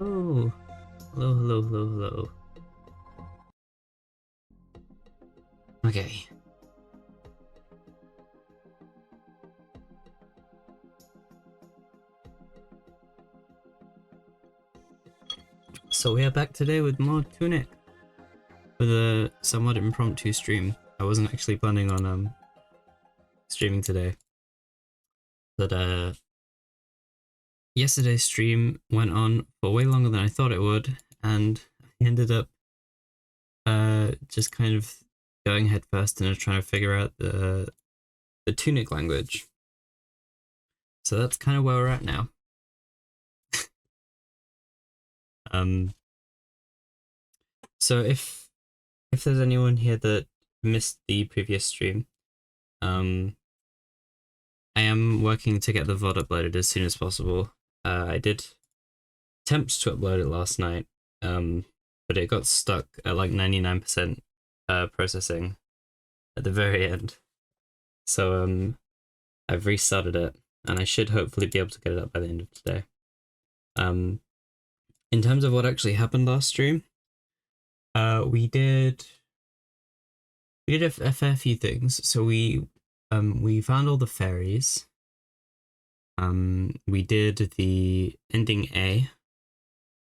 Oh, hello, hello, hello, hello. Okay. So we are back today with more TUNIC with a somewhat impromptu stream. I wasn't actually planning on streaming today, but yesterday's stream went on for way longer than I thought it would, and I ended up just kind of going headfirst into trying to figure out the TUNIC language. So that's kind of where we're at now. Um, so if there's anyone here that missed the previous stream, I am working to get the VOD uploaded as soon as possible. I did attempt to upload it last night, but it got stuck at like 99% processing at the very end. So I've restarted it, and I should hopefully be able to get it up by the end of today. In terms of what actually happened last stream, we did a fair few things. So we found all the fairies. We did the ending A,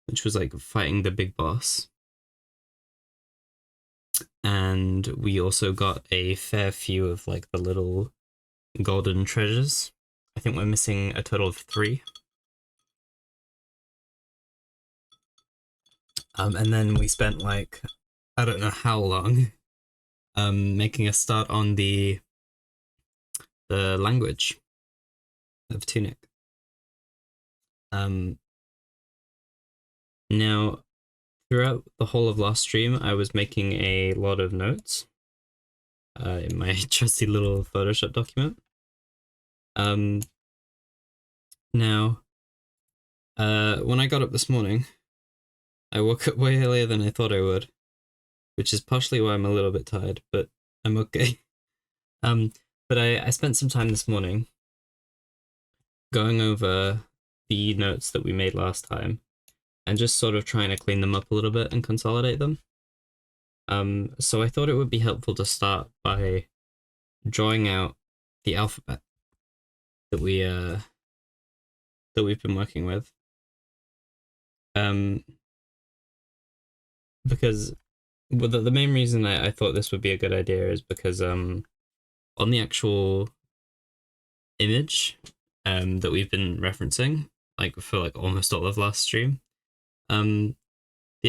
which was like fighting the big boss. And we also got a fair few of like the little golden treasures. I think we're missing a total of 3. And then we spent like, I don't know how long, making a start on the language of TUNIC. Now, throughout the whole of last stream, I was making a lot of notes in my trusty little Photoshop document. Now, when I got up this morning, I woke up way earlier than I thought I would, which is partially why I'm a little bit tired, but I'm okay. But I spent some time this morning going over the notes that we made last time and just sort of trying to clean them up a little bit and consolidate them. So I thought it would be helpful to start by drawing out the alphabet that we've been working with. Because the main reason I thought this would be a good idea is because on the actual image that we've been referencing, like for like almost all of last stream, the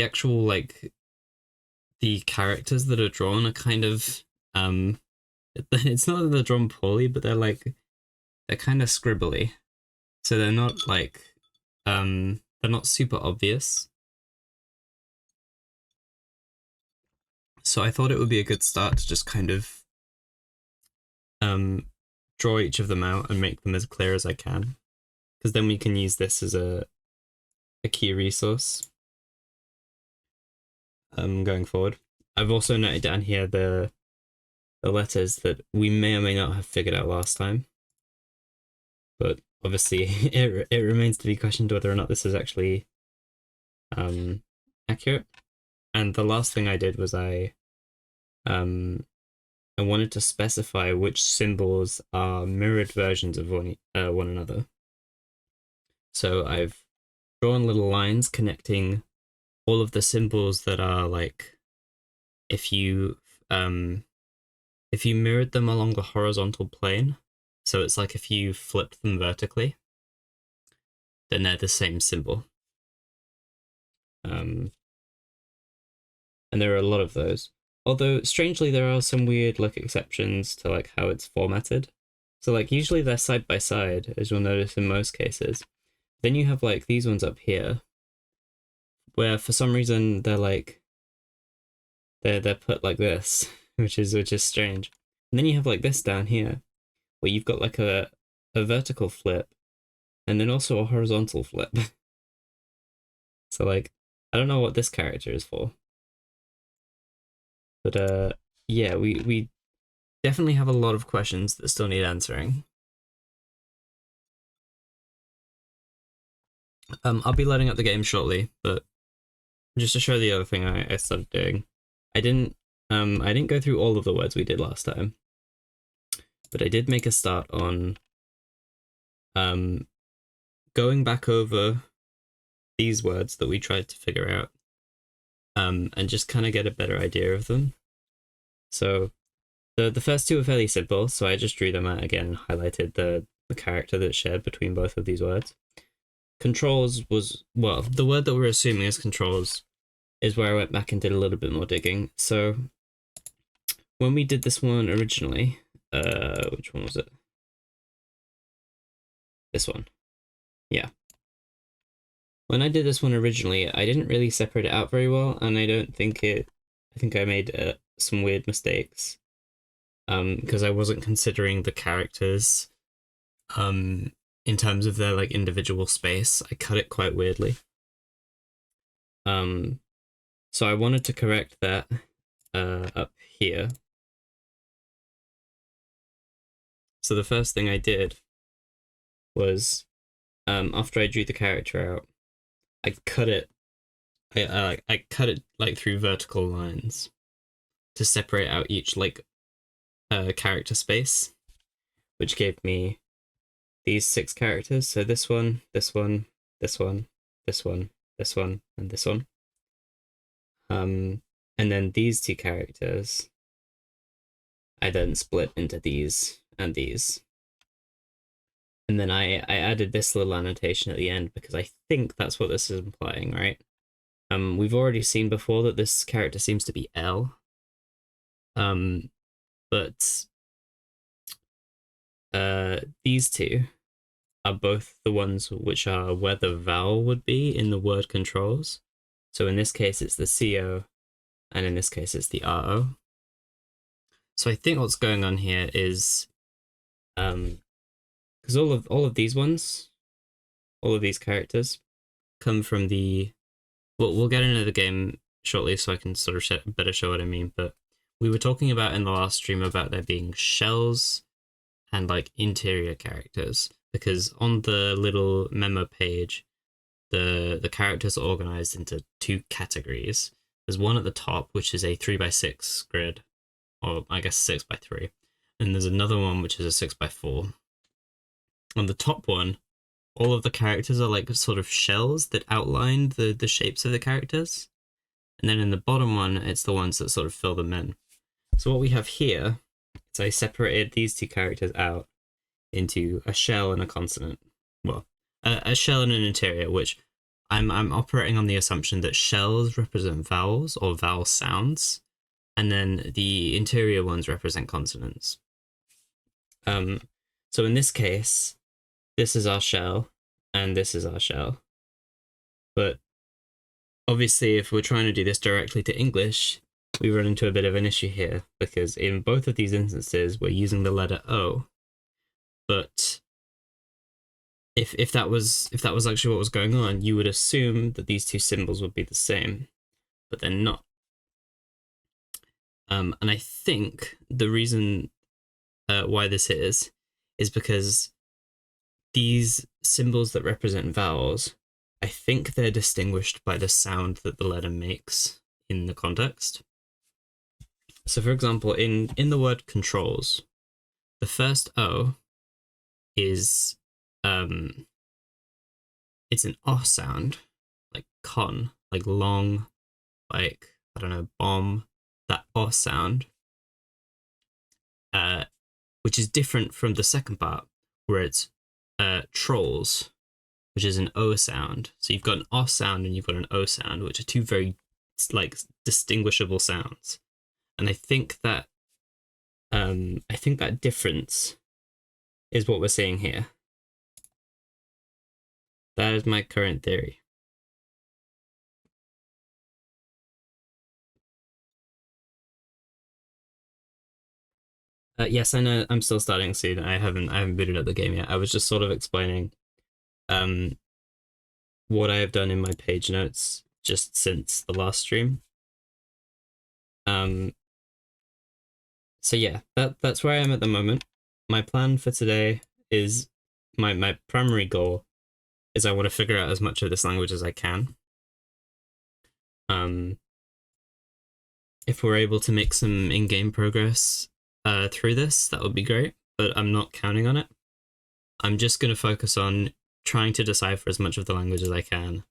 actual like the characters that are drawn are kind of it's not that they're drawn poorly, but they're kind of scribbly, so they're not like they're not super obvious. So I thought it would be a good start to just kind of draw each of them out and make them as clear as I can, because then we can use this as a key resource going forward. I've also noted down here the letters that we may or may not have figured out last time, but obviously it remains to be questioned whether or not this is actually accurate. And the last thing I did was I wanted to specify which symbols are mirrored versions of one another. So I've drawn little lines connecting all of the symbols that are like, if you mirrored them along the horizontal plane, so it's like if you flip them vertically, then they're the same symbol. And there are a lot of those. Although, strangely, there are some weird like exceptions to like how it's formatted. So like usually they're side by side, as you'll notice in most cases. Then you have like these ones up here, where for some reason they're like they're put like this, which is strange. And then you have like this down here, where you've got like a vertical flip, and then also a horizontal flip. So like, I don't know what this character is for. But yeah, we definitely have a lot of questions that still need answering. I'll be loading up the game shortly, but just to show the other thing I started doing, I didn't go through all of the words we did last time, but I did make a start on going back over these words that we tried to figure out, and just kind of get a better idea of them. So the first two are fairly simple, so I just drew them out again, highlighted the character that's shared between both of these words. Controls was, well, the word that we're assuming is controls is where I went back and did a little bit more digging. So when we did this one originally, which one was it? This one. Yeah. When I did this one originally, I didn't really separate it out very well, and I think I made some weird mistakes. Because I wasn't considering the characters, in terms of their like individual space. I cut it quite weirdly. So I wanted to correct that up here. So the first thing I did was, after I drew the character out, I cut it. I cut it like through vertical lines to separate out each like character space, which gave me these 6 characters. So this one, this one, this one, this one, this one, and this one. And then these 2 characters, I then split into these and these. And then I added this little annotation at the end because I think that's what this is implying, right? We've already seen before that this character seems to be L. But these 2 are both the ones which are where the vowel would be in the word controls. So in this case, it's the CO, and in this case, it's the RO. So I think what's going on here is, because all of these ones, all of these characters, come from the. Well, we'll get into the game shortly, so I can sort of better show what I mean. But we were talking about in the last stream about there being shells and like interior characters, because on the little memo page, the characters are organized into 2 categories. There's one at the top, which is a 3x6 grid, or I guess 6x3, and there's another one which is a 6x4. On the top one, all of the characters are like sort of shells that outline the shapes of the characters, and then in the bottom one, it's the ones that sort of fill them in. So what we have here is I separated these 2 characters out into a shell and a consonant. Well, a shell and an interior, which I'm operating on the assumption that shells represent vowels or vowel sounds, and then the interior ones represent consonants. So in this case, this is our shell, and this is our shell. But obviously, if we're trying to do this directly to English, we run into a bit of an issue here, because in both of these instances, we're using the letter O. But if that was actually what was going on, you would assume that these 2 symbols would be the same, but they're not. And I think the reason why this is because these symbols that represent vowels, I think they're distinguished by the sound that the letter makes in the context. So for example, in the word controls, the first O is it's an O sound, like con, like long, like, I don't know, bomb, that O sound, which is different from the second part, where it's trolls, which is an O sound. So you've got an O sound and you've got an O sound, which are 2 very like distinguishable sounds. And I think that difference is what we're seeing here. That is my current theory. Yes, I know I'm still starting soon. I haven't booted up the game yet. I was just sort of explaining what I have done in my page notes just since the last stream. So yeah, that's where I am at the moment. My plan for today is my primary goal is I want to figure out as much of this language as I can. If we're able to make some in-game progress through this, that would be great, but I'm not counting on it. I'm just going to focus on trying to decipher as much of the language as I can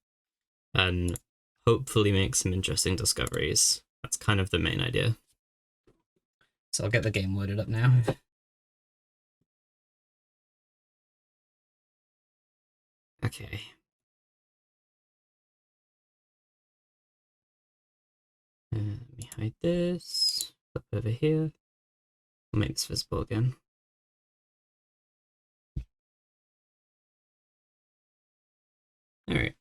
and hopefully make some interesting discoveries. That's kind of the main idea. So I'll get the game loaded up now. Okay. Let me hide this. Flip over here. I'll make this visible again. Alright.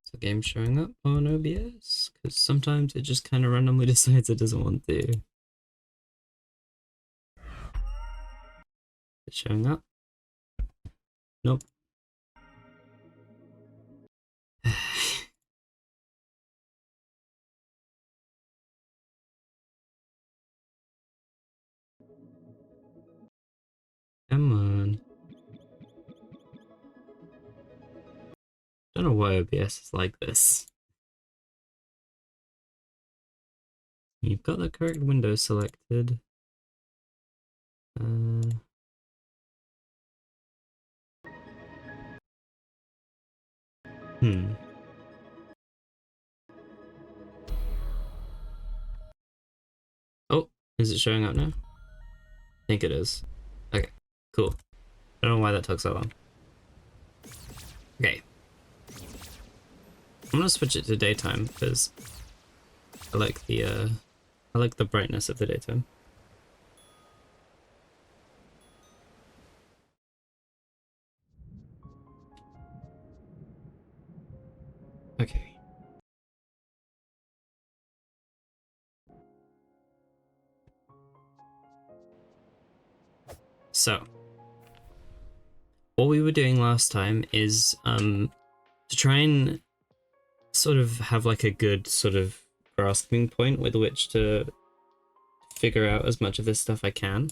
So game's showing up on OBS, because sometimes it just kind of randomly decides it doesn't want to. It's showing up. Nope. Come on. Don't know why OBS is like this. You've got the correct window selected. Oh, is it showing up now? I think it is. Okay, cool. I don't know why that took so long. Okay. I'm gonna switch it to daytime because I like the brightness of the daytime. Okay. So, what we were doing last time is to try and sort of have like a good sort of grasping point with which to figure out as much of this stuff I can.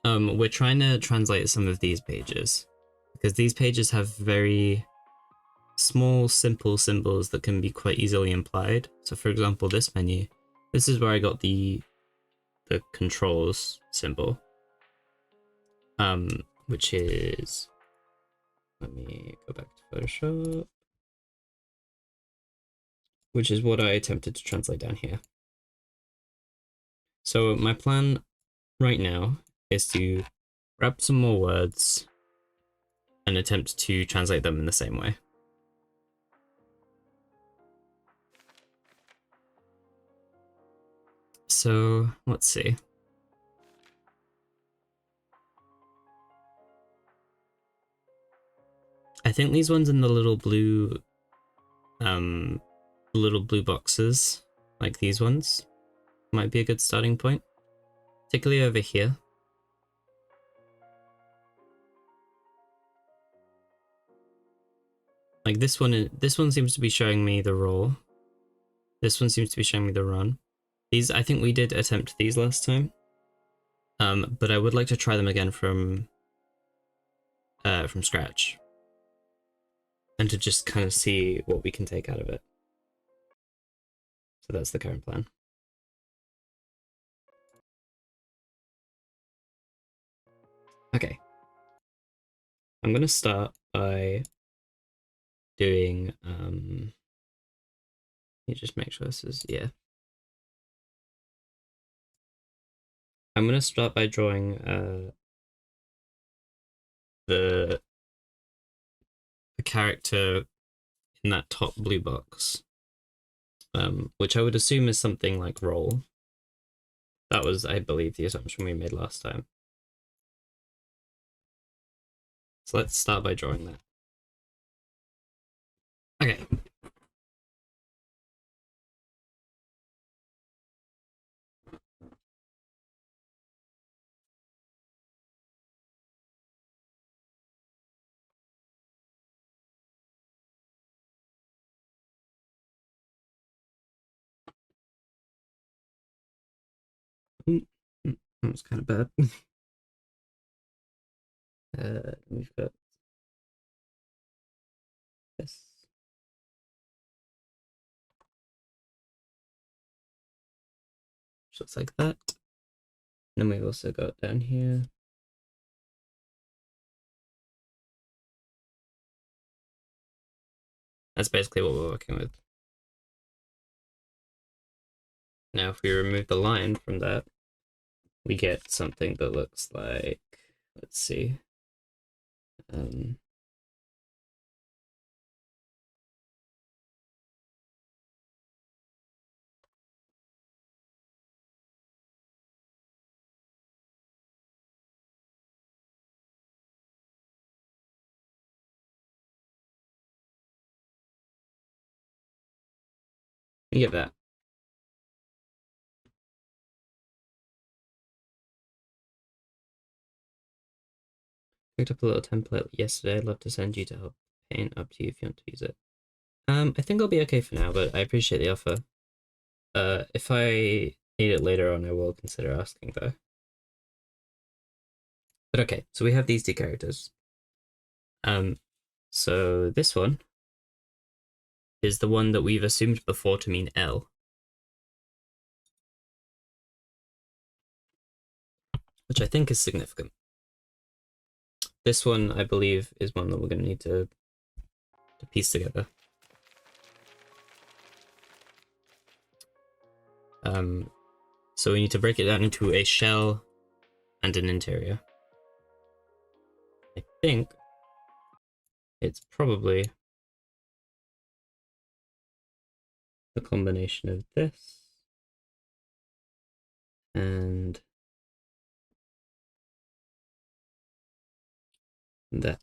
We're trying to translate some of these pages because these pages have very small, simple symbols that can be quite easily implied. So for example, this menu, this is where I got the controls symbol, which is, let me go back to Photoshop, which is what I attempted to translate down here. So my plan right now is to grab some more words and attempt to translate them in the same way. So let's see. I think these ones in the little blue boxes, like these ones, might be a good starting point, particularly over here. Like this one seems to be showing me the roll. This one seems to be showing me the run. These, I think we did attempt these last time. But I would like to try them again from scratch. And to just kind of see what we can take out of it. So that's the current plan. Okay. I'm gonna start by doing, you just make sure this is, yeah. I'm gonna start by drawing the character in that top blue box, which I would assume is something like roll. That was, I believe, the assumption we made last time. So let's start by drawing that. Okay. That was kind of bad. We've got this. Which looks like that. And then we've also got down here. That's basically what we're working with. Now, if we remove the line from that, we get something that looks like, let's see. You get that. Picked up a little template yesterday. I'd love to send you to help paint. Up to you if you want to use it. I think I'll be okay for now, but I appreciate the offer. If I need it later on, I will consider asking though. But okay, so we have these two characters. So this one is the one that we've assumed before to mean L. Which I think is significant. This one, I believe, is one that we're going to need to piece together. So we need to break it down into a shell and an interior. I think it's probably the combination of this and that.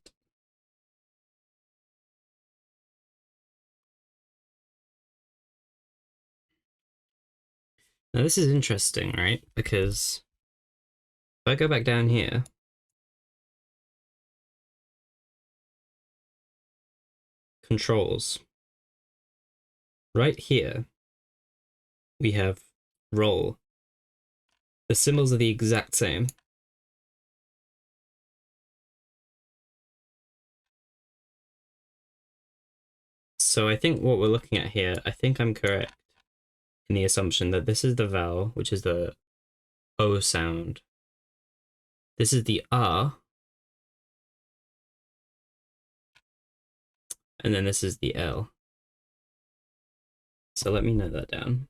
Now this is interesting, right? Because if I go back down here, controls, right here, we have roll. The symbols are the exact same. So I think what we're looking at here, I think I'm correct in the assumption that this is the vowel, which is the O sound. This is the R. And then this is the L. So let me note that down.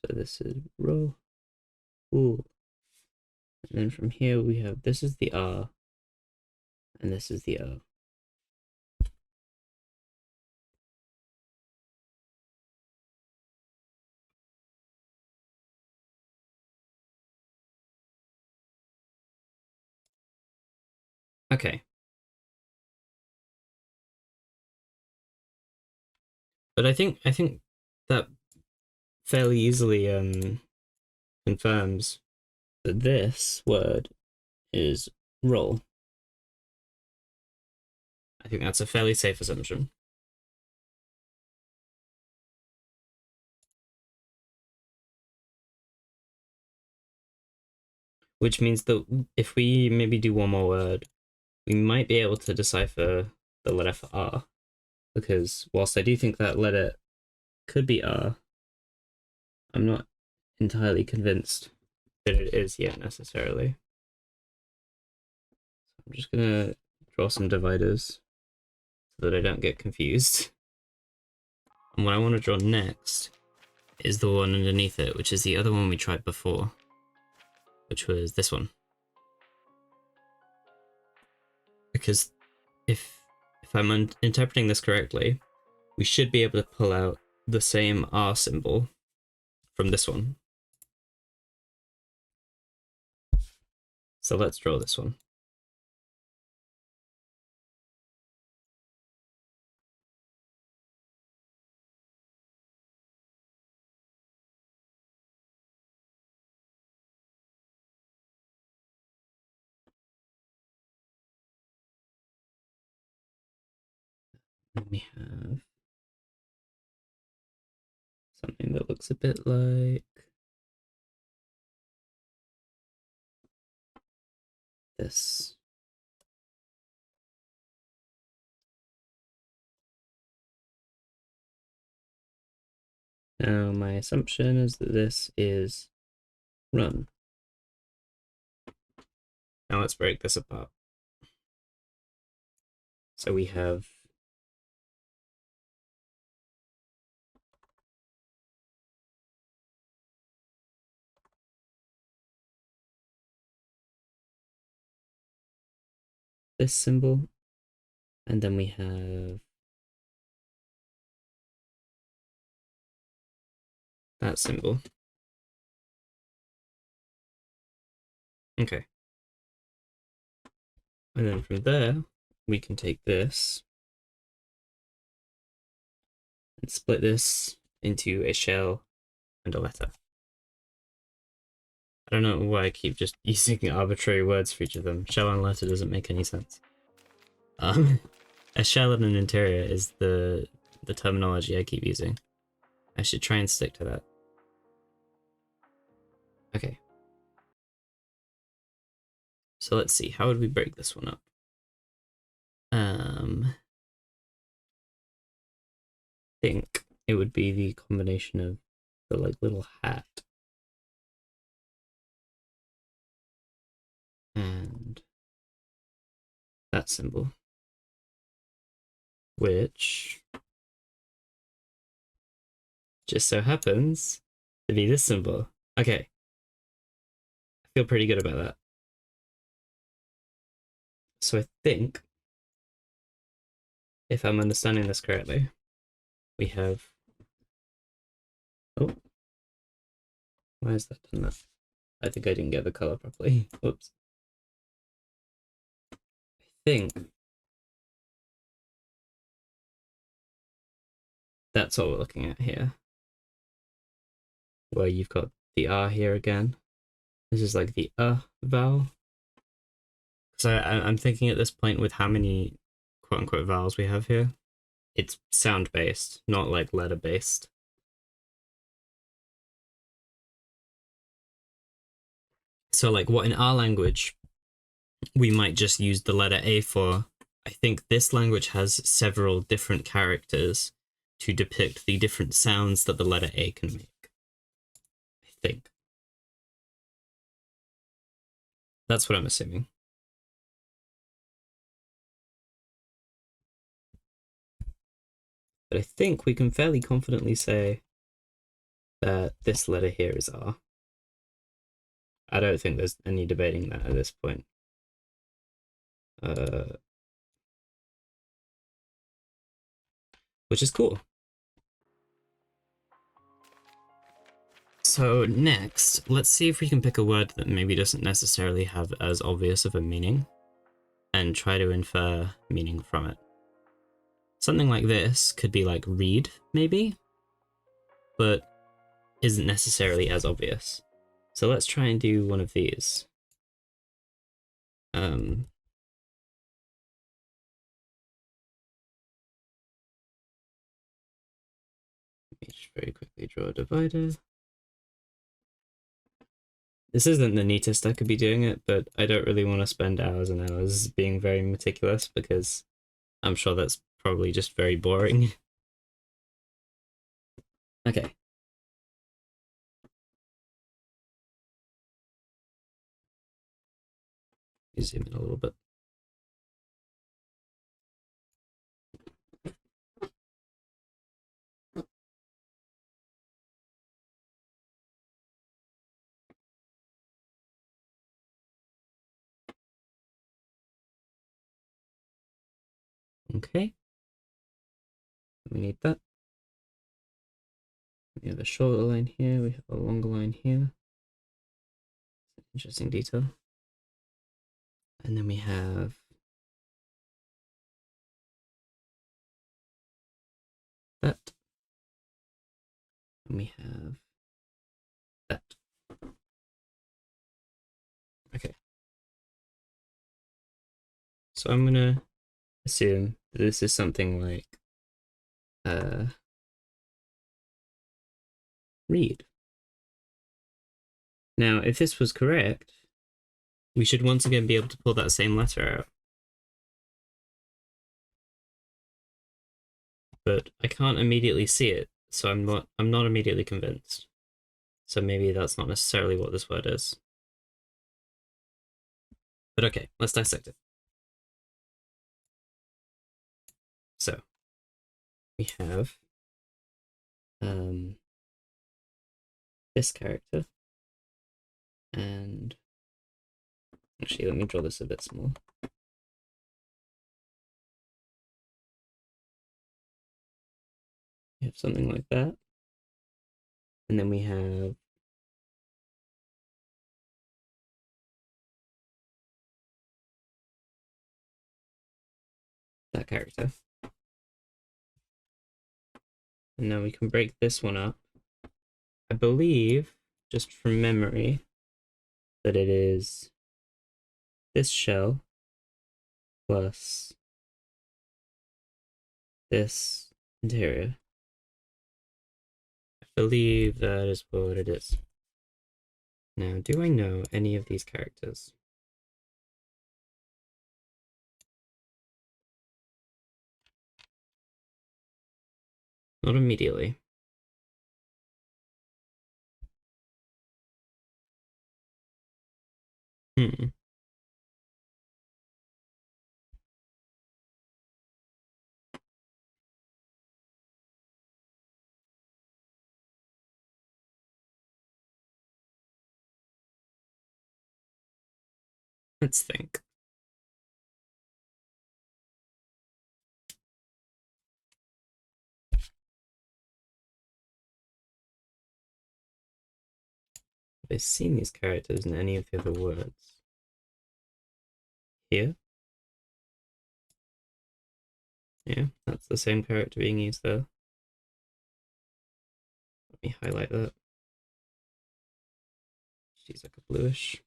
So this is roll. Ooh. And then from here we have, this is the R. And this is the O. Okay. But I think that fairly easily confirms that this word is roll. I think that's a fairly safe assumption. Which means that if we maybe do one more word, we might be able to decipher the letter for R. Because whilst I do think that letter could be R, I'm not entirely convinced that it is yet necessarily. I'm just gonna draw some dividers so that I don't get confused. And what I want to draw next is the one underneath it, which is the other one we tried before, which was this one. Because if I'm interpreting this correctly, we should be able to pull out the same R symbol from this one. So let's draw this one. Then we have something that looks a bit like this. Now my assumption is that this is run. Now let's break this apart. So we have this symbol, and then we have that symbol. Okay. And then from there, we can take this and split this into a shell and a letter. I don't know why I keep just using arbitrary words for each of them. Shell and letter doesn't make any sense. A shell and an interior is the terminology I keep using. I should try and stick to that. Okay. So let's see, how would we break this one up? I think it would be the combination of the like little hat and that symbol, which just so happens to be this symbol. Okay. I feel pretty good about that. So I think, if I'm understanding this correctly, we have... Oh. Why is that done that? I think I didn't get the color properly. Whoops. I think that's what we're looking at here. Where you've got the R here again. This is like the vowel. So I'm thinking at this point with how many quote-unquote vowels we have here, it's sound-based, not like letter-based. So like what in our language, we might just use the letter A for, I think this language has several different characters to depict the different sounds that the letter A can make. I think. That's what I'm assuming. But I think we can fairly confidently say that this letter here is R. I don't think there's any debating that at this point. Which is cool. So next, let's see if we can pick a word that maybe doesn't necessarily have as obvious of a meaning and try to infer meaning from it. Something like this could be like read, maybe, but isn't necessarily as obvious. So let's try and do one of these. Let me just very quickly draw a divider. This isn't the neatest I could be doing it, but I don't really want to spend hours and hours being very meticulous because I'm sure that's probably just very boring. Okay. Zoom in a little bit. Okay. We need that. We have a shorter line here, we have a longer line here. Interesting detail. And then we have that. And we have that. Okay. So I'm gonna assume that this is something like read. Now, if this was correct, we should once again be able to pull that same letter out. But I can't immediately see it, so I'm not immediately convinced. So maybe that's not necessarily what this word is. But okay, let's dissect it. So we have this character, and actually let me draw this a bit small. We have something like that, and then we have that character. And now we can break this one up. I believe, just from memory, that it is this shell plus this interior. I believe that is what it is. Now, do I know any of these characters? Not immediately. Hmm. Let's think. Have I seen these characters in any of the other words? Here? Yeah, that's the same character being used there. Let me highlight that. She's like a bluish.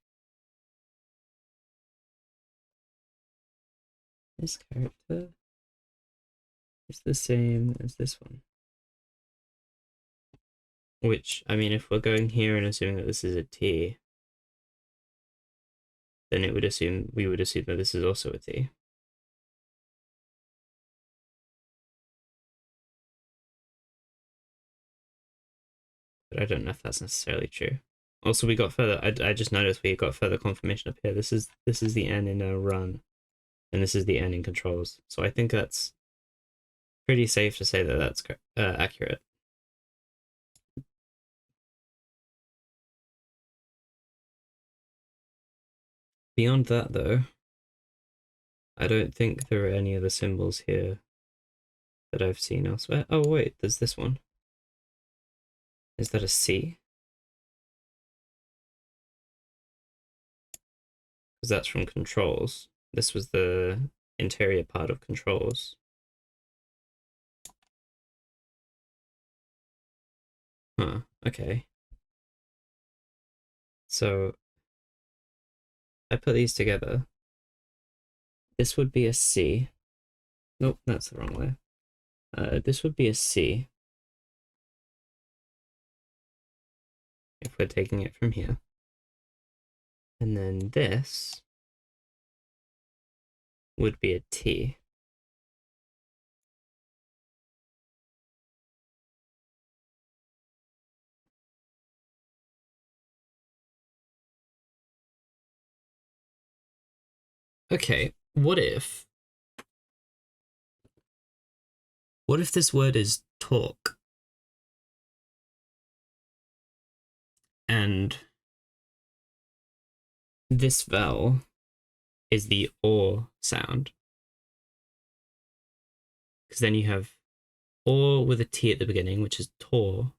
This character is the same as this one. Which, I mean, if we're going here and assuming that this is a T, then we would assume that this is also a T. But I don't know if that's necessarily true. Also, we got further. I just noticed we got further confirmation up here. This is the N in a run, and this is the N in controls. So I think that's pretty safe to say that that's accurate. Beyond that, though, I don't think there are any other symbols here that I've seen elsewhere. Oh wait, there's this one. Is that a C? Because that's from controls. This was the interior part of controls. Huh, okay. So I put these together. This would be a C. Nope, that's the wrong way. This would be a C. If we're taking it from here. And then this would be a T. Okay, what if this word is talk? And this vowel is the or sound. Because then you have or with a T at the beginning, which is tor,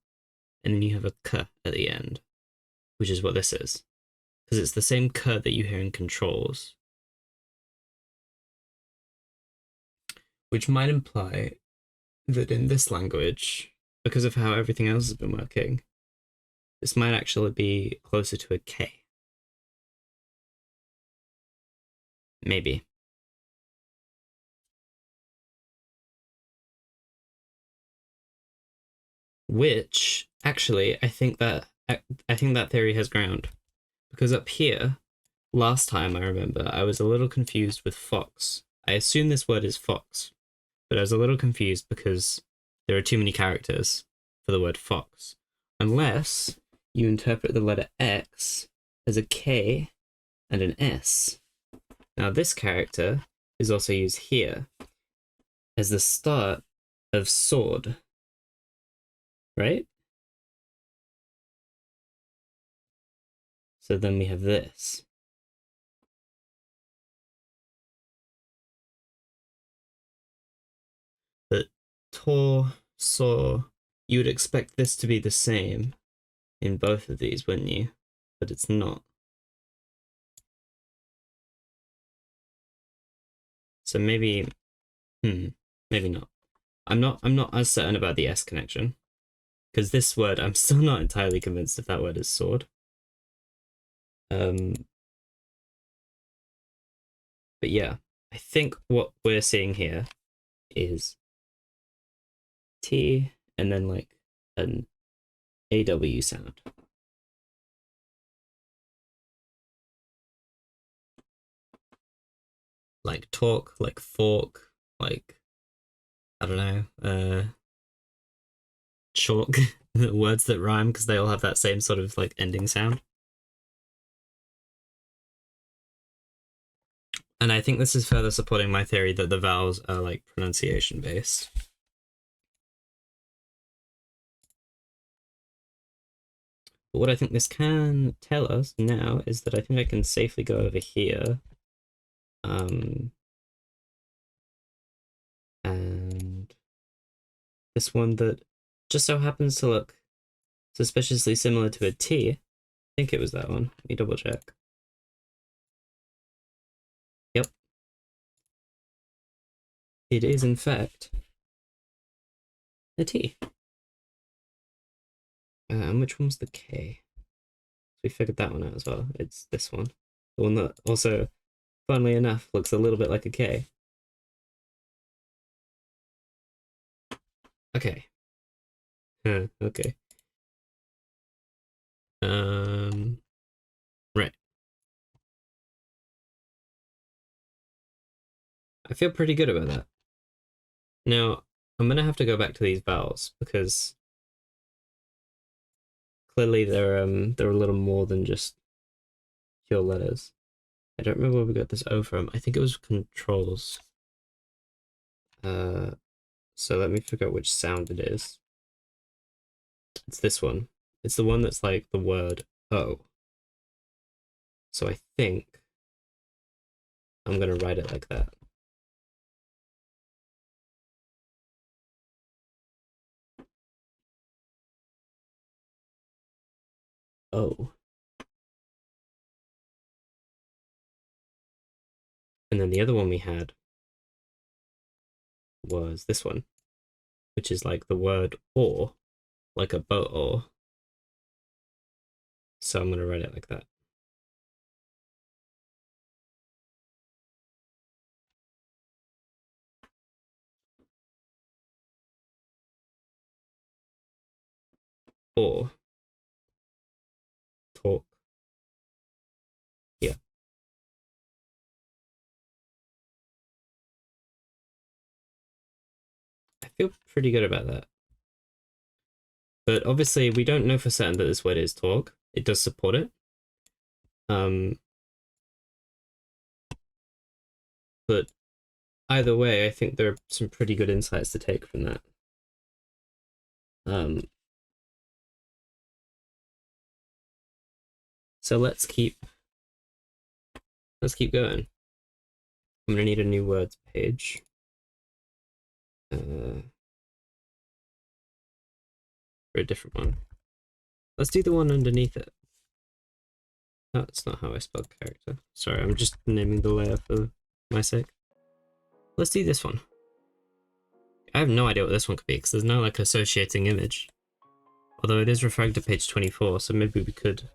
and then you have a k at the end, which is what this is. Because it's the same k that you hear in controls. Which might imply that in this language, because of how everything else has been working, this might actually be closer to a K. Maybe. Which Actually, I think that theory has ground. Because up here, last time I remember, I was a little confused with fox. I assume this word is fox, but I was a little confused because there are too many characters for the word fox. Unless you interpret the letter X as a K and an S. Now, this character is also used here as the start of sword, right? So then we have this. But Tor, Saw, you would expect this to be the same in both of these, wouldn't you? But it's not. So maybe, maybe not. I'm not as certain about the S connection. Because this word, I'm still not entirely convinced if that word is sword. But yeah, I think what we're seeing here is T and then like an AW sound. Like talk, like fork, like I don't know, chalk, words that rhyme because they all have that same sort of like ending sound. And I think this is further supporting my theory that the vowels are like pronunciation based. But what I think this can tell us now is that I think I can safely go over here. And this one that just so happens to look suspiciously similar to a T. I think it was that one. Let me double check. Yep. It is, in fact, a T. And which one's the K? We figured that one out as well. It's this one. The one that also, funnily enough, looks a little bit like a K. Okay. Okay. Right. I feel pretty good about that. Now, I'm gonna have to go back to these vowels because clearly they're a little more than just pure letters. I don't remember where we got this O from. I think it was controls. So let me figure out which sound it is. It's this one. It's the one that's like the word O. So I think I'm gonna write it like that. O. And then the other one we had was this one, which is like the word or, like a boat or. So I'm gonna write it like that. Or talk. Yeah. I feel pretty good about that. But obviously we don't know for certain that this word is talk. It does support it. But either way, I think there are some pretty good insights to take from that. So let's keep going. I'm gonna need a new words page. For a different one. Let's do the one underneath it. No, that's not how I spell character. Sorry, I'm just naming the layer for my sake. Let's do this one. I have no idea what this one could be because there's no like associating image. Although it is referring to page 24, so maybe we could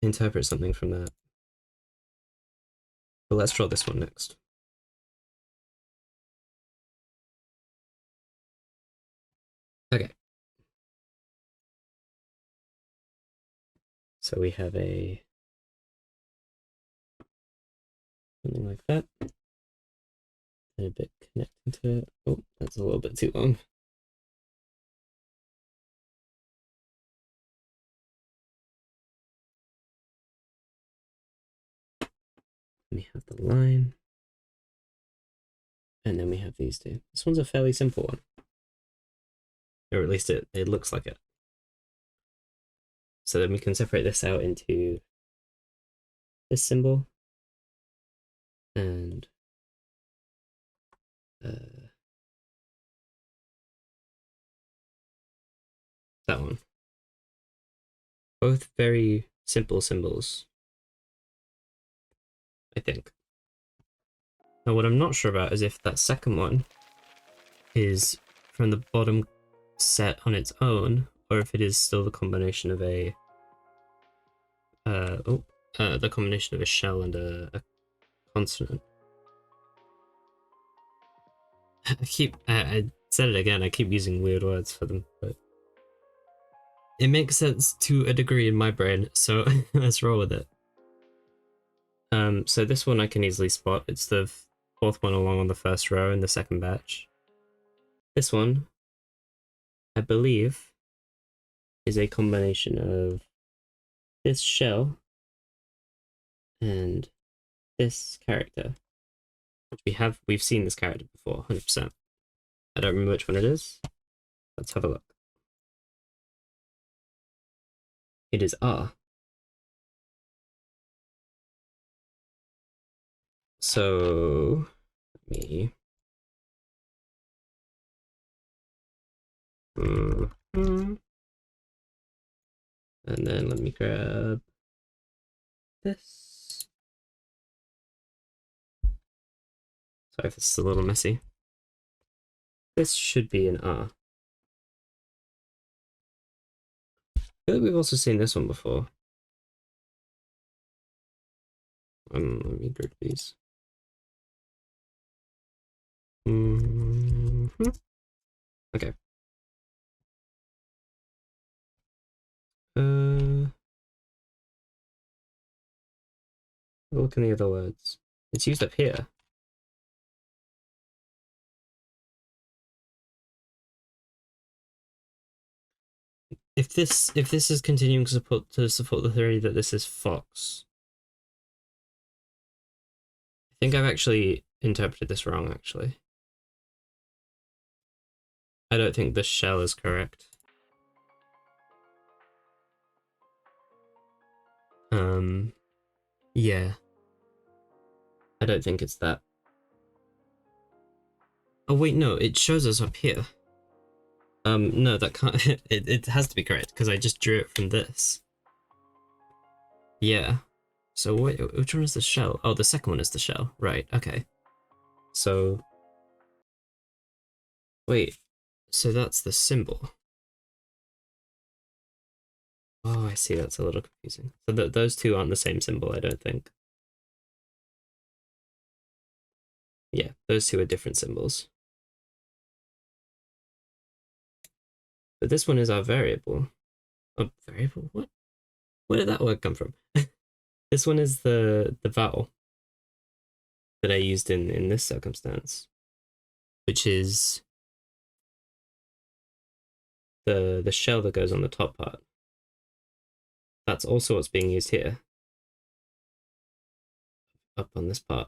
interpret something from that. But let's draw this one next. Okay, So we have a something like that. And a bit connecting to it. Oh, that's a little bit too long. We have the line. And then we have these two. This one's a fairly simple one. Or at least it looks like it. So then we can separate this out into this symbol and that one. Both very simple symbols, I think. Now what I'm not sure about is if that second one is from the bottom set on its own, or if it is still the combination of a the combination of a shell and a consonant. I said it again, I keep using weird words for them, but it makes sense to a degree in my brain, so let's roll with it. So this one I can easily spot. It's the fourth one along on the first row in the second batch. This one, I believe, is a combination of this shell and this character. We've seen this character before, 100%. I don't remember which one it is. Let's have a look. It is R. So let me and then let me grab this. Sorry if this is a little messy. This should be an R. I feel like we've also seen this one before. Let me group these. Okay. Look in the other words. It's used up here. If this is continuing to support the theory that this is Fox, I think I've actually interpreted this wrong, actually. I don't think the shell is correct. Yeah. I don't think it's that. Oh wait, no, it shows us up here. No, that can't, it has to be correct, because I just drew it from this. Yeah. So wait, which one is the shell? Oh, the second one is the shell. Right, okay. So... Wait, so that's the symbol. Oh, I see, that's a little confusing. So those two aren't the same symbol, I don't think. Yeah, those two are different symbols. But this one is our variable. Oh, variable? What? Where did that word come from? This one is the vowel that I used in this circumstance, which is the shell that goes on the top part. That's also what's being used here, up on this part.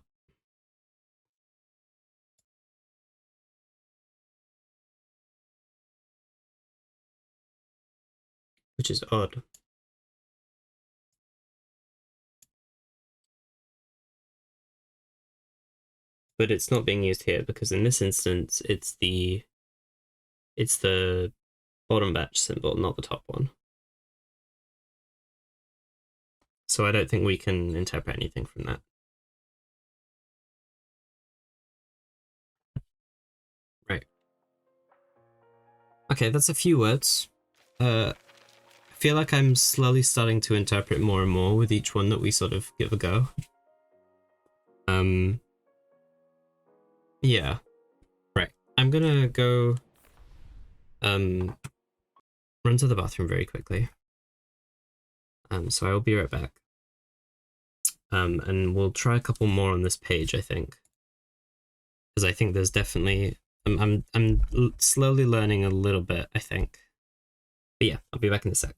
Which is odd. But it's not being used here because in this instance it's the bottom batch symbol, not the top one. So I don't think we can interpret anything from that. Right. Okay, that's a few words. I feel like I'm slowly starting to interpret more and more with each one that we sort of give a go. Yeah. Right. I'm gonna go run to the bathroom very quickly. So I will be right back. And we'll try a couple more on this page, I think, because I think there's definitely I'm slowly learning a little bit, I think. But yeah, I'll be back in a sec.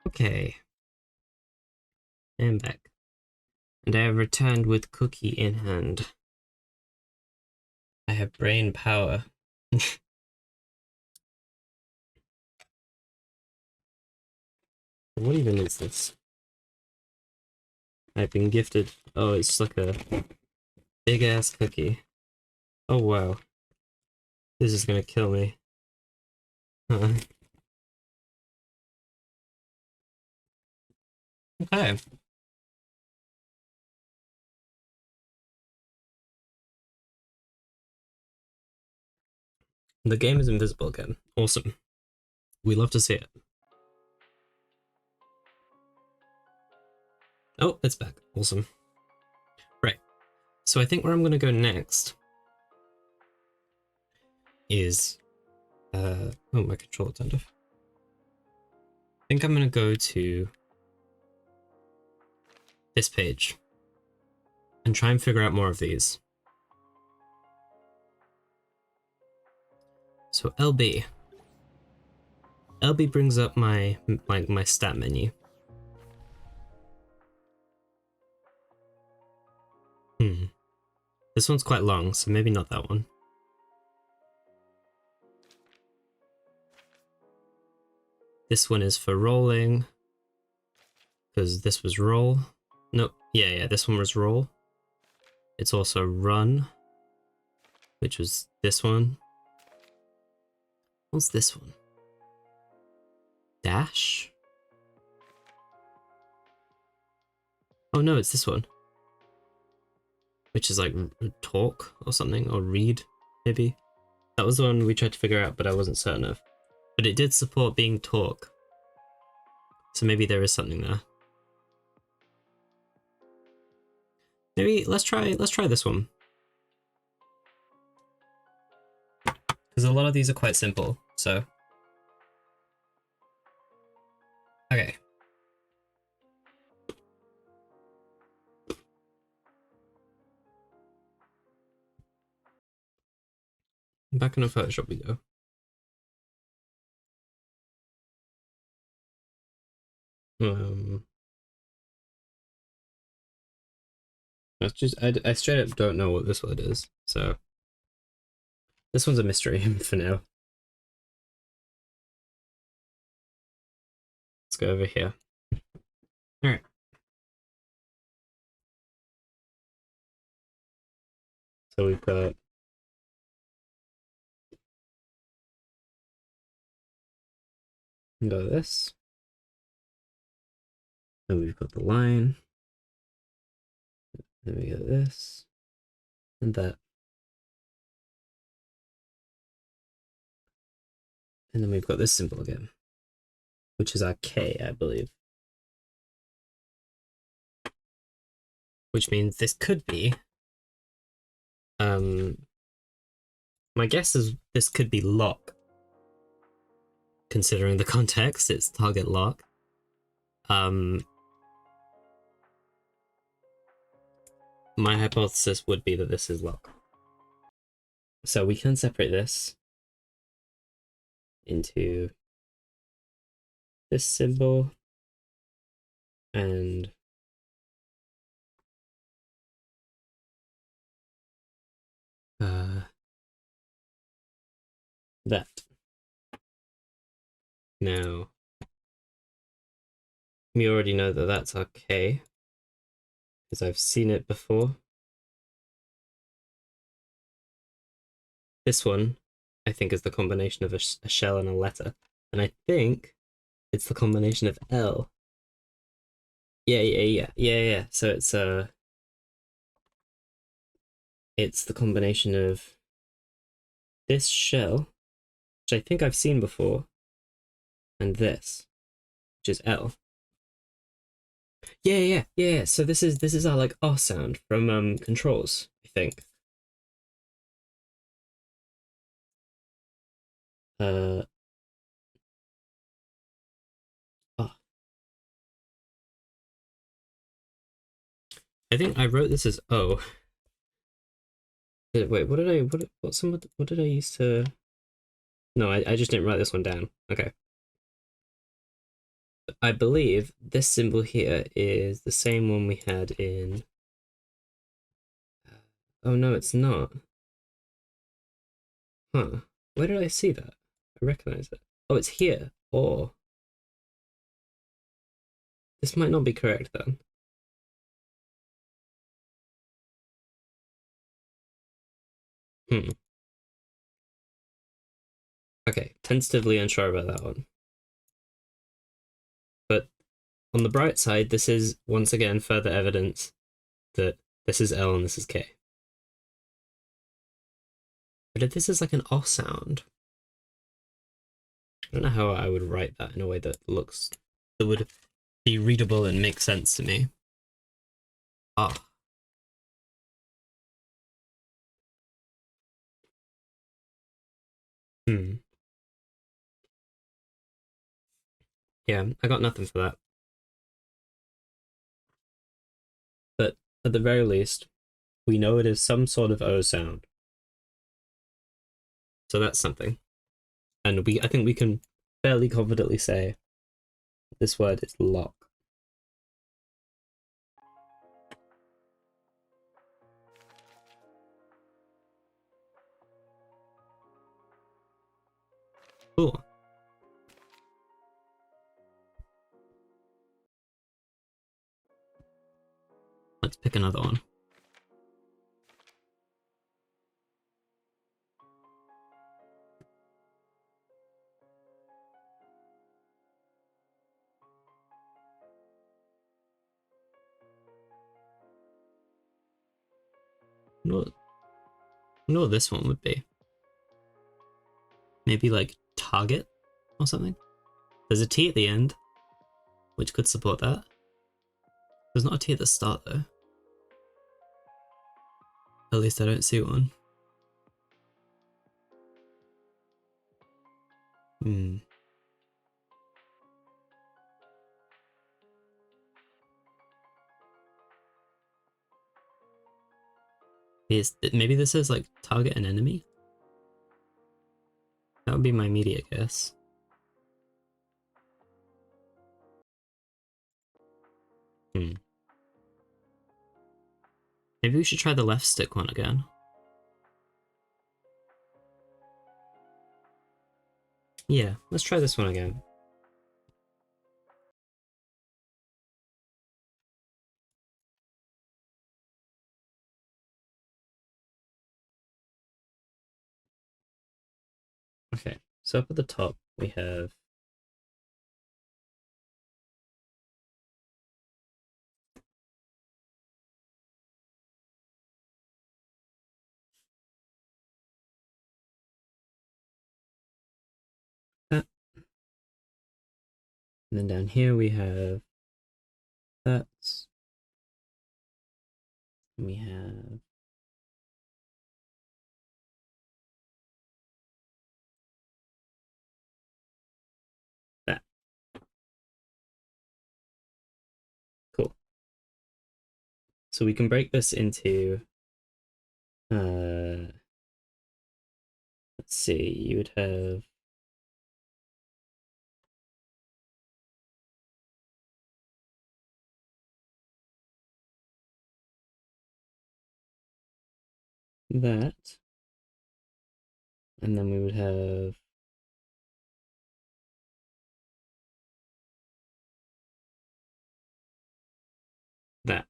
Okay, I'm back, and I have returned with cookie in hand. I have brain power. What even is this? I've been gifted. Oh, it's like a big ass cookie. Oh wow, this is gonna kill me. Huh. Okay. The game is invisible again. Awesome. We love to see it. Oh, it's back. Awesome. Right. So I think where I'm gonna go next is oh, my controller turned off. I think I'm gonna go to this page and try and figure out more of these. So LB. LB brings up my stat menu. This one's quite long, so maybe not that one. This one is for rolling, because this was roll. No, yeah, this one was roll. It's also run, which was this one. What's this one? Dash? Oh no, it's this one. Which is like talk or something, or read, maybe. That was the one we tried to figure out, but I wasn't certain of. But it did support being talk. So maybe there is something there. Maybe let's try this one. Because a lot of these are quite simple, so. Okay. Back into Photoshop we go. That's just I straight up don't know what this word is, so this one's a mystery for now. Let's go over here. All right. So we've got this, and we've got the line. Then we got this and that. And then we've got this symbol again, which is our K, I believe. Which means this could be, my guess is this could be lock. Considering the context, it's target lock. My hypothesis would be that this is lock. So we can separate this into this symbol and that. Now, we already know that that's our K, because I've seen it before. This one, I think, is the combination of a shell and a letter. And I think it's the combination of L. Yeah. So it's the combination of this shell, which I think I've seen before, and this, which is L. Yeah. So this is our like R sound from controls, I think. Oh. I think I wrote this as O. Wait, what did I use to? No, I just didn't write this one down. Okay. I believe this symbol here is the same one we had in. Oh no, it's not. Huh. Where did I see that? I recognize it. Oh, it's here. Or. This might not be correct then. Okay, tentatively unsure about that one. But on the bright side, this is once again further evidence that this is L and this is K. But if this is like an O sound, I don't know how I would write that in a way that would be readable and make sense to me. Ah. Yeah, I got nothing for that. But at the very least, we know it is some sort of O sound. So that's something. And I think we can fairly confidently say this word is lock. Cool. Let's pick another one. I wonder what this one would be. Maybe like target or something? There's a T at the end, which could support that. There's not a T at the start though. At least I don't see one. Maybe this is like target an enemy? That would be my immediate guess. Maybe we should try the left stick one again. Yeah, let's try this one again. Okay, so up at the top we have that. And then down here we have that. And we have that. Cool. So we can break this into let's see, you would have that, and then we would have that.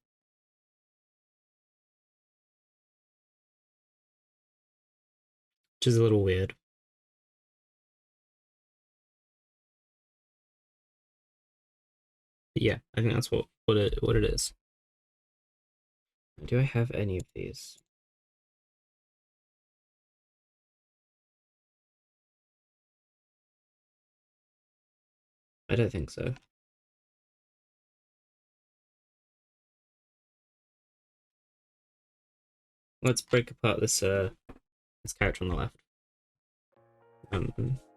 Which is a little weird. But yeah, I think that's what it is. Do I have any of these? I don't think so. Let's break apart this character on the left. Let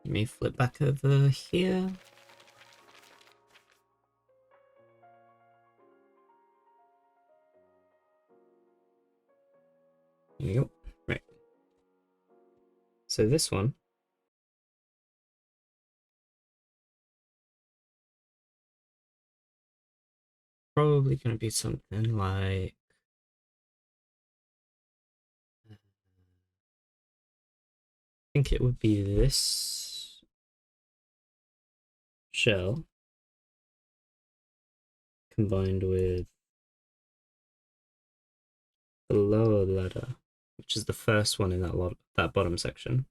me flip back over here. There we go. Right. So this one probably going to be something like I think it would be this shell combined with the lower ladder, which is the first one in that bottom section.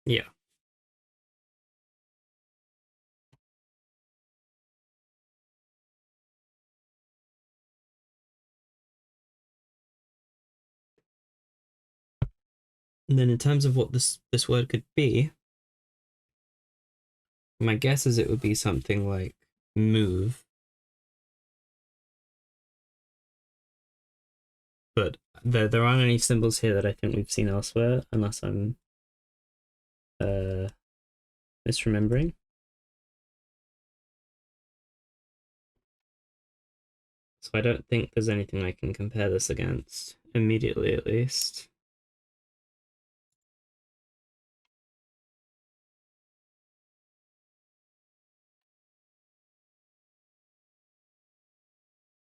Yeah. And then in terms of what this word could be, my guess is it would be something like move. But there aren't any symbols here that I think we've seen elsewhere, unless I'm misremembering. So I don't think there's anything I can compare this against, immediately at least.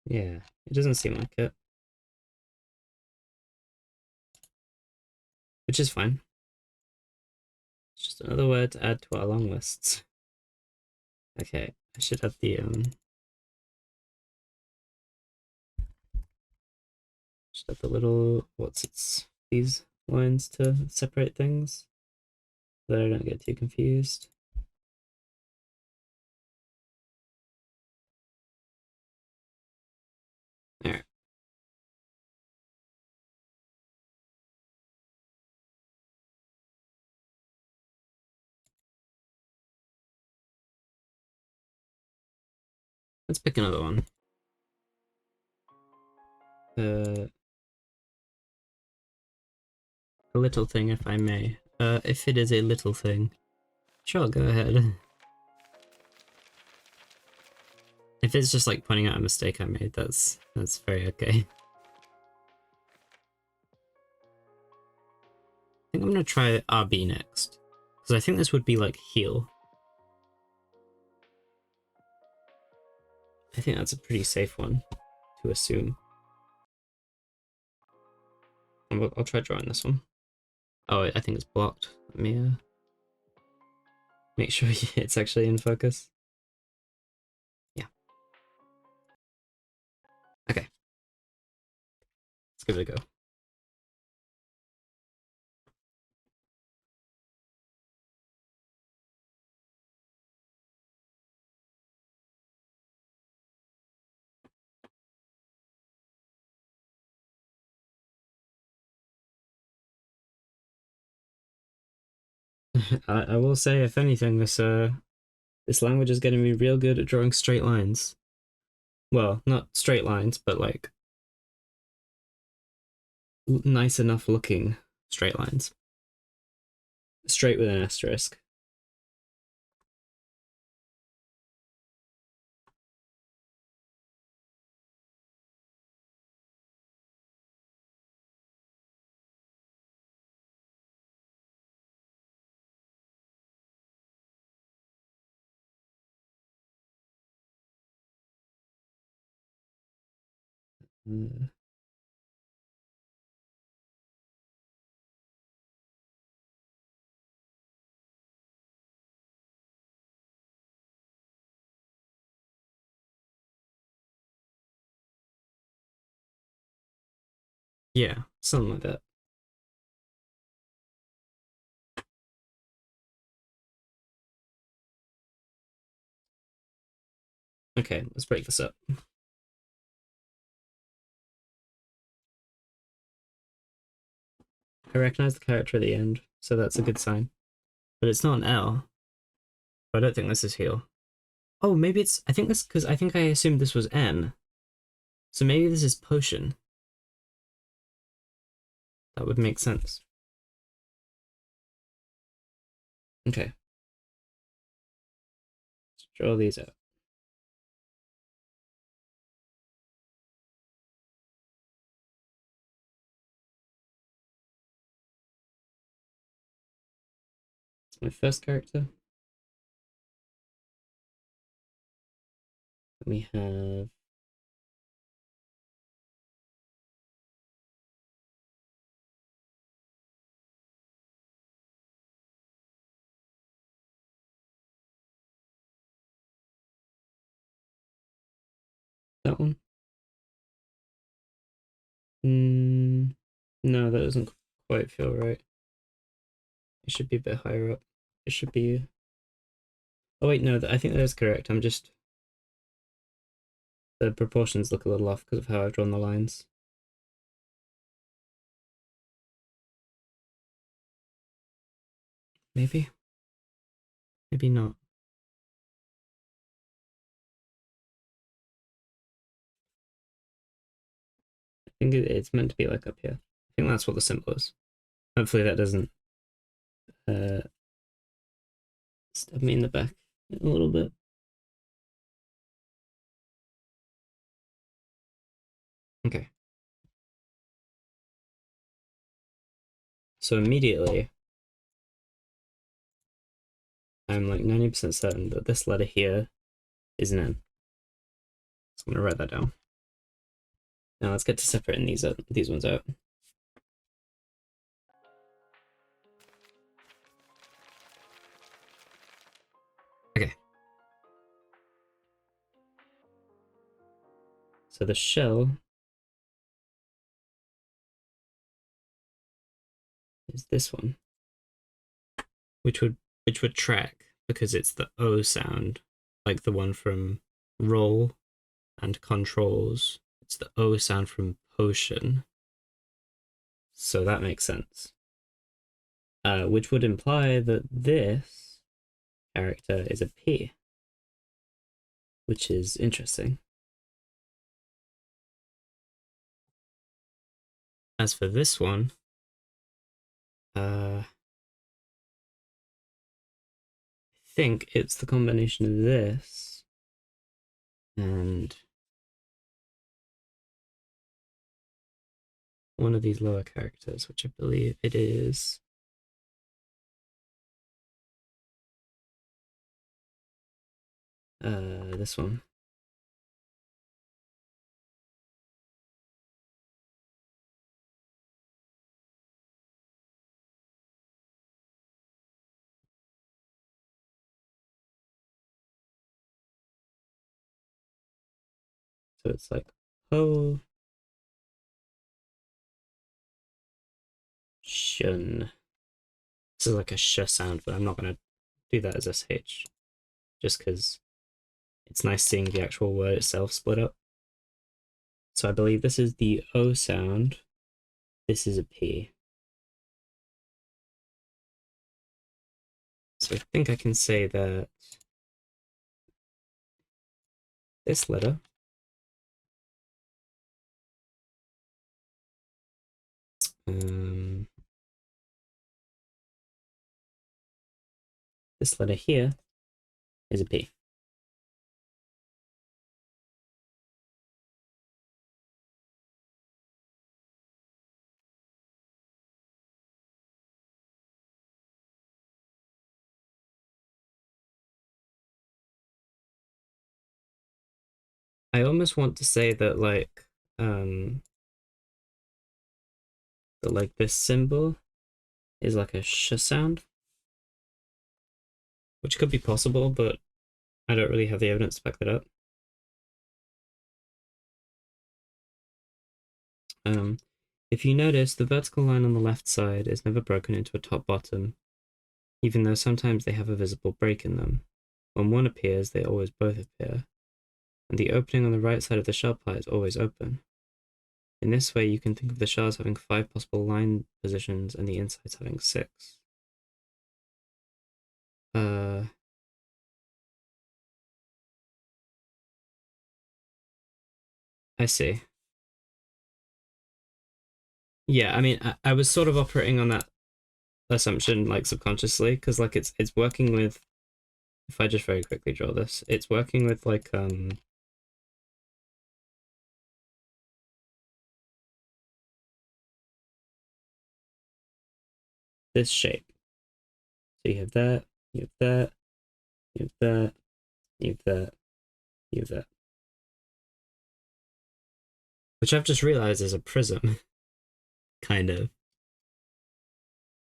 Yeah, it doesn't seem like it. Which is fine. It's just another word to add to our long lists. Okay, I should have the little these lines to separate things so that I don't get too confused. All right. Let's pick another one. A little thing, if I may. If it is a little thing. Sure, go ahead. If it's just like pointing out a mistake I made, that's very okay. I think I'm gonna try RB next. Because I think this would be like heal. I think that's a pretty safe one to assume. I'll try drawing this one. Oh, I think it's blocked. Let me make sure it's actually in focus. Yeah. Okay. Let's give it a go. I will say, if anything, this language is getting me real good at drawing straight lines. Well, not straight lines, but like nice enough looking straight lines. Straight with an asterisk. Yeah, something like that. Okay, let's break this up. I recognize the character at the end, so that's a good sign. But it's not an L. I don't think this is heal. Oh, maybe it's... I think this... Because I think I assumed this was N. So maybe this is potion. That would make sense. Okay. Let's draw these out. It's my first character. We have... that one. No, that doesn't quite feel right. It should be a bit higher up. It should be... Oh wait, no, I think that is correct. I'm just... The proportions look a little off because of how I've drawn the lines. Maybe? Maybe not. I think it's meant to be like up here. I think that's what the symbol is. Hopefully that doesn't stab me in the back a little bit. Okay. So immediately, I'm like 90% certain that this letter here is an N. So I'm gonna write that down. Now let's get to separating these ones out. Okay. So the shell is this one, which would track because it's the O sound, like the one from roll and controls. It's the O sound from potion. So that makes sense. Which would imply that this character is a P, which is interesting. As for this one, I think it's the combination of this and one of these lower characters, which I believe it is this one. So it's like potion. This is like a sh sound, but I'm not gonna do that as sh, just because it's nice seeing the actual word itself split up. So I believe this is the O sound. This is a P. So I think I can say that this letter this letter here is a P. I almost want to say that like this symbol is like a sh sound, which could be possible, but I don't really have the evidence to back that up. If you notice, the vertical line on the left side is never broken into a top-bottom, even though sometimes they have a visible break in them. When one appears, they always both appear, and the opening on the right side of the shell part is always open. In this way, you can think of the shell as having 5 possible line positions and the insides having 6. I see. Yeah, I mean, I was sort of operating on that assumption like subconsciously because like it's working with, if I just very quickly draw this, it's working with like this shape. So you have that, you have that, you have that, you have that, you have that. Which I've just realized is a prism, kind of.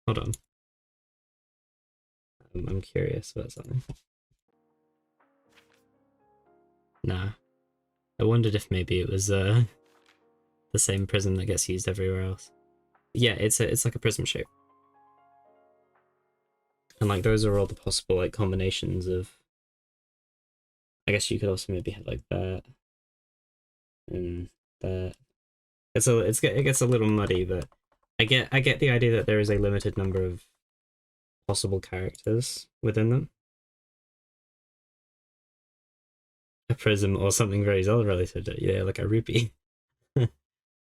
Hold on. I'm curious about something. Nah. I wondered if maybe it was the same prism that gets used everywhere else. Yeah, it's like a prism shape. And like those are all the possible like combinations of, I guess you could also maybe have like that and that. It gets a little muddy, but I get the idea that there is a limited number of possible characters within them. A prism or something very Zelda related, yeah, like a rupee.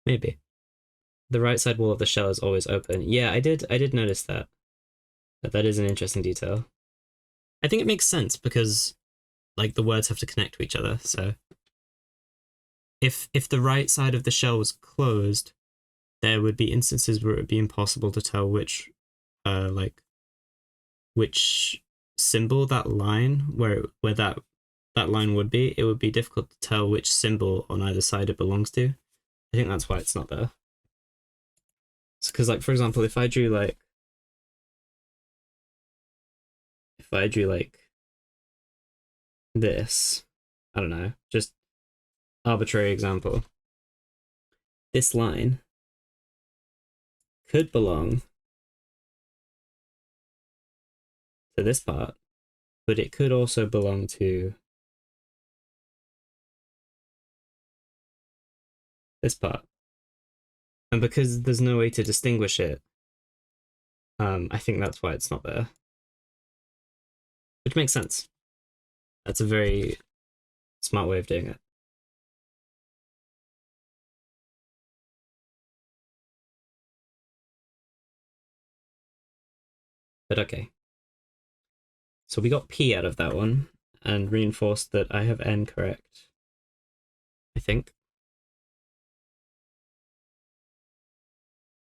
Maybe. The right side wall of the shell is always open. Yeah, I did notice that. But that is an interesting detail. I think it makes sense because like the words have to connect to each other, so if the right side of the shell was closed, there would be instances where it would be impossible to tell like which symbol that line where that line would be. It would be difficult to tell which symbol on either side it belongs to. I think that's why it's not there. Because like for example, if I drew like this, I don't know, just arbitrary example. This line could belong to this part, but it could also belong to this part. And because there's no way to distinguish it, I think that's why it's not there. Which makes sense. That's a very smart way of doing it. But okay. So we got P out of that one, and reinforced that I have N correct. I think.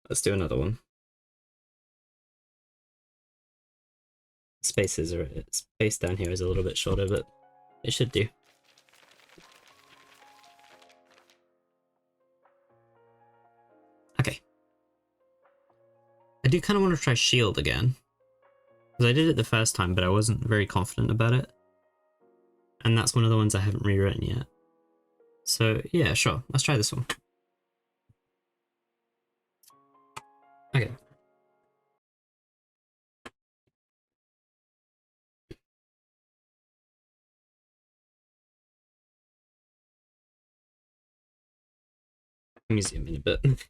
Let's do another one. Space down here is a little bit shorter, but it should do. Okay. I do kind of want to try shield again. Because I did it the first time, but I wasn't very confident about it. And that's one of the ones I haven't rewritten yet. So yeah, sure. Let's try this one. Okay. Let me zoom in a bit.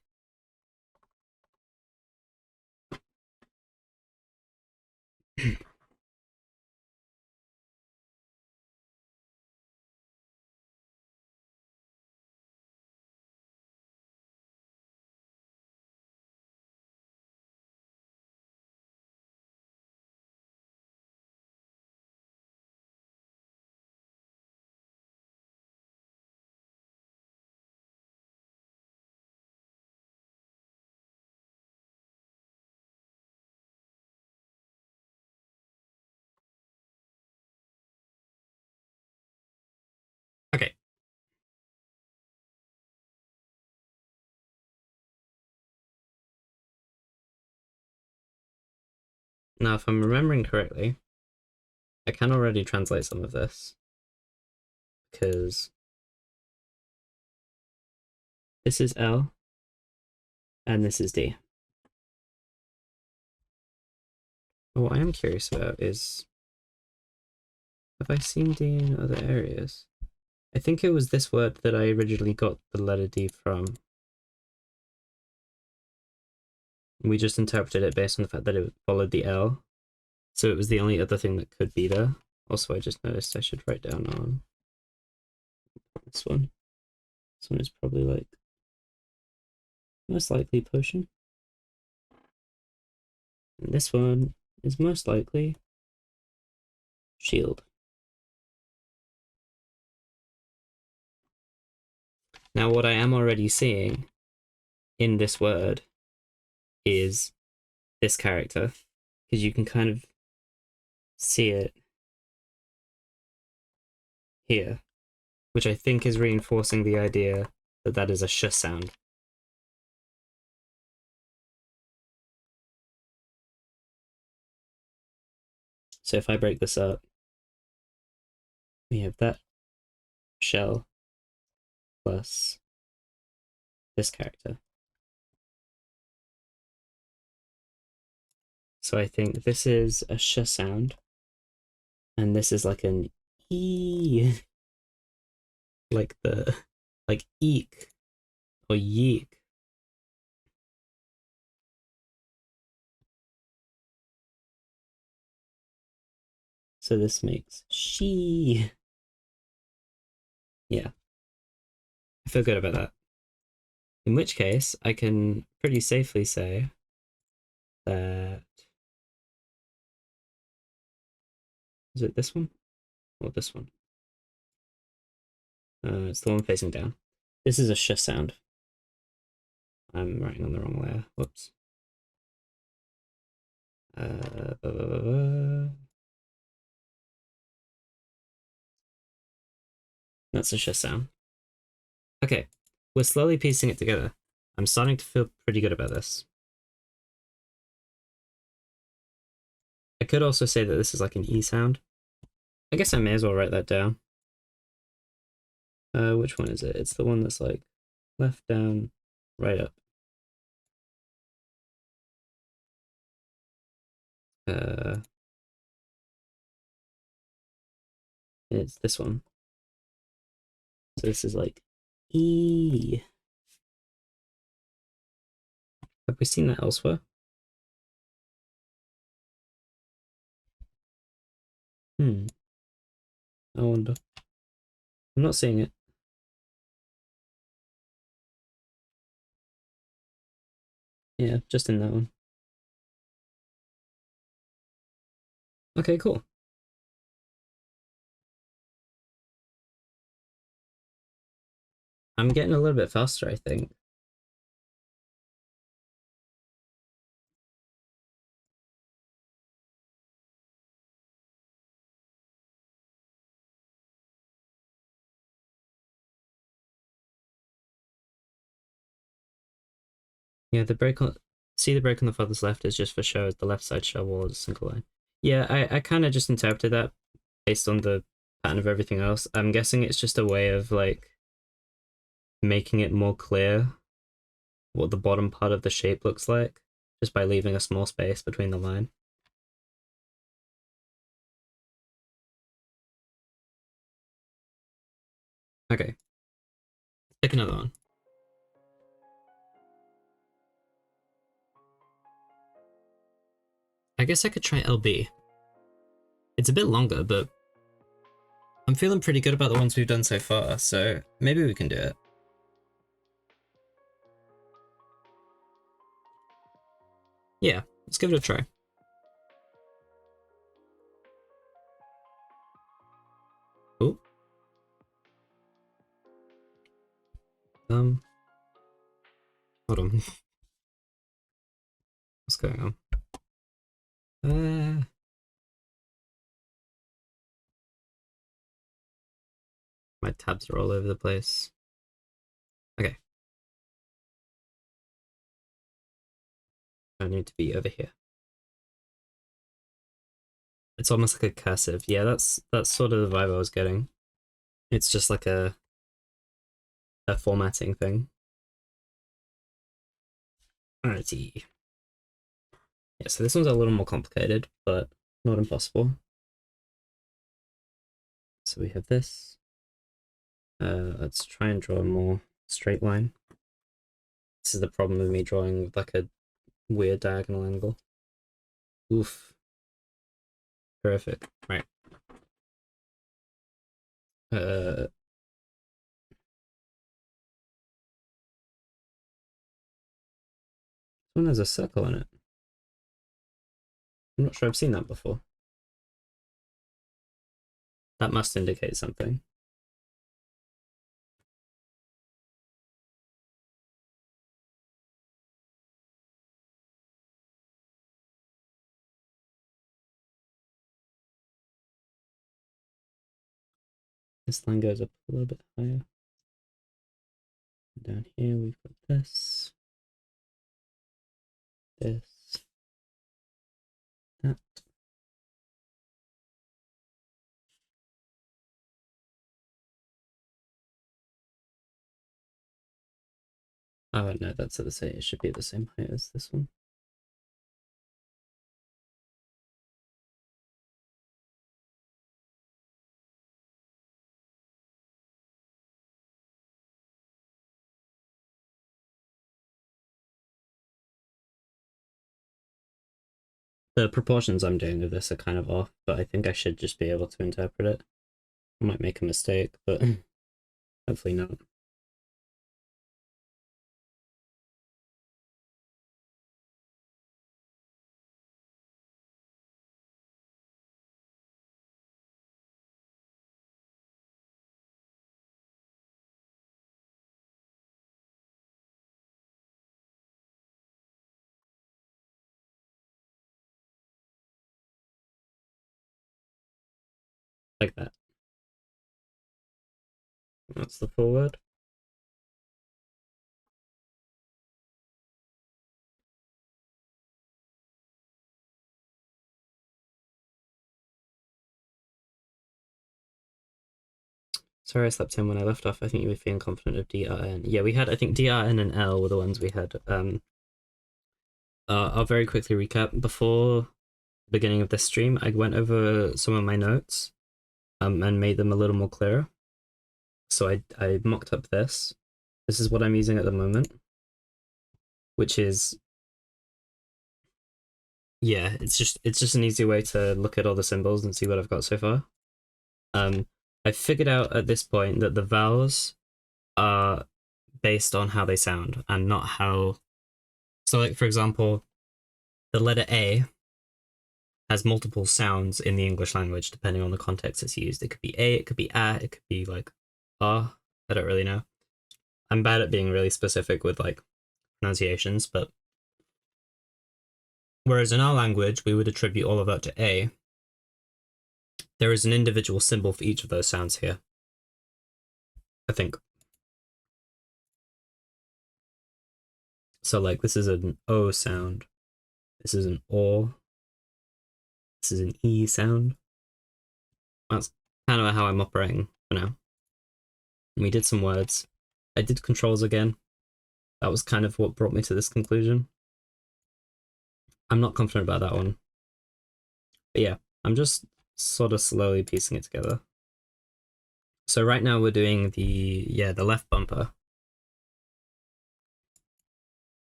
Okay. Now, if I'm remembering correctly, I can already translate some of this. Because this is L, and this is D. But what I am curious about is, have I seen D in other areas? I think it was this word that I originally got the letter D from. We just interpreted it based on the fact that it followed the L. So it was the only other thing that could be there. Also, I just noticed I should write down on this one. This one is probably like most likely potion. And this one is most likely shield. Now, what I am already seeing in this word is this character, because you can kind of see it here, which I think is reinforcing the idea that that is a sh sound. So if I break this up, we have that shell plus this character. So I think this is a sh sound, and this is like an e, like eek or yeek. So this makes she. Yeah. I feel good about that. In which case, I can pretty safely say that... Is it this one? Or this one? It's the one facing down. This is a sh sound. I'm writing on the wrong layer. Whoops. Blah, blah, blah, blah. That's a sh sound. Okay, we're slowly piecing it together. I'm starting to feel pretty good about this. I could also say that this is like an E sound. I guess I may as well write that down. Which one is it? It's the one that's like left, down, right, up. Uh, it's this one. So this is like E. Have we seen that elsewhere? Hmm. I wonder. I'm not seeing it. Yeah, just in that one. Okay, cool. I'm getting a little bit faster, I think. Yeah, the break on see the break on the farthest left is just for show. The left side shell wall is a single line. Yeah, I kind of just interpreted that based on the pattern of everything else. I'm guessing it's just a way of like making it more clear what the bottom part of the shape looks like, just by leaving a small space between the line. Okay, pick another one. I guess I could try LB. It's a bit longer, but I'm feeling pretty good about the ones we've done so far, so maybe we can do it. Yeah, let's give it a try. Oh. Hold on. What's going on? My tabs are all over the place. Okay. I need to be over here. It's almost like a cursive. Yeah, that's sort of the vibe I was getting. It's just like a formatting thing. Alrighty. Yeah, so this one's a little more complicated, but not impossible. So we have this. Let's try and draw a more straight line. This is the problem with me drawing with like a weird diagonal angle. Oof. Perfect. Right. This one has a circle in it. I'm not sure I've seen that before. That must indicate something. This line goes up a little bit higher. Down here we've got this, that. Oh no, that's the same. It should be the same height as this one. The proportions I'm doing of this are kind of off, but I think I should just be able to interpret it. I might make a mistake, but hopefully not. Like that. That's the forward. Sorry I slept in when I left off. I think you were feeling confident of DRN. Yeah, we had, I think DRN and L were the ones we had. I'll very quickly recap. Before the beginning of this stream, I went over some of my notes and made them a little more clearer. So I mocked up this. This is what I'm using at the moment, which is, yeah, it's just an easy way to look at all the symbols and see what I've got so far. I figured out at this point that the vowels are based on how they sound and not how. So, like, for example, the letter A has multiple sounds in the English language depending on the context it's used. It could be A, it could be A, it could be like I don't really know. I'm bad at being really specific with like pronunciations, but whereas in our language we would attribute all of that to A, there is an individual symbol for each of those sounds here, I think. So like this is an O sound, this is an O, this is an E sound. That's kind of how I'm operating for now. And we did some words. I did controls again. That was kind of what brought me to this conclusion. I'm not confident about that one. But yeah, I'm just sort of slowly piecing it together. So right now we're doing the left bumper.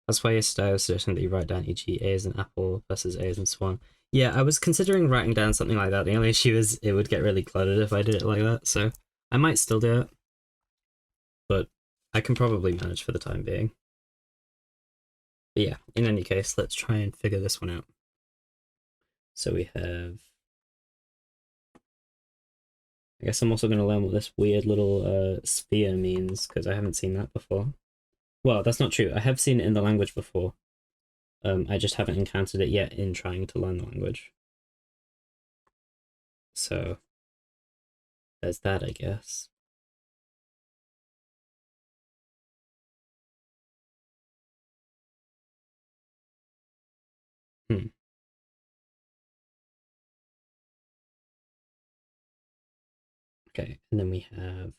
That's why yesterday I was suggesting that you write down e.g. A as an apple versus A as in swan. Yeah, I was considering writing down something like that. The only issue is it would get really cluttered if I did it like that, so I might still do it. But I can probably manage for the time being. But yeah, in any case, let's try and figure this one out. So we have... I guess I'm also going to learn what this weird little sphere means, because I haven't seen that before. Well, that's not true. I have seen it in the language before. I just haven't encountered it yet in trying to learn the language. So there's that, I guess. Okay, and then we have...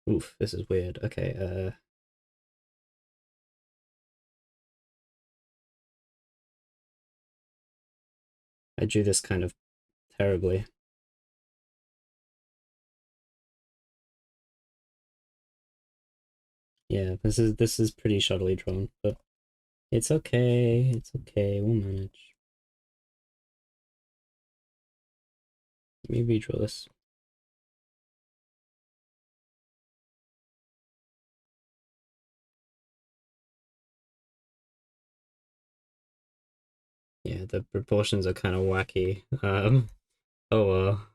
Oof, this is weird. Okay, I drew this kind of terribly. Yeah, this is pretty shoddily drawn, but it's okay. It's okay. We'll manage. Let me redraw this. Yeah, the proportions are kind of wacky. Oh well.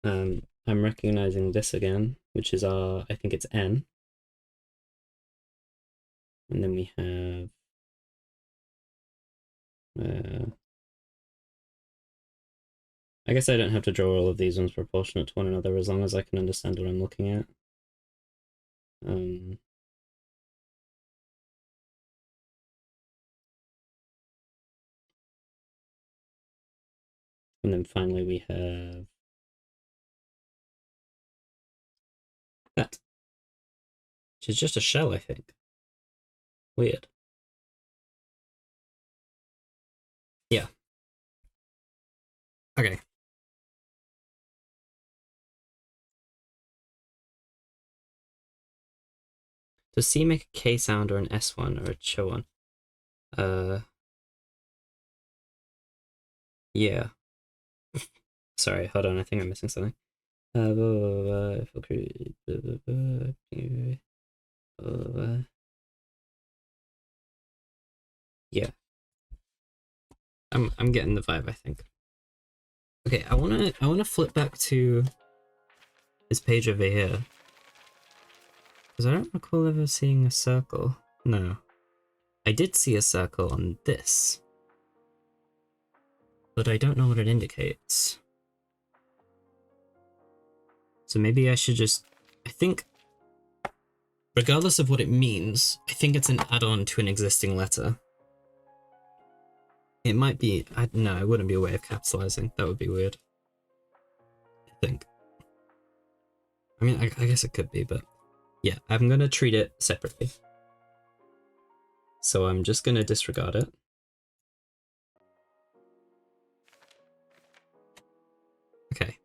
I'm recognizing this again, which is I think it's N. And then we have I guess I don't have to draw all of these ones proportionate to one another as long as I can understand what I'm looking at. And then finally we have that, which is just a shell, I think. Weird. Yeah. Okay. Does C make a K sound or an S one or a ch one? Yeah. Sorry, hold on, I think I'm missing something. Yeah. I'm getting the vibe, I think. Okay, I wanna flip back to this page over here. Because I don't recall ever seeing a circle. No. I did see a circle on this. But I don't know what it indicates. So maybe I should just, I think, regardless of what it means, I think it's an add-on to an existing letter. It might be, no, it wouldn't be a way of capitalizing. That would be weird. I think. I mean, I guess it could be, but yeah, I'm gonna treat it separately. So I'm just gonna disregard it. Okay.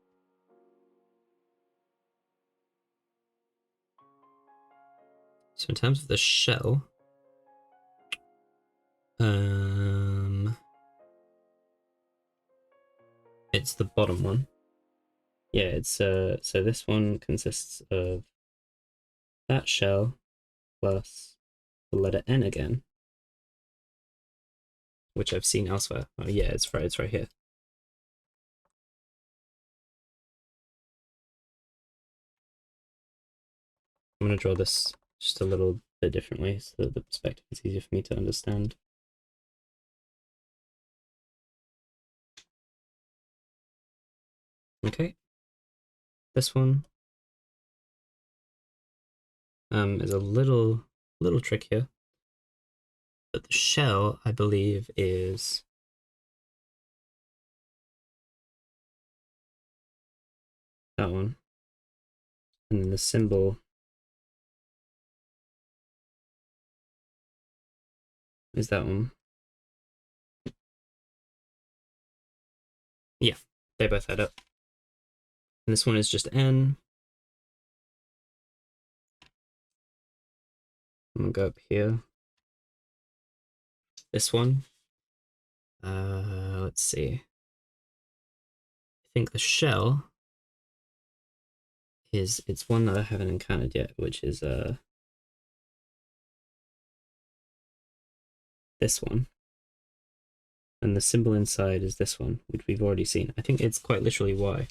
So in terms of the shell, it's the bottom one. Yeah, it's so this one consists of that shell plus the letter N again, which I've seen elsewhere. Oh yeah, it's right here. I'm gonna draw this just a little bit differently so that the perspective is easier for me to understand. Okay. This one is a little trickier. But the shell, I believe, is that one. And then the symbol is that one. Yeah, they both add up. And this one is just N. I'm gonna go up here. This one. Let's see. I think the shell it's one that I haven't encountered yet, which is this one. And the symbol inside is this one, which we've already seen. I think it's quite literally Y,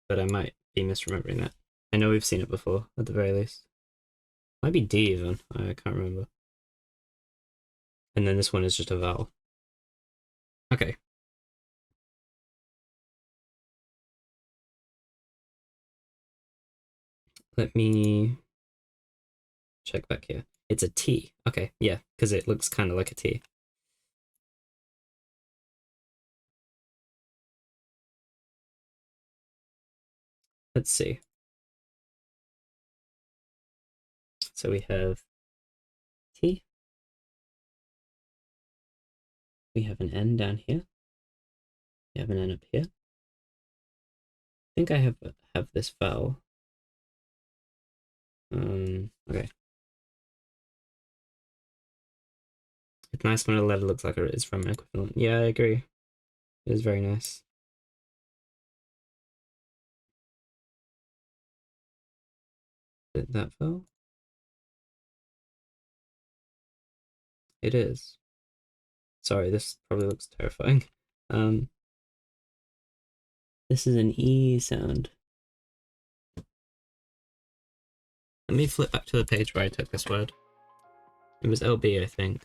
but I might be misremembering that. I know we've seen it before, at the very least. Might be D even, I can't remember. And then this one is just a vowel. Okay. Let me check back here. It's a T. Okay, yeah, because it looks kind of like a T. Let's see. So we have T. We have an N down here. We have an N up here. I think I have this vowel. Okay. It's nice when a letter looks like it is from an equivalent. Yeah, I agree. It is very nice. That vowel? It is. Sorry, this probably looks terrifying. This is an E sound. Let me flip back to the page where I took this word. It was LB, I think.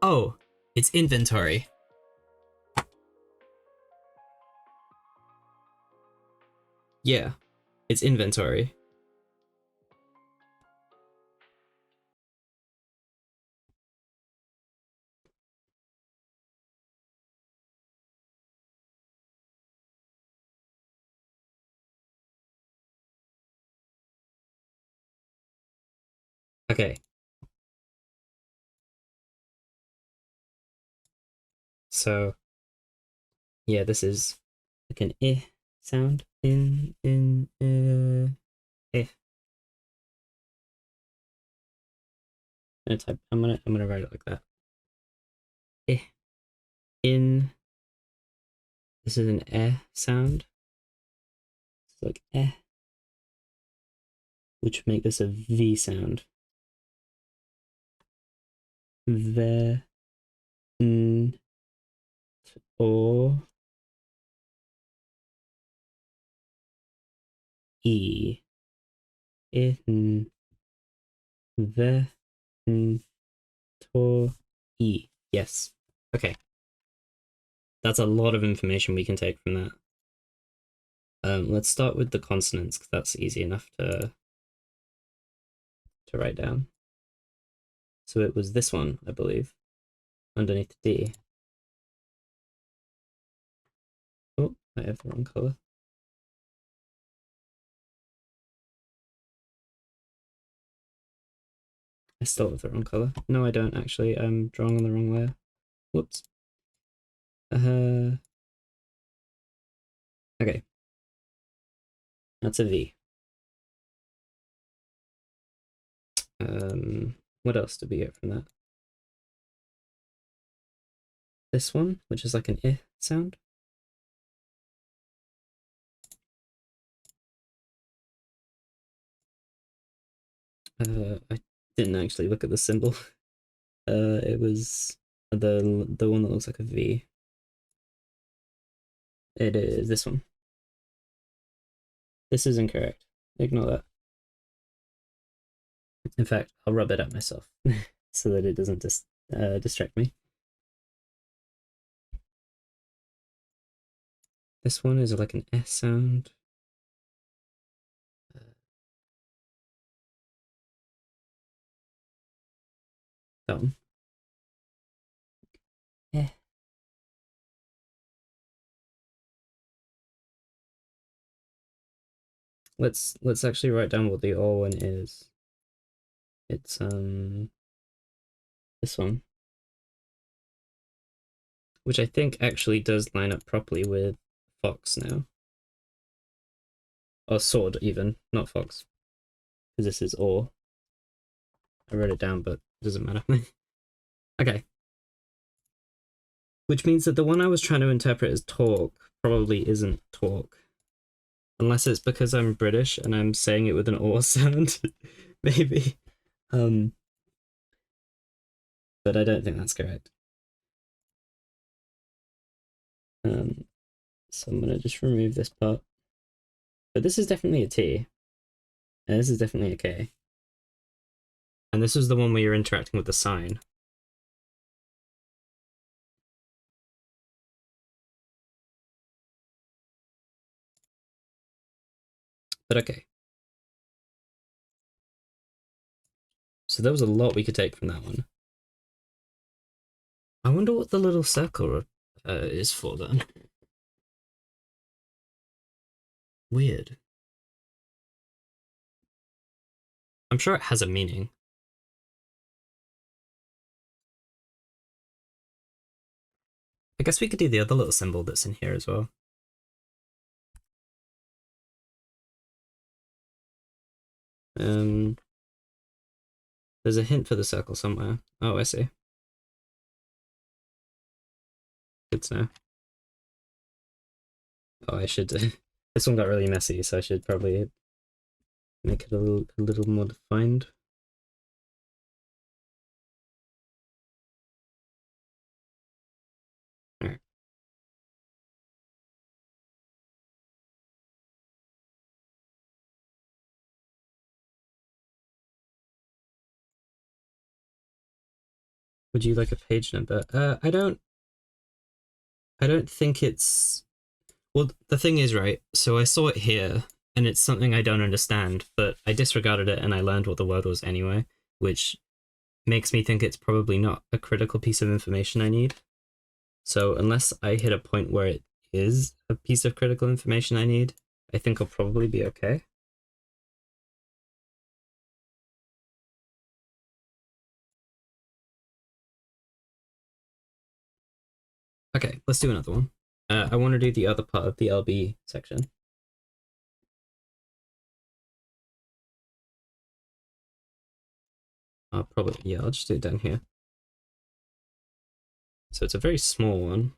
Oh, it's inventory. Yeah, it's inventory. Okay. So, yeah, this is like an I sound. I. I'm gonna write it like that. I. In. This is an sound. It's like which make this a V sound. The. N. O. E. In. The. N. To. E. Yes. Okay. that's a lot of information we can take from that. Let's start with the consonants, because that's easy enough to write down. So it was this one, I believe, underneath D. Oh, I have the wrong color. I still have the wrong color. No, I don't actually. I'm drawing on the wrong layer. Whoops. Okay. That's a V. What else did we get from that? This one, which is like an I sound. I didn't actually look at the symbol. It was the one that looks like a V. It is this one. This is incorrect. Ignore that. In fact, I'll rub it up myself so that it doesn't distract me. This one is like an S sound. That one. Yeah. Let's actually write down what the O one is. It's this one, which I think actually does line up properly with fox now. Or sword even, not fox. Because this is or. I wrote it down, but it doesn't matter. Okay. Which means that the one I was trying to interpret as talk probably isn't talk. Unless it's because I'm British and I'm saying it with an or sound. Maybe. But I don't think that's correct. So I'm gonna just remove this part. But this is definitely a T. And this is definitely a K. And this is the one where you're interacting with the sign. But okay. So there was a lot we could take from that one. I wonder what the little circle is for then. Weird. I'm sure it has a meaning. I guess we could do the other little symbol that's in here as well. There's a hint for the circle somewhere. Oh, I see. Good to know. Oh, I should. This one got really messy, so I should probably make it a little more defined. All right. Would you like a page number? I don't think it's. Well, the thing is, right, so I saw it here, and it's something I don't understand, but I disregarded it and I learned what the word was anyway, which makes me think it's probably not a critical piece of information I need. So unless I hit a point where it is a piece of critical information I need, I think I'll probably be okay. Okay, let's do another one. I want to do the other part of the LB section. I'll just do it down here. So it's a very small one.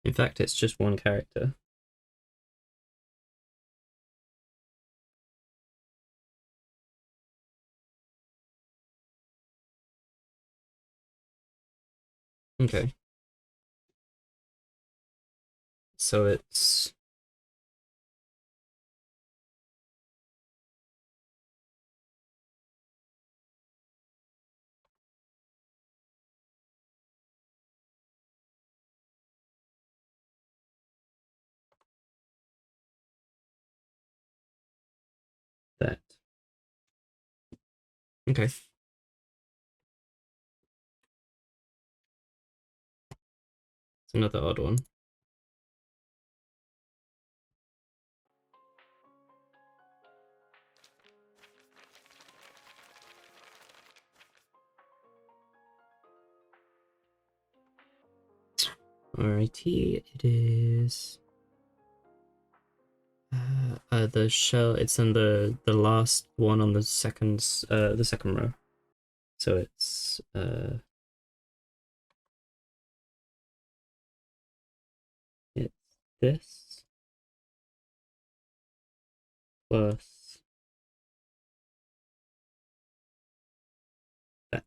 In fact, it's just one character. Okay. So it's that. Okay. It's another odd one. Alrighty, it is the shell. It's in the last one on the second row. So it's this plus that.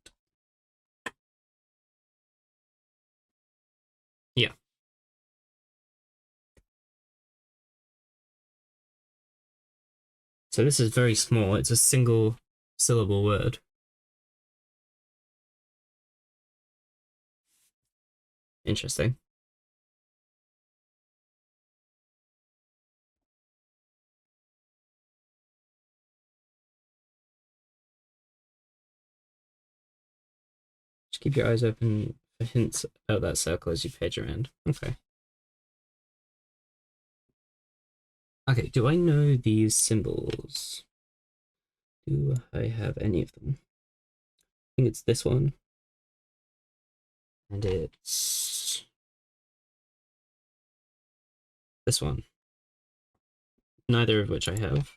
Yeah. So this is very small. It's a single syllable word. Interesting. Just keep your eyes open for hints out that circle as you page around. Okay. Okay, do I know these symbols? Do I have any of them? I think it's this one. And it's this one. Neither of which I have.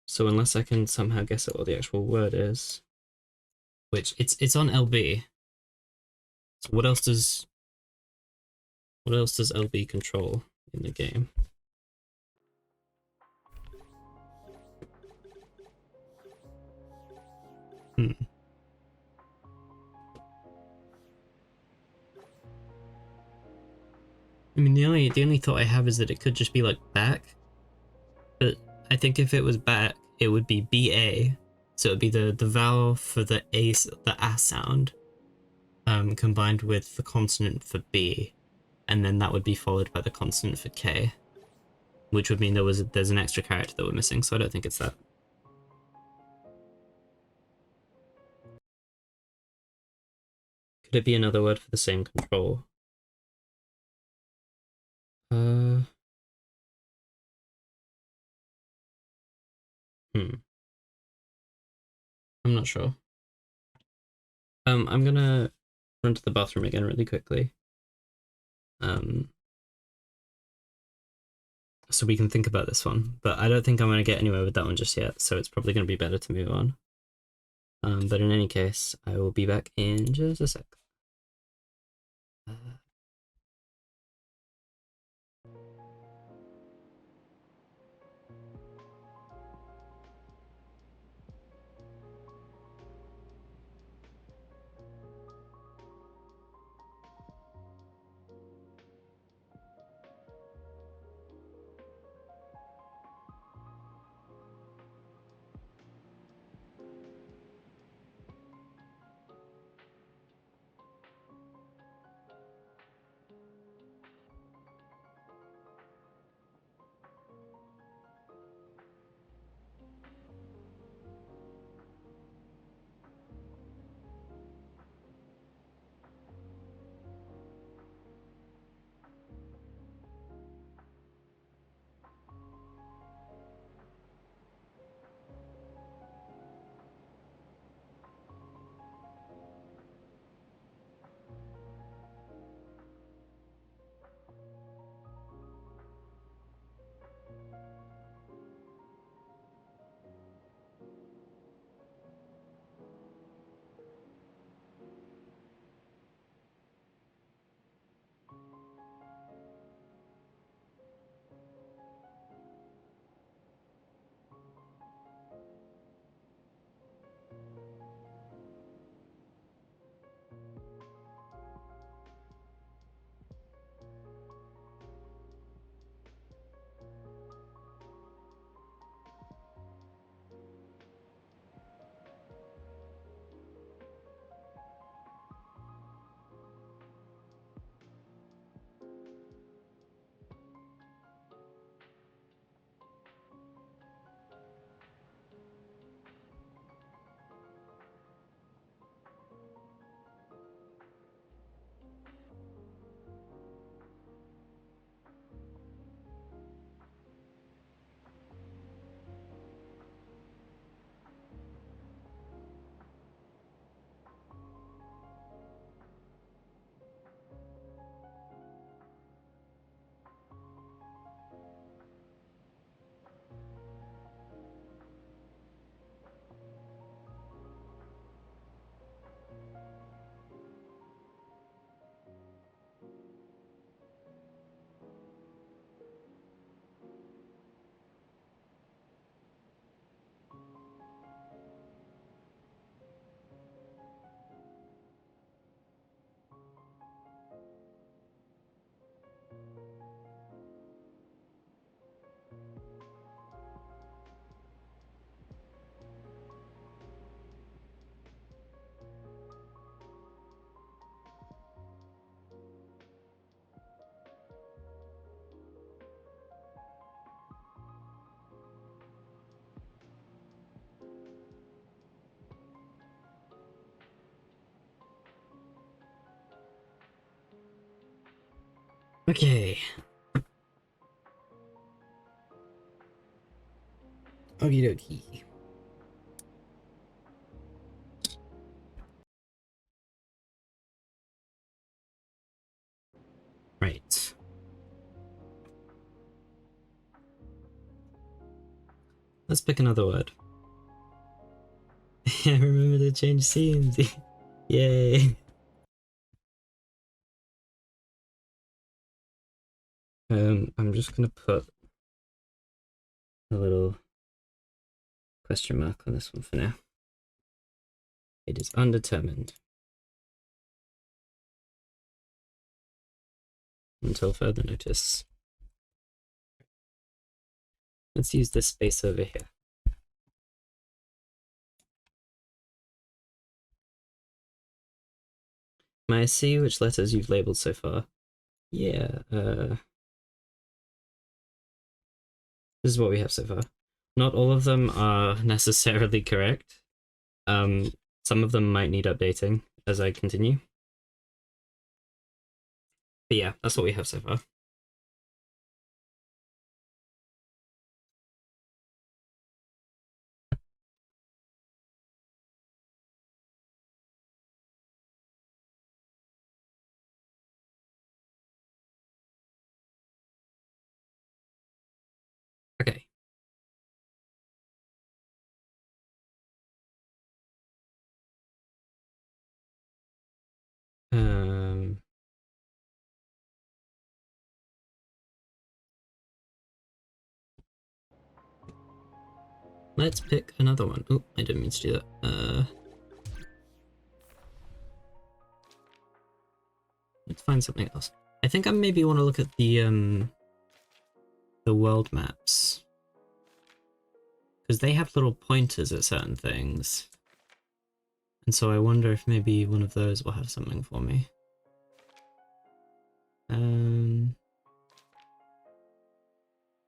So unless I can somehow guess at what the actual word is, which it's on LB. So what else does LB control in the game? Hmm. I mean, the only thought I have is that it could just be like back, but I think if it was back, it would be BA. So it would be the vowel for the A sound, combined with the consonant for B, and then that would be followed by the consonant for K, which would mean there's an extra character that we're missing. So I don't think it's that. Could it be another word for the same control? Uh, I'm not sure. I'm gonna run to the bathroom again really quickly. Um, so we can think about this one, but I don't think I'm gonna get anywhere with that one just yet. So it's probably gonna be better to move on. But in any case, I will be back in just a sec. Uh, Okay. Okie dokie. Right. Let's pick another word. I remember to change scenes. Yay. I'm just gonna put a little question mark on this one for now. It is undetermined. Until further notice. Let's use this space over here. May I see which letters you've labeled so far? Yeah, this is what we have so far. Not all of them are necessarily correct. Some of them might need updating as I continue. But yeah, that's what we have so far. Okay. Um, let's pick another one. Oh, I didn't mean to do that. Let's find something else. I think I maybe want to look at the world maps. Because they have little pointers at certain things. And so I wonder if maybe one of those will have something for me.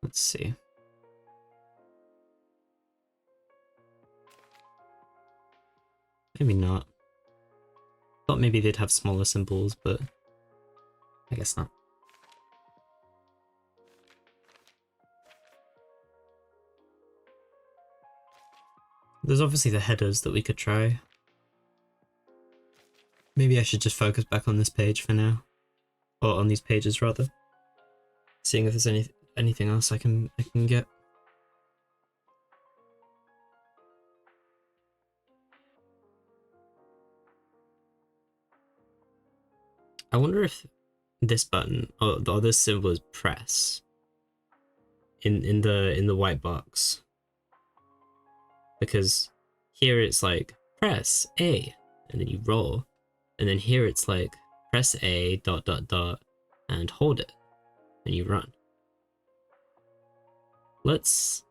Let's see. Maybe not. Thought maybe they'd have smaller symbols, but I guess not. There's obviously the headers that we could try. Maybe I should just focus back on this page for now. Or on these pages, rather. Seeing if there's anything else I can get. I wonder if this button or this symbol is press in the white box, because here it's like press A and then you roll, and then here it's like press A ... and hold it and you run. Let's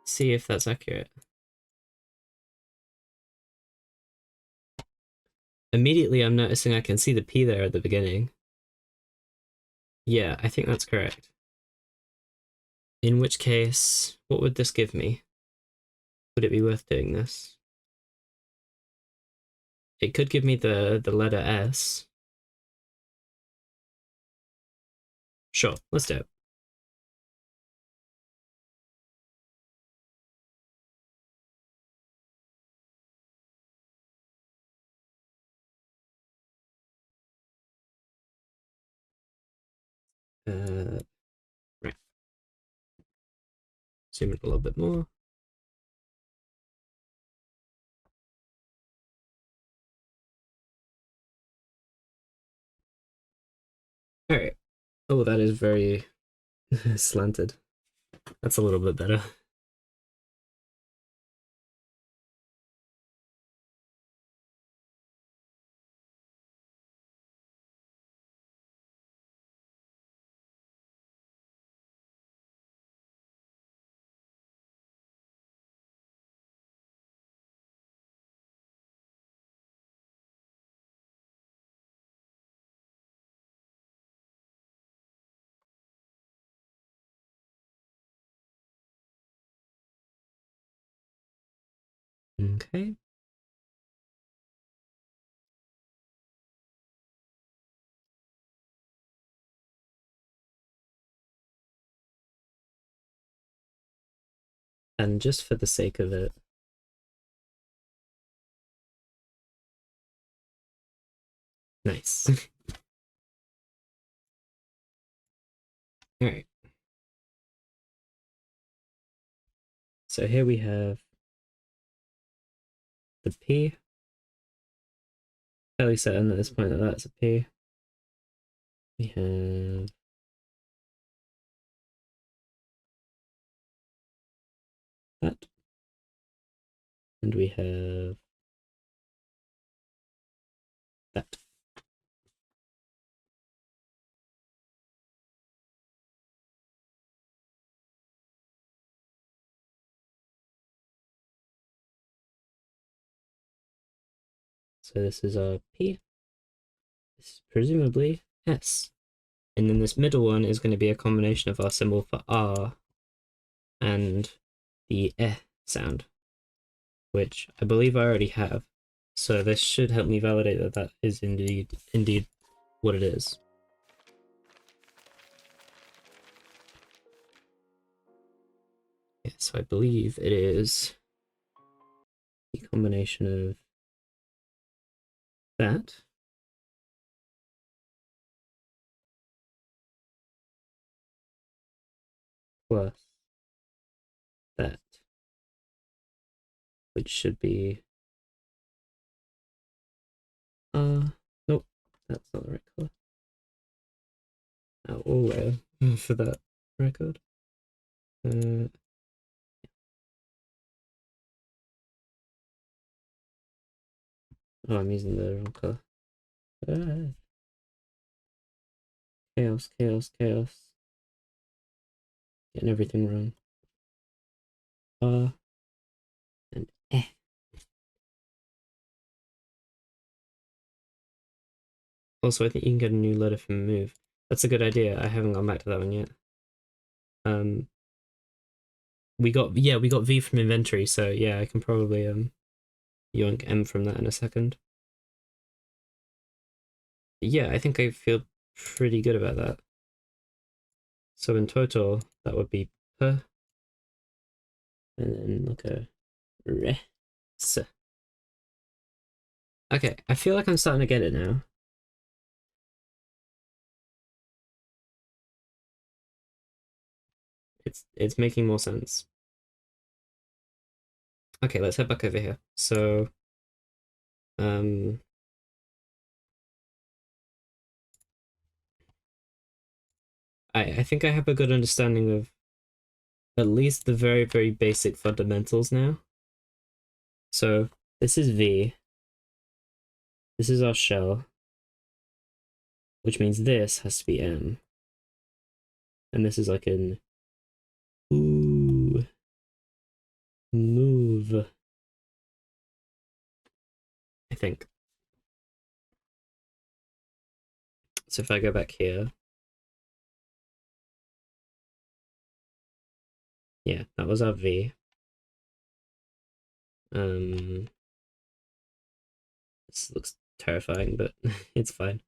see if that's accurate. Immediately I'm noticing I can see the P there at the beginning. Yeah, I think that's correct. In which case, what would this give me? Would it be worth doing this? It could give me the letter S. Sure, let's do it. Right. Zoom in a little bit more. All right. Oh, that is very slanted. That's a little bit better. Okay. And just for the sake of it, nice. All right. So here we have the P. Fairly certain at this point that that's a P. We have that. And we have that. So this is our P. This is presumably S. And then this middle one is going to be a combination of our symbol for R and the eh sound, which I believe I already have. So this should help me validate that that is indeed what it is. Yeah, so I believe it is the combination of that plus that, which should be nope, that's not the right color. All layer for that record. Oh, I'm using the wrong color. Chaos, chaos, chaos. Getting everything wrong. And eh. Also, I think you can get a new letter from move. That's a good idea. I haven't gone back to that one yet. We got V from inventory, so yeah, I can probably yoink M from that in a second. Yeah, I think I feel pretty good about that. So in total, that would be P, and then like a re, S. Okay, I feel like I'm starting to get it now. It's making more sense. Okay, let's head back over here. So, I think I have a good understanding of at least the very, very basic fundamentals now. So this is V. This is our shell, which means this has to be M. And this is like an ooh move, I think. So if I go back here, yeah, that was our V. This looks terrifying, but it's fine.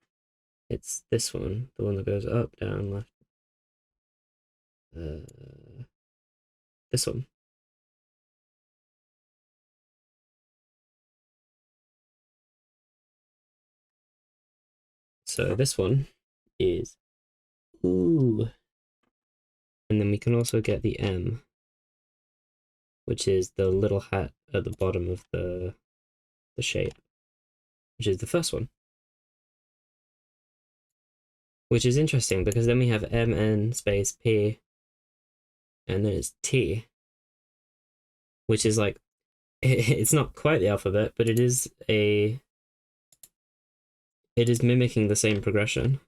It's this one, the one that goes up, down, left. This one. So this one is ooh. And then we can also get the M, which is the little hat at the bottom of the shape, which is the first one. Which is interesting because then we have MN space P, and then it's T, which is like, it's not quite the alphabet, but it is mimicking the same progression.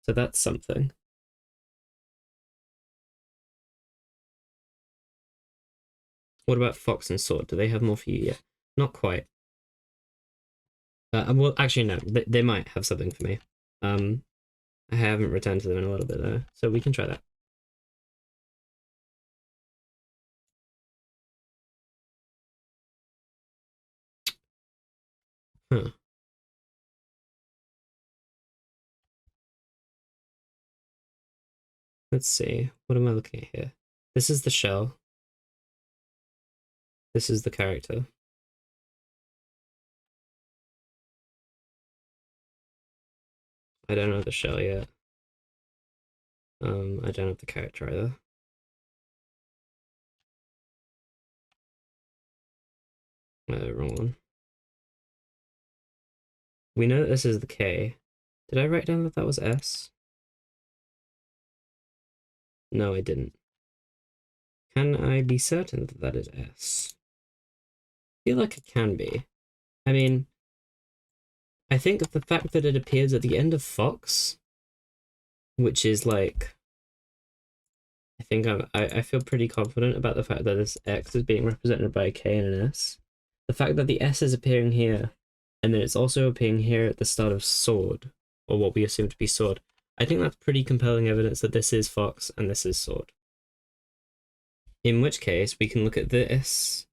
So that's something. What about fox and sword? Do they have more for you yet? Not quite. Well, actually, no. They might have something for me. I haven't returned to them in a little bit though, so we can try that. Huh. Let's see. What am I looking at here? This is the shell. This is the character. I don't know the shell yet. I don't have the character either. Wrong one. We know that this is the K. Did I write down that that was S? No, I didn't. Can I be certain that that is S? I feel like it can be. I mean, I think the fact that it appears at the end of Fox, which is like, I feel pretty confident about the fact that this X is being represented by a K and an S. The fact that the S is appearing here, and then it's also appearing here at the start of Sword, or what we assume to be Sword, I think that's pretty compelling evidence that this is Fox and this is Sword. In which case, we can look at this,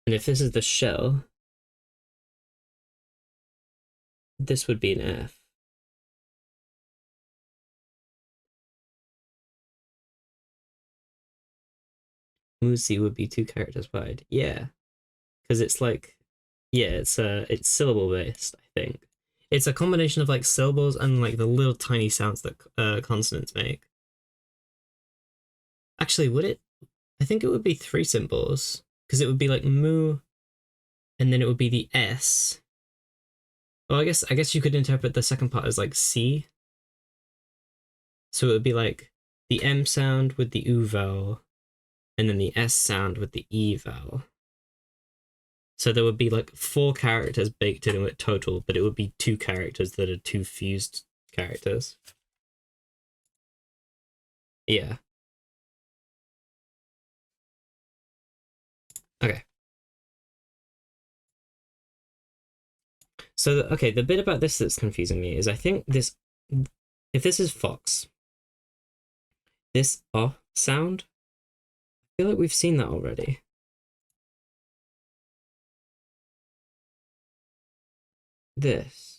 and if this is the shell, this would be an F. Musi would be 2 characters wide. Yeah. Because it's like, yeah, it's syllable based, I think. It's a combination of like syllables and like the little tiny sounds that consonants make. Actually, would it? I think it would be 3 symbols. Because it would be like mu, and then it would be the S. Well, I guess you could interpret the second part as like C. So it would be like the M sound with the U vowel, and then the S sound with the E vowel. So there would be like 4 characters baked into it total, but it would be 2 characters that are 2 fused characters. Yeah. Okay. So, okay, the bit about this that's confusing me is I think this, if this is Fox, this sound, I feel like we've seen that already.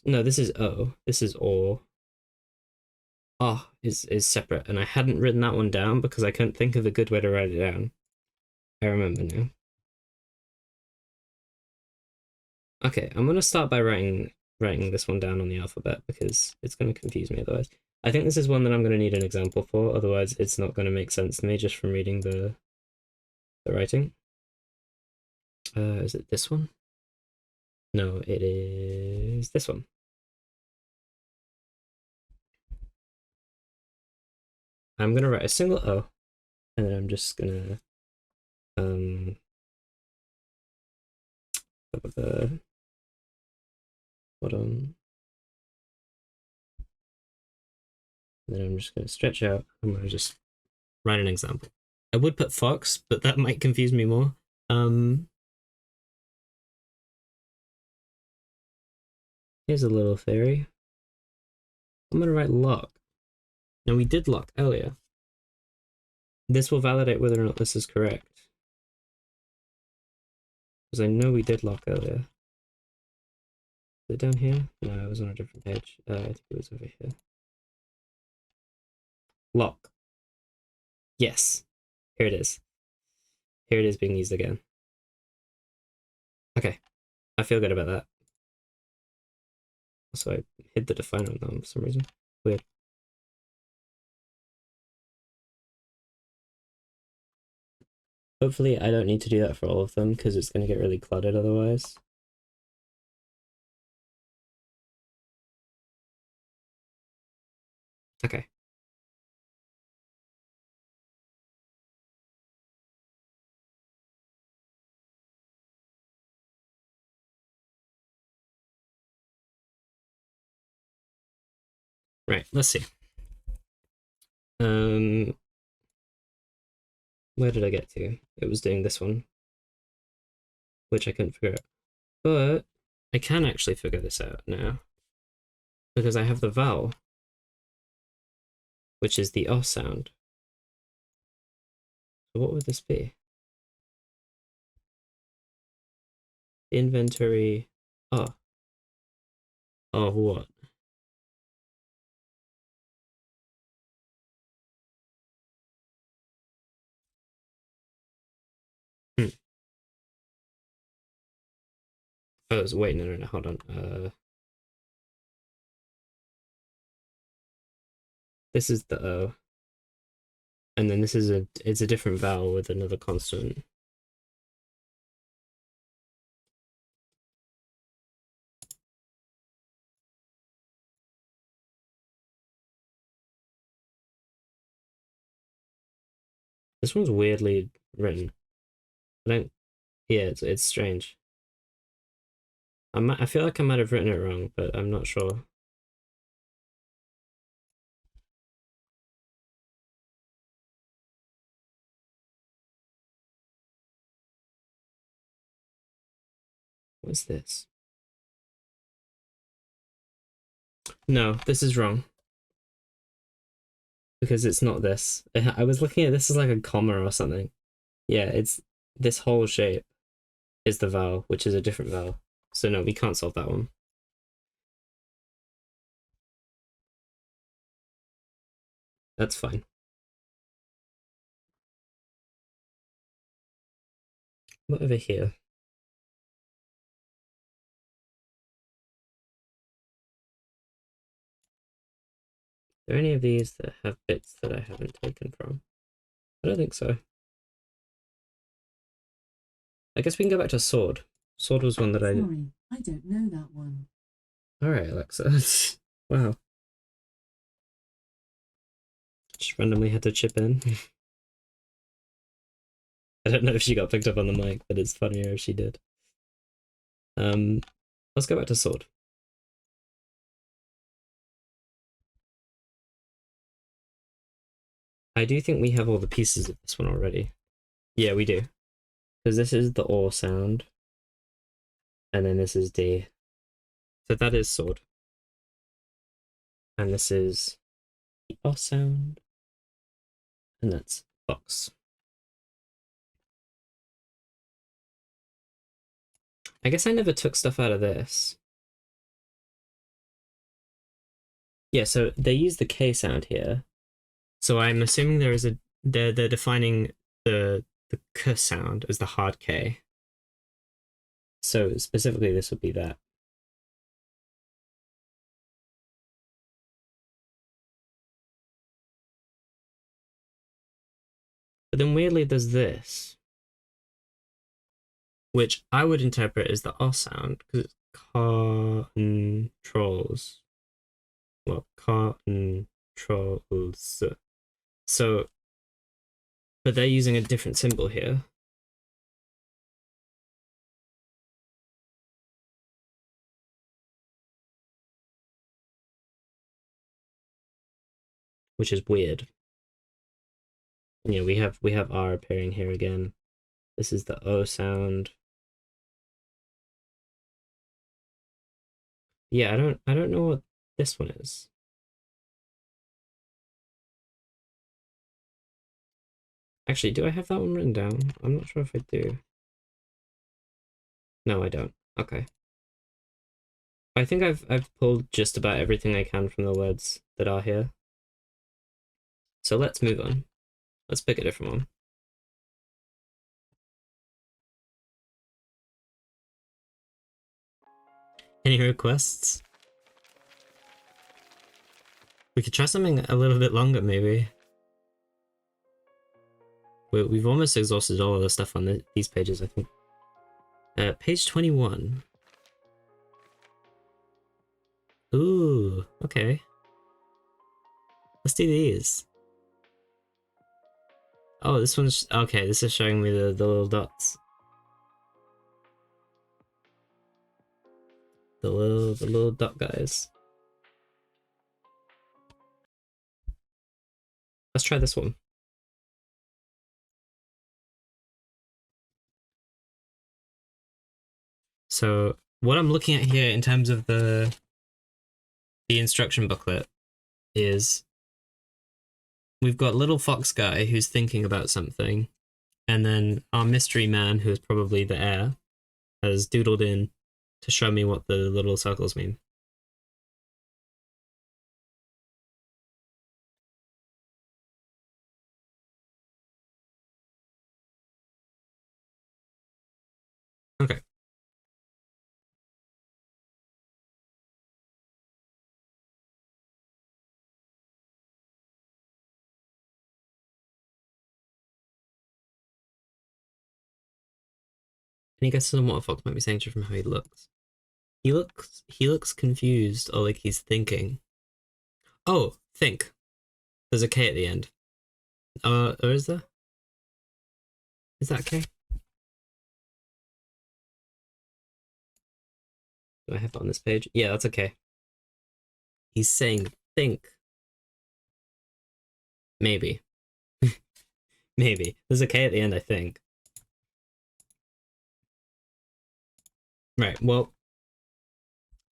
No, this is O. This is O. Oh is separate, and I hadn't written that one down because I couldn't think of a good way to write it down. I remember now. Okay, I'm gonna start by writing this one down on the alphabet because it's gonna confuse me otherwise. I think this is one that I'm gonna need an example for, otherwise it's not gonna make sense to me just from reading the writing. Is it this one? No, it is this one. I'm gonna write a single O, and then I'm just gonna bottom. Then I'm just gonna stretch out. I'm gonna just write an example. I would put Fox, but that might confuse me more. Here's a little theory. I'm gonna write lock. Now we did lock earlier. This will validate whether or not this is correct. Because I know we did lock earlier. Is it down here? No, it was on a different page. I think it was over here. Lock. Yes. Here it is. Here it is being used again. Okay. I feel good about that. So I hid the definer on them for some reason. Weird. Hopefully I don't need to do that for all of them because it's going to get really cluttered otherwise. Okay. Right, let's see. Where did I get to? It was doing this one, which I couldn't figure out. But I can actually figure this out now because I have the vowel, which is the O sound. So what would this be? Inventory. Oh. Oh, what? Oh, wait, no, hold on. This is the O, and then this is it's a different vowel with another consonant. This one's weirdly written. I don't. Yeah, it's strange. I feel like I might have written it wrong, but I'm not sure. What's this? No, this is wrong because it's not this. I was looking at this as like a comma or something. Yeah, it's this whole shape is the vowel, which is a different vowel. So no, we can't solve that one. That's fine. What over here? Are there any of these that have bits that I haven't taken from? I don't think so. I guess we can go back to sword. Sword was one that I... Sorry, I don't know that one. Alright, Alexa. Wow. Just randomly had to chip in. I don't know if she got picked up on the mic, but it's funnier if she did. Let's go back to sword. I do think we have all the pieces of this one already. Yeah, we do. Because this is the or sound. And then this is D. So that is sword. And this is the O sound. And that's fox. I guess I never took stuff out of this. Yeah, so they use the K sound here. So I'm assuming there is a they're defining the K sound as the hard K. So specifically this would be that. But then weirdly there's this, which I would interpret as the O sound, because it's controls. Well, controls. So, but they're using a different symbol here. Which is weird. Yeah, we have R appearing here again. This is the O sound. Yeah, I don't know what this one is. Actually, do I have that one written down? I'm not sure if I do. No, I don't. Okay. I think I've pulled just about everything I can from the words that are here. So let's move on. Let's pick a different one. Any requests? We could try something a little bit longer, maybe. We've almost exhausted all of the stuff on these pages, I think. Page 21. Ooh, okay. Let's do these. Oh, this one's... Okay, this is showing me the little dots. The little dot guys. Let's try this one. So what I'm looking at here in terms of the instruction booklet is we've got little fox guy who's thinking about something, and then our mystery man, who is probably the heir, has doodled in to show me what the little circles mean. Okay. Any guesses on what a fox might be saying just from how he looks? He looks confused or like he's thinking. Oh, think. There's a K at the end. Or is there? Is that K? Do I have it on this page? Yeah, that's okay. He's saying think. Maybe. Maybe. There's a K at the end, I think. Right, well.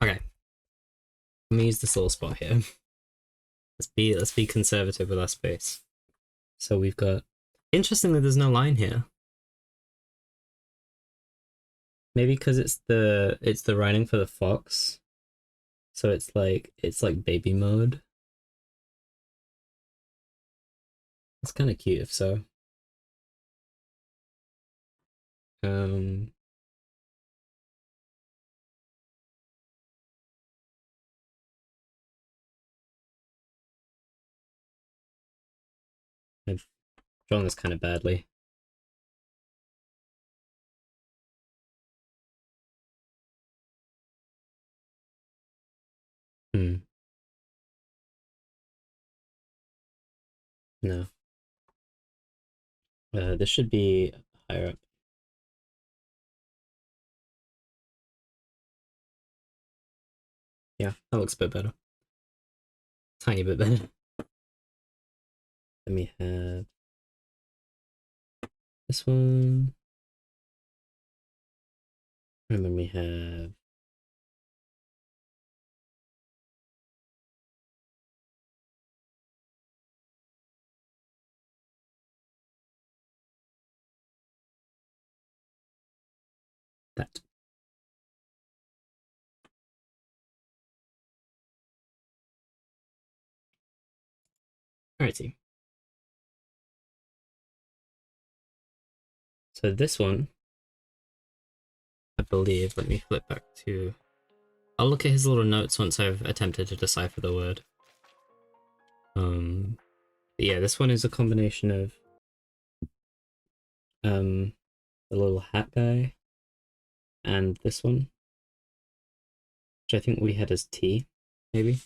Okay. Let me use this little spot here. Let's be conservative with our space. So we've got, interestingly, there's no line here. Maybe because it's the writing for the fox. So it's like baby mode. It's kind of cute if so. Um I've drawn this kind of badly. Hmm. No. This should be higher up. Yeah, that looks a bit better. Tiny bit better. Let me have this one. And then we have that. Alrighty. So this one, I believe, let me flip back to, I'll look at his little notes once I've attempted to decipher the word. Yeah, this one is a combination of the little hat guy and this one, which I think we had as T, maybe.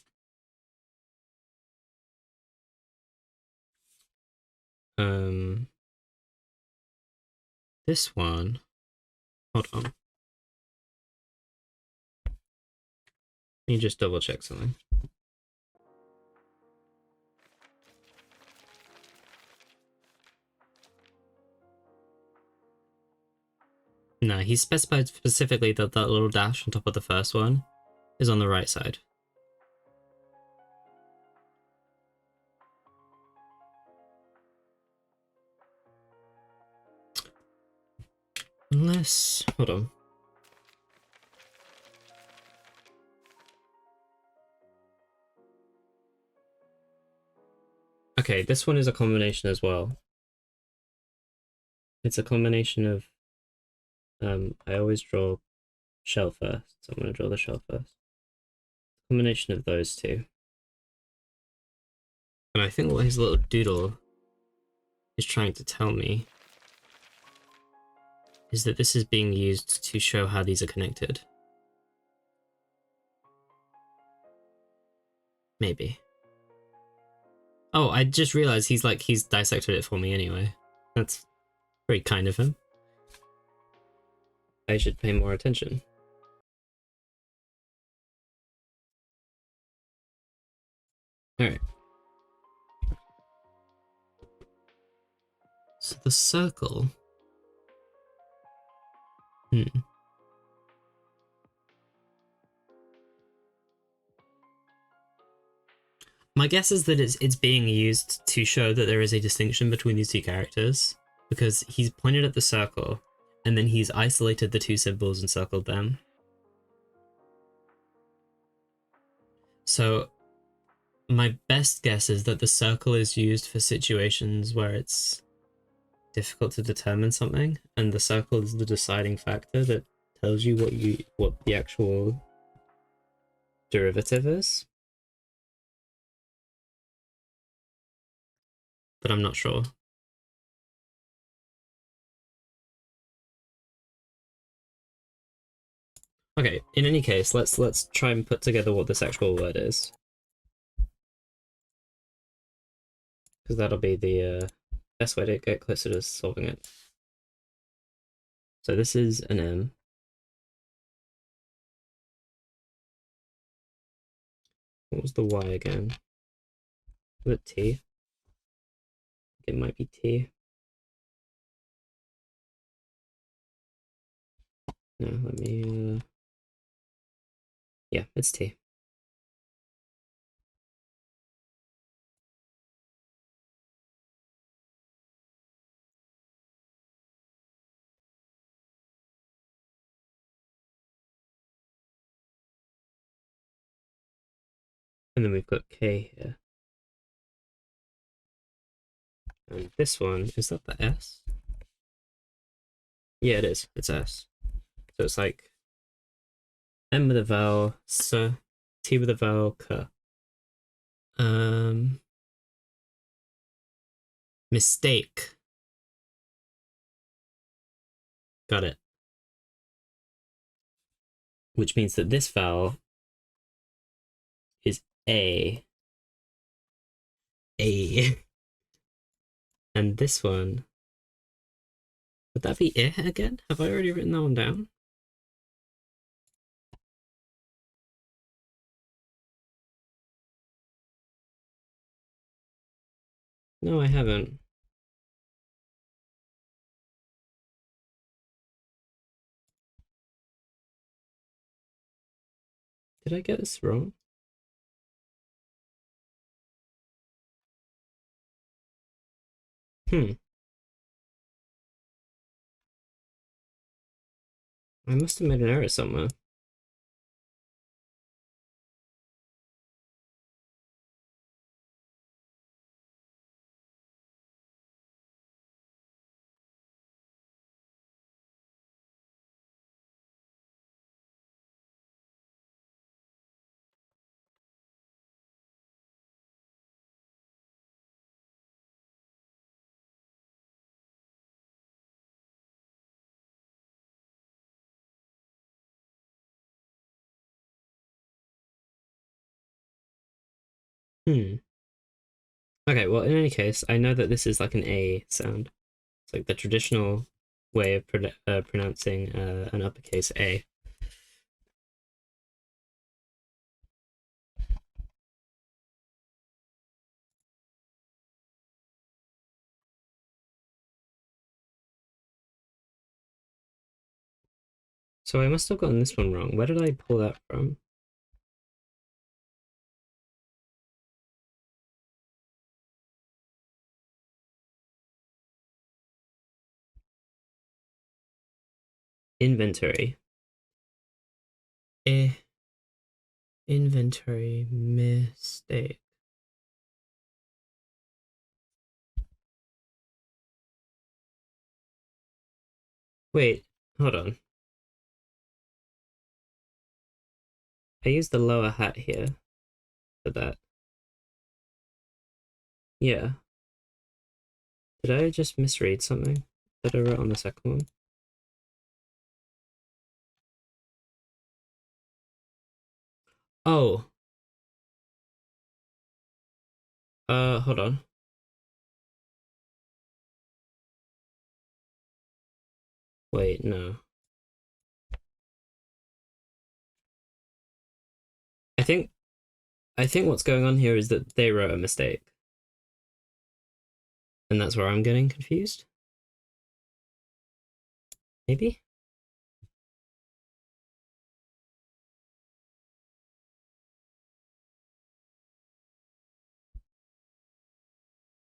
This one, hold on. Let me just double check something. No, he specified specifically that that little dash on top of the first one is on the right side. Unless, hold on. Okay, this one is a combination as well. It's a combination of, I always draw shell first, so I'm going to draw the shell first. Combination of those two. And I think what his little doodle is trying to tell me is that this is being used to show how these are connected. Maybe. Oh, I just realized he's dissected it for me anyway. That's very kind of him. I should pay more attention. Alright. So the circle. My guess is that it's being used to show that there is a distinction between these two characters, because he's pointed at the circle, and then he's isolated the two symbols and circled them. So my best guess is that the circle is used for situations where it's difficult to determine something, and the circle is the deciding factor that tells you what the actual derivative is. But I'm not sure. Okay, in any case, let's try and put together what this actual word is. Because that'll be the best way to get closer to solving it. So this is an M. What was the Y again? Was it T? It might be T. No, let me... Yeah, it's T. And then we've got K here. And this one, is that the S? Yeah, it is. It's S. So it's like M with a vowel, S, T with a vowel, K. Mistake. Got it. Which means that this vowel is A. A. And this one, would that be I again? Have I already written that one down? No, I haven't. Did I get this wrong? Hmm. I must have made an error somewhere. Hmm. Okay, well, in any case, I know that this is like an A sound. It's like the traditional way of pronouncing an uppercase A. So I must have gotten this one wrong. Where did I pull that from? Inventory. Eh. Inventory mistake. Wait, hold on. I used the lower hat here for that. Yeah. Did I just misread something that I wrote on the second one? Oh. Hold on. Wait, no. I think what's going on here is that they wrote a mistake. And that's where I'm getting confused. Maybe?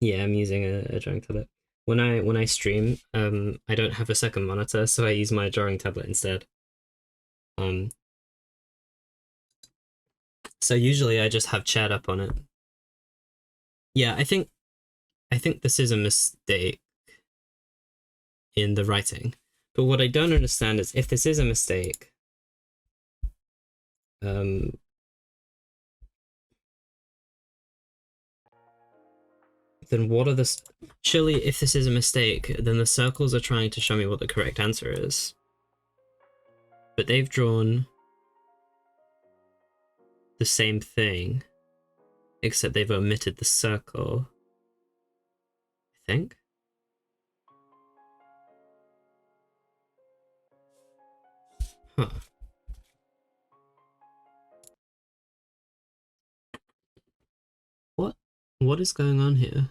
Yeah, I'm using a drawing tablet. When I stream, I don't have a second monitor, so I use my drawing tablet instead. Um, so usually I just have chat up on it. Yeah, I think this is a mistake in the writing. But what I don't understand is if this is a mistake, um, then what are the... Surely if this is a mistake, then the circles are trying to show me what the correct answer is. but they've drawn the same thing, except they've omitted the circle, I think. Huh. What is going on here?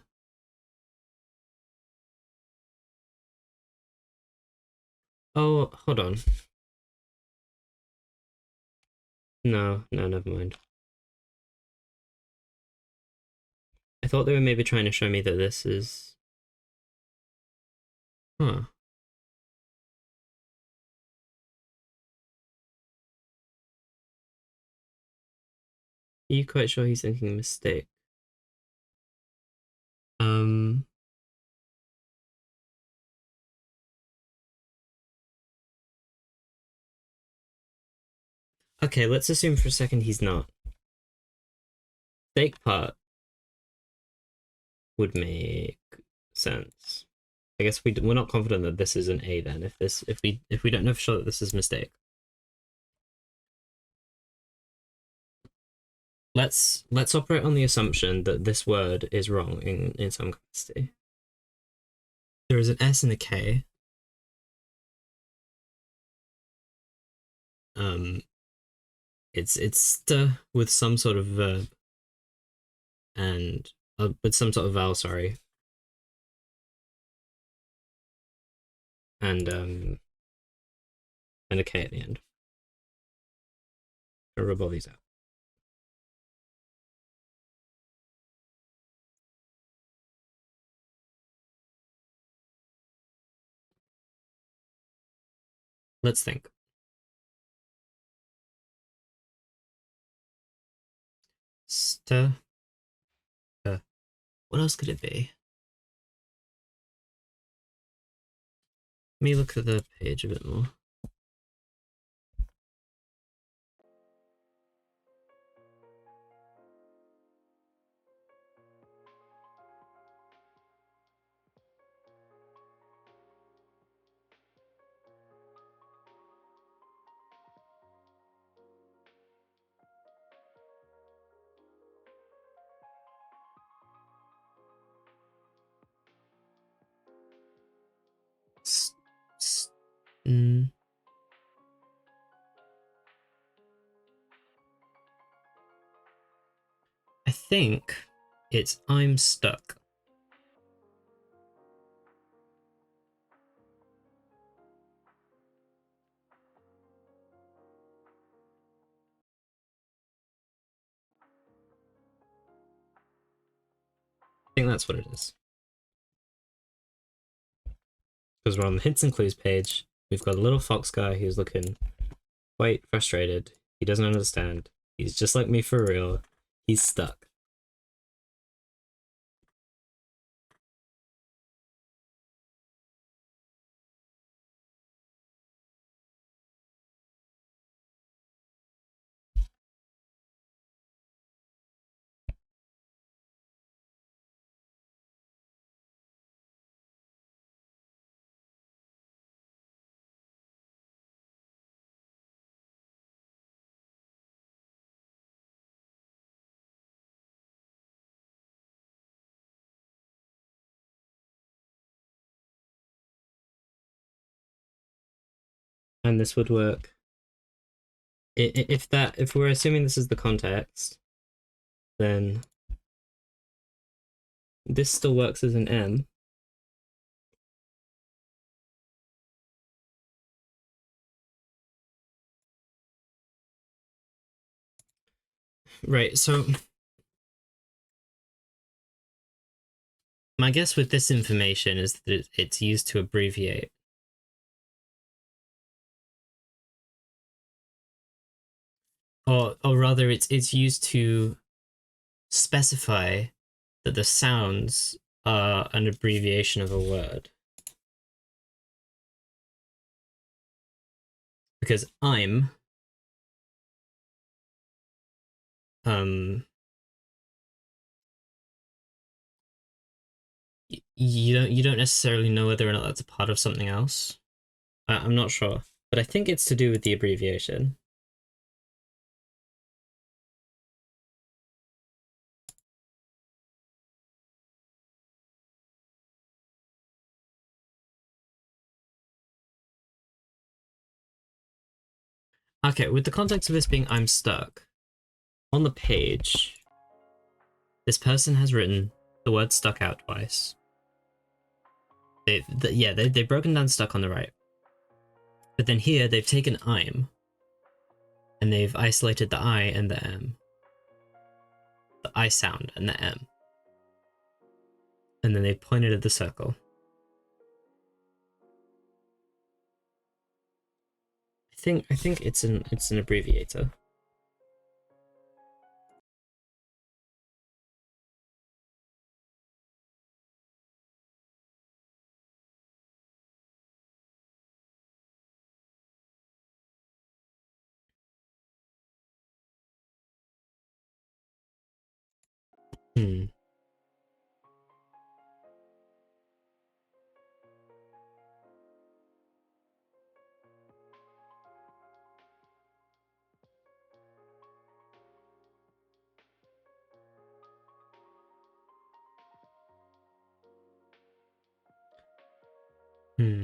Oh, hold on. No, never mind. I thought they were maybe trying to show me that this is... Huh. Are you quite sure he's thinking a mistake? Okay, let's assume for a second he's not. Mistake part would make sense. I guess we're not confident that this is an A then. If we don't know for sure that this is a mistake. Let's operate on the assumption that this word is wrong in some capacity. There is an S and a K. It's st with some sort of verb and with some sort of vowel, sorry. And a K at the end. I'll rub all these out. Let's think. What else could it be? Let me look at the page a bit more. I think it's I'm stuck. I think that's what it is. Because we're on the hints and clues page. We've got a little fox guy who's looking quite frustrated. He doesn't understand. He's just like me for real. He's stuck. And this would work. If we're assuming this is the context, then this still works as an M. Right, so my guess with this information is that it's used to abbreviate. Or rather it's used to specify that the sounds are an abbreviation of a word. Because I'm you don't necessarily know whether or not that's a part of something else. I'm not sure, but I think it's to do with the abbreviation. Okay, with the context of this being I'm stuck, on the page, this person has written the word stuck out twice. They've broken down stuck on the right. But then here, they've taken I'm, and they've isolated the I and the M. The I sound and the M. And then they pointed at the circle. I think it's an abbreviator. Hmm. Hmm.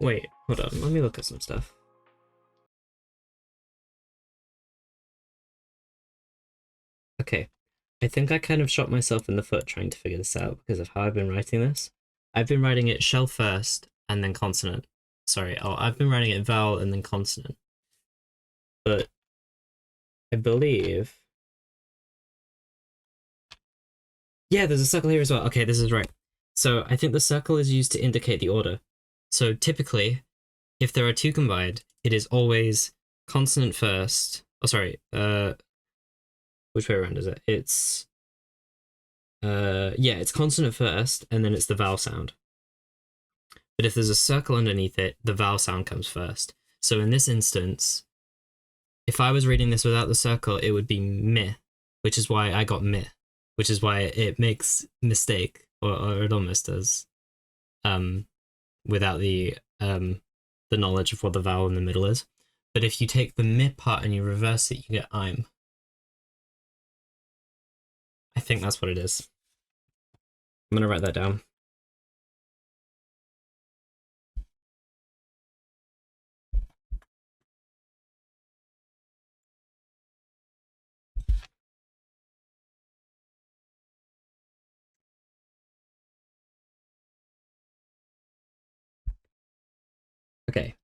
Wait, hold on. Let me look at some stuff. Okay. I think I kind of shot myself in the foot trying to figure this out because of how I've been writing this. I've been writing it shell first and then consonant. Sorry, I've been writing it vowel and then consonant. But I believe... Yeah, there's a circle here as well. Okay, this is right. So I think the circle is used to indicate the order. So typically, if there are two combined, it is always consonant first. Oh, sorry. Which way around is it? It's it's consonant first, and then it's the vowel sound. But if there's a circle underneath it, the vowel sound comes first. So in this instance, if I was reading this without the circle, it would be meh, which is why I got meh, which is why it makes mistake, or it almost does, without the knowledge of what the vowel in the middle is. But if you take the meh part and you reverse it, you get I'm. I think that's what it is. I'm gonna write that down. Okay.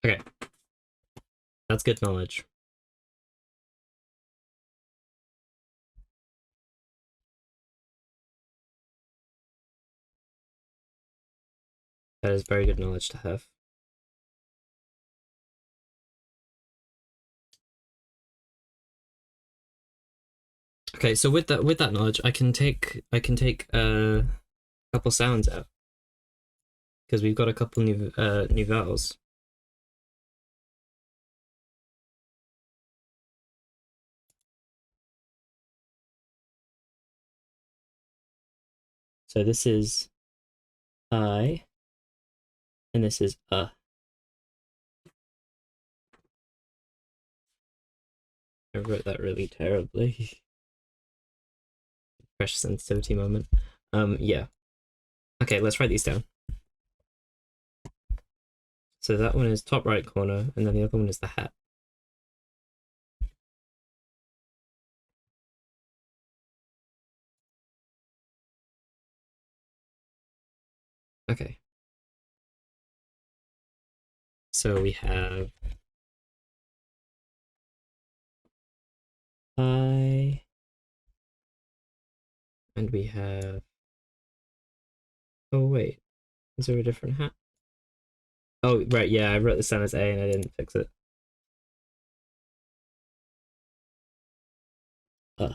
Okay. That's good knowledge. That is very good knowledge to have. Okay, so with that knowledge, I can take a couple sounds out because we've got a couple new vowels. So this is I, and this is I wrote that really terribly. Pressure sensitivity moment. Yeah. Okay, let's write these down. So that one is top right corner, and then the other one is the hat. Okay. So we have I, and we have. Oh wait, is there a different hat? Oh right, yeah, I wrote this down as A and I didn't fix it. Uh.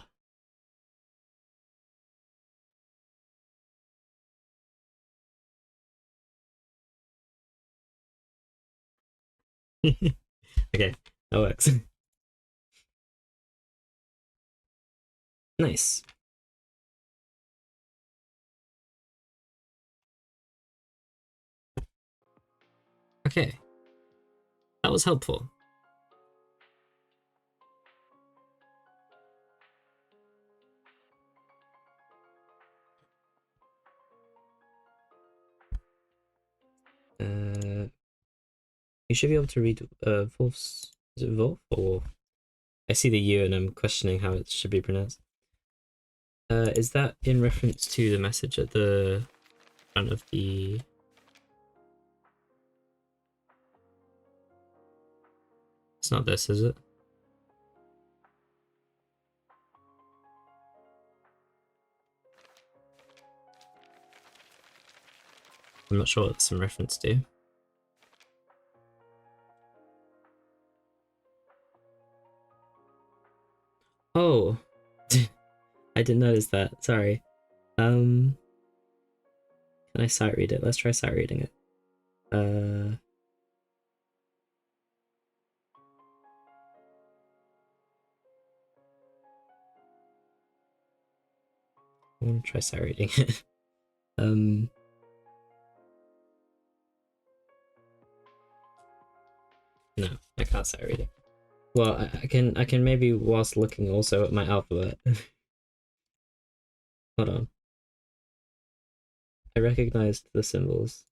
Okay, that works. Nice. Okay, that was helpful. You should be able to read Wolf's. Is it Wolf or I see the U and I'm questioning how it should be pronounced. Is that in reference to the message at the front of the? It's not this, is it? I'm not sure what it's in reference to. Oh, I didn't notice that. Sorry. Can I sight read it? Let's try sight reading it. I want to try sight reading it. No, I can't sight read it. Well, I can maybe whilst looking also at my alphabet. Hold on. I recognized the symbols.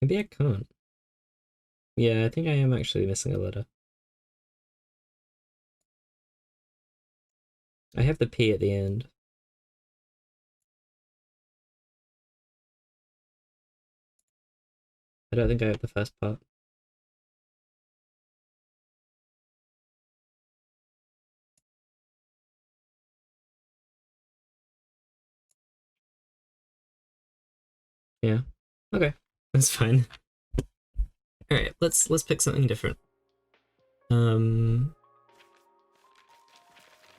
Maybe I can't. Yeah, I think I am actually missing a letter. I have the P at the end. I don't think I have the first part. Yeah. Okay. That's fine. Alright, let's pick something different. Um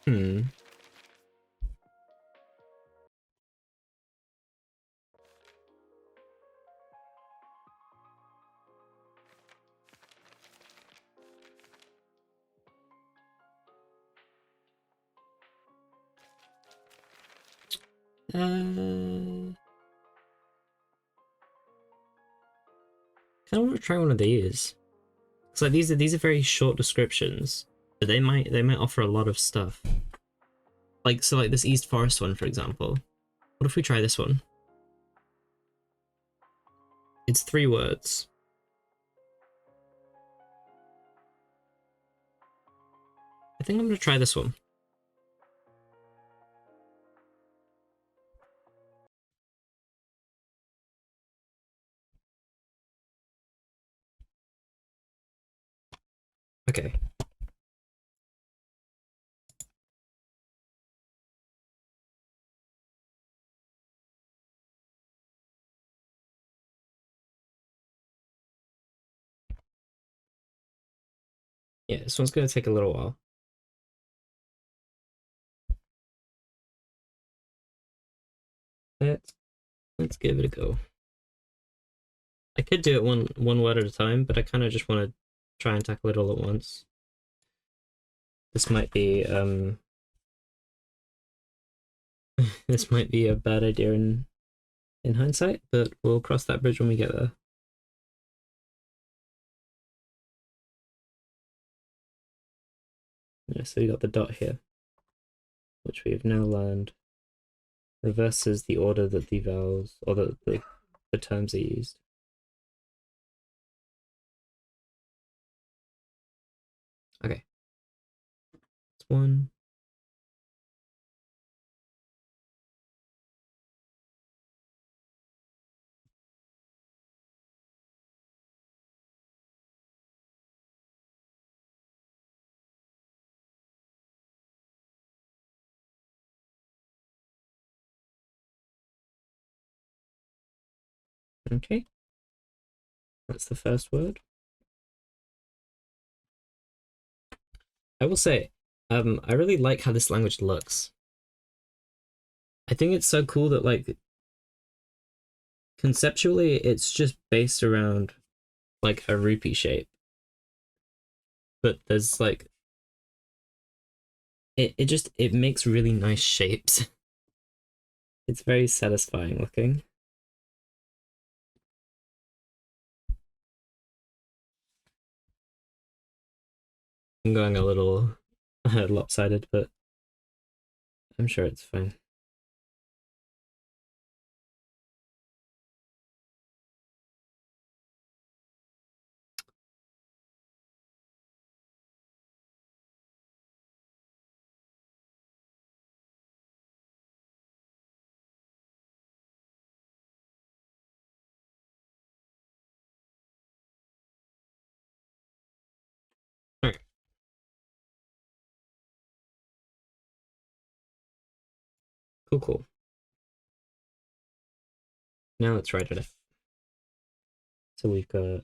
hmm. Uh kinda wanna try one of these. It's like these are very short descriptions, but they might offer a lot of stuff. Like so like this East Forest one, for example. What if we try this one? It's 3 words. I think I'm gonna try this one. Okay. Yeah, this one's gonna take a little while. Let's give it a go. I could do it one word at a time, but I kind of just want to try and tackle it all at once. This might be this might be a bad idea in hindsight, but we'll cross that bridge when we get there. Yeah, so we got the dot here, which we've now learned reverses the order that the vowels or the terms are used. one. Okay. That's the first word. I will say, I really like how this language looks. I think it's so cool that, like, conceptually, it's just based around, like, a rupee shape. But there's, like, it makes really nice shapes. It's very satisfying looking. I'm going a little lopsided, but I'm sure it's fine. All right. Cool, cool. Now let's write it. So we've got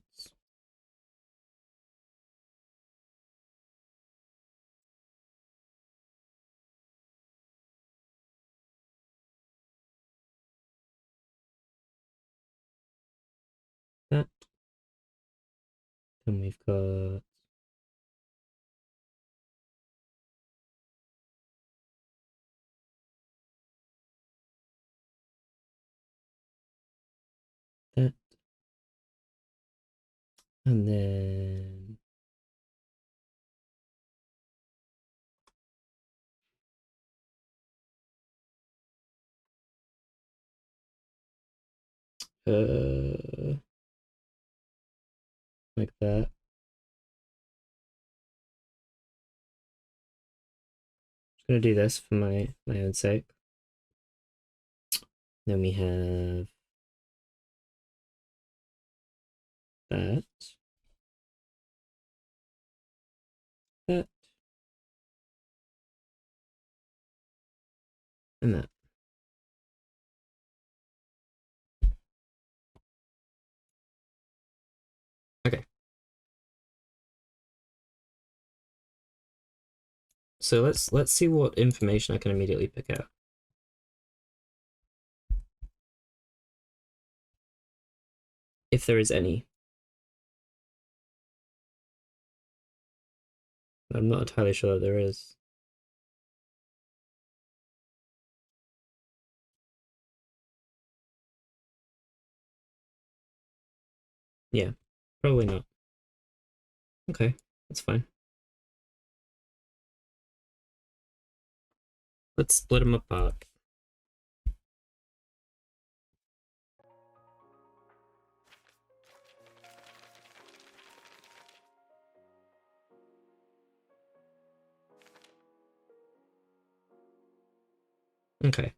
that. Then we've got that. And then like that. Just gonna do this for my own sake. Then we have that, that, and that. Okay. So let's see what information I can immediately pick out. If there is any. I'm not entirely sure that there is. Yeah, probably not. Okay, that's fine. Let's split them apart. Okay.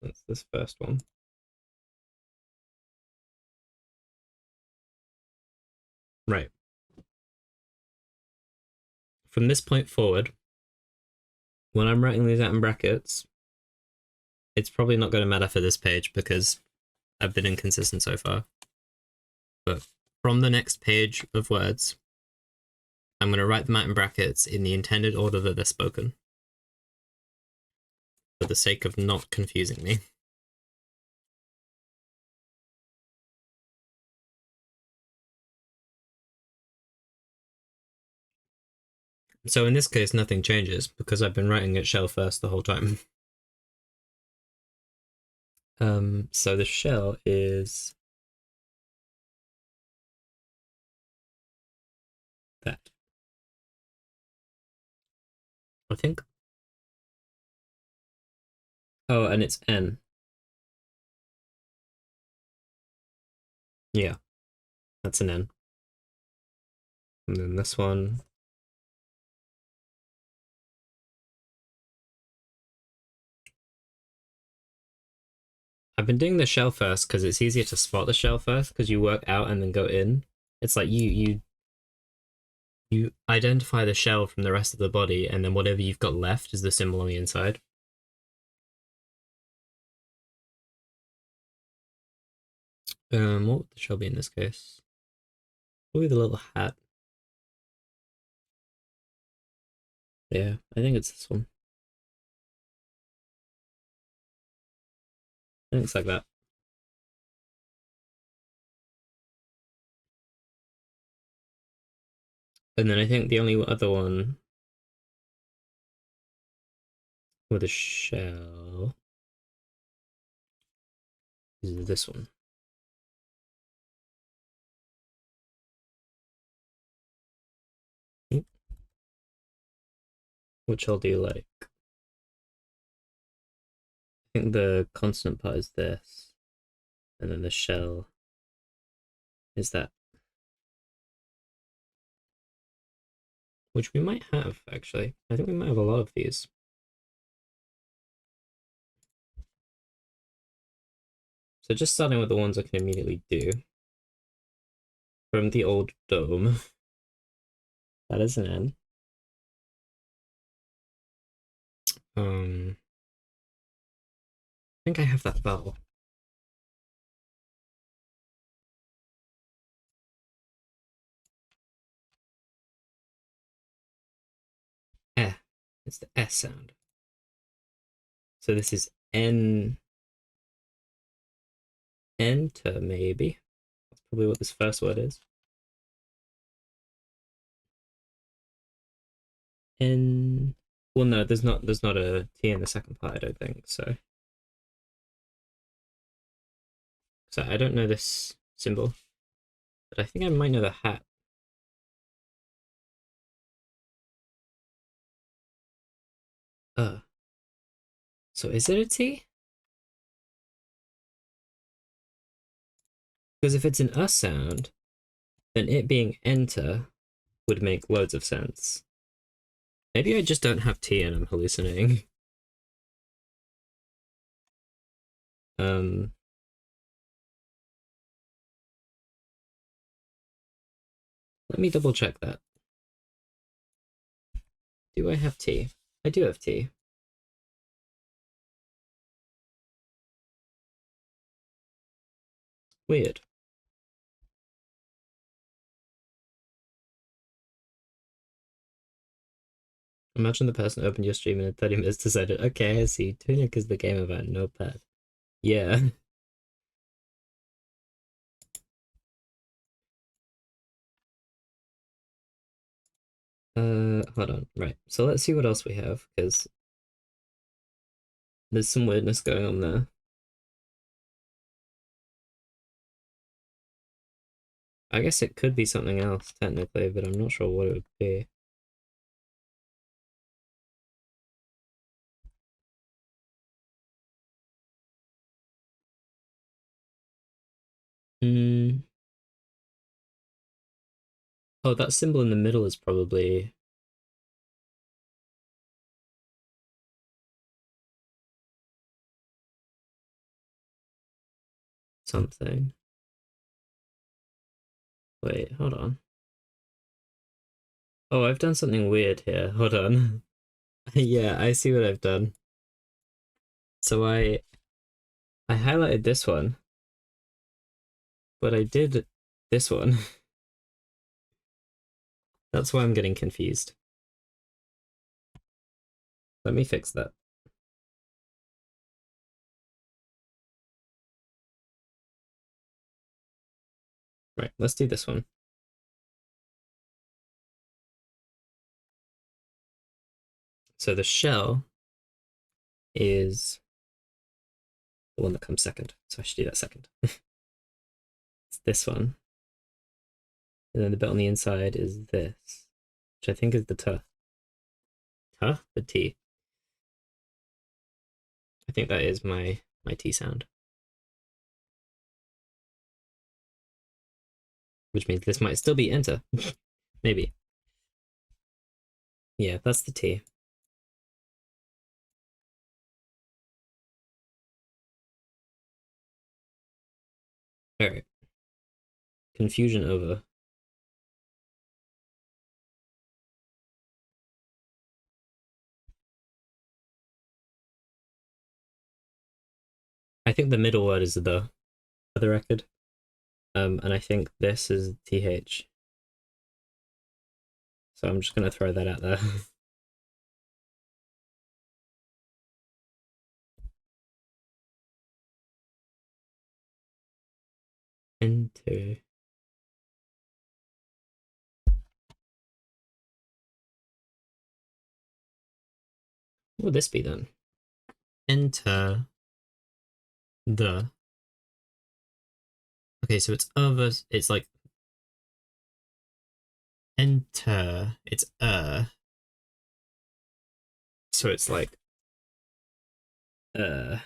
That's this first one. Right. From this point forward, when I'm writing these out in brackets, it's probably not going to matter for this page because I've been inconsistent so far. But from the next page of words, I'm going to write them out in brackets in the intended order that they're spoken, for the sake of not confusing me. So in this case, nothing changes because I've been writing it shell first the whole time. So the shell is that, I think. Oh, and it's N. Yeah, that's an N. And then this one. I've been doing the shell first because it's easier to spot the shell first because you work out and then go in. It's like you identify the shell from the rest of the body, and then whatever you've got left is the symbol on the inside. What would the shell be in this case? Probably the little hat. Yeah, I think it's this one. I think it's like that. And then I think the only other one with a shell is this one. Which shell do you like? I think the consonant part is this, and then the shell is that. Which we might have, actually. I think we might have a lot of these. So just starting with the ones I can immediately do. From the old dome. That is an N. I think I have that vowel. Eh. It's the S sound. So this is N. Enter, maybe. That's probably what this first word is. N. Well, no, there's not a T in the second part, I don't think. So I don't know this symbol, but I think I might know the hat. So is it a T? Because if it's an sound, then it being enter would make loads of sense. Maybe I just don't have T and I'm hallucinating. Um, Let me double check that. Do I have T? I do have T. Weird. Imagine the person opened your stream and in 30 minutes decided, okay, I see, Tunic is the game about Notepad. Yeah. Hold on. Right. So let's see what else we have, because there's some weirdness going on there. I guess it could be something else, technically, but I'm not sure what it would be. Hmm. Oh, that symbol in the middle is probably something. Wait, hold on. Oh, I've done something weird here. Hold on. Yeah, I see what I've done. So I highlighted this one, but I did this one. That's why I'm getting confused. Let me fix that. Right, let's do this one. So the shell is the one that comes second. So I should do that second. It's this one. And then the bit on the inside is this, which I think is the t. T? The T. I think that is my T sound. which means this might still be enter. Maybe. Yeah, that's the T. Alright. Confusion over. I think the middle word is the for the record. And I think this is TH. So I'm just gonna throw that out there. Enter. What would this be then? Enter the. Okay, so it's versus. It's like enter. It's so it's like uh.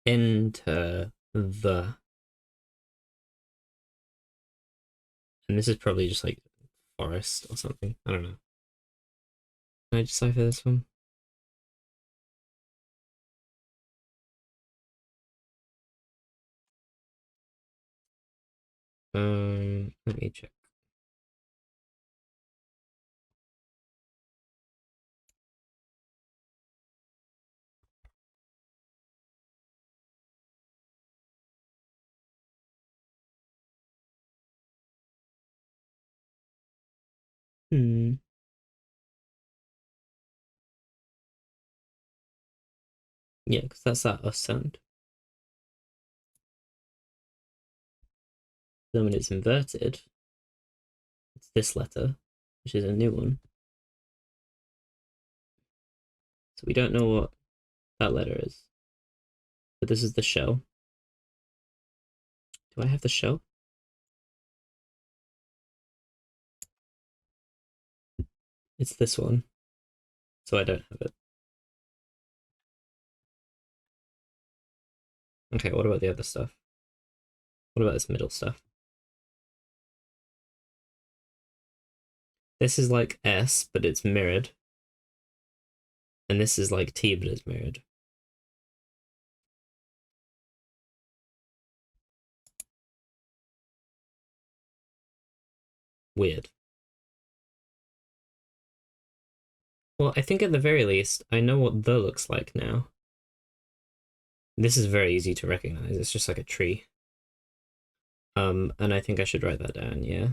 Enter the. And this is probably just like forest or something. I don't know. Can I decipher this one? Let me check. Hmm. Yeah, because that's that us sound. Then when it's inverted, it's this letter, which is a new one. So we don't know what that letter is. But this is the shell. Do I have the shell? It's this one. So I don't have it. Okay, what about the other stuff? What about this middle stuff? This is like S, but it's mirrored. And this is like T, but it's mirrored. Weird. Well, I think at the very least, I know what the looks like now. This is very easy to recognize. It's just like a tree. And I think I should write that down, yeah.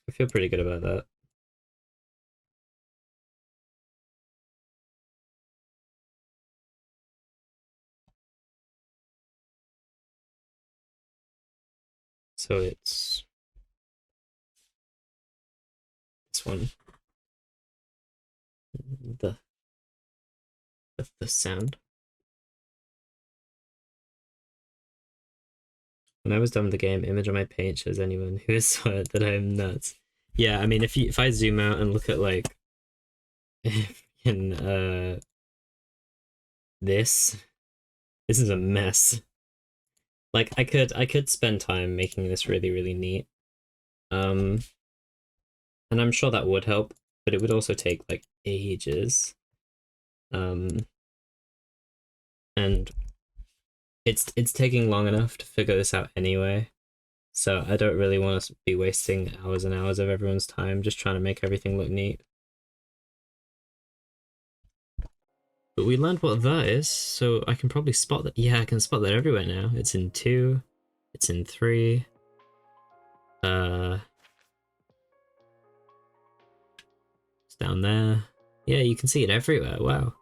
I feel pretty good about that. So it's this one. The the sound. When I was done with the game, image on my page shows anyone who has saw it that I'm nuts. Yeah, I mean, if I zoom out and look at like in this is a mess. Like I could spend time making this really neat. Um, and I'm sure that would help, but it would also take like ages. Um, and it's taking long enough to figure this out anyway. So I don't really want to be wasting hours and hours of everyone's time just trying to make everything look neat. But we learned what that is, so I can probably spot that. Yeah, I can spot that everywhere now. It's in 2, it's in 3. It's down there. Yeah, you can see it everywhere. Wow.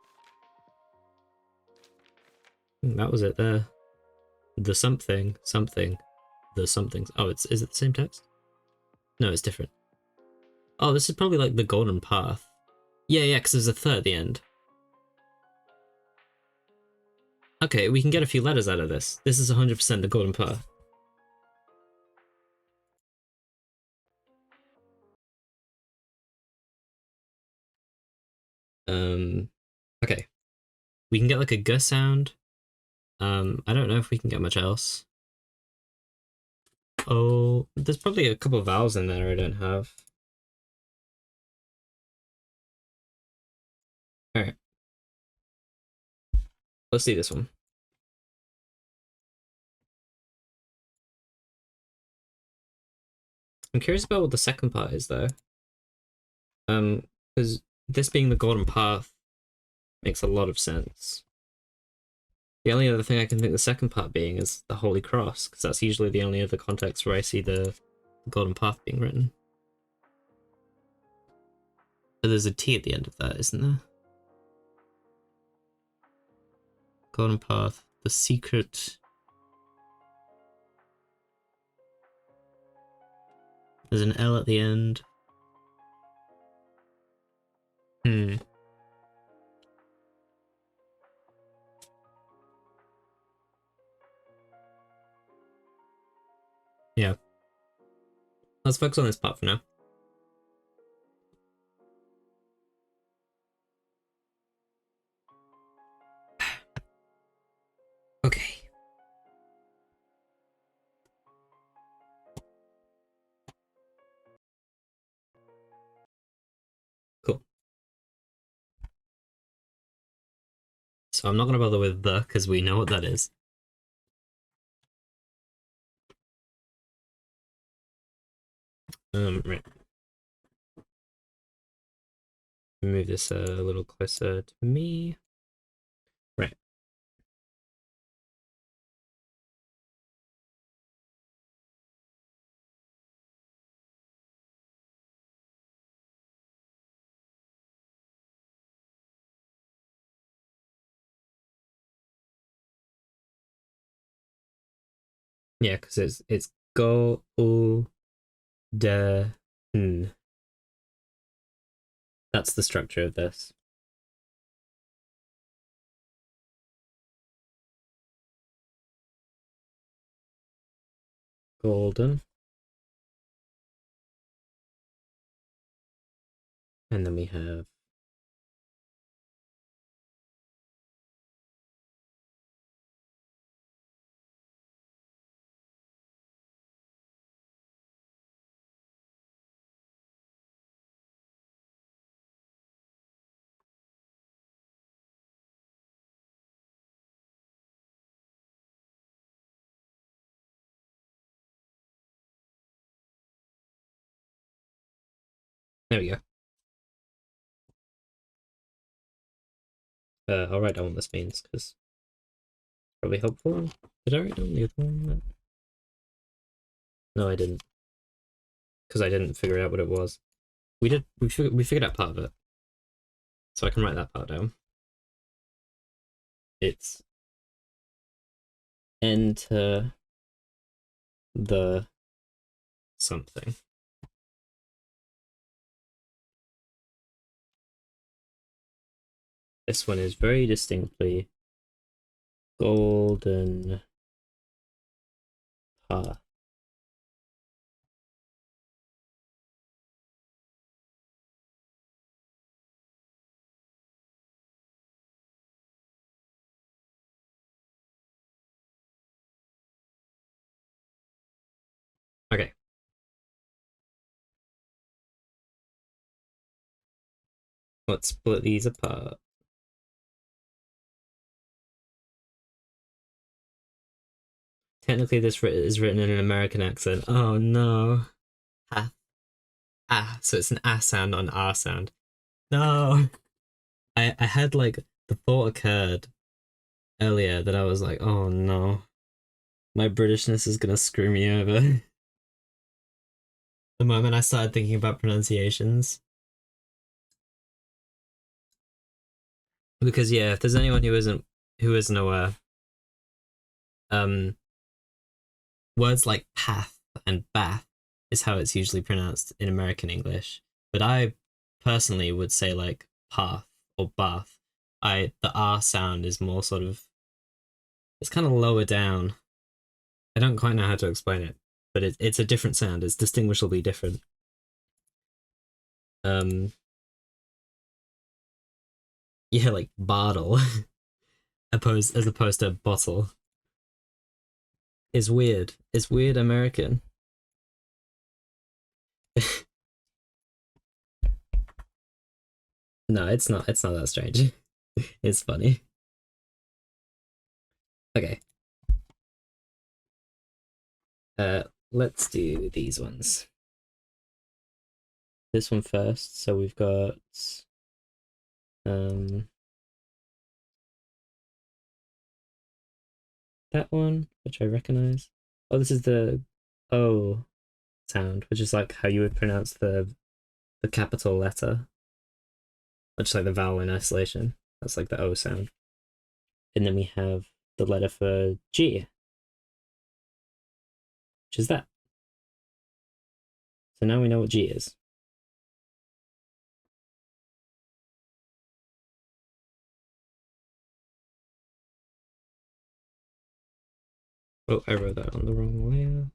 That was it there. The something, the somethings. Oh, is it the same text? No, it's different. Oh, this is probably like the golden path. Yeah, because there's a third at the end. Okay, we can get a few letters out of this. This is 100% the golden path. Okay. We can get like a G sound. I don't know if we can get much else. Oh, there's probably a couple of vowels in there I don't have. Alright. Let's do this one. I'm curious about what the second part is though. Because this being the golden path makes a lot of sense. The only other thing I can think the second part being is the Holy Cross, because that's usually the only other context where I see the golden path being written. But there's a T at the end of that, isn't there? Golden path, the secret. There's an L at the end. Yeah. Let's focus on this part for now. Okay. Cool. So I'm not going to bother with the, because we know what that is. Right. Move this a little closer to me. Right. Yeah, because it's go u de n. That's the structure of this. Golden. And then we have there we go. I'll write down what this means because it's probably helpful. Did I write down the other one? No, I didn't. Because I didn't figure out what it was. We did. We figured out part of it, so I can write that part down. It's enter the something. This one is very distinctly golden path. Okay. Let's split these apart. Technically, this is written in an American accent. Oh no. Ah. Ah. So it's an ah sound, not an R sound. No. I had like the thought occurred earlier that I was like, oh no. My Britishness is gonna screw me over. The moment I started thinking about pronunciations. Because yeah, if there's anyone who isn't aware, words like path and bath is how it's usually pronounced in American English. But I personally would say like path or bath. The R sound is more sort of, it's kind of lower down. I don't quite know how to explain it, but it's a different sound. It's distinguishably different. Yeah, like Bartle. as opposed to bottle. Is weird. It's weird American. No, it's not. It's not that strange. It's funny. Okay. Let's do these ones. This one first. So we've got that one, which I recognize. Oh, this is the O sound, which is like how you would pronounce the capital letter, which is like the vowel in isolation. That's like the O sound. And then we have the letter for G, which is that. So now we know what G is. Oh, I wrote that on the wrong layer.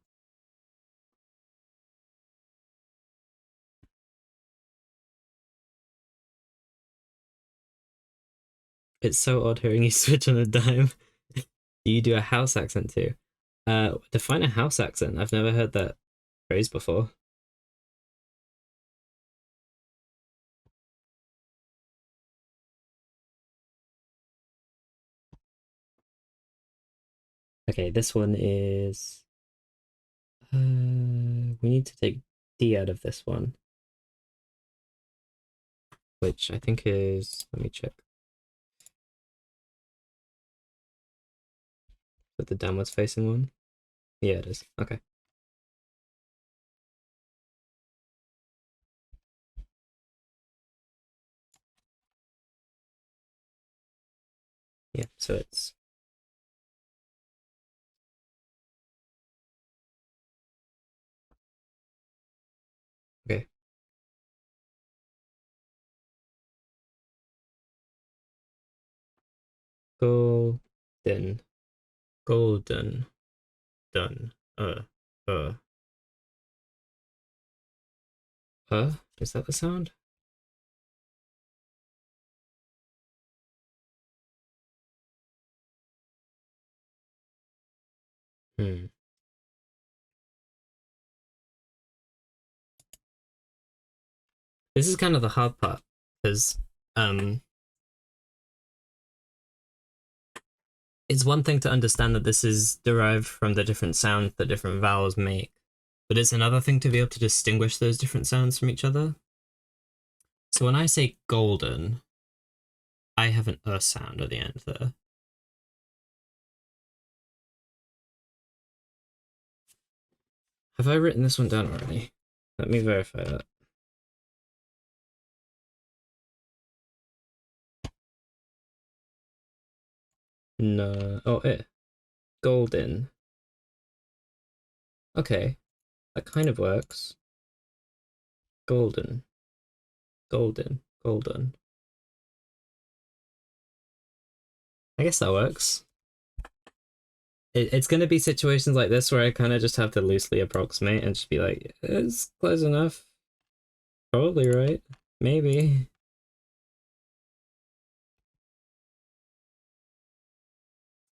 It's so odd hearing you switch on a dime. You do a house accent too. Define a house accent. I've never heard that phrase before. Okay, this one is. We need to take D out of this one, which I think is. Let me check. But the downwards facing one. Yeah, it is. Okay. Yeah, so it's. Okay. Golden. Golden. Done. Uh. Is that the sound? Hmm. This is kind of the hard part because it's one thing to understand that this is derived from the different sounds that different vowels make, but it's another thing to be able to distinguish those different sounds from each other. So when I say golden, I have an sound at the end there. Have I written this one down already? Let me verify that. No. Oh, golden. Okay, that kind of works. Golden. Golden. I guess that works. It's going to be situations like this where I kind of just have to loosely approximate and just be like, it's close enough. Probably right. Maybe.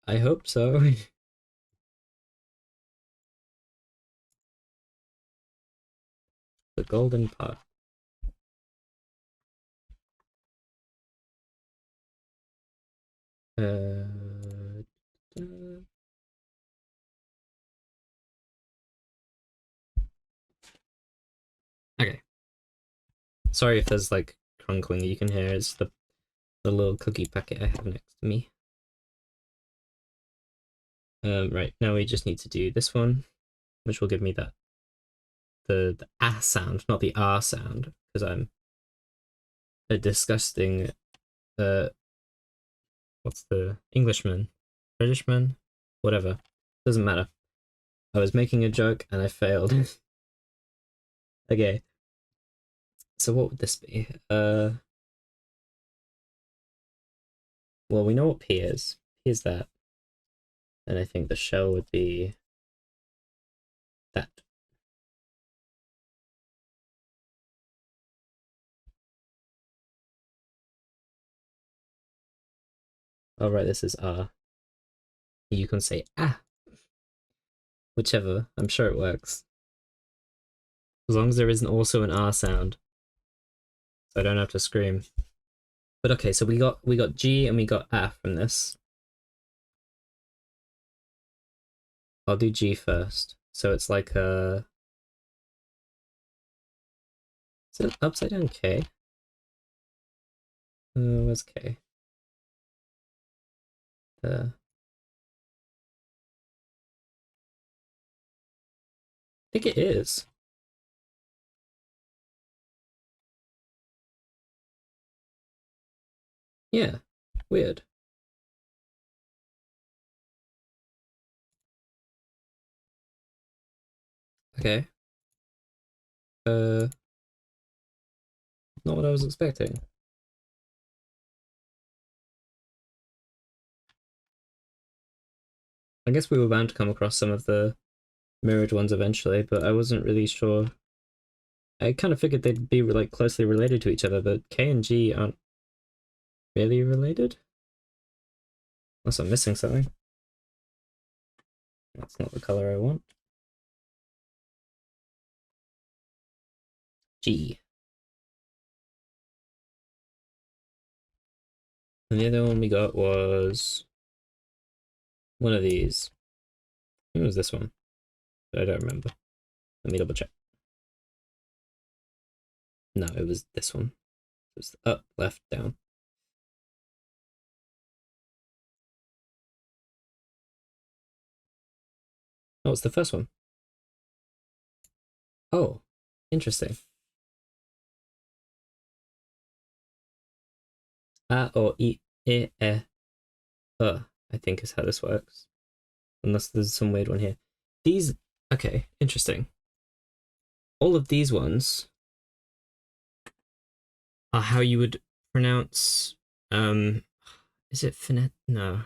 I hope so. The golden pot. Uh, okay. Sorry if there's like crunkling you can hear. It's the little cookie packet I have next to me. Right, now we just need to do this one, which will give me that the ah sound, not the R sound, because I'm a disgusting what's the Englishman? Britishman? Whatever. Doesn't matter. I was making a joke and I failed. Okay. So what would this be? Well, we know what P is. P is that. And I think the shell would be that. I'll write this as R. You can say ah. Whichever. I'm sure it works. As long as there isn't also an R sound. So I don't have to scream. But okay, so we got G and we got A from this. I'll do G first. So it's like a... Is it an upside down K? Where's K? I think it is. Yeah, weird. Okay. Not what I was expecting. I guess we were bound to come across some of the mirrored ones eventually, but I wasn't really sure. I kind of figured they'd be like closely related to each other, but K and G aren't really related? Unless I'm missing something. That's not the color I want. G. And the other one we got was one of these. I think it was this one, but I don't remember. Let me double check. No, it was this one. It was up, left, down. Oh, it's the first one. Oh, interesting. A or I, I think is how this works. Unless there's some weird one here. These, okay, interesting. All of these ones are how you would pronounce, is it phonet? No.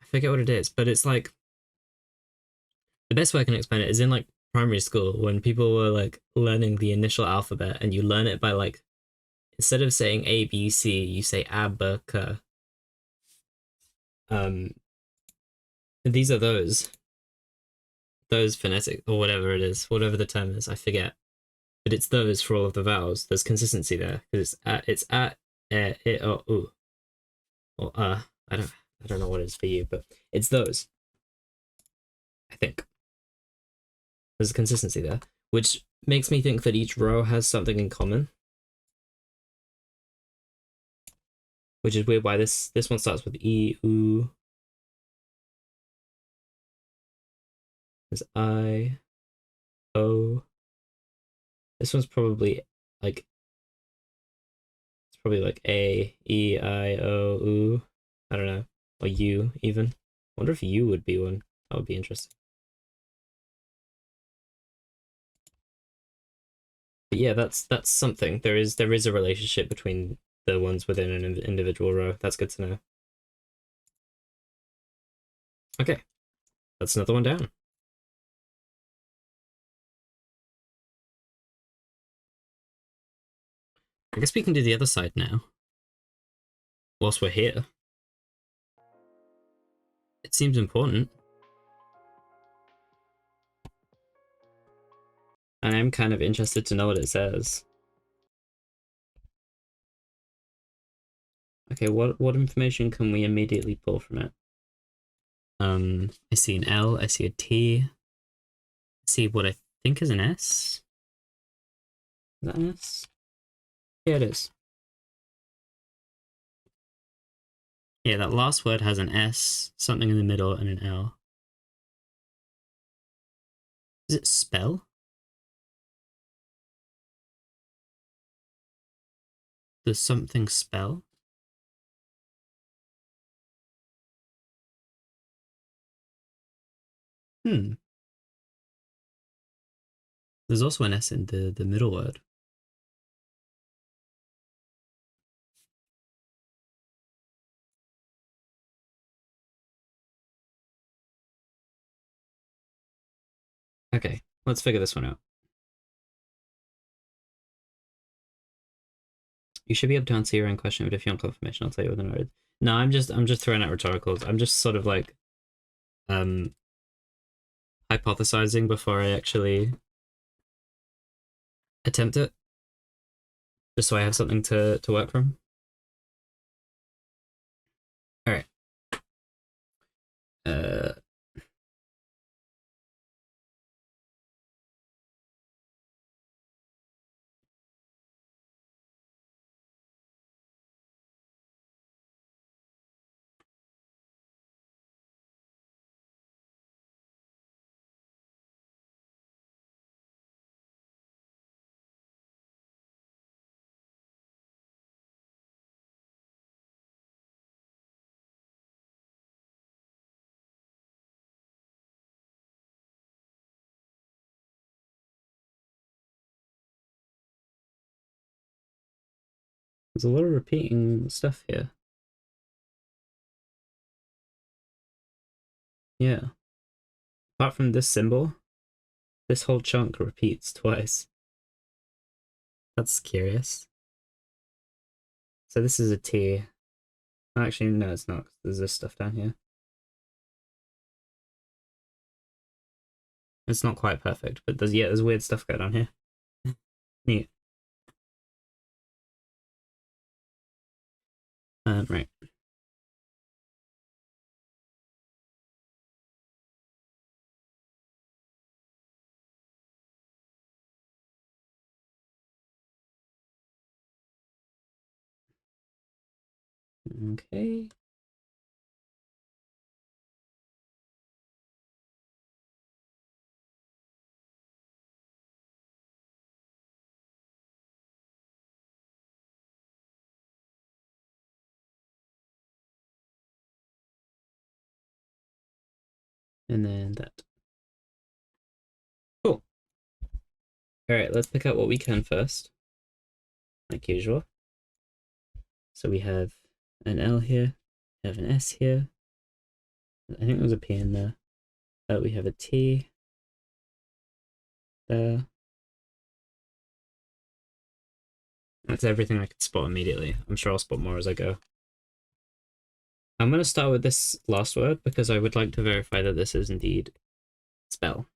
I forget what it is, but it's like, the best way I can explain it is in like primary school when people were like learning the initial alphabet and you learn it by like, instead of saying A, B, C, you say A, B, K. These are those phonetic or whatever it is, whatever the term is, I forget. But it's those for all of the vowels. There's consistency there because it's a, e, or u, or I don't know what it is for you, but it's those. I think there's a consistency there, which makes me think that each row has something in common. Which is weird why this one starts with E, U. There's I, O. This one's probably like, it's probably like A, E, I, O, U. I don't know. Or U even. I wonder if U would be one. That would be interesting. But yeah, that's something. There is a relationship between the ones within an individual row. That's good to know. Okay, that's another one down. I guess we can do the other side now. Whilst we're here. It seems important. I am kind of interested to know what it says. Okay, what information can we immediately pull from it? I see an L, I see a T. I see what I think is an S. Is that an S? Yeah, it is. Yeah, that last word has an S, something in the middle, and an L. Is it spell? Does something spell? There's also an S in the middle word. Okay, let's figure this one out. You should be able to answer your own question, but if you want confirmation, I'll tell you what the number is. No, I'm just throwing out rhetoricals. I'm just sort of like hypothesizing before I actually attempt it, just so I have something to work from. All right. There's a lot of repeating stuff here. Yeah. Apart from this symbol, this whole chunk repeats twice. That's curious. So this is a T. Actually, no, it's not. There's this stuff down here. It's not quite perfect, but there's weird stuff going on here. Neat. Right. Okay. And then that. Cool. All right, let's pick out what we can first, like usual. So we have an L here, we have an S here. I think there's a P in there. We have a T there. That's everything I could spot immediately. I'm sure I'll spot more as I go. I'm going to start with this last word because I would like to verify that this is indeed spell.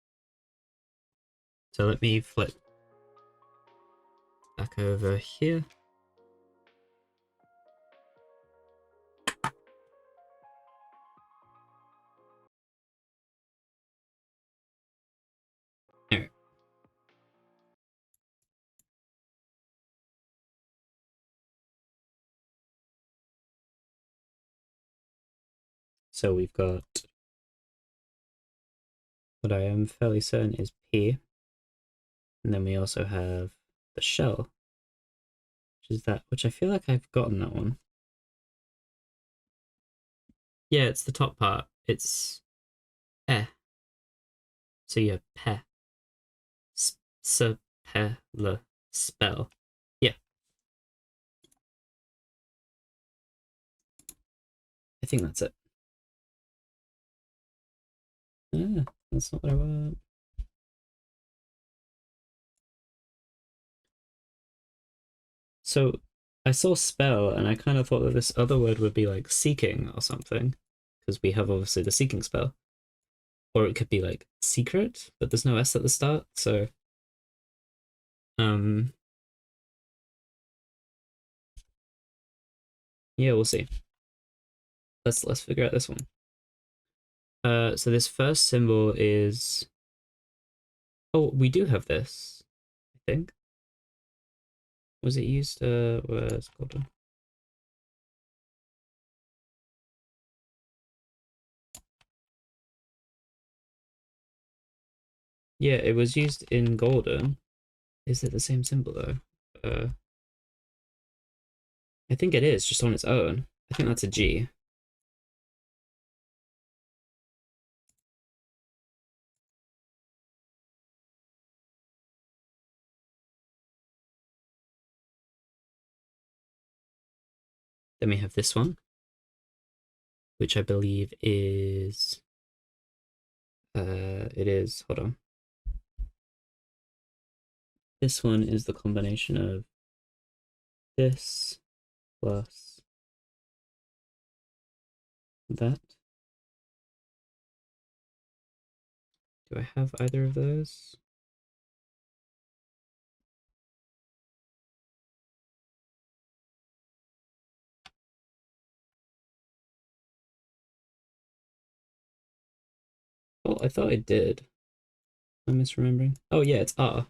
So let me flip back over here. There. So we've got what I am fairly certain is P. And then we also have the shell, which is that, which I feel like I've gotten that one. Yeah, it's the top part. It's eh. So you have pe. Spell. Yeah. I think that's it. Yeah, that's not what I want. So I saw spell and I kind of thought that this other word would be like seeking or something, because we have obviously the seeking spell. Or it could be like secret, but there's no S at the start, so yeah, we'll see. Let's figure out this one. So this first symbol is, oh, we do have this, I think. Was it used where's Golden? Yeah, it was used in Golden. Is it the same symbol though? I think it is, just on its own. I think that's a G. Then we have this one, which I believe is it is, hold on. This one is the combination of this plus that. Do I have either of those? Oh, I thought I did. I'm misremembering. Oh yeah, it's R.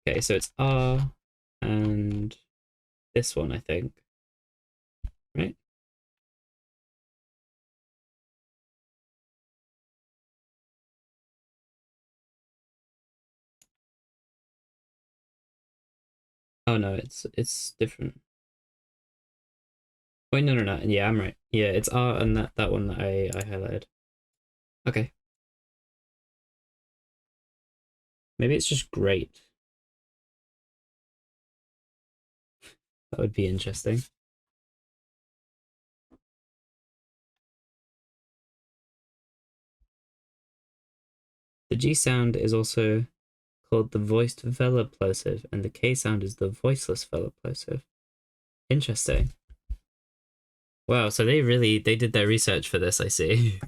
Okay, so it's R and this one, I think. Right? Oh no, it's different. Wait, no. Yeah, I'm right. Yeah, it's R and that one that I highlighted. Okay. Maybe it's just great. That would be interesting. The G sound is also called the voiced vowel plosive, and the K sound is the voiceless vowel plosive. Interesting. Wow, so they did their research for this, I see.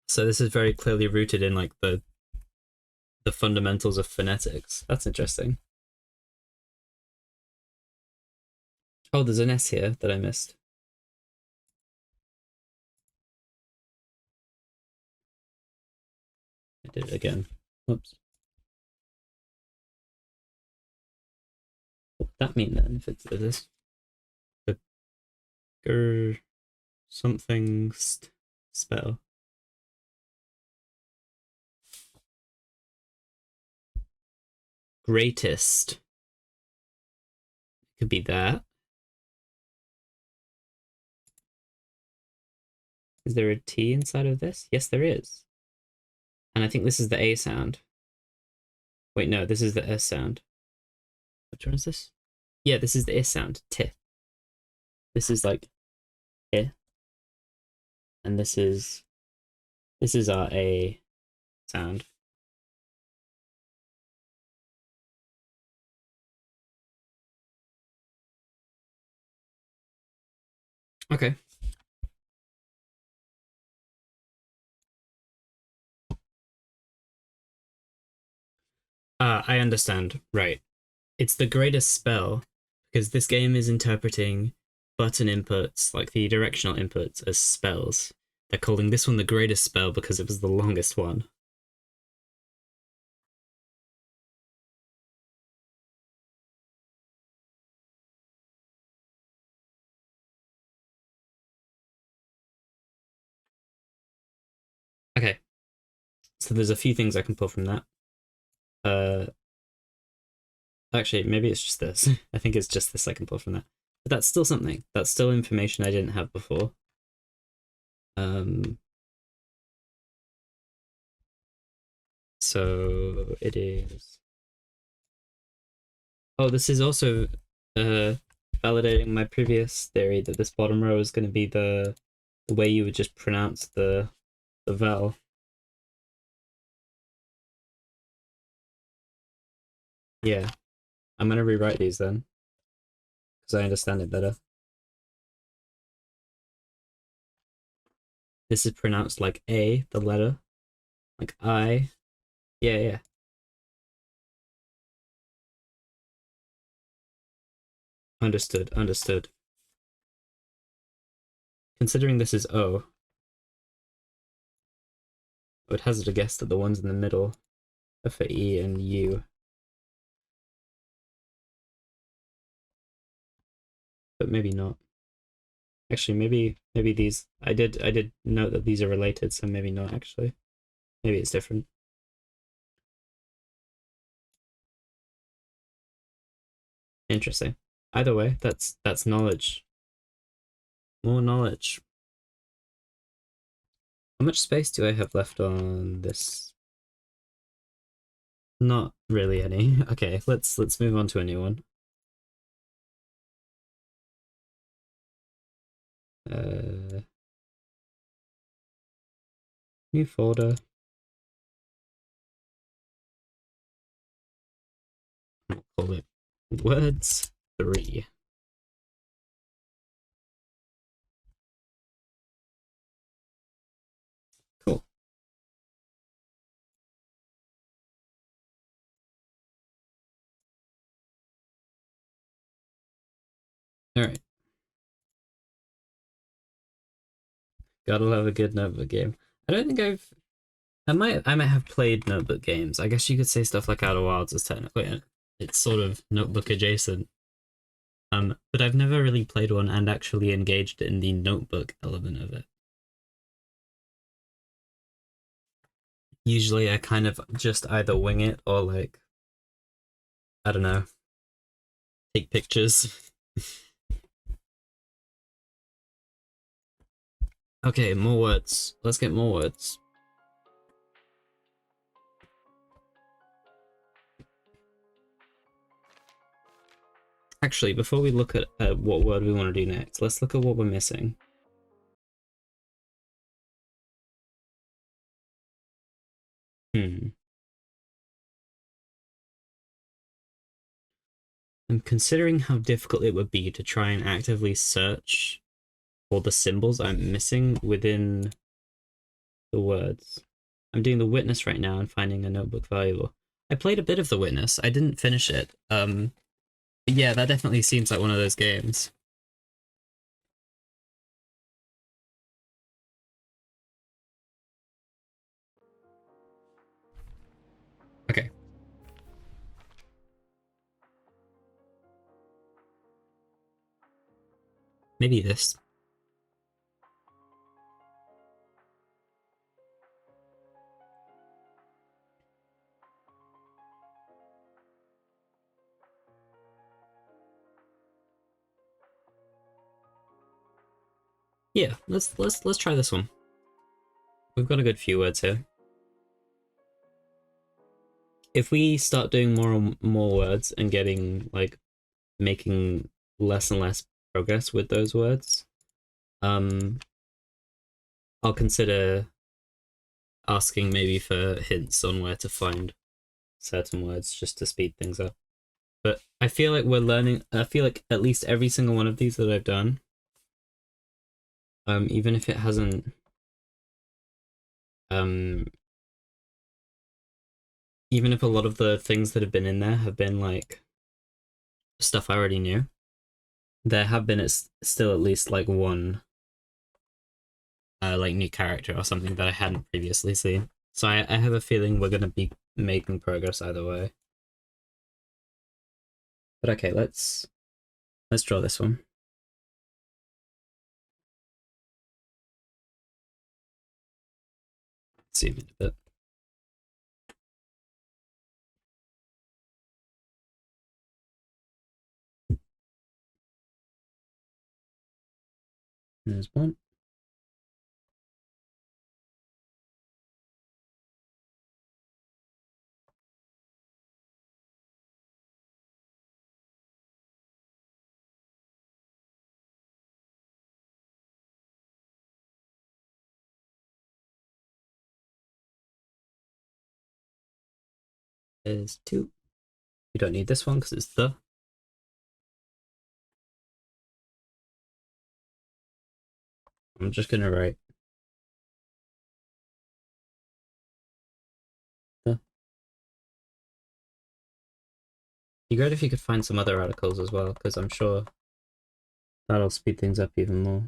So this is very clearly rooted in like the fundamentals of phonetics. That's interesting. Oh, there's an S here that I missed. I did it again. Whoops. What would that mean then if it's this? The something spell. Greatest. Could be that. Is there a T inside of this? Yes, there is. And I think this is the A sound. Wait, no, this is the S sound. Which one is this? Yeah, this is the S sound. T. This is like T. And this is our A sound. Okay. I understand. Right. It's the greatest spell because this game is interpreting button inputs, like the directional inputs, as spells. They're calling this one the greatest spell because it was the longest one. Okay. So there's a few things I can pull from that. Uh, Actually, maybe it's just this. I think it's just this I can pull from that. But that's still something. That's still information I didn't have before. So it is. Oh, this is also validating my previous theory that this bottom row is going to be the way you would just pronounce the vowel. Yeah, I'm going to rewrite these then because I understand it better. This is pronounced like A, the letter, like I. Yeah. Understood. Considering this is O, I would hazard a guess that the ones in the middle are for E and U. But maybe not. Actually, maybe these. I did note that these are related, so maybe not actually. Maybe it's different. Interesting. Either way, that's knowledge. More knowledge. How much space do I have left on this? Not really any. Okay, let's move on to a new one. New folder. We'll call it words 3. Cool. All right. Gotta love a good notebook game. I don't think I might have played notebook games. I guess you could say stuff like Outer Wilds is technically it's sort of notebook adjacent. But I've never really played one and actually engaged in the notebook element of it. Usually I kind of just either wing it or like, I don't know, take pictures. Okay, more words. Let's get more words. Actually, before we look at what word we want to do next, let's look at what we're missing. I'm considering how difficult it would be to try and actively search for the symbols I'm missing within the words. I'm doing the witness right now and finding a notebook valuable. I played a bit of the witness. I didn't finish it. But yeah, that definitely seems like one of those games. Okay. Maybe this. Yeah, let's try this one. We've got a good few words here. If we start doing more and more words and getting like making less and less progress with those words, I'll consider asking maybe for hints on where to find certain words just to speed things up. But I feel like we're learning. I feel like at least every single one of these that I've done, even if it hasn't, even if a lot of the things that have been in there have been like stuff I already knew, there have been still at least like one like new character or something that I hadn't previously seen. So I have a feeling we're gonna be making progress either way. But okay, let's draw this one. Zoom in a bit. There's one. There's 2. You don't need this one because it's the. I'm just gonna write the. Be great if you could find some other articles as well, because I'm sure that'll speed things up even more.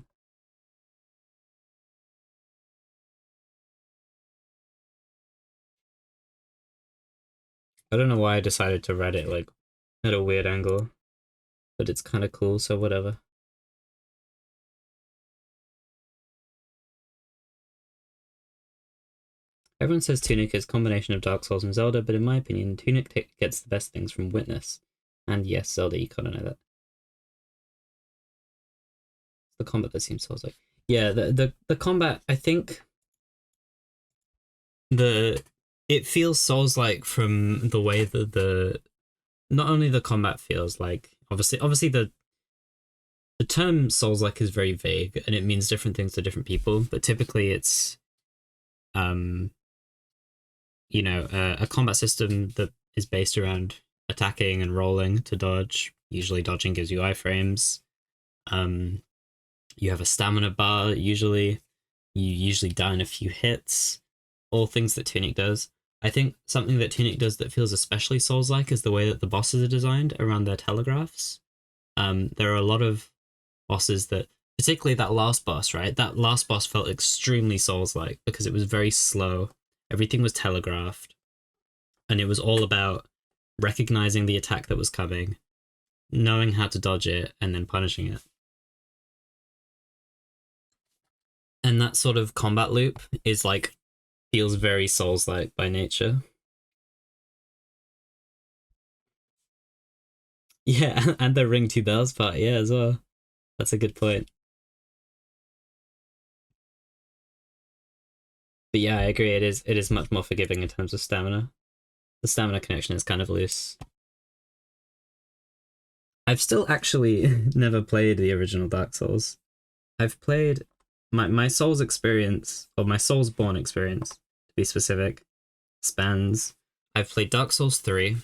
I don't know why I decided to write it like at a weird angle, but it's kind of cool, so whatever. Everyone says Tunic is a combination of Dark Souls and Zelda, but in my opinion, Tunic gets the best things from Witness. And yes, Zelda, you kind of know that. The combat that seems Souls-like. Yeah, the combat, I think it feels Souls-like from the way that the not only the combat feels like obviously the term Souls-like is very vague and it means different things to different people, but typically it's you know, a combat system that is based around attacking and rolling to dodge. Usually dodging gives you iframes. You have a stamina bar, usually. You usually die in a few hits. All things that Tunic does. I think something that Tunic does that feels especially Souls-like is the way that the bosses are designed around their telegraphs. There are a lot of bosses that, particularly that last boss, right? That last boss felt extremely Souls-like because it was very slow. Everything was telegraphed. And it was all about recognizing the attack that was coming, knowing how to dodge it, and then punishing it. And that sort of combat loop is like, feels very Souls-like by nature. Yeah, and the ring two bells part, yeah, as well. That's a good point. But yeah, I agree. It is much more forgiving in terms of stamina. The stamina connection is kind of loose. I've still actually never played the original Dark Souls. I've played my Souls experience, or my Soulsborne experience, to be specific, spans. I've played Dark Souls 3,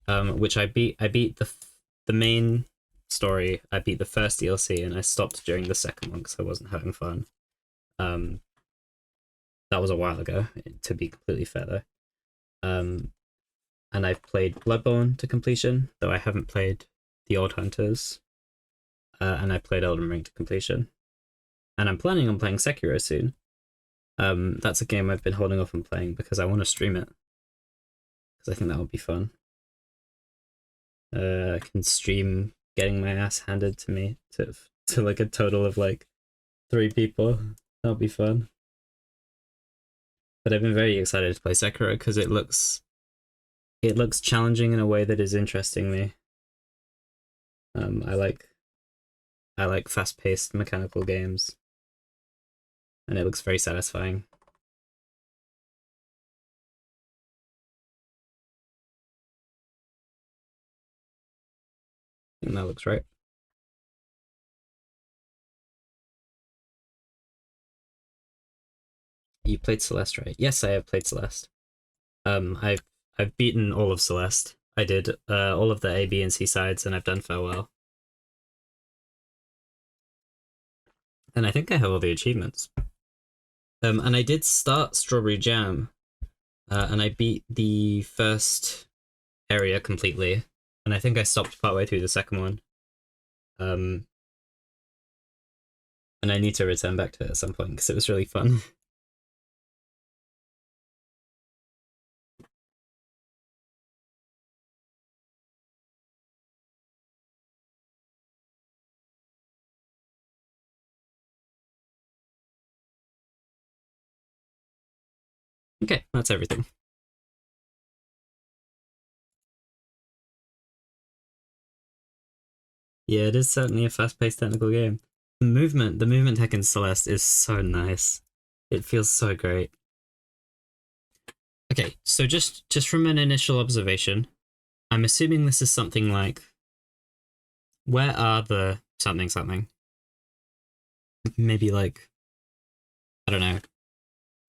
which I beat. I beat the main story. I beat the first DLC, and I stopped during the second one because I wasn't having fun. That was a while ago, to be completely fair though. And I've played Bloodborne to completion, though I haven't played the Old Hunters. And I played Elden Ring to completion. And I'm planning on playing Sekiro soon. That's a game I've been holding off on playing because I want to stream it. Because I think that would be fun. I can stream getting my ass handed to me to like a total of like 3 people. That'll be fun. But I've been very excited to play Sekiro because it looks challenging in a way that is interesting me. I like fast-paced mechanical games, and it looks very satisfying. I think that looks right. You played Celeste, right? Yes, I have played Celeste. I've beaten all of Celeste. I did all of the A, B, and C sides, and I've done Farewell. And I think I have all the achievements. And I did start Strawberry Jam, and I beat the first area completely, and I think I stopped partway through the second one. And I need to return back to it at some point because it was really fun. Okay, that's everything. Yeah, it is certainly a fast-paced technical game. The movement tech in Celeste is so nice. It feels so great. Okay, so just from an initial observation, I'm assuming this is something like, where are the something? Maybe like, I don't know.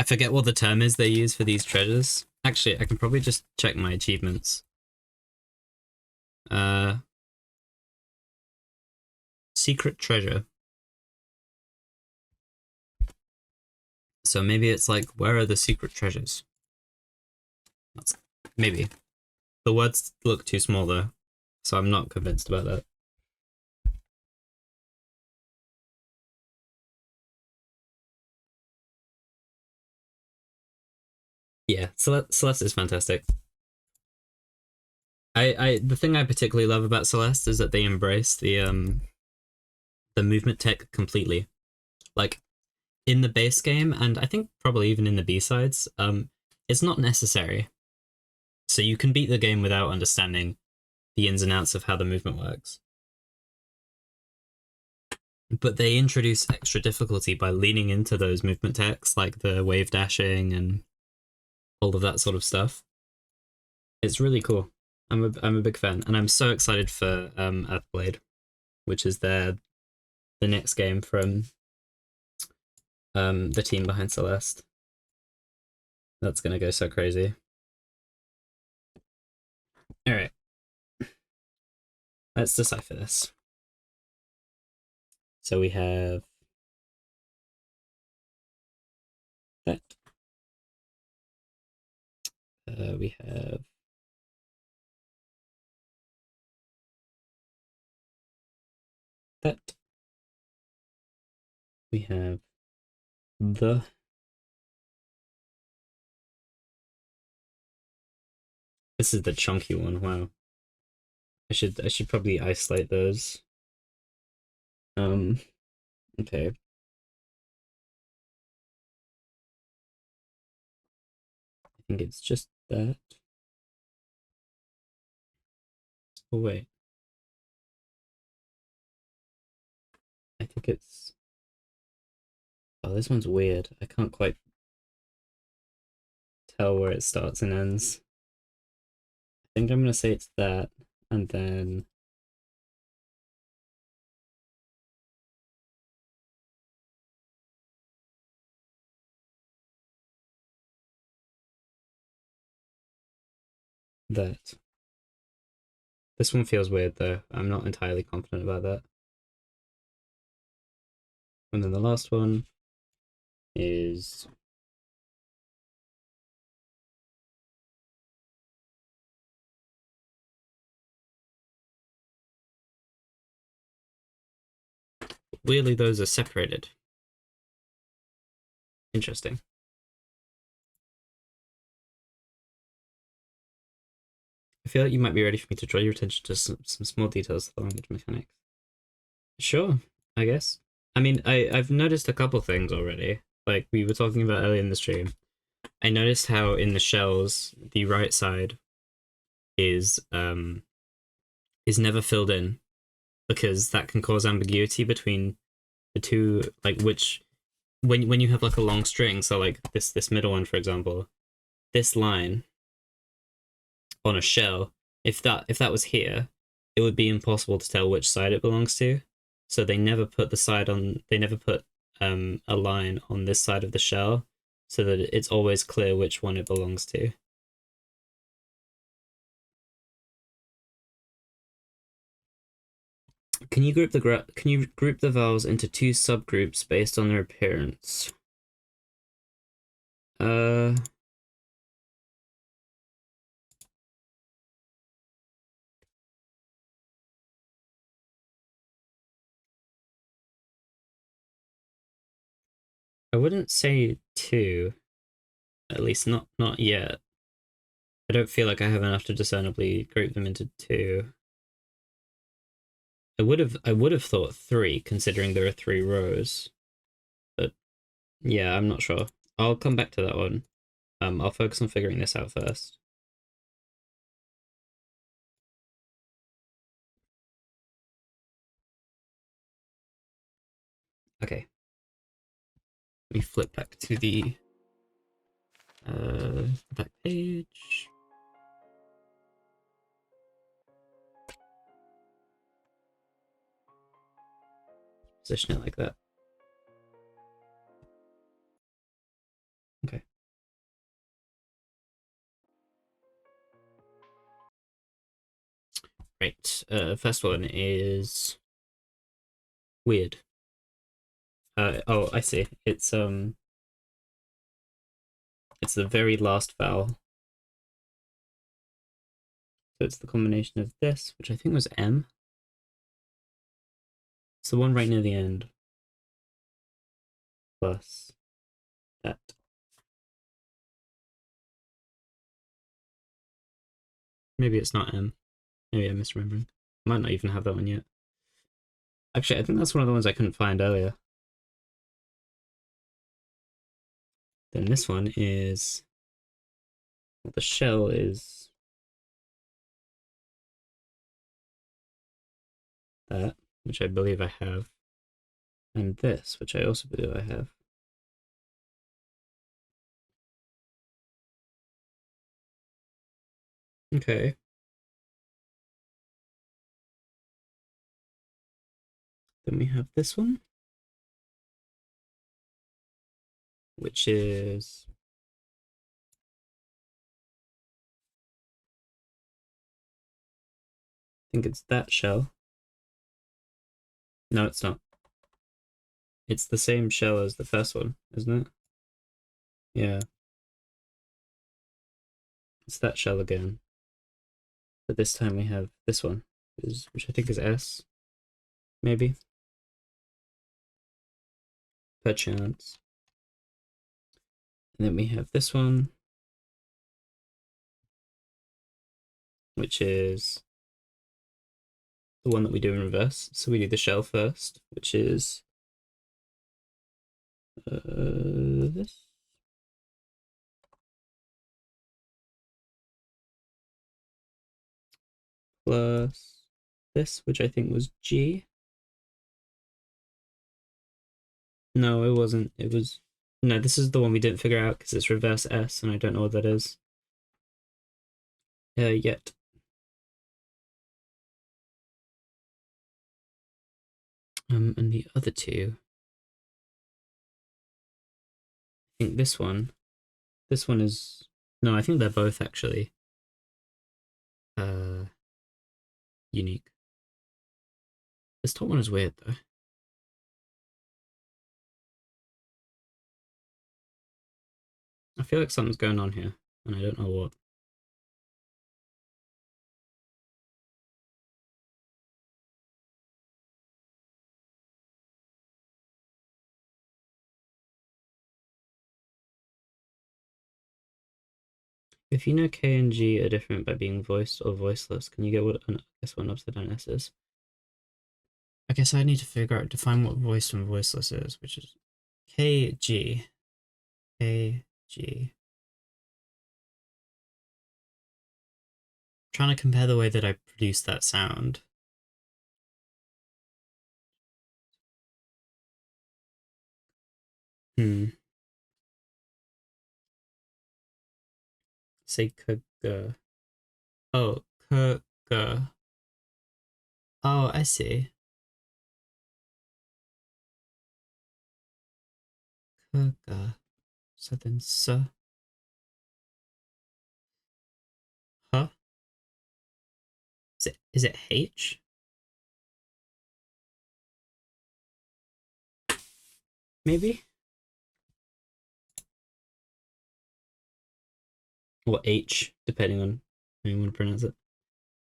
I forget what the term is they use for these treasures. Actually, I can probably just check my achievements. Secret treasure. So maybe it's like, where are the secret treasures? That's maybe. The words look too small though, so I'm not convinced about that. Yeah, Celeste is fantastic. The thing I particularly love about Celeste is that they embrace the movement tech completely. Like in the base game, and I think probably even in the B-sides, it's not necessary. So you can beat the game without understanding the ins and outs of how the movement works. But they introduce extra difficulty by leaning into those movement techs, like the wave dashing and all of that sort of stuff. It's really cool. I'm a big fan, and I'm so excited for Earthblade, which is the next game from the team behind Celeste. That's gonna go so crazy. All right, let's decipher this. So we have that. We have that. We have the. This is the chunky one. Wow. I should probably isolate those. Okay. I think it's just that. Oh wait. I think it's. Oh, this one's weird. I can't quite tell where it starts and ends. I think I'm gonna say it's that, and then that. This one feels weird though. I'm not entirely confident about that. And then the last one is weirdly those are separated. Interesting. I feel like you might be ready for me to draw your attention to some small details of the language mechanics. Sure, I guess. I mean, I've noticed a couple things already. Like we were talking about earlier in the stream. I noticed how in the shells the right side is never filled in because that can cause ambiguity between the two, like which when you have like a long string, so like this middle one for example, this line on a shell, if that was here, it would be impossible to tell which side it belongs to. So they never put they never put a line on this side of the shell so that it's always clear which one it belongs to. Can you group the vowels into two subgroups based on their appearance? Uh I wouldn't say two, at least not yet. I don't feel like I have enough to discernibly group them into two. I would have thought three, considering there are three rows. But yeah, I'm not sure. I'll come back to that one. I'll focus on figuring this out first. Okay. Let me flip back to the back page. Position it like that. Okay. Right. First one is weird. Oh, I see. It's the very last vowel. So it's the combination of this, which I think was M. It's the one right near the end. Plus that. Maybe it's not M. Maybe I'm misremembering. Might not even have that one yet. Actually, I think that's one of the ones I couldn't find earlier. Then this one is... Well, the shell is... that, which I believe I have. And this, which I also believe I have. Okay. Then we have this one, which is... think it's that shell. No, it's not. It's the same shell as the first one, isn't it? Yeah. It's that shell again. But this time we have this one, which I think is S, maybe. Perchance. And then we have this one, which is the one that we do in reverse. So we do the shell first, which is this. Plus this, which I think was G. No, it wasn't. It was... No, this is the one we didn't figure out because it's reverse S, and I don't know what that is. Yet. And the other two... I think this one is... No, I think they're both actually unique. This top one is weird though. I feel like something's going on here, and I don't know what. If you know K and G are different by being voiced or voiceless, can you get what an upside down S is? I guess I need to define what voiced and voiceless is, which is KG. KG. Trying to compare the way that I produce that sound. Say kg. Oh, kg. Oh, I see. Kg. So then huh? Is it H? Maybe? Or H, depending on how you want to pronounce it.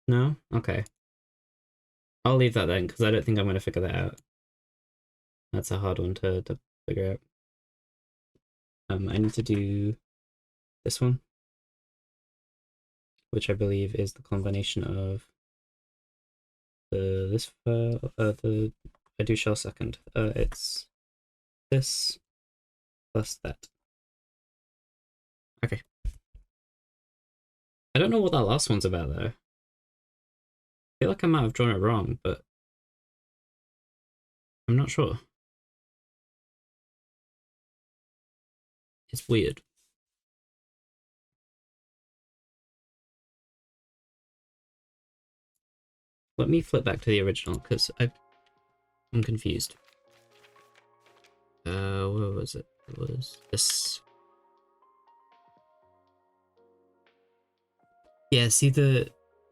No? Okay. I'll leave that then, because I don't think I'm going to figure that out. That's a hard one to figure out. I need to do this one, which I believe is the combination of I do shell second. It's this plus that. Okay. I don't know what that last one's about though. I feel like I might have drawn it wrong, but I'm not sure. It's weird. Let me flip back to the original because I'm confused. Where was it? It was this. Yeah, see the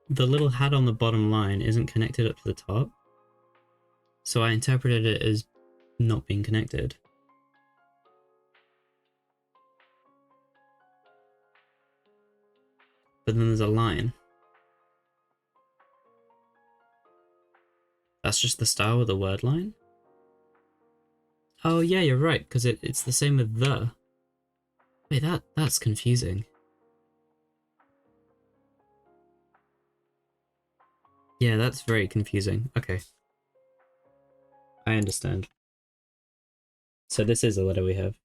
little hat on the bottom line isn't connected up to the top. So I interpreted it as not being connected. But then there's a line. That's just the style of the word line? Oh yeah, you're right, because it's the same with the. Wait, that's confusing. Yeah, that's very confusing. Okay. I understand. So this is a letter we have.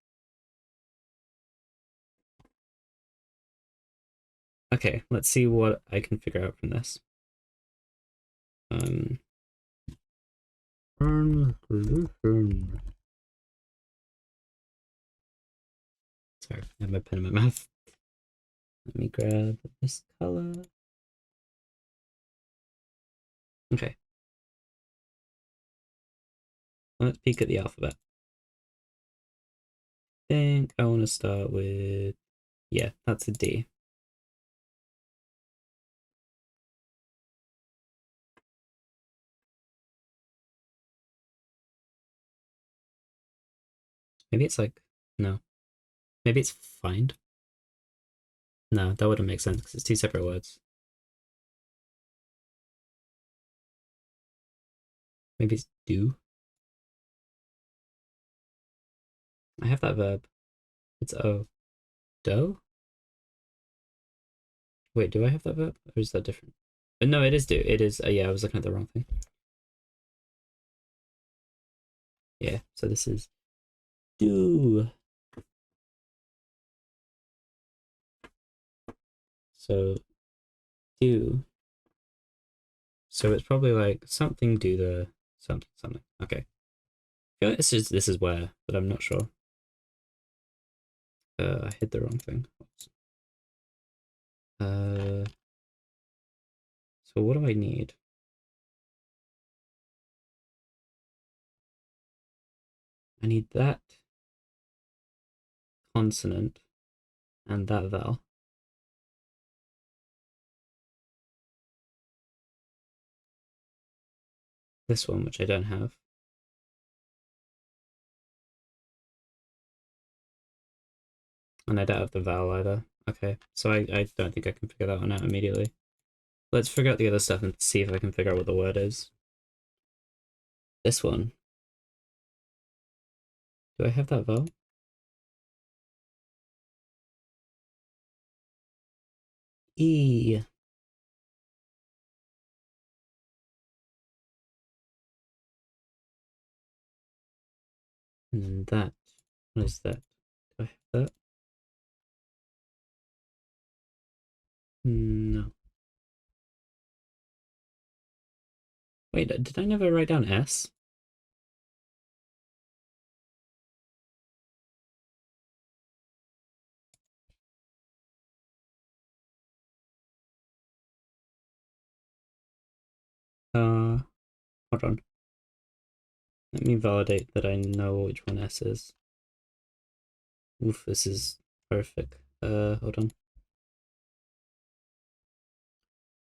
Okay, let's see what I can figure out from this. Sorry, I have my pen in my mouth. Let me grab this color. Okay. Let's peek at the alphabet. I think I want to start with, yeah, that's a D. Maybe it's like, no. Maybe it's find? No, that wouldn't make sense because it's two separate words. Maybe it's do? I have that verb. It's o. Do? Wait, do I have that verb? Or is that different? No, it is do. It is, yeah, I was looking at the wrong thing. Yeah, so this is do. So, do. So it's probably like something do the something something. Okay. I feel like this is where, but I'm not sure. I hit the wrong thing. So what do I need? I need that consonant and that vowel. This one, which I don't have. And I don't have the vowel either. Okay, so I don't think I can figure that one out immediately. Let's figure out the other stuff and see if I can figure out what the word is. This one. Do I have that vowel? E. And that. What is that? Do I have that? No. Wait, did I never write down S? Hold on. Let me validate that I know which one S is. Oof, this is perfect. Hold on.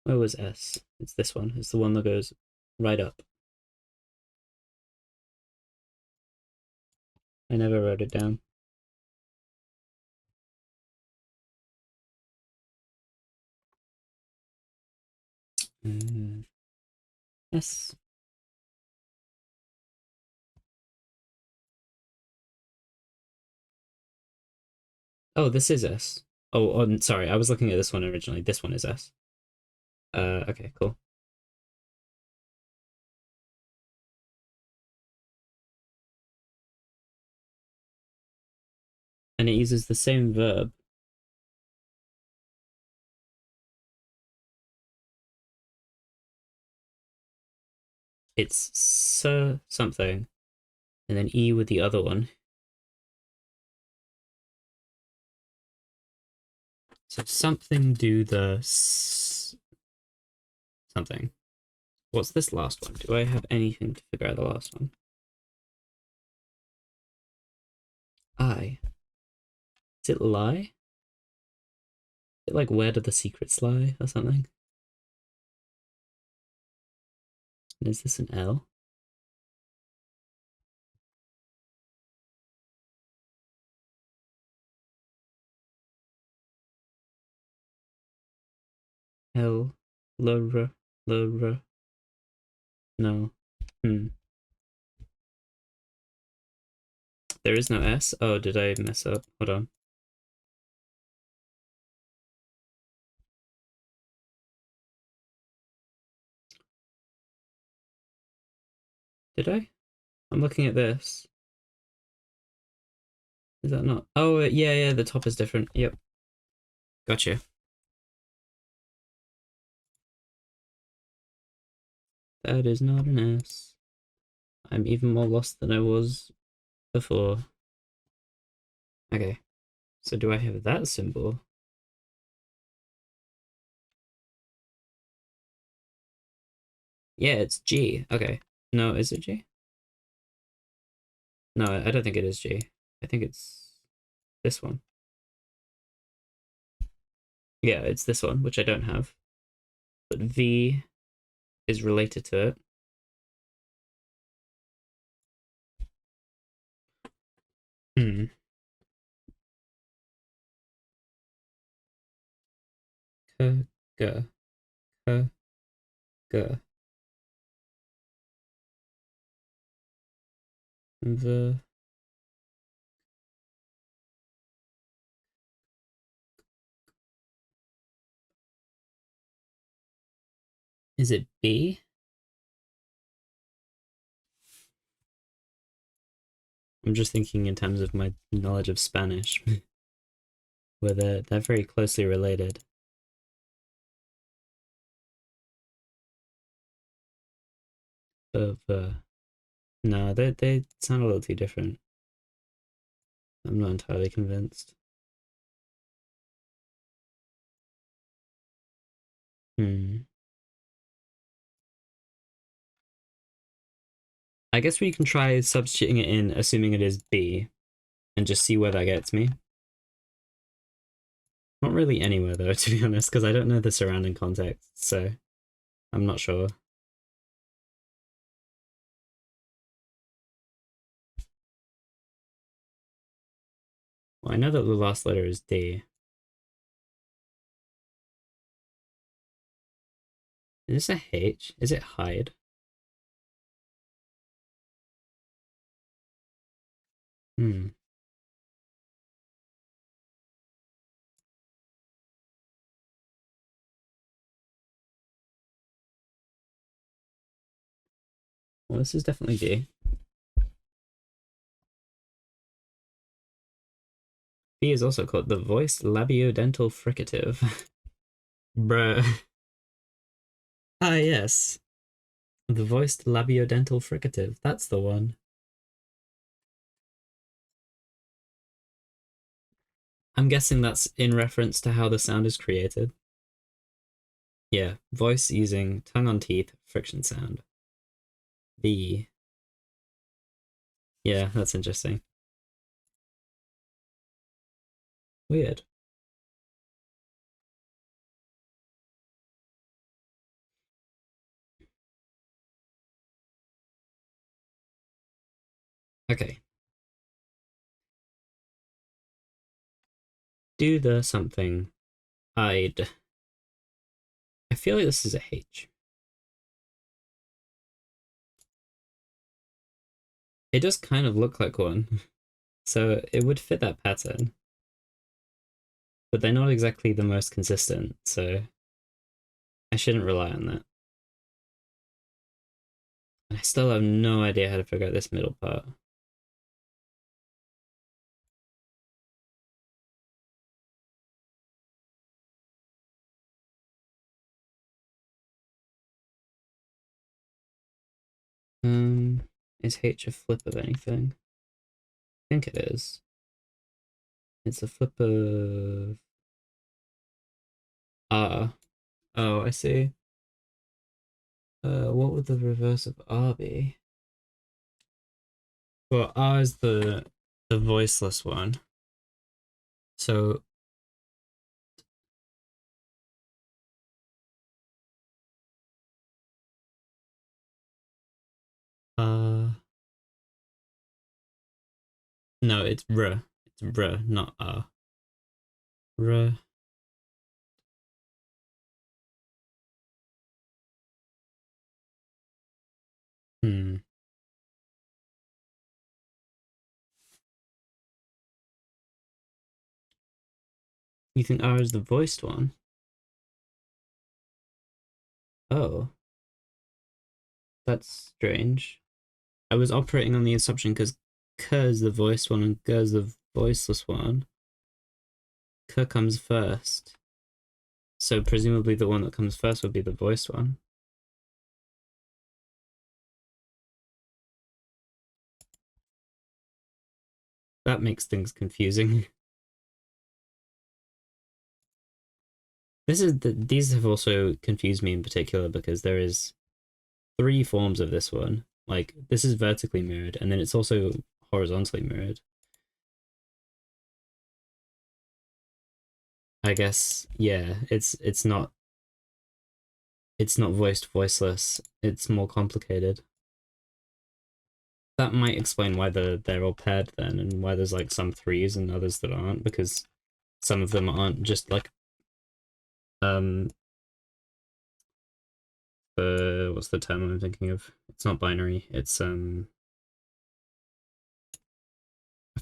Where was S? It's this one. It's the one that goes right up. I never wrote it down. S. Oh, this is S. Oh, sorry. I was looking at this one originally. This one is S. Okay, cool. And it uses the same verb. It's something, and then E with the other one. So something do the something. What's this last one? Do I have anything to figure out the last one? I. Is it lie? Is it like where do the secrets lie or something? And is this an L? L. L. L. No. There is no S. Oh, did I mess up? Hold on. Did I? I'm looking at this. Is that not? Oh, yeah, the top is different. Yep. Gotcha. That is not an S. I'm even more lost than I was before. Okay. So do I have that symbol? Yeah, it's G. Okay. No, is it G? No, I don't think it is G. I think it's this one. Yeah, it's this one, which I don't have. But V is related to it. Hmm. K, G, K, G, V. Is it B? I'm just thinking in terms of my knowledge of Spanish, where they're very closely related. No, they sound a little too different. I'm not entirely convinced. Hmm. I guess we can try substituting it in, assuming it is B, and just see where that gets me. Not really anywhere though, to be honest, because I don't know the surrounding context, so I'm not sure. Well, I know that the last letter is D. Is this a H? Is it hide? Hmm. Well, this is definitely D. B is also called the voiced labiodental fricative. Bruh. Ah, yes. The voiced labiodental fricative. That's the one. I'm guessing that's in reference to how the sound is created. Yeah, voice using tongue on teeth, friction sound. B. Yeah, that's interesting. Weird. Okay. Do the something. Hide. I feel like this is a H. It does kind of look like one, so it would fit that pattern. But they're not exactly the most consistent, so I shouldn't rely on that. And I still have no idea how to figure out this middle part. Is H a flip of anything? I think it is. It's a flip of R. Oh, I see. What would the reverse of R be? Well, R is the voiceless one. So no, it's R. It's R, not R. R. Hmm. You think R is the voiced one? Oh, that's strange. I was operating on the assumption because K is the voiced one and G is the voiceless one. K comes first. So presumably the one that comes first would be the voiced one. That makes things confusing. These have also confused me in particular because there is three forms of this one. Like this is vertically mirrored and then it's also horizontally mirrored. I guess yeah, it's not voiced voiceless. It's more complicated. that might explain why they're all paired then, and why there's like some threes and others that aren't, because some of them aren't just like um what's the term I'm thinking of? It's not binary. It's I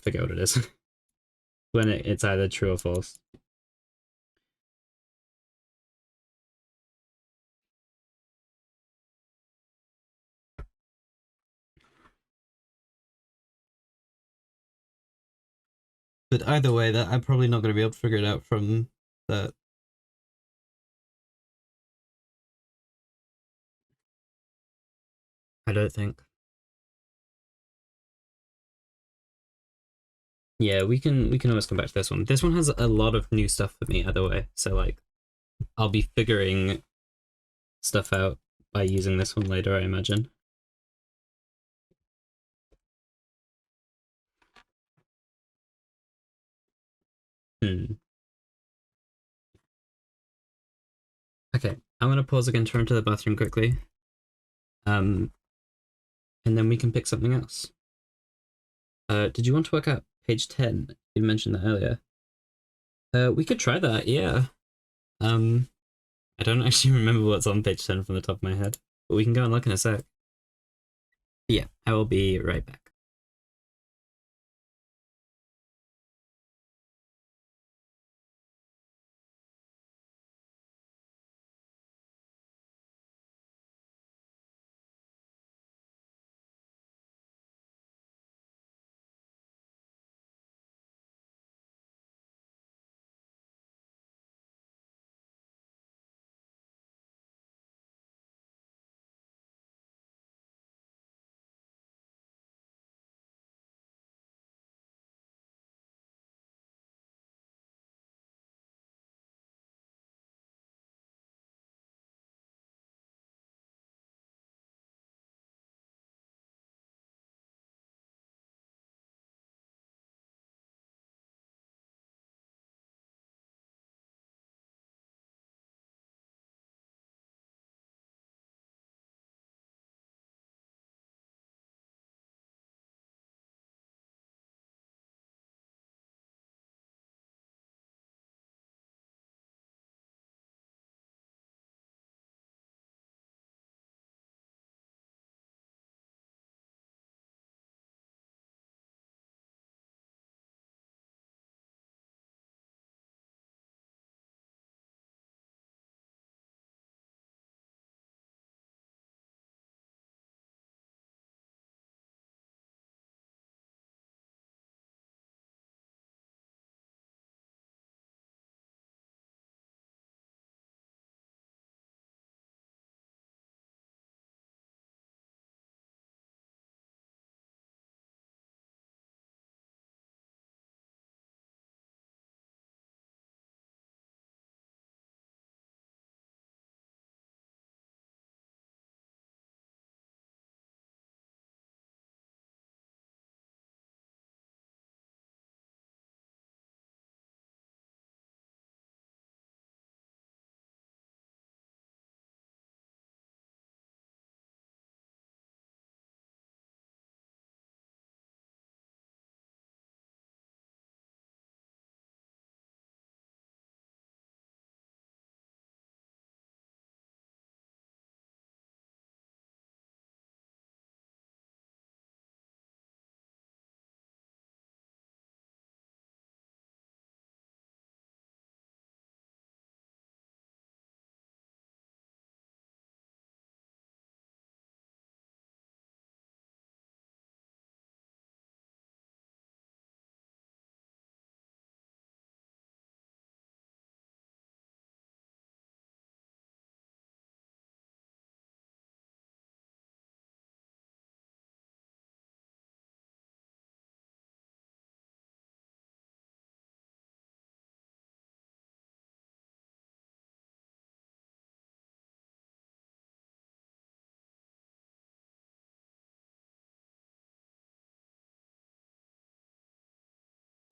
forget what it is. When it's either true or false. But either way, that I'm probably not going to be able to figure it out from that. I don't think. Yeah, we can always come back to this one. This one has a lot of new stuff for me either way. So like I'll be figuring stuff out by using this one later, I imagine. Hmm. Okay, I'm gonna pause again to run to the bathroom quickly. Um, and then we can pick something else. Did you want to work out page 10? You mentioned that earlier. We could try that, yeah. Um, I don't actually remember what's on page 10 from the top of my head, but we can go and look in a sec. Yeah, I will be right back.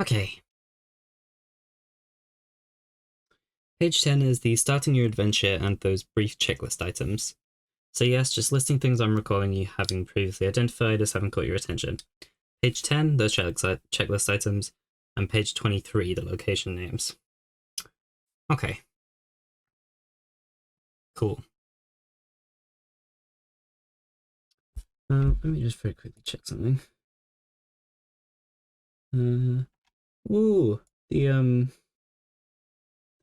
Okay. Page 10 is the starting your adventure and those brief checklist items. So yes, just listing things I'm recalling you having previously identified as having caught your attention. Page 10, those checklist items, and page 23, the location names. Okay. Cool. Let me just very quickly check something. Ooh, the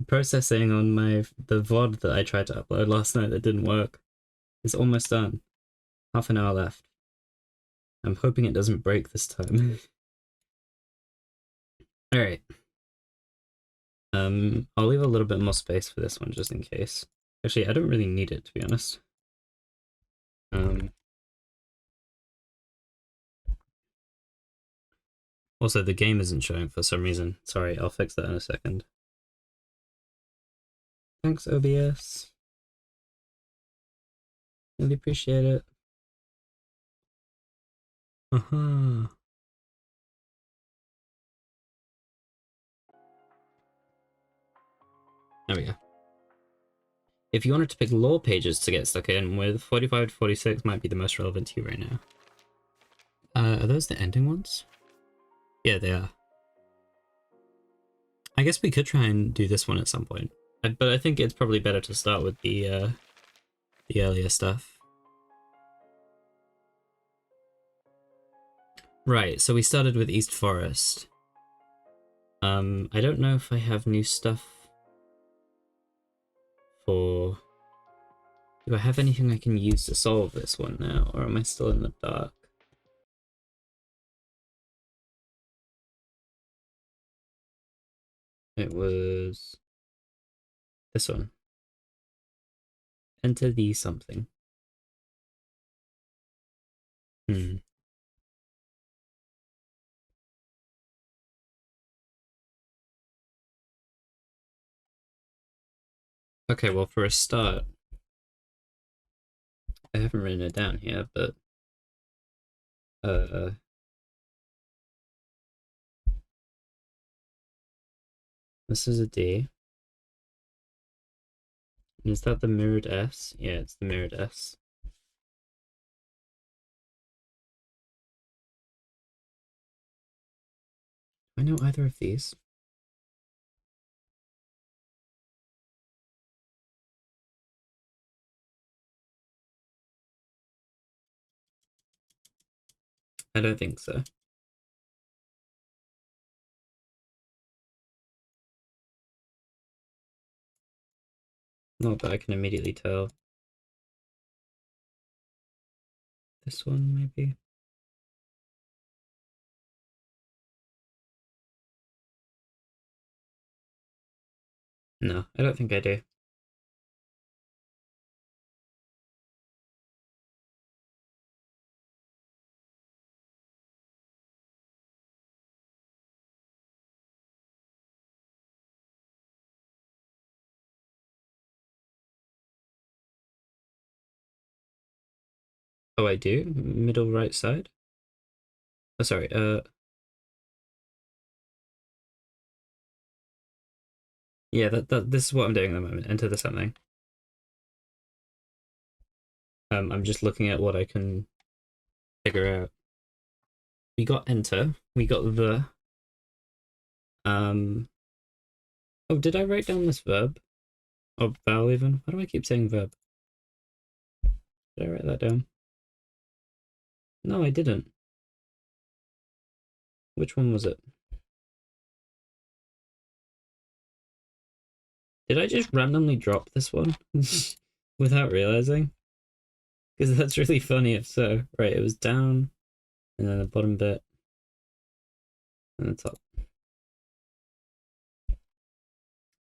processing on the VOD that I tried to upload last night that didn't work is almost done. Half an hour left. I'm hoping it doesn't break this time. Alright. I'll leave a little bit more space for this one just in case. Actually, I don't really need it, to be honest. Also, the game isn't showing for some reason. Sorry, I'll fix that in a second. Thanks, OBS. Really appreciate it. Uh-huh. There we go. If you wanted to pick lore pages to get stuck in with, 45 to 46 might be the most relevant to you right now. Are those the ending ones? Yeah, they are. I guess we could try and do this one at some point. But I think it's probably better to start with the earlier stuff. Right, so we started with East Forest. I don't know if I have new stuff for... Do I have anything I can use to solve this one now, or am I still in the dark? It was... this one. Enter the something. Okay, well, for a start, I haven't written it down here, but this is a D. Is that the mirrored S? Yeah, it's the mirrored S. Do I know either of these? I don't think so. Not that I can immediately tell. This one, maybe? No, I don't think I do. Oh, I do? Middle right side? Oh, sorry, yeah, this is what I'm doing at the moment. Enter the something. I'm just looking at what I can figure out. We got enter. We got the... Oh, did I write down this verb? Or vowel even? Why do I keep saying verb? Did I write that down? No, I didn't. Which one was it? Did I just randomly drop this one? Without realizing? Because that's really funny if so. Right, it was down, and then the bottom bit, and the top.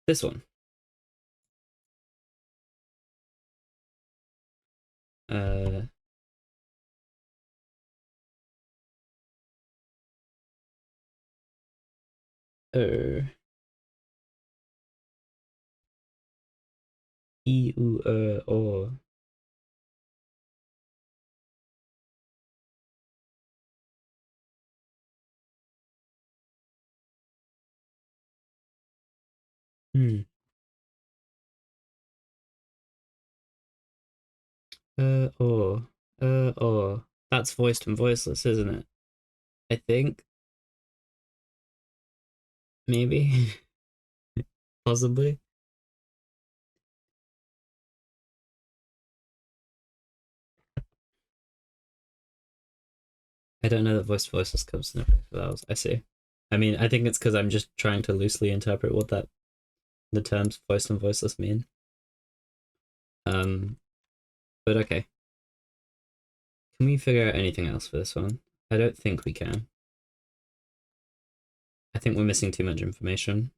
This one. Uh... Oh. E, U, O. Hmm. Or, or. That's voiced and voiceless, isn't it? I think. Maybe. Possibly. I don't know that voiced voiceless comes in effect for vowels. I see. I mean, I think it's because I'm just trying to loosely interpret what the terms voiced and voiceless mean. But okay. Can we figure out anything else for this one? I don't think we can. I think we're missing too much information.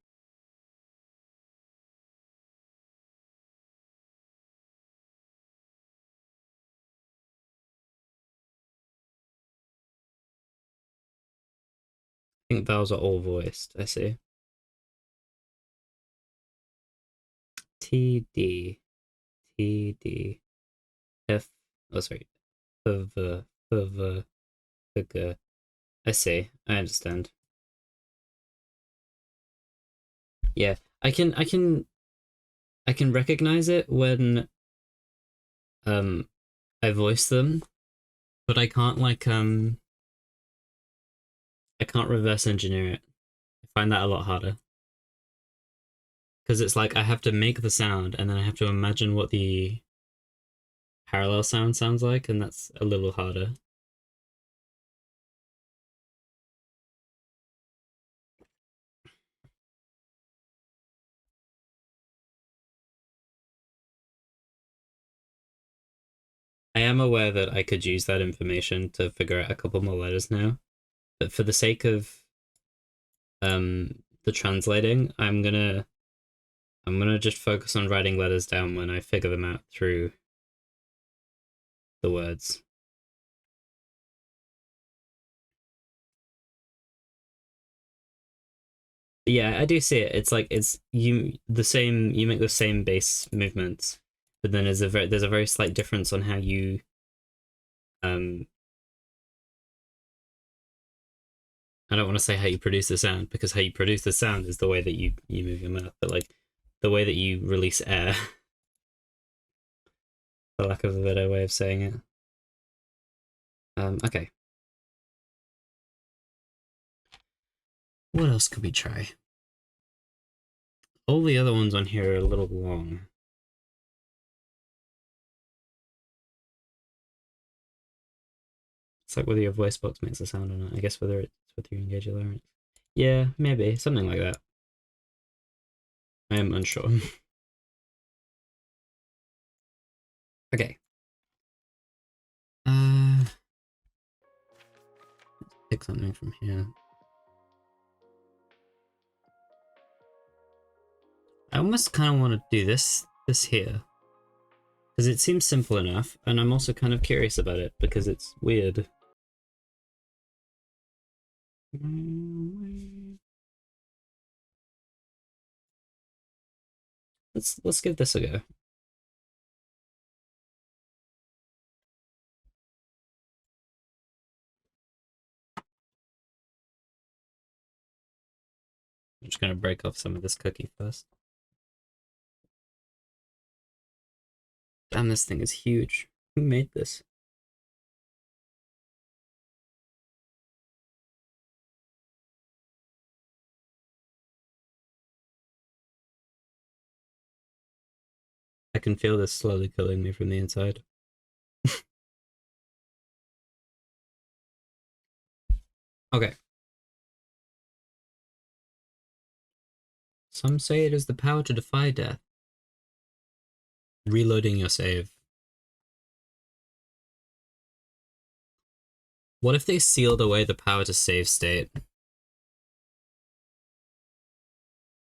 I think vowels are all voiced. I see. T D T D F. Oh, sorry. F V G. I see. I understand. Yeah, I can recognize it when I voice them, but I can't I can't reverse engineer it. I find that a lot harder. Because it's like I have to make the sound and then I have to imagine what the parallel sound sounds like, and that's a little harder. I am aware that I could use that information to figure out a couple more letters now, but for the sake of the translating, I'm gonna just focus on writing letters down when I figure them out through the words. Yeah, I do see it. It's like it's you make the same base movements, but then there's a very slight difference on how you um I don't want to say how you produce the sound, because how you produce the sound is the way that you move your mouth, but like the way that you release air, for lack of a better way of saying it. Okay. What else could we try? All the other ones on here are a little long. It's like whether your voice box makes a sound or not. I guess whether it's with your engage your larynx. Yeah, maybe something like that. I am unsure. Okay. Let's pick something from here. I almost kind of want to do this here, because it seems simple enough, and I'm also kind of curious about it because it's weird. Let's give this a go. I'm just gonna break off some of this cookie first. Damn, this thing is huge. Who made this? I can feel this slowly killing me from the inside. Okay. Some say it is the power to defy death. Reloading your save. What if they sealed away the power to save state?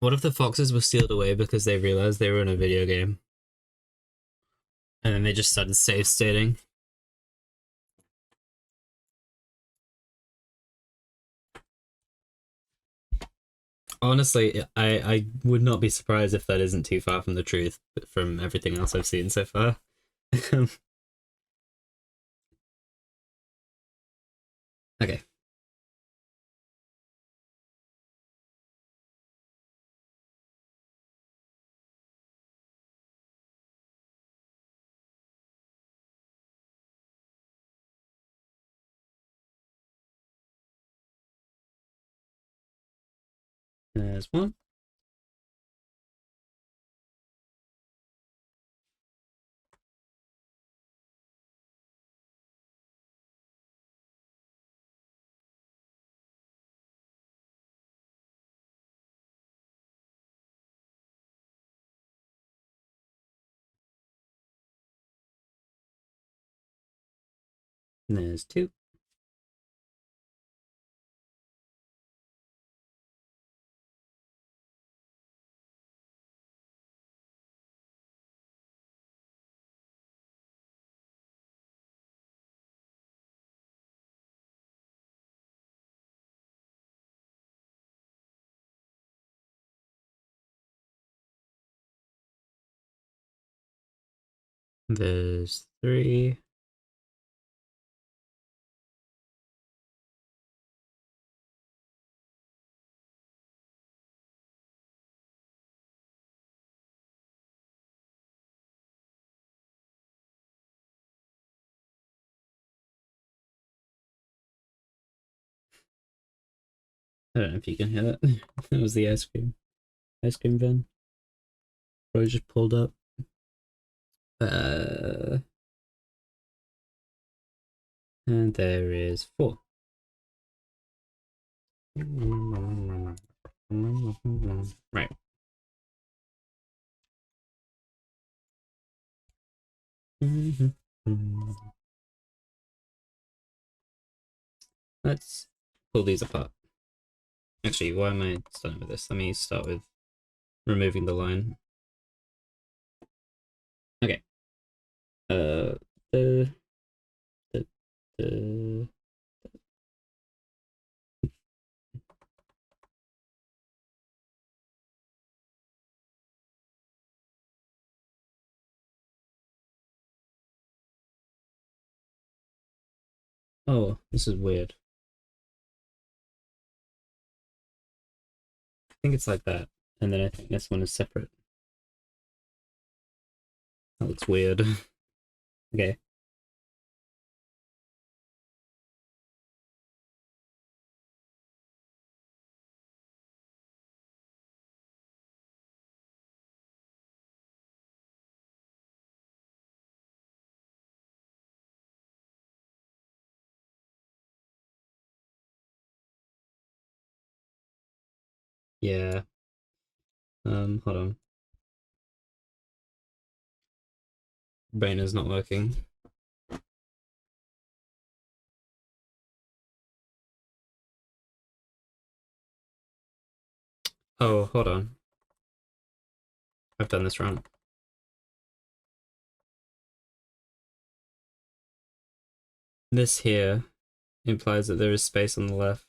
What if the foxes were sealed away because they realized they were in a video game? And then they just started save stating? Honestly, I would not be surprised if that isn't too far from the truth from everything else I've seen so far. Okay. There's one. And there's two. There's three. I don't know if you can hear that. That was the ice cream van. Probably just pulled up. And there is four. Right. Let's pull these apart. Actually, why am I starting with this? Let me start with removing the line. Okay. The Oh, this is weird. I think it's like that, and then I think this one is separate. That looks weird. Okay. Yeah. Hold on. Brain is not working. Oh, hold on. I've done this wrong. This here implies that there is space on the left.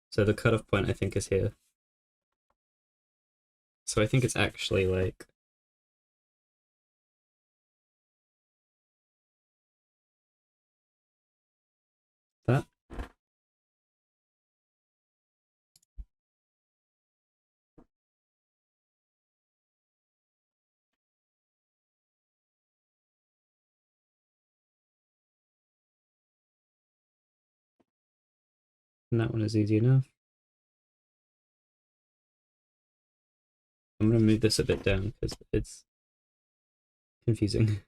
So the cutoff point, I think, is here. So I think it's actually like that. And that one is easy enough. I'm going to move this a bit down because it's confusing.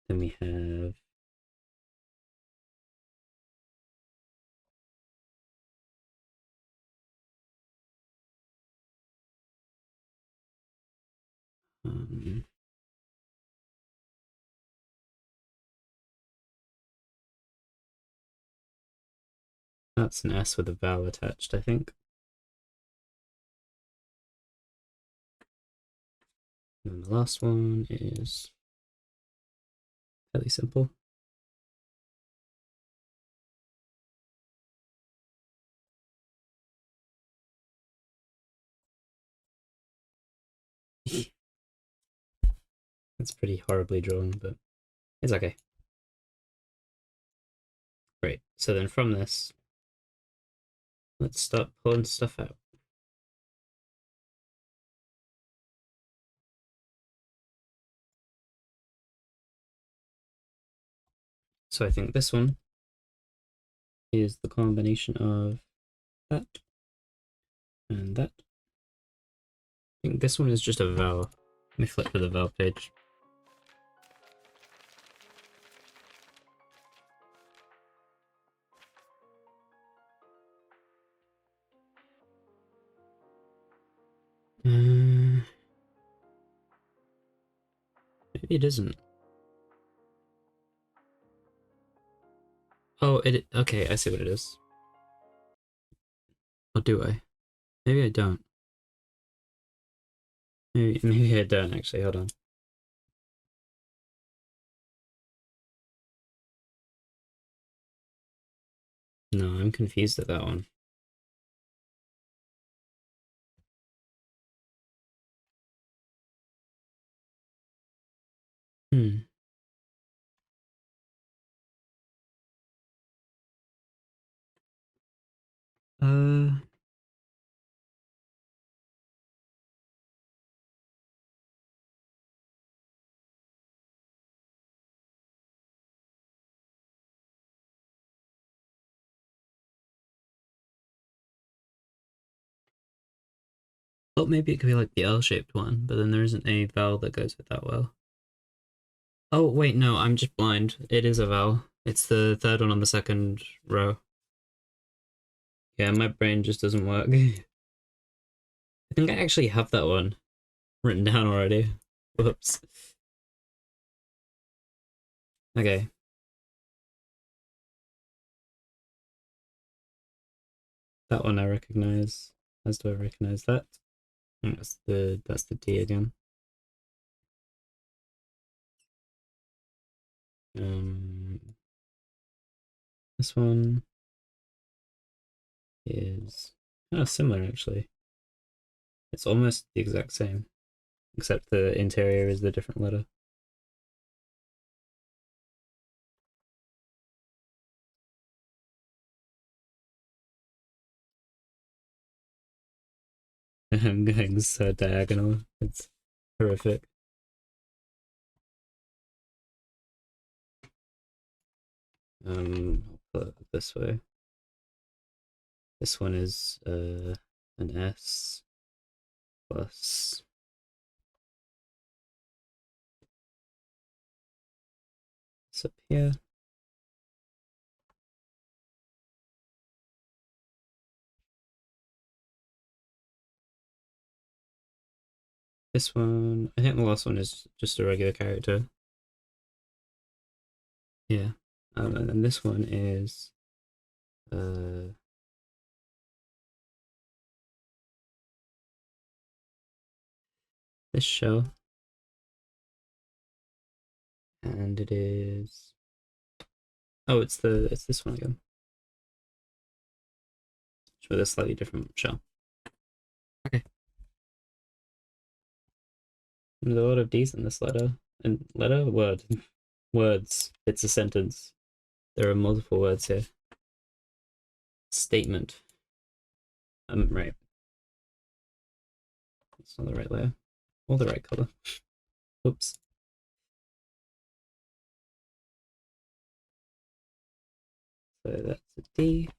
Then we have um, that's an S with a vowel attached, I think. And then the last one is fairly simple. It's pretty horribly drawn, but it's okay. Great. So then from this, let's start pulling stuff out. So I think this one is the combination of that and that. I think this one is just a vowel. Let me flip to the vowel page. Maybe it isn't. Oh, okay, I see what it is. Or do I? Maybe I don't. Maybe I don't actually, hold on. No, I'm confused at that one. Hmm. Uh, Well, maybe it could be like the L-shaped one, but then there isn't a vowel that goes with that well. Oh, wait, no, I'm just blind. It is a vowel. It's the third one on the second row. Yeah, my brain just doesn't work. I think I actually have that one written down already. Whoops. Okay. That one I recognize. As do I recognize that? I think that's the D again. This one is kind of similar actually. It's almost the exact same, except the interior is the different letter. I'm going so diagonal. It's horrific. I'll put it this way. This one is an S plus this up here. This one, I think the last one is just a regular character. Yeah. And then this one is this shell. And it is oh, it's this one again. Just with a slightly different shell. Okay. There's a lot of D's in this letter. And letter? Word. Words. It's a sentence. There are multiple words here. Statement. Right. It's not the right layer. Or the right color. Oops. So that's a D.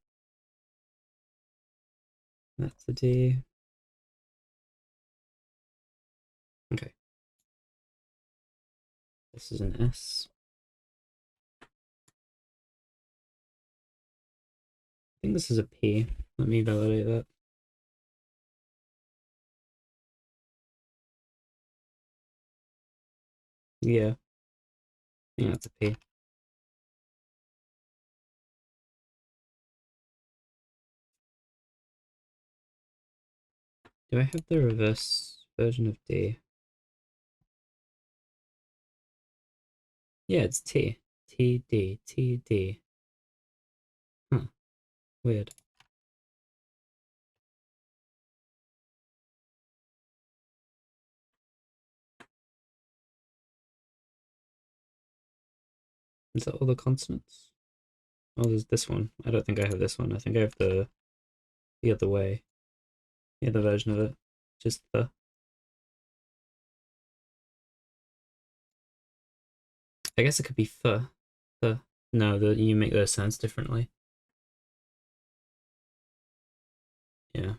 That's a D. Okay. This is an S. I think this is a P. Let me validate that. Yeah. I think that's a P. Do I have the reverse version of D? Yeah, it's T. T, D, T, D. Huh. Weird. Is that all the consonants? Oh, there's this one. I don't think I have this one. I think I have the other way. The other version of it. Just the. I guess it could be th. No, you make those sounds differently. Yeah.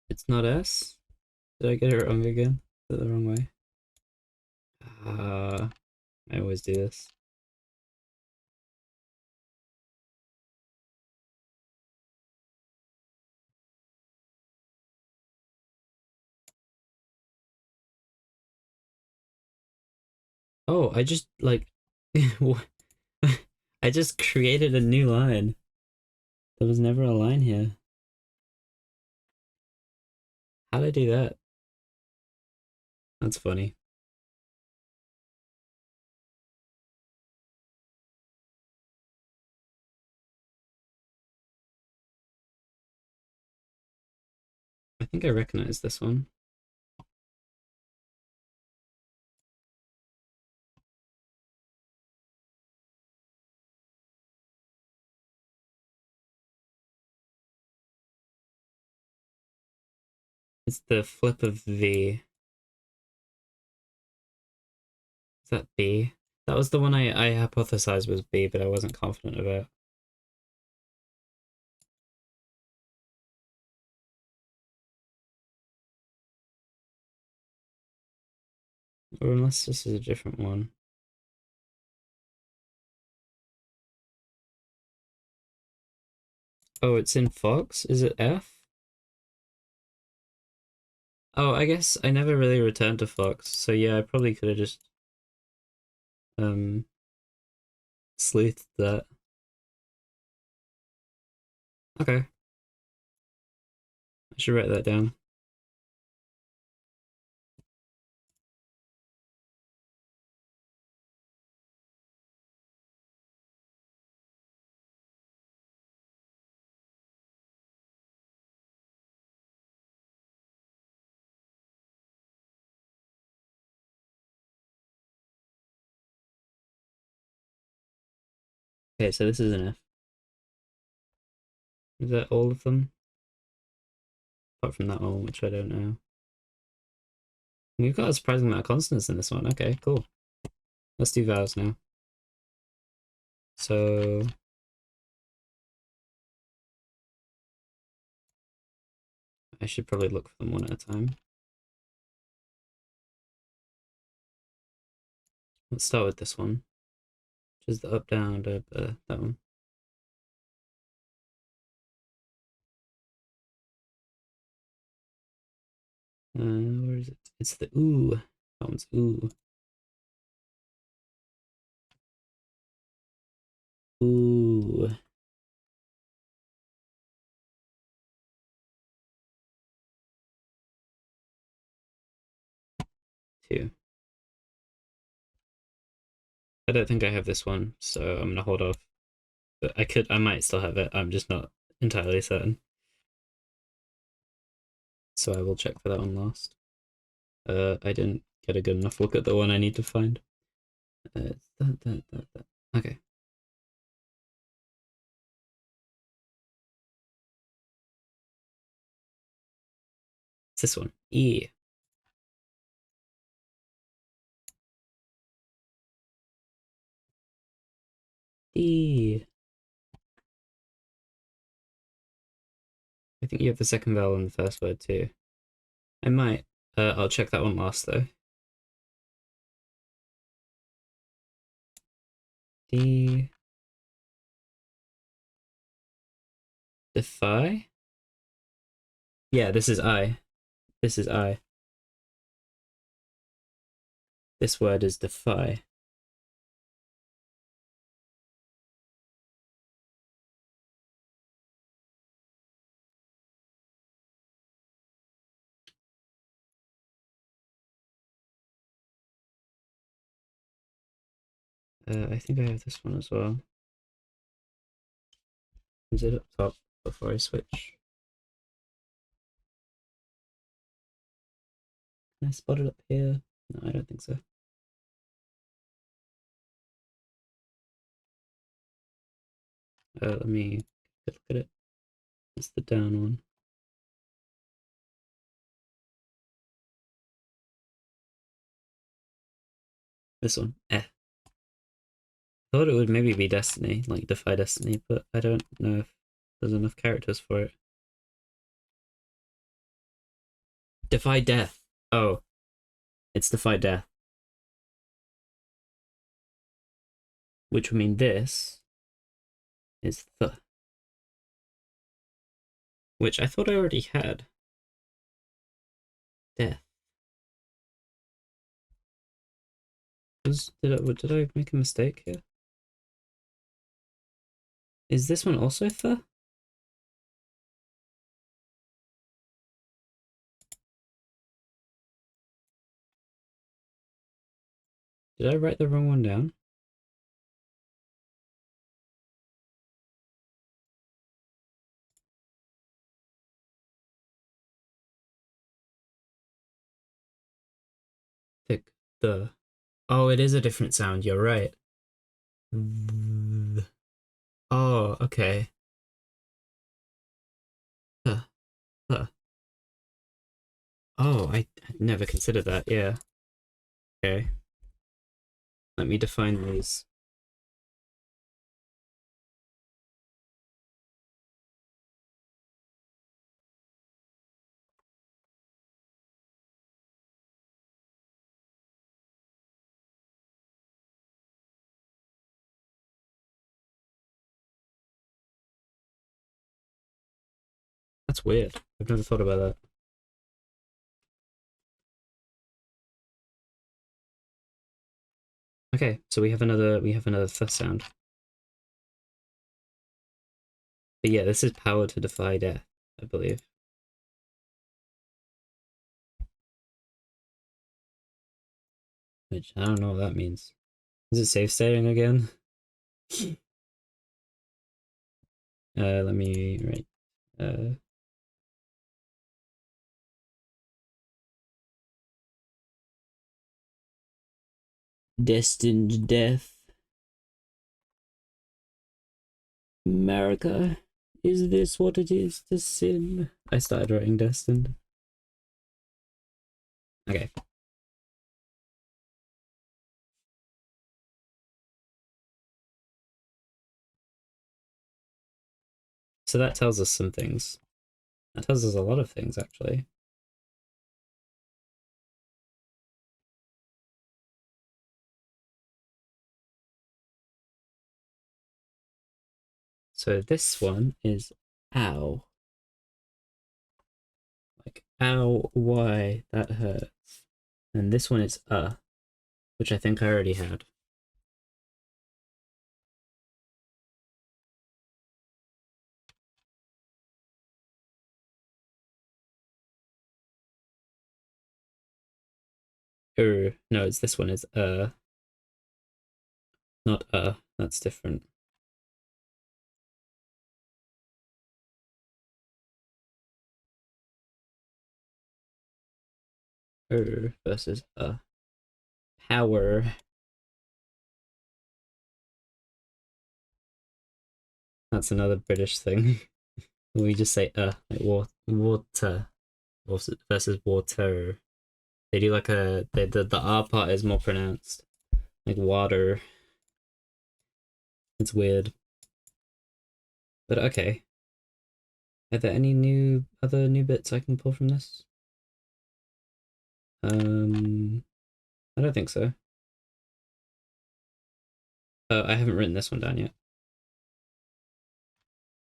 It's not S? Did I get it wrong again? Is it the wrong way? I always do this. Oh, I just like I just created a new line. There was never a line here. How did I do that? That's funny. I think I recognize this one. It's the flip of V. Is that B? That was the one I hypothesized was B, but I wasn't confident about. Or unless this is a different one. Oh, it's in Fox? Is it F? Oh, I guess I never really returned to Fox, so yeah, I probably could have just um sleuthed that. Okay, I should write that down. Okay, so this is an F. Is that all of them? Apart from that one, which I don't know. We've got a surprising amount of consonants in this one. Okay, cool. Let's do vowels now. So I should probably look for them one at a time. Let's start with this one, which is the up, down, that one. Where is it? It's the ooh. That one's ooh. Ooh. Two. I don't think I have this one, so I'm gonna hold off. But I might still have it. I'm just not entirely certain. So I will check for that one last. I didn't get a good enough look at the one I need to find. Okay. It's this one. E. D. I think you have the second vowel in the first word too. I might. I'll check that one last though. D. Defy? Yeah, this is I. This is I. This word is defy. I think I have this one as well. Is it up top before I switch? Can I spot it up here? No, I don't think so. Let me look at it. It's the down one. This one. I thought it would maybe be Destiny, like Defy Destiny, but I don't know if there's enough characters for it. Defy Death. Oh, it's Defy Death. Which would mean this is the. Which I thought I already had. Death. Did I make a mistake here? Is this one also the? Did I write the wrong one down? The. Oh, it is a different sound. You're right. Oh, okay. Huh. Huh. Oh, I never considered that. Yeah. Okay. Let me define these. That's weird. I've never thought about that. Okay, so we have another th sound. But yeah, this is power to defy death, I believe. Which I don't know what that means. Is it safe stating again? Let me write. Destined death. America, is this what it is to sin? I started writing destined. Okay. So that tells us some things. That tells us a lot of things, actually. So this one is ow. Like, ow, why, that hurts. And this one is which I think I already had. No, it's this one is not that's different. Versus power. That's another British thing. We just say like water versus water. They do like the R part is more pronounced. Like water. It's weird. But okay. Are there any other new bits I can pull from this? I don't think so. I haven't written this one down yet.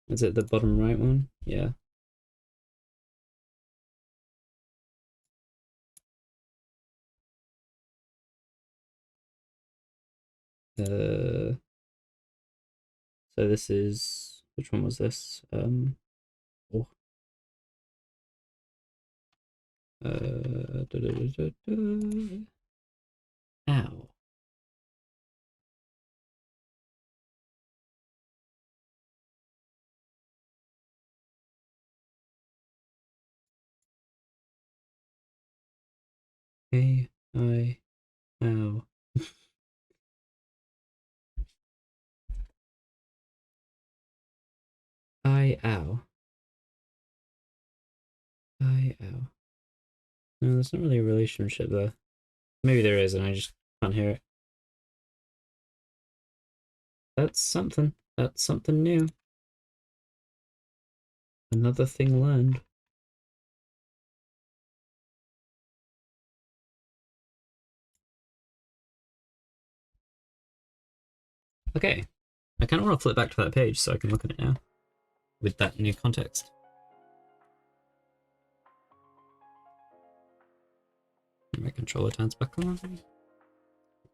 Is it the bottom right one? Yeah. So this is, which one was this? Oh. Ow. Ow. Ow. Ow. No, there's not really a relationship there. Maybe there is, and I just can't hear it. That's something. That's something new. Another thing learned. Okay. I kind of want to flip back to that page so I can look at it now with that new context. My controller turns back on.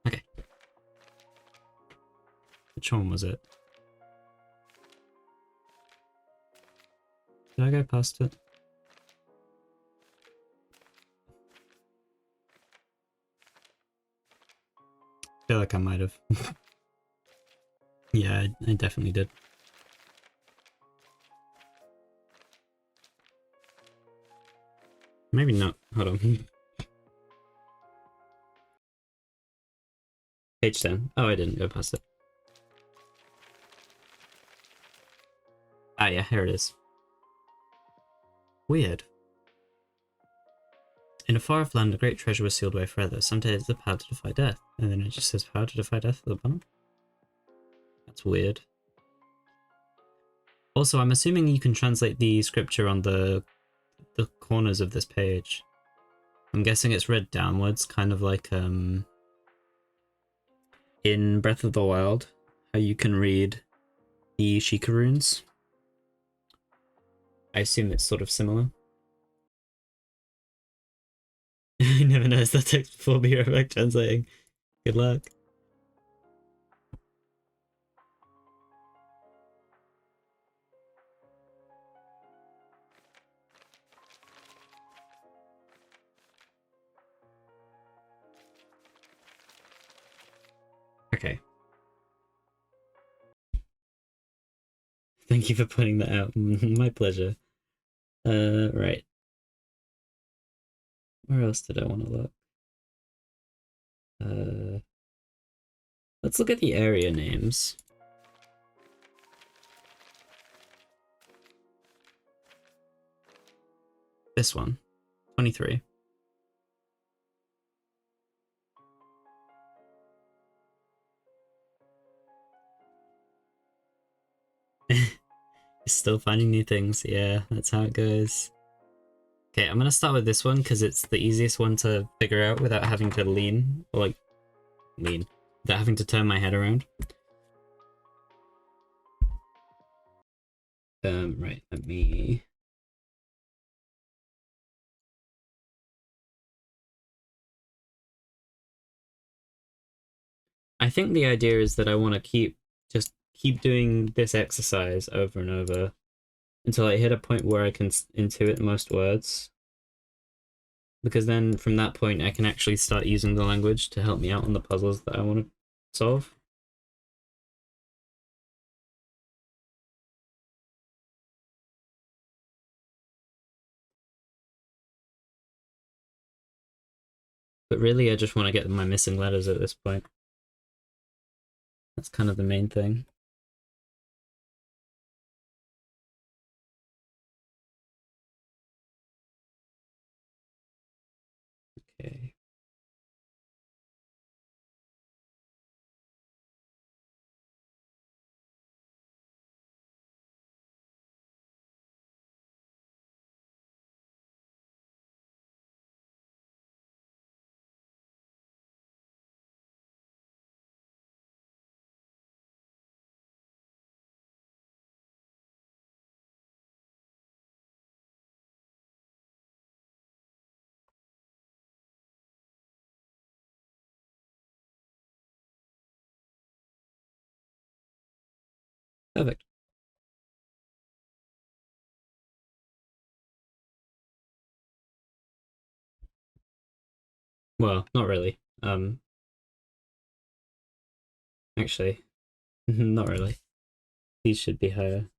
Okay. Which one was it? Did I go past it? I feel like I might have. Yeah, I definitely did. Maybe not. Hold on. Page 10. Oh, I didn't go past it. Ah, yeah, here it is. Weird. In a far-off land, a great treasure was sealed away forever. Someday it's the power to defy death. And then it just says power to defy death at the bottom. That's weird. Also, I'm assuming you can translate the scripture on the corners of this page. I'm guessing it's read downwards, kind of like in Breath of the Wild, how you can read the Sheikah runes. I assume it's sort of similar. I never noticed that text before, be right back translating. Good luck. Okay. Thank you for pointing that out. My pleasure. Right. Where else did I want to look? Let's look at the area names. This one. 23. Still finding new things. Yeah, that's how it goes. Okay, I'm gonna start with this one because it's the easiest one to figure out without having to lean, or like, without having to turn my head around. Right, let me... I think the idea is that I want to keep doing this exercise over and over until I hit a point where I can intuit most words. Because then from that point I can actually start using the language to help me out on the puzzles that I want to solve. But really I just want to get my missing letters at this point. That's kind of the main thing. Okay. Perfect. Well, not really. Actually, not really. These should be higher.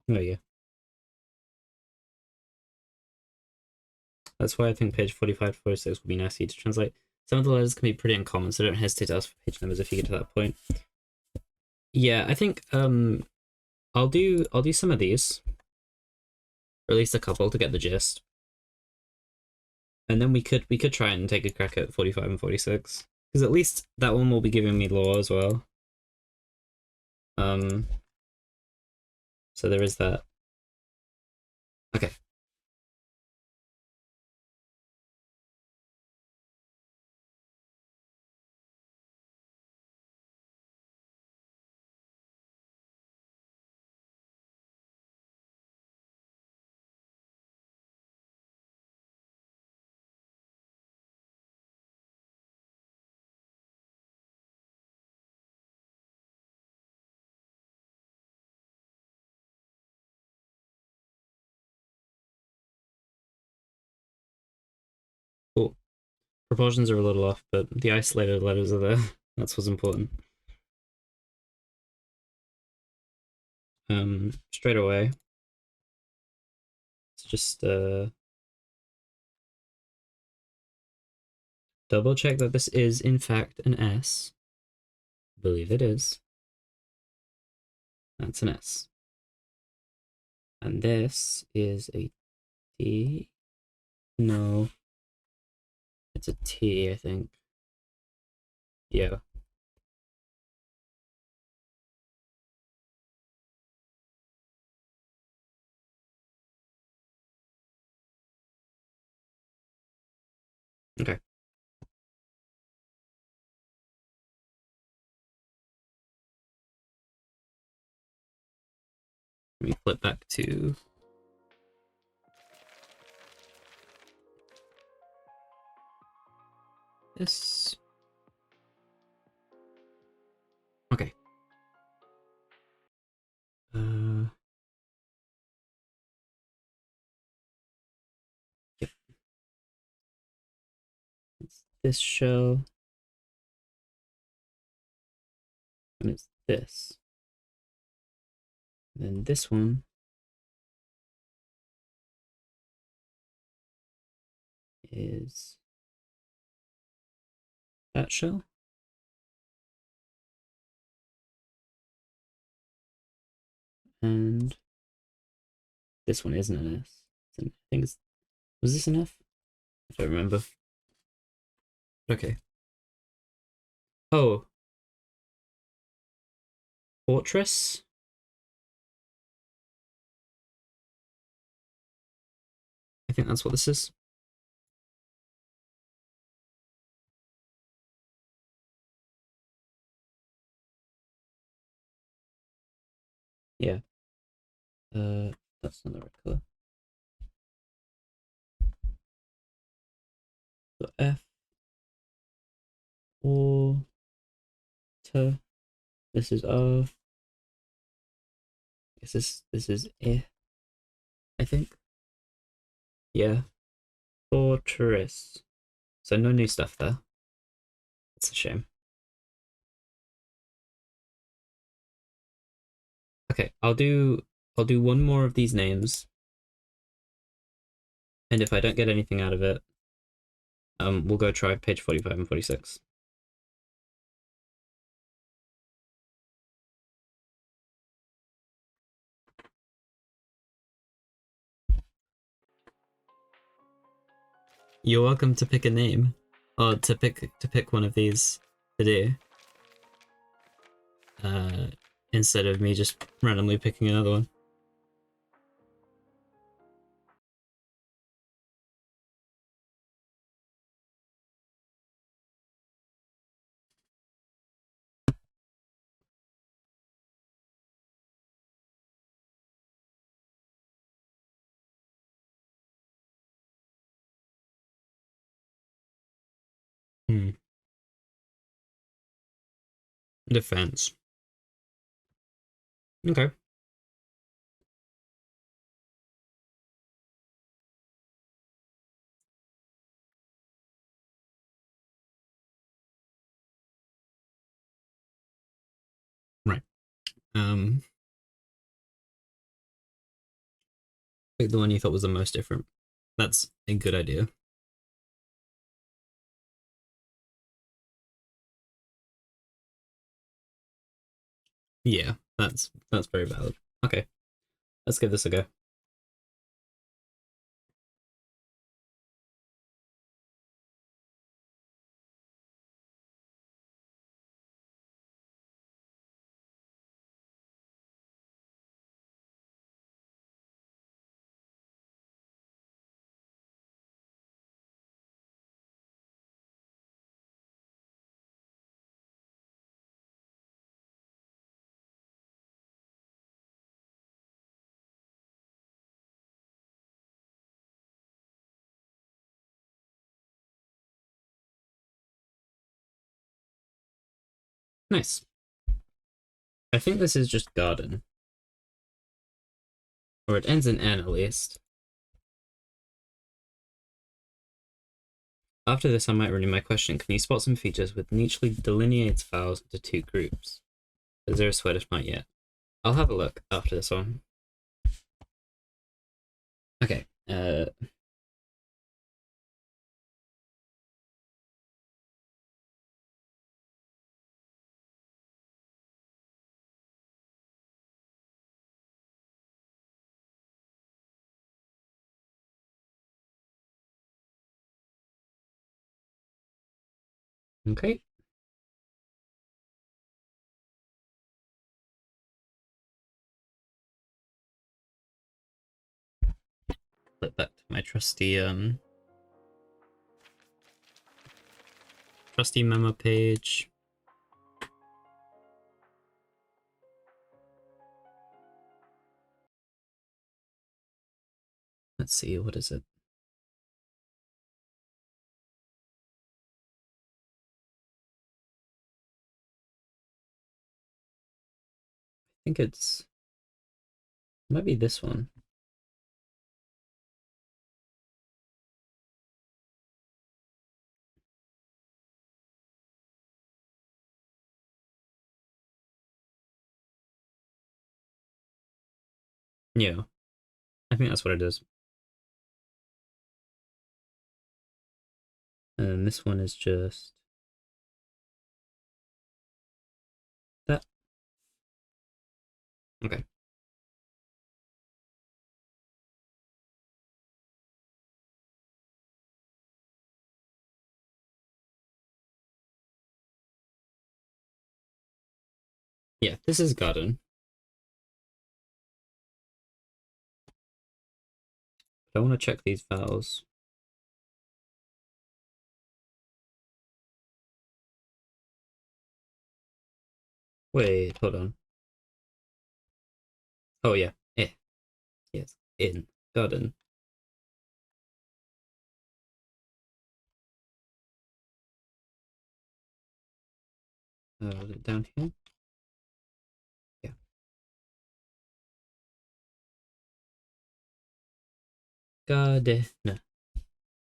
There you go. That's why I think page 45 to 46 would be nasty to translate. Some of the letters can be pretty uncommon, so don't hesitate to ask for page numbers if you get to that point. Yeah, I think I'll do some of these, or at least a couple to get the gist, and then we could try and take a crack at 45 and 46 Because at least that one will be giving me lore as well. So there is that. Okay. Cool. Proportions are a little off, but the isolated letters are there. That's what's important. Straight away. Let's just double check that this is in fact an S. I believe it is. That's an S. And this is a D. No. It's a T, I think. Yeah. Okay. Let me flip back to this. Okay. Yep. It's this shell. And it's this. And then this one is that shell. And this one isn't an S. I think it's, was this an F? I don't remember. Okay. Oh. Fortress? I think that's what this is. Yeah. That's not the right color. So F or T. This is R. I guess this is E. I think. Yeah. Fortress. So no new stuff there. That's a shame. Okay, I'll do one more of these names. And if I don't get anything out of it, we'll go try page 45 and 46. You're welcome to pick a name, or to pick one of these to do. Instead of me just randomly picking another one. Defense. Okay. Right. Pick the one you thought was the most different. That's a good idea. Yeah, that's very valid. Okay, let's give this a go. Nice. I think this is just garden. Or it ends in N at least. After this, I might renew my question. Can you spot some features which neatly delineates vowels into two groups? Is there a Swedish? Not yet. I'll have a look after this one. Okay. Okay. Flip back to my trusty memo page. Let's see, what is it? I think it might be this one. Yeah, I think that's what it is. And this one is just that. Okay. Yeah, this is garden. But I want to check these vowels. Wait, hold on. Oh yeah, yes, in garden. Was it down here? Yeah. Garden.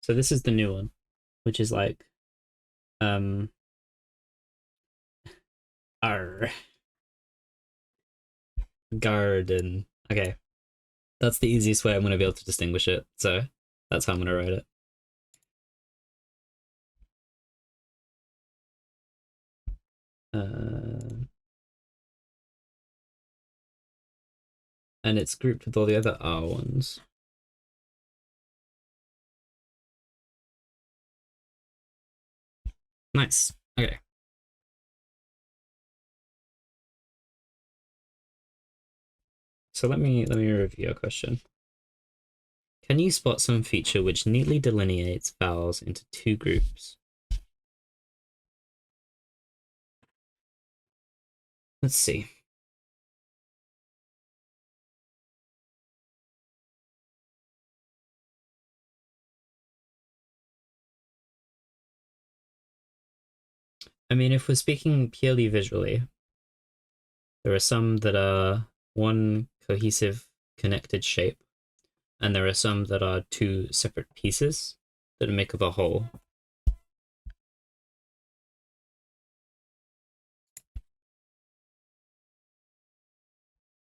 So this is the new one, which is like, R. Garden. Okay. That's the easiest way I'm going to be able to distinguish it. So that's how I'm going to write it. And it's grouped with all the other R ones. Nice. Okay. So let me review your question. Can you spot some feature which neatly delineates vowels into two groups? Let's see. I mean, if we're speaking purely visually, there are some that are one cohesive connected shape, and there are some that are two separate pieces that make up a whole.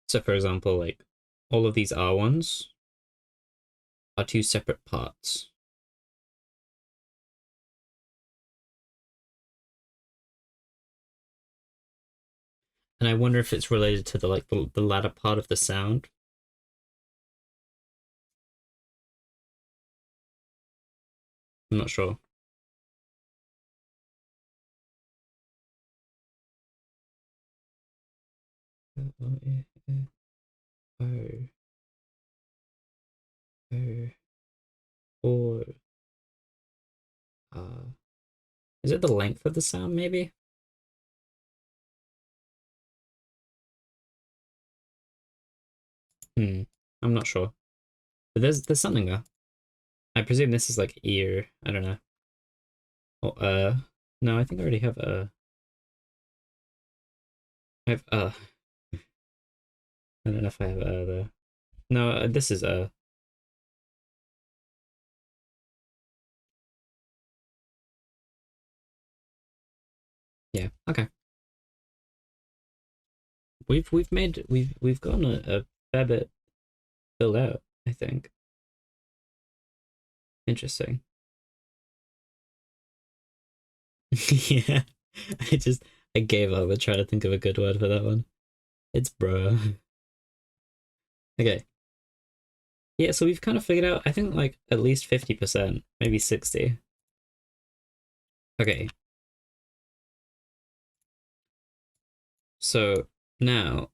So for example, like all of these R ones are two separate parts. And I wonder if it's related to the latter part of the sound. I'm not sure. Or is it the length of the sound maybe? I'm not sure. But there's something there. I presume this is like ear. I don't know. Oh, no, I think I already have have I don't know if I have though. No, this is yeah, okay. We've gotten a fair bit filled out, I think. Interesting. Yeah. I gave up. I tried to think of a good word for that one. It's bro. Okay. Yeah, so we've kind of figured out, I think, like at least 50%, maybe 60. Okay. So now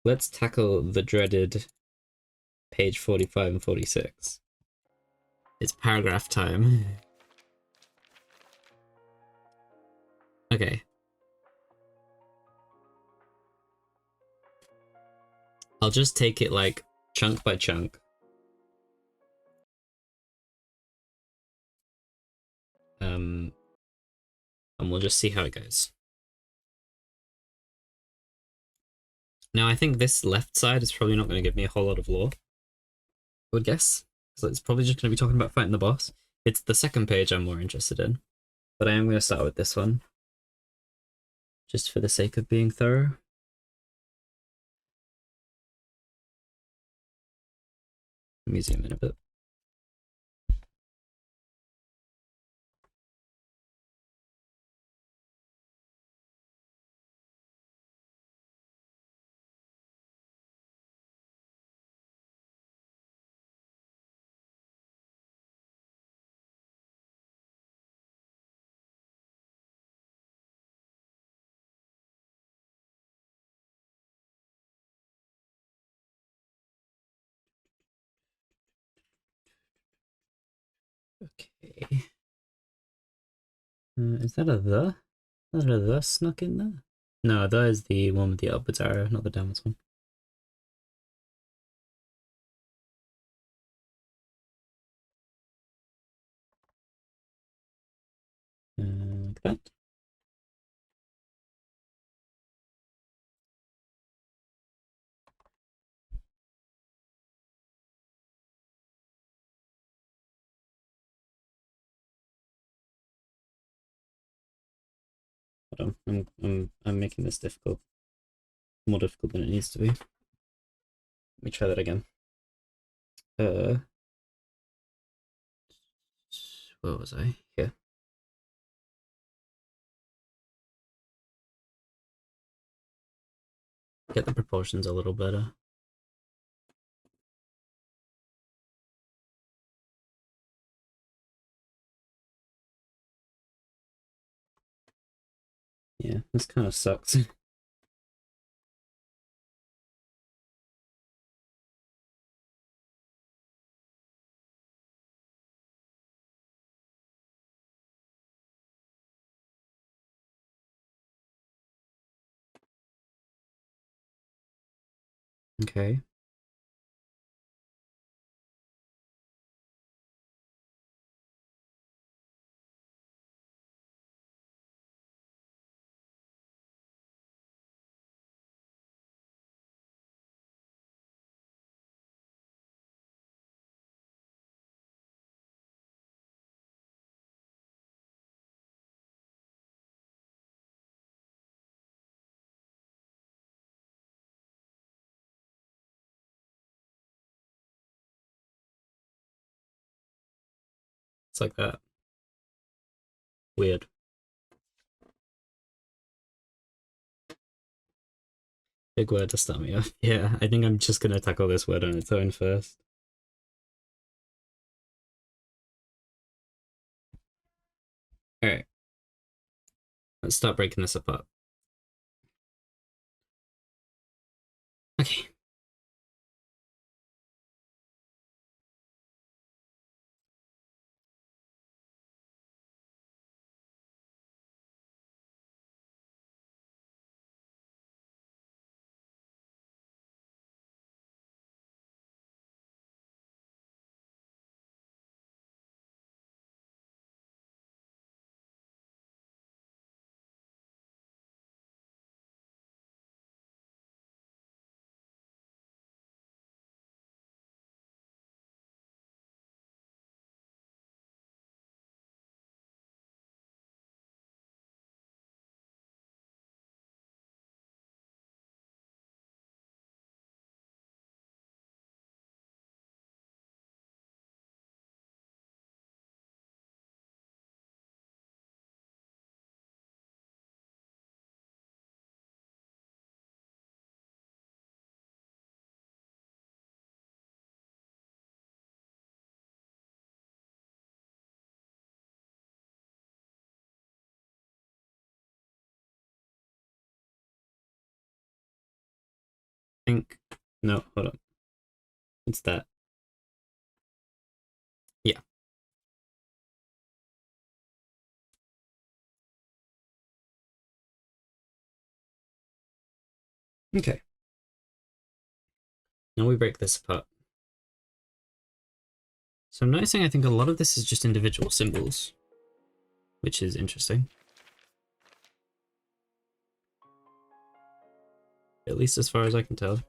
let's tackle the dreaded page 45 and 46. It's paragraph time. Okay. I'll just take it like chunk by chunk. And we'll just see how it goes. Now, I think this left side is probably not going to give me a whole lot of lore, I would guess. So it's probably just going to be talking about fighting the boss. It's the second page I'm more interested in. But I am going to start with this one. Just for the sake of being thorough. Let me zoom in a bit. Okay. Is that a the? Is that a the snuck in there? No, the is the one with the upwards arrow, not the downwards one. Like that. Hold on, I'm making this difficult. More difficult than it needs to be. Let me try that again. Where was I? Here. Get the proportions a little better. Yeah, this kind of sucks. Okay. It's like that. Weird. Big word to start me off. Yeah, I think I'm just gonna tackle this word on its own first. Alright. Let's start breaking this apart. Okay. think... No, hold on. It's that. Yeah. Okay. Now we break this apart. So I'm noticing I think a lot of this is just individual symbols, which is interesting. At least as far as I can tell.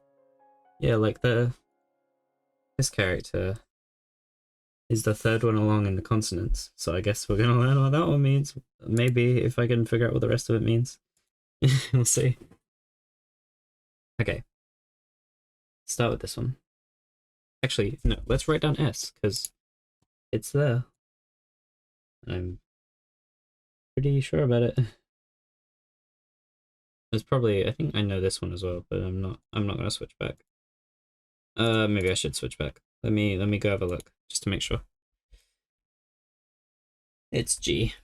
Yeah, like this character is the third one along in the consonants, so I guess we're gonna learn what that one means. Maybe if I can figure out what the rest of it means. We'll see. Okay. Start with this one. Actually, no, let's write down S, because it's there. I'm pretty sure about it. There's probably, I think I know this one as well, but I'm not gonna switch back. Maybe I should switch back. Let me go have a look, just to make sure. It's G.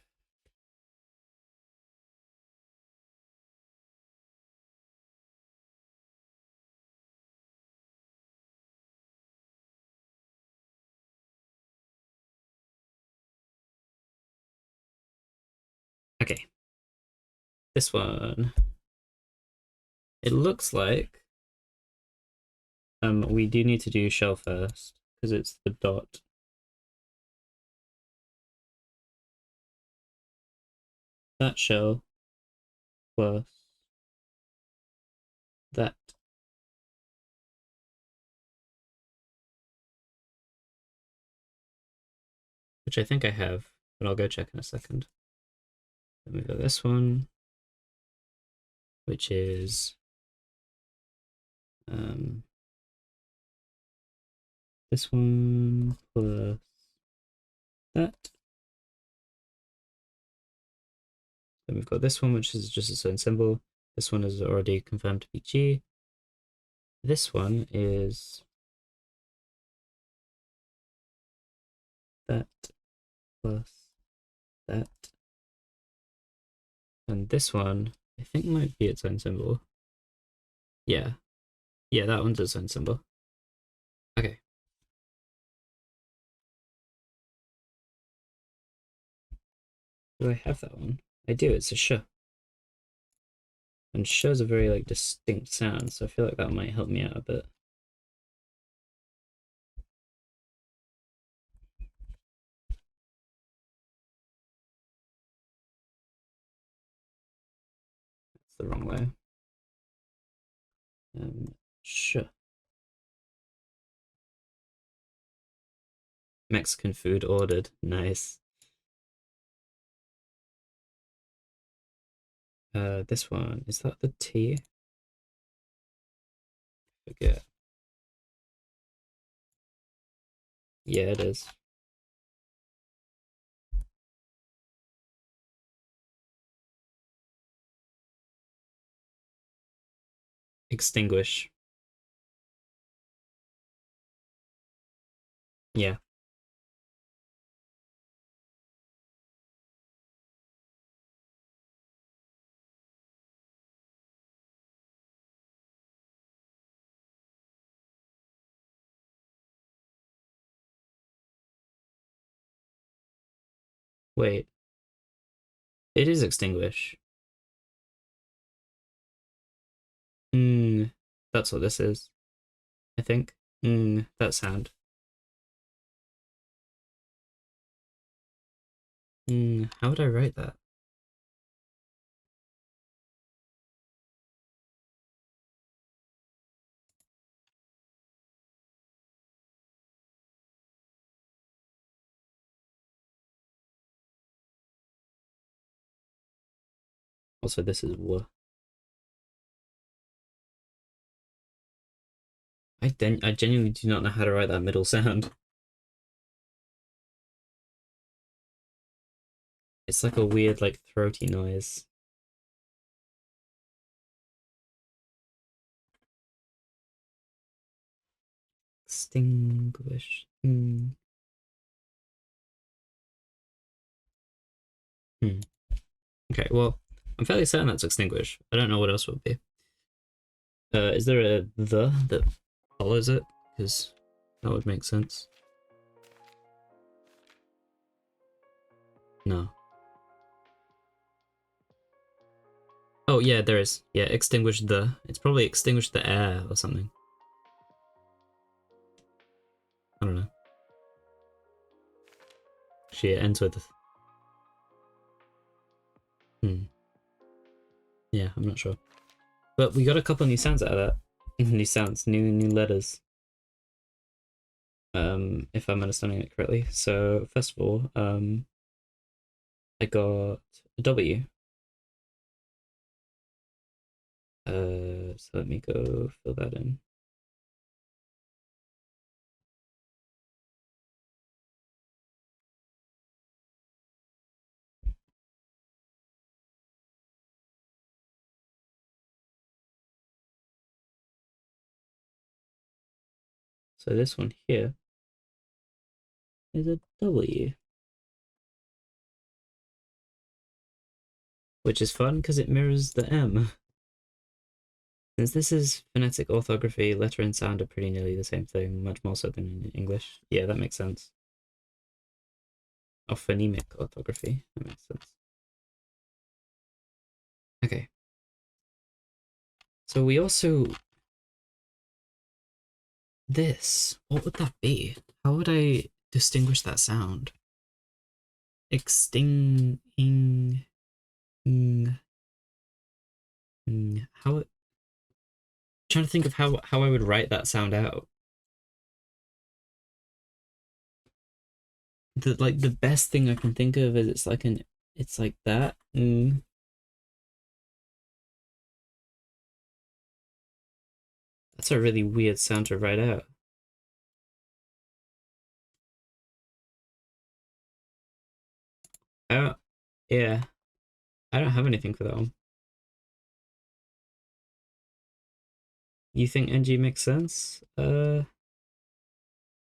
Okay. This one. It looks like we do need to do shell first, because it's the dot. That shell plus that. Which I think I have, but I'll go check in a second. Then we've got this one, which is this one plus that. Then we've got this one, which is just its own symbol. This one is already confirmed to be G. This one is that plus that. And this one, I think might be its own symbol. Yeah. Yeah, that one's its own symbol. Okay. Do I have that one? I do, it's a sh. And sh is a very like distinct sound, so I feel like that might help me out a bit. That's the wrong way. Sh. Mexican food ordered. Nice. This one, is that the T? Forget. Yeah, it is. Extinguish. Yeah. Wait. It is extinguish. That's what this is. I think. That sound. How would I write that? Also, this is w. I genuinely do not know how to write that middle sound. It's like a weird, like, throaty noise. Extinguish. Okay, well, I'm fairly certain that's extinguish. I don't know what else would be. Is there a the that follows it? Because that would make sense. No. Oh yeah, there is. Yeah, extinguish the. It's probably extinguish the air or something. I don't know. Actually, it ends with. Yeah, I'm not sure. But we got a couple new sounds out of that. New sounds, new letters. If I'm understanding it correctly. So first of all, I got a W. So let me go fill that in. So this one here is a W, which is fun because it mirrors the M. Since this is phonetic orthography, letter and sound are pretty nearly the same thing, much more so than in English. Yeah, that makes sense. Or phonemic orthography, that makes sense. Okay. So we also... This, what would that be? How would I distinguish that sound? Exting... How... trying to think of how I would write that sound out. The best thing I can think of is it's like that. That's a really weird sound to write out. I don't, yeah, I don't have anything for that one. You think NG makes sense? I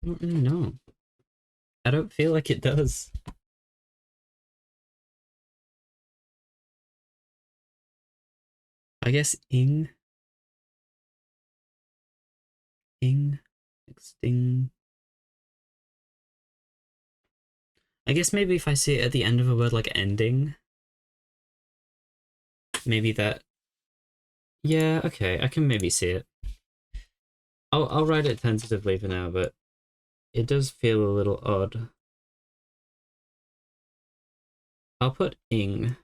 don't really know. I don't feel like it does. I guess exting. I guess maybe if I see it at the end of a word like ending, maybe that. Yeah, okay, I can maybe see it. I'll write it tentatively for now, but it does feel a little odd. I'll put ing.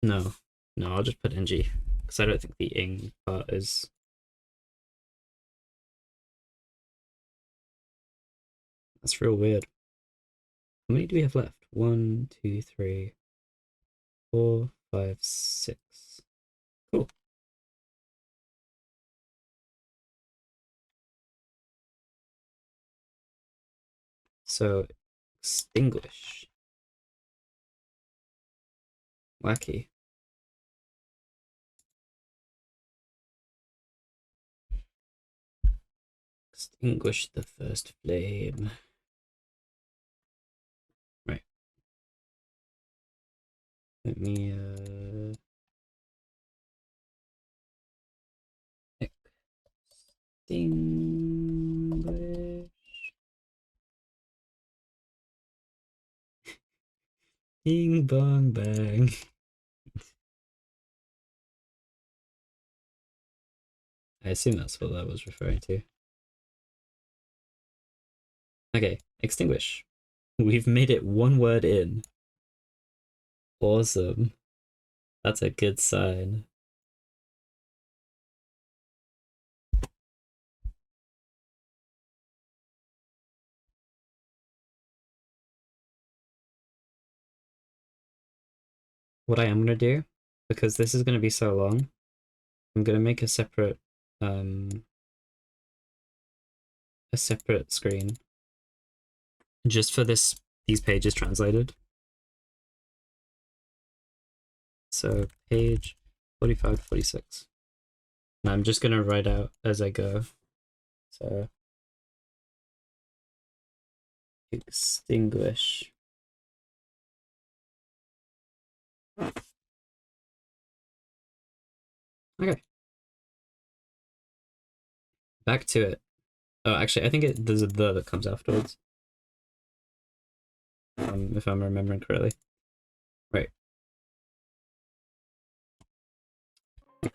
No, I'll just put ng because I don't think the ing part is. That's real weird. How many do we have left? 1, 2, 3, 4, 5, 6. Cool. So, extinguish. Wacky. Extinguish the first flame. Right. Let me, extinguish. Bing bong bang. I assume that's what that was referring to. Okay, extinguish. We've made it one word in. Awesome. That's a good sign. What I am gonna do, because this is gonna be so long, I'm gonna make a separate screen just for these pages translated. So page 45 to 46. And I'm just gonna write out as I go. So extinguish. Okay. back to it. Oh, actually, I think there's a the that comes afterwards. If I'm remembering correctly. Right.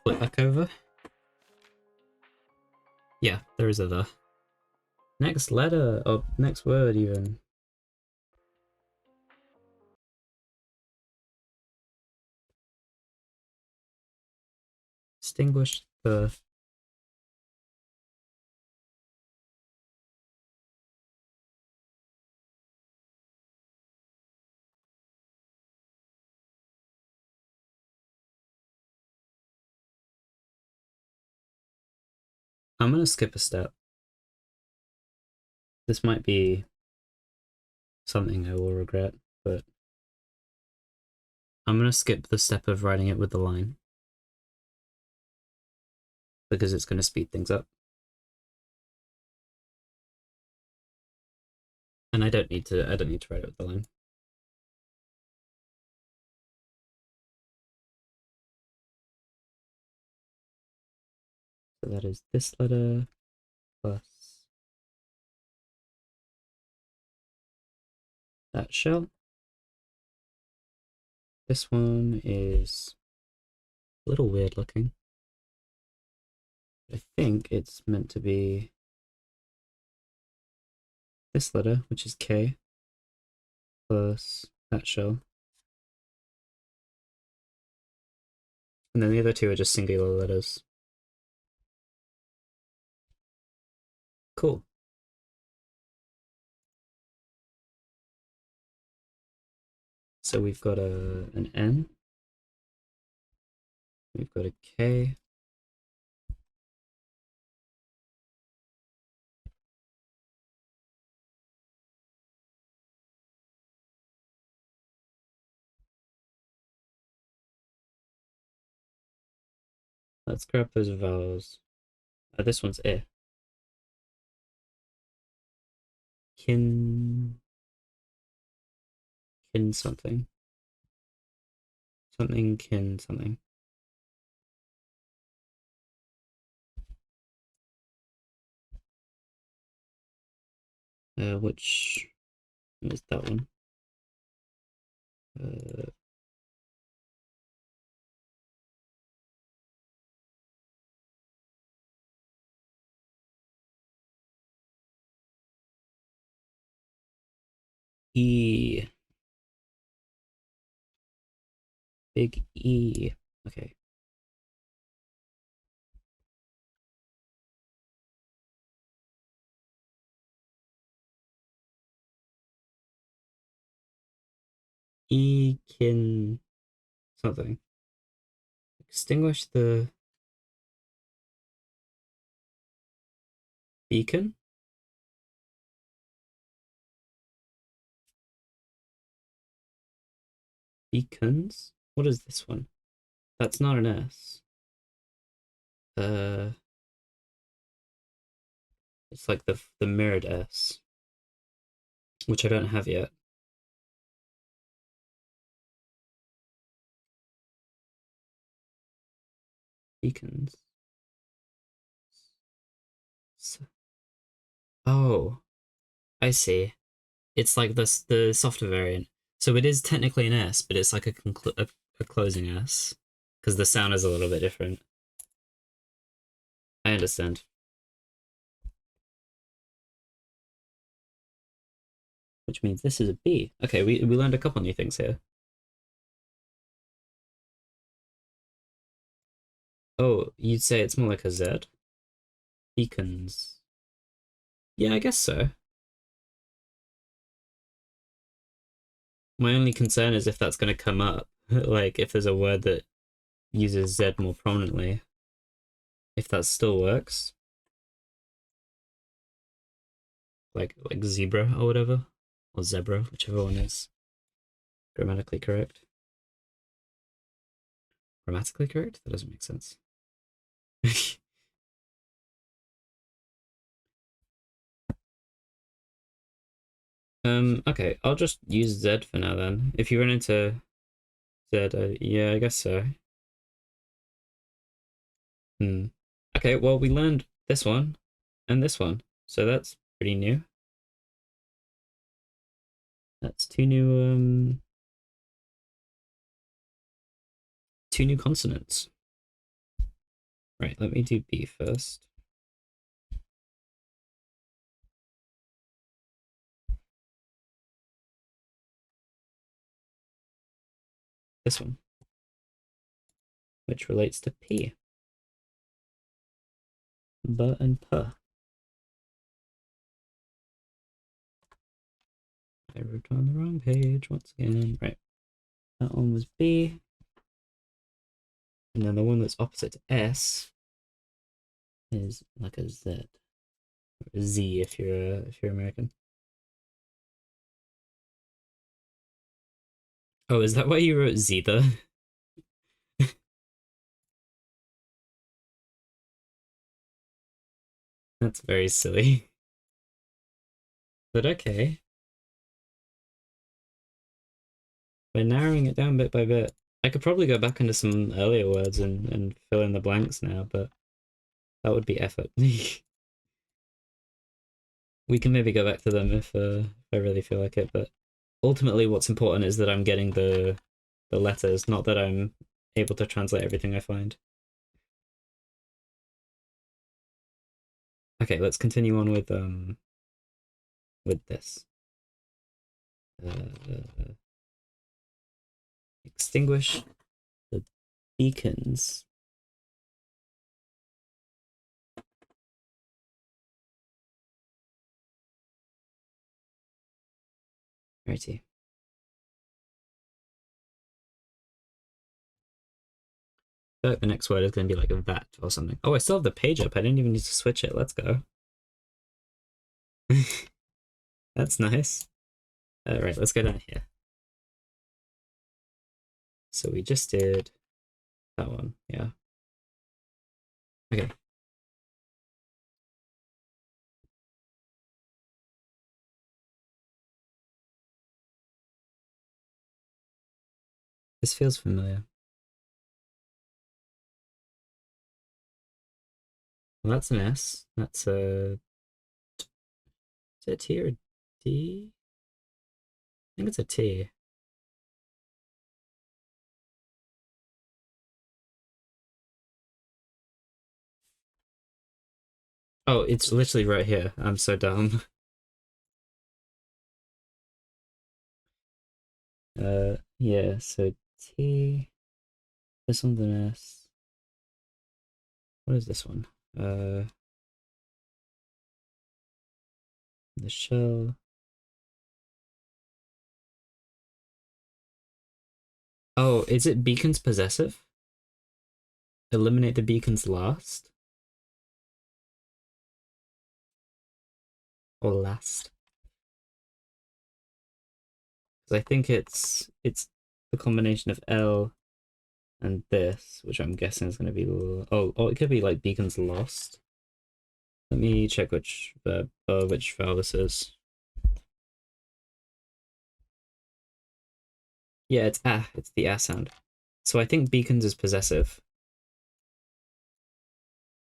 Flip back over. Yeah, there is a the. Next letter, or next word even. Distinguish the. I'm gonna skip a step. This might be something I will regret, but I'm gonna skip the step of writing it with the line. Because it's gonna speed things up. And I don't need to write it with the line. So that is this letter plus that shell. This one is a little weird looking. I think it's meant to be this letter, which is K, plus that shell. And then the other two are just singular letters. Cool. So we've got an N, we've got a K, let's grab those vowels. This one's I. Kin something. Something kin something. Which is that one? E. Big E. Okay. Kin something. Extinguish the beacon? Beacons? What is this one? That's not an S. It's like the mirrored S, which I don't have yet. Beacons. Oh, I see. It's like the softer variant. So it is technically an S, but it's like a closing S because the sound is a little bit different. I understand. Which means this is a B. Okay, we learned a couple new things here. Oh, you'd say it's more like a Z? Beacons. Yeah, I guess so. My only concern is if that's going to come up, like if there's a word that uses Z more prominently, if that still works. Like zebra or whatever, or zebra, whichever one is grammatically correct. Grammatically correct? That doesn't make sense. Okay, I'll just use Z for now then. If you run into Z, yeah, I guess so. Okay, well, we learned this one. and this one. So that's pretty new. That's two new consonants. Right, let me do B first. This one, which relates to P. B and P. I wrote on the wrong page once again. Right, that one was B. And then the one that's opposite to S is like a Z. Or a Z if you're American. Oh, is that why you wrote Zeta? That's very silly. But okay. We're narrowing it down bit by bit. I could probably go back into some earlier words and fill in the blanks now, but that would be effort. We can maybe go back to them if I really feel like it, but ultimately what's important is that I'm getting the letters, not that I'm able to translate everything I find. Okay, let's continue on with this. Extinguish the beacons. Righty. I feel like the next word is going to be like a vat or something. Oh, I still have the page up. I didn't even need to switch it. Let's go. That's nice. All right, let's go down here. So we just did that one, yeah. Okay. This feels familiar. Well, that's an S. That's a... Is it a T or a D? I think it's a T. Oh, it's literally right here. I'm so dumb. Yeah, so T. This one's an S. What is this one? The shell. Oh, is it beacons possessive? Eliminate the beacons last? Or last? Because I think it's the combination of L and this, which I'm guessing is going to be... Oh, it could be like beacons lost. Let me check which verb, which vowel this is. Yeah, it's it's the sound. So I think beacons is possessive.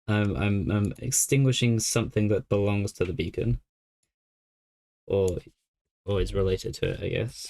I'm extinguishing something that belongs to the beacon, or is related to it, I guess.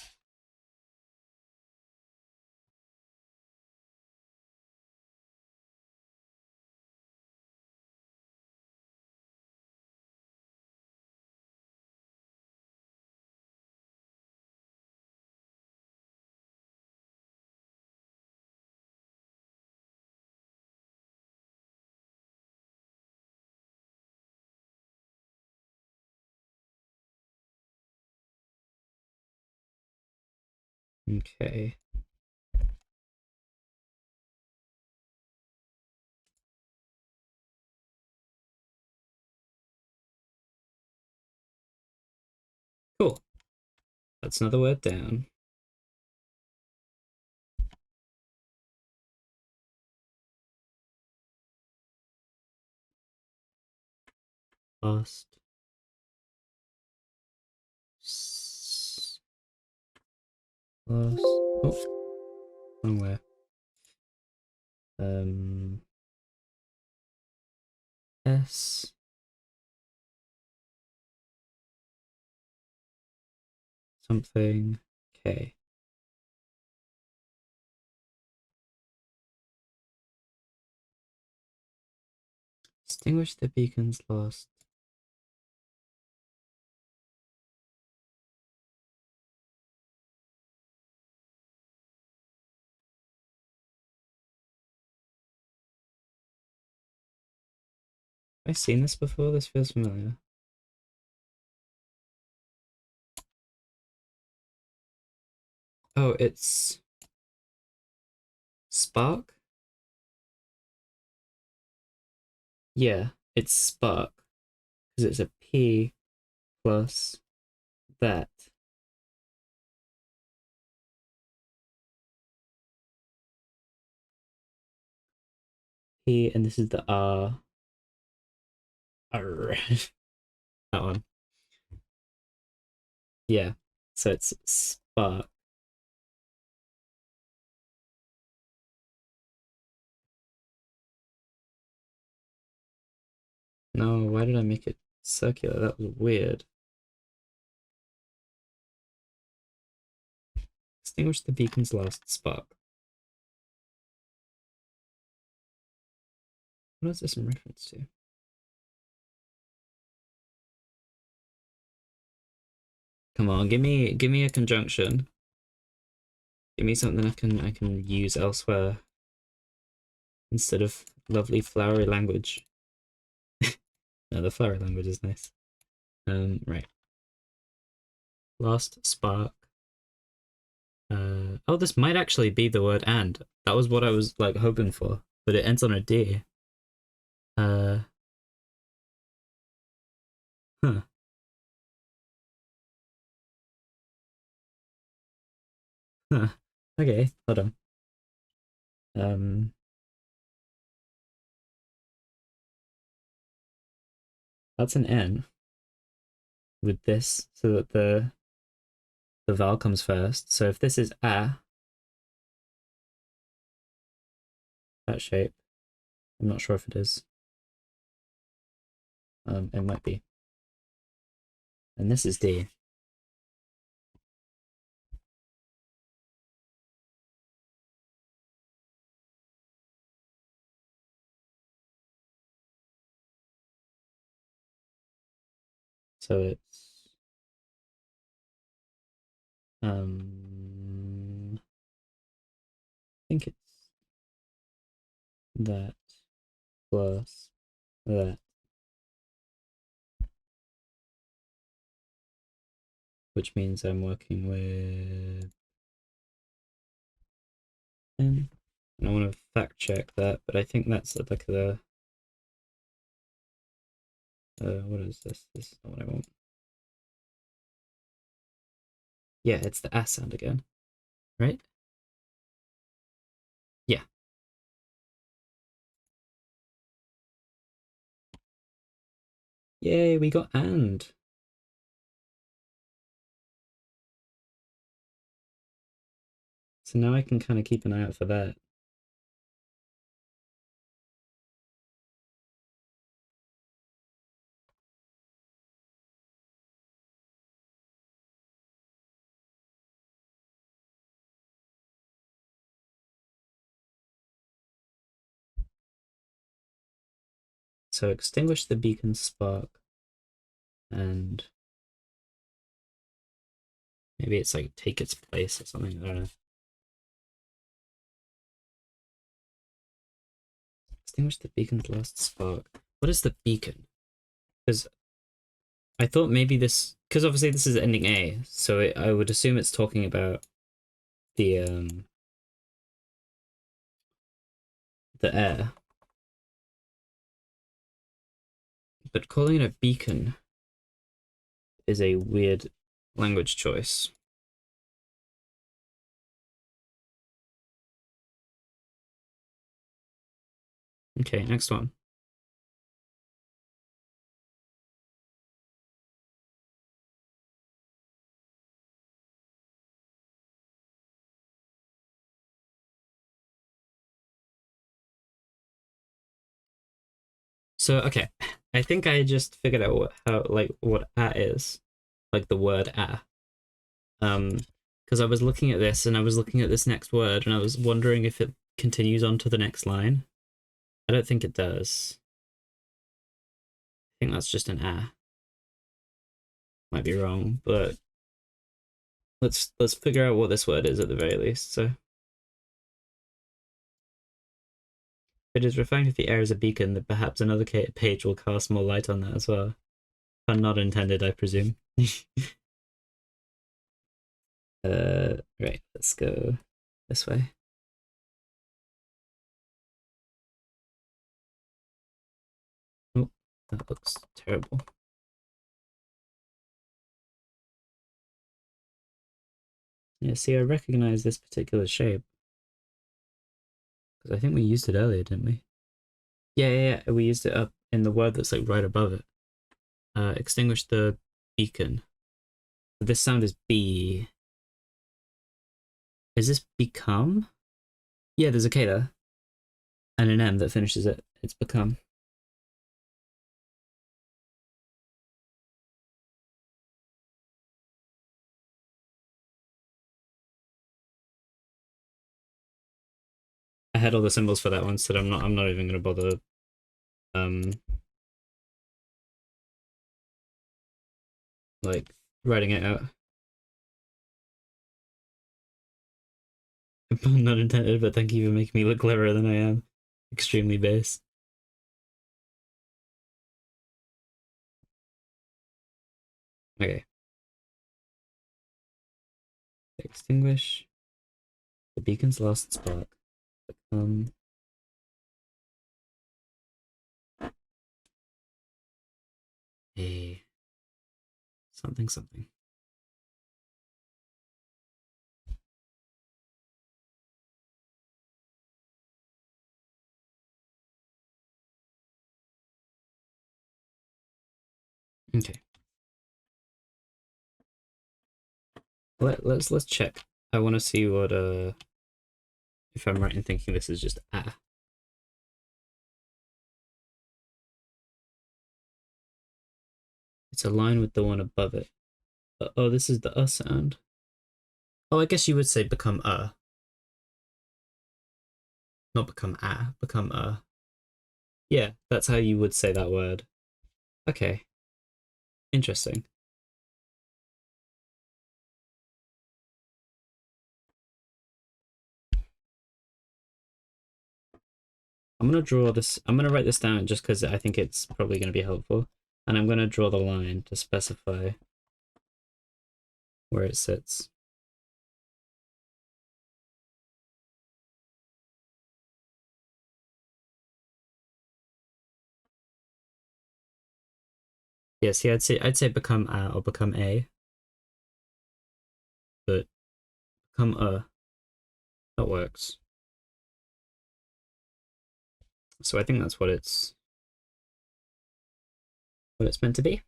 Okay. Cool. That's another word down. Last. Last. Oh, somewhere. S. something K. Extinguish the beacon's last. Have I seen this before? This feels familiar. Oh, it's spark? Yeah, it's spark. Because it's a P plus that. P, and this is the R. R. That one. Yeah, so it's spark. No, why did I make it circular? That was weird. Extinguish the beacon's last spark. What is this in reference to? Come on, give me a conjunction. Give me something I can use elsewhere instead of lovely flowery language. No, the flowery language is nice. Right. Last spark. Oh, this might actually be the word and. That was what I was like hoping for, but it ends on a D. Huh. Huh. Okay, hold on. That's an N with this, so that the vowel comes first. So if this is a, that shape, I'm not sure if it is. It might be. And this is D. So it's I think it's that plus that, which means I'm working with N. And I want to fact check that, but I think that's like the what is this? This is not what I want. Yeah, it's the A sound again, right? Yeah. Yay, we got and. So now I can kind of keep an eye out for that. So extinguish the beacon spark, and maybe it's like take its place or something. I don't know. Extinguish the beacon's last spark. What is the beacon? Because I thought maybe this, because obviously this is ending A, so I would assume it's talking about the air. But calling it a beacon is a weird language choice. Okay, next one. So, okay, I think I just figured out what a is, like the word a. Because I was looking at this and I was looking at this next word and I was wondering if it continues on to the next line. I don't think it does. I think that's just an ah. Might be wrong, but let's figure out what this word is at the very least. So it is referring to the air as a beacon that perhaps another page will cast more light on that as well. Pun not intended, I presume. Right, let's go this way. Oh, that looks terrible. Yeah, see, I recognize this particular shape. Because I think we used it earlier, didn't we? Yeah, we used it up in the word that's like right above it. Extinguish the beacon. This sound is B. Is this become? Yeah, there's a K there. And an M that finishes it. It's become. I had all the symbols for that one, so I'm not even gonna bother like writing it out. Not intended, but thank you for making me look cleverer than I am. Extremely base. Okay. Extinguish the beacon's last spark. Become a something something. Okay. Let's check. I want to see what if I'm right in thinking this is just ah. It's aligned with the one above it. Oh, this is the sound. Oh, I guess you would say become not become become Yeah, that's how you would say that word. Okay. Interesting. I'm gonna draw this. I'm gonna write this down just because I think it's probably gonna be helpful, and I'm gonna draw the line to specify where it sits. Yeah, see, I'd say become a or become a, but become that works. So I think that's what it's meant to be.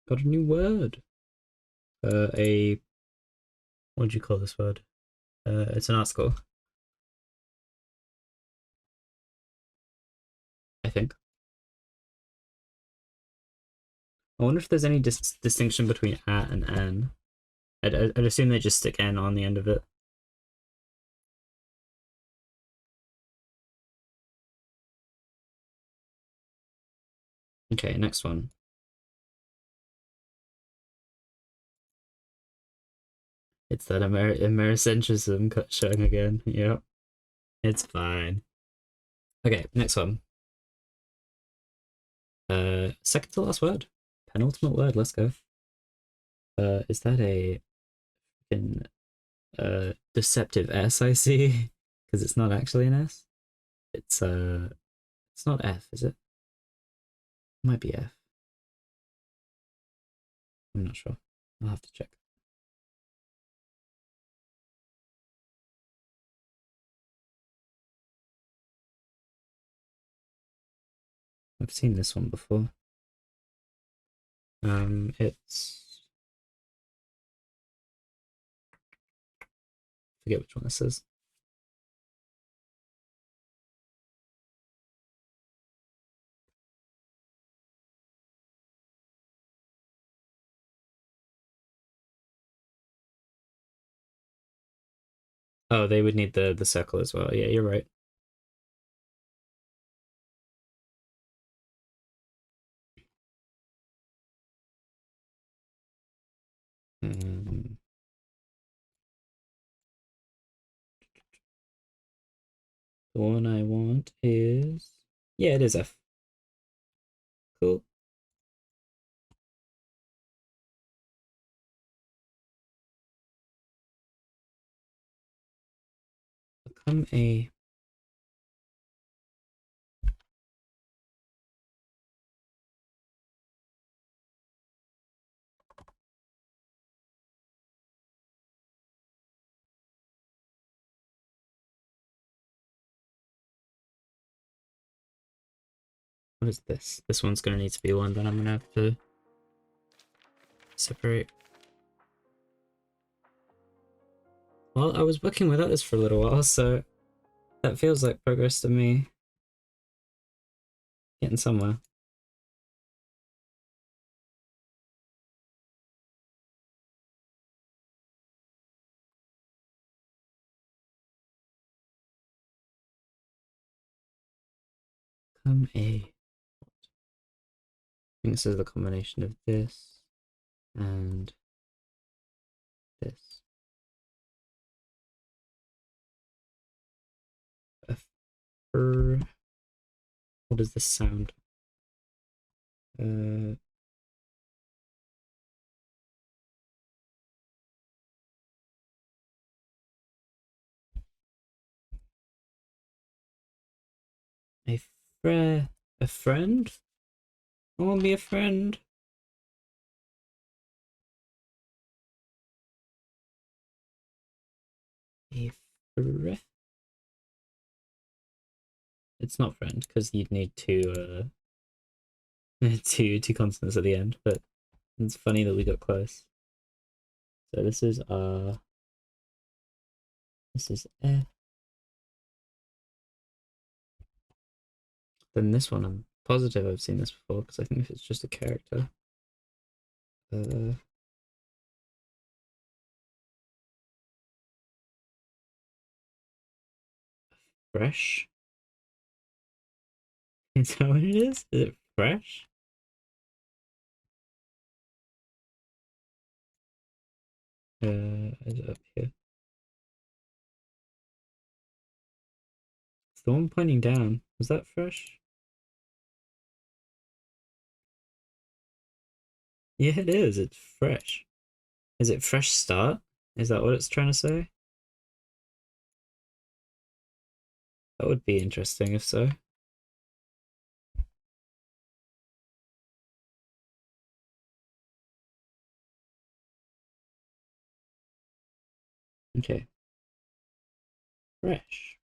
Got a new word. What do you call this word? It's an article, I think. I wonder if there's any distinction between at and an. I'd assume they just stick n on the end of it. Okay, next one. It's that Americentrism showing again. Yep. It's fine. Okay, next one. Second to last word. Penultimate word, let's go. Is that a fucking deceptive S I see? Because it's not actually an S. It's not F, is it? It might be F. I'm not sure. I'll have to check. I've seen this one before. It's forget which one this is. Oh, they would need the circle as well. Yeah, you're right. Um, the one I want is, yeah, it is F. Cool. Become a. What is this? This one's gonna need to be one that I'm gonna have to separate. Well, I was working without this for a little while, so that feels like progress to me. Getting somewhere. Become a. I think this is the combination of this and this. A fur. What does this sound? Uh, a fre a friend? I want to be a friend. A fre It's not friend because you'd need two consonants at the end, but it's funny that we got close. So this is F. Then this one, I'm positive I've seen this before because I think it's just a character. Uh, fresh. Is that what it is? Is it fresh? Is it up here? It's the one pointing down. Was that fresh? Yeah, it is. It's fresh. Is it fresh start? Is that what it's trying to say? That would be interesting if so. Okay. Fresh.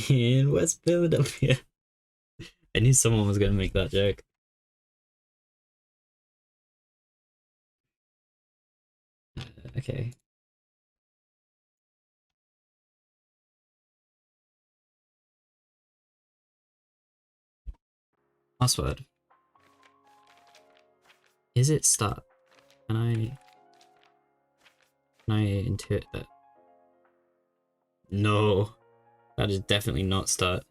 In West Philadelphia. I knew someone was going to make that joke. Okay. Password. Is it start? Can I intuit that? No. That is definitely not start.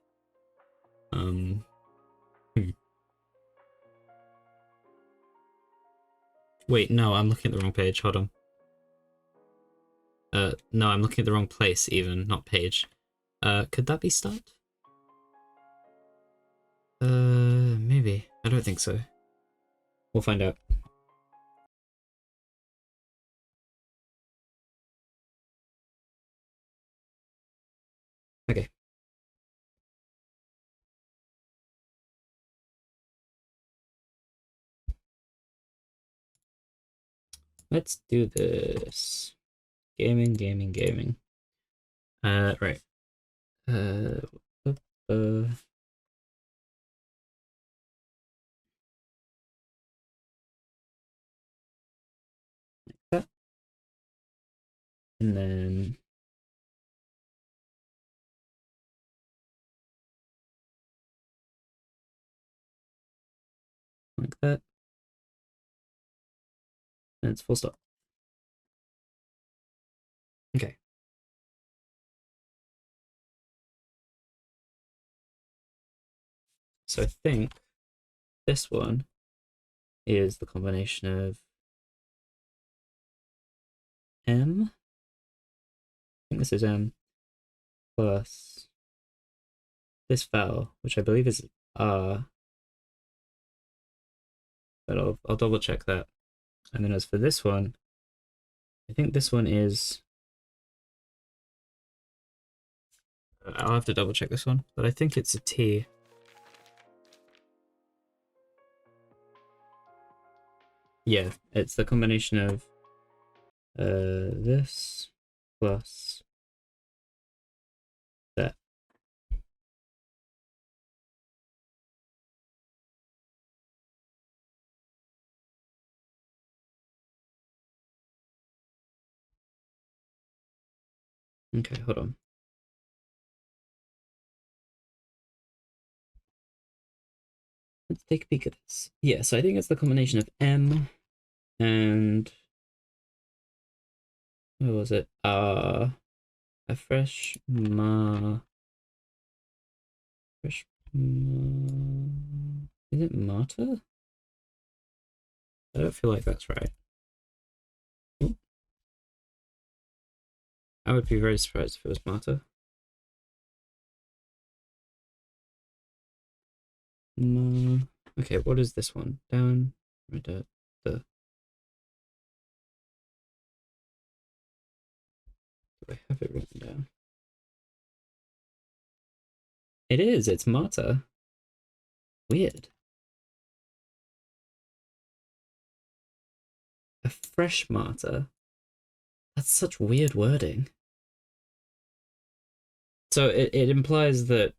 Hmm. Wait, no, I'm looking at the wrong page. Hold on. No, I'm looking at the wrong place even, not page. Could that be start? Maybe. I don't think so. We'll find out. Okay. Let's do this. Gaming, gaming, gaming. Right. Uh, uh, that. And then that. And it's full stop. Okay. So I think this one is the combination of M. I think this is M plus this vowel, which I believe is R. But I'll double check that. And then as for this one, I think this one is. I'll have to double check this one, but I think it's a T. Yeah, it's the combination of this plus that. Okay, hold on. Let's take a peek at this. Yeah, so I think it's the combination of M and what was it? A fresh is it Marta? I don't feel like that's right. Ooh. I would be very surprised if it was Marta. Okay, what is this one? Down, right, the. Do I have it written down? It is, it's Marta. Weird. A fresh Marta. That's such weird wording. So it implies that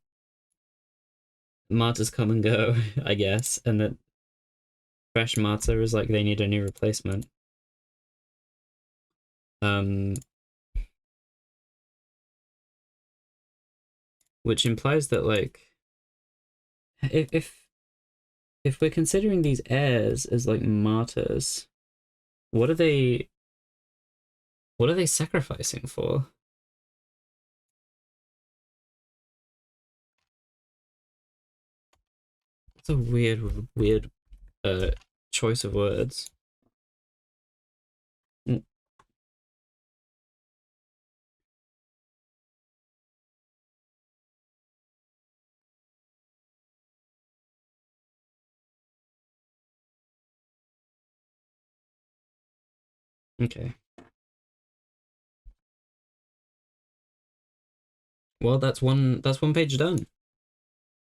Martas come and go, I guess, and that fresh Marta is like they need a new replacement. Which implies that like if we're considering these heirs as like martyrs, what are they sacrificing for? It's a weird choice of words. Okay. Well, that's one page done.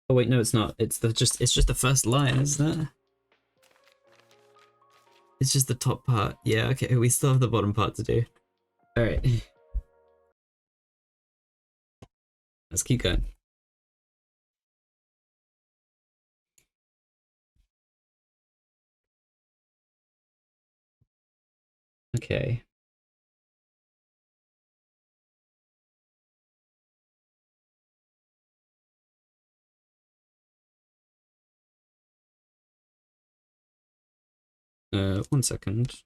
Oh wait, no, it's not. It's just the first line, isn't it? It's just the top part. Yeah, okay, we still have the bottom part to do. All right. Let's keep going. Okay. One second.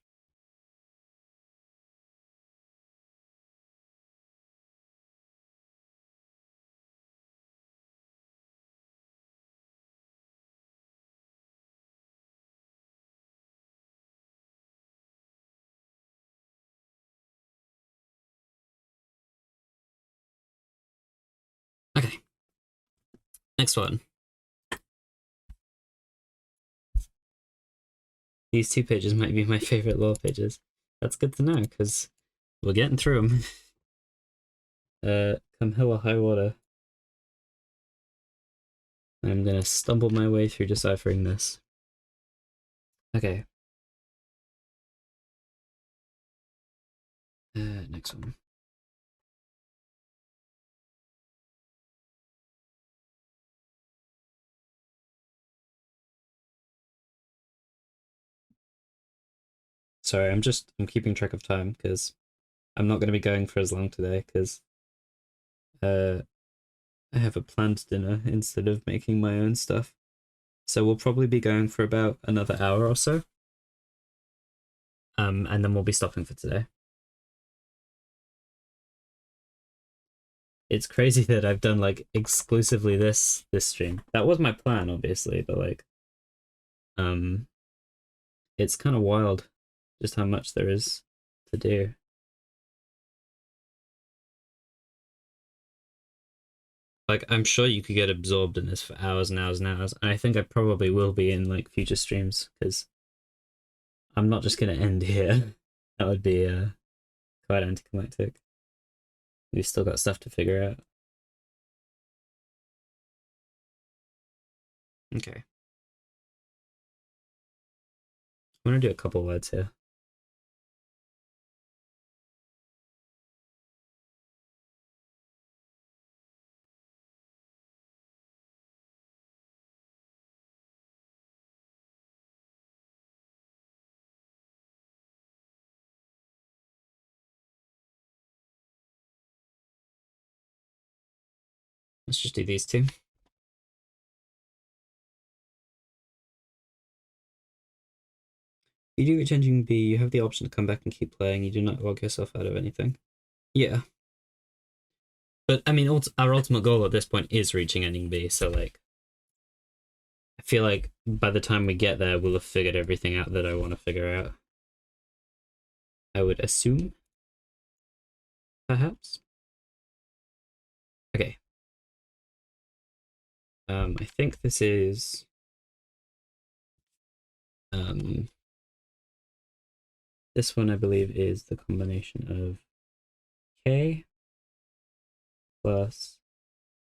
Okay. Next one. These 2 pages might be my favorite law pages. That's good to know, because we're getting through them. Come hell or high water. I'm gonna stumble my way through deciphering this. Okay. Next one. Sorry, I'm keeping track of time because I'm not going to be going for as long today because I have a planned dinner instead of making my own stuff. So we'll probably be going for about another hour or so. And then we'll be stopping for today. It's crazy that I've done like exclusively this stream. That was my plan, obviously, but like, it's kind of wild just how much there is to do. Like, I'm sure you could get absorbed in this for hours and hours and hours, and I think I probably will be in like future streams because I'm not just gonna end here. That would be quite anticlimactic. We've still got stuff to figure out. Okay. I'm gonna do a couple words here. Let's just do these two. You do reach engine B, you have the option to come back and keep playing. You do not log yourself out of anything. Yeah. But, I mean, our ultimate goal at this point is reaching ending B, so, like, I feel like by the time we get there, we'll have figured everything out that I want to figure out. I would assume. Perhaps? Okay. I think this is... this one, I believe, is the combination of K plus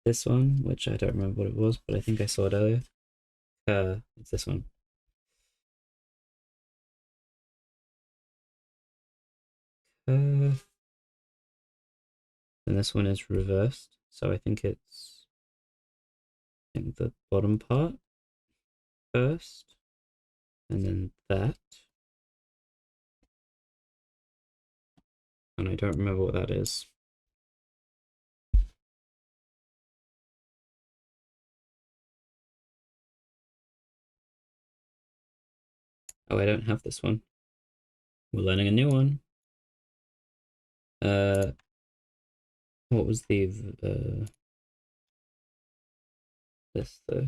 this one, which I don't remember what it was, but I think I saw it earlier. It's this one. And this one is reversed, so I think it's the bottom part first, and then that. And I don't remember what that is. Oh, I don't have this one. We're learning a new one. What was the this though?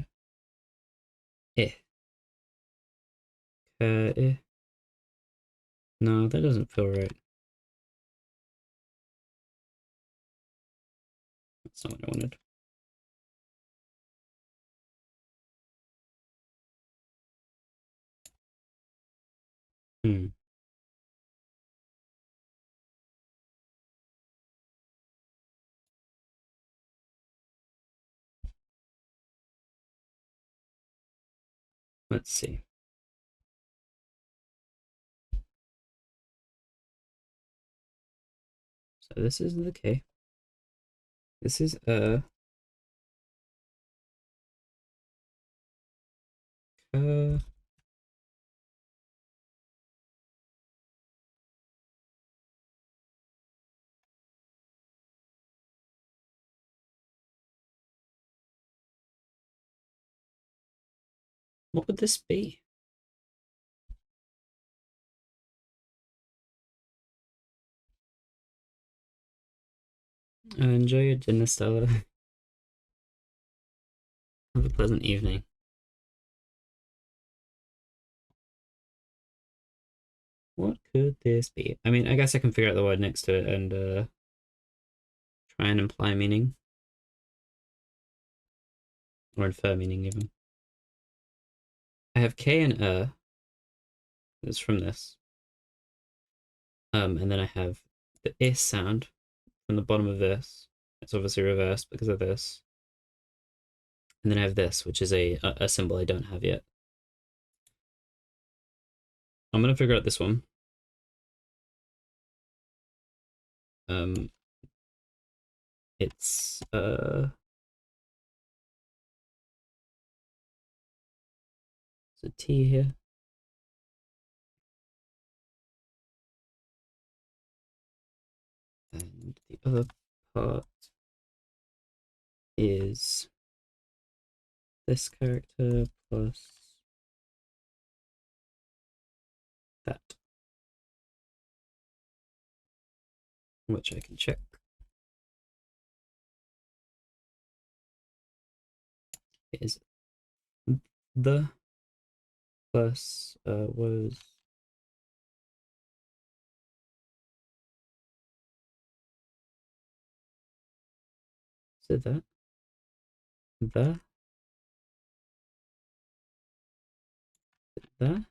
No, that doesn't feel right. That's not what I wanted. Let's see. So this is the K. This is what would this be? Enjoy your dinner, Stella. Have a pleasant evening. What could this be? I mean, I guess I can figure out the word next to it and try and imply meaning. Or infer meaning, even. I have K and It's from this. And then I have the is sound from the bottom of this. It's obviously reversed because of this. And then I have this, which is a symbol I don't have yet. I'm gonna figure out this one. It's a T here. And the other part is this character plus that, which I can check. Is the plus was so that the oh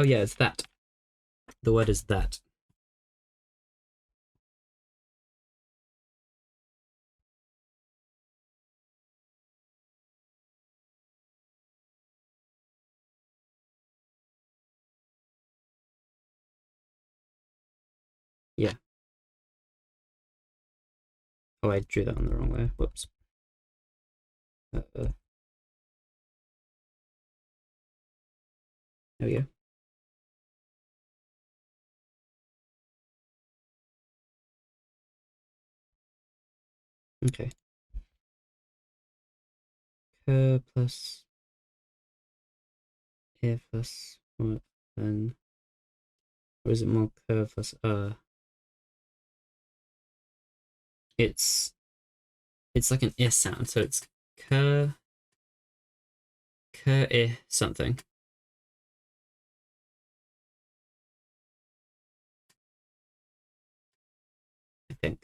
yeah, it's that. The word is that. Yeah. Oh, I drew that on the wrong way. Whoops. There we go. Okay. Cur plus air plus what then? Or is it more cur plus it's like an is sound, so it's cur something. I think.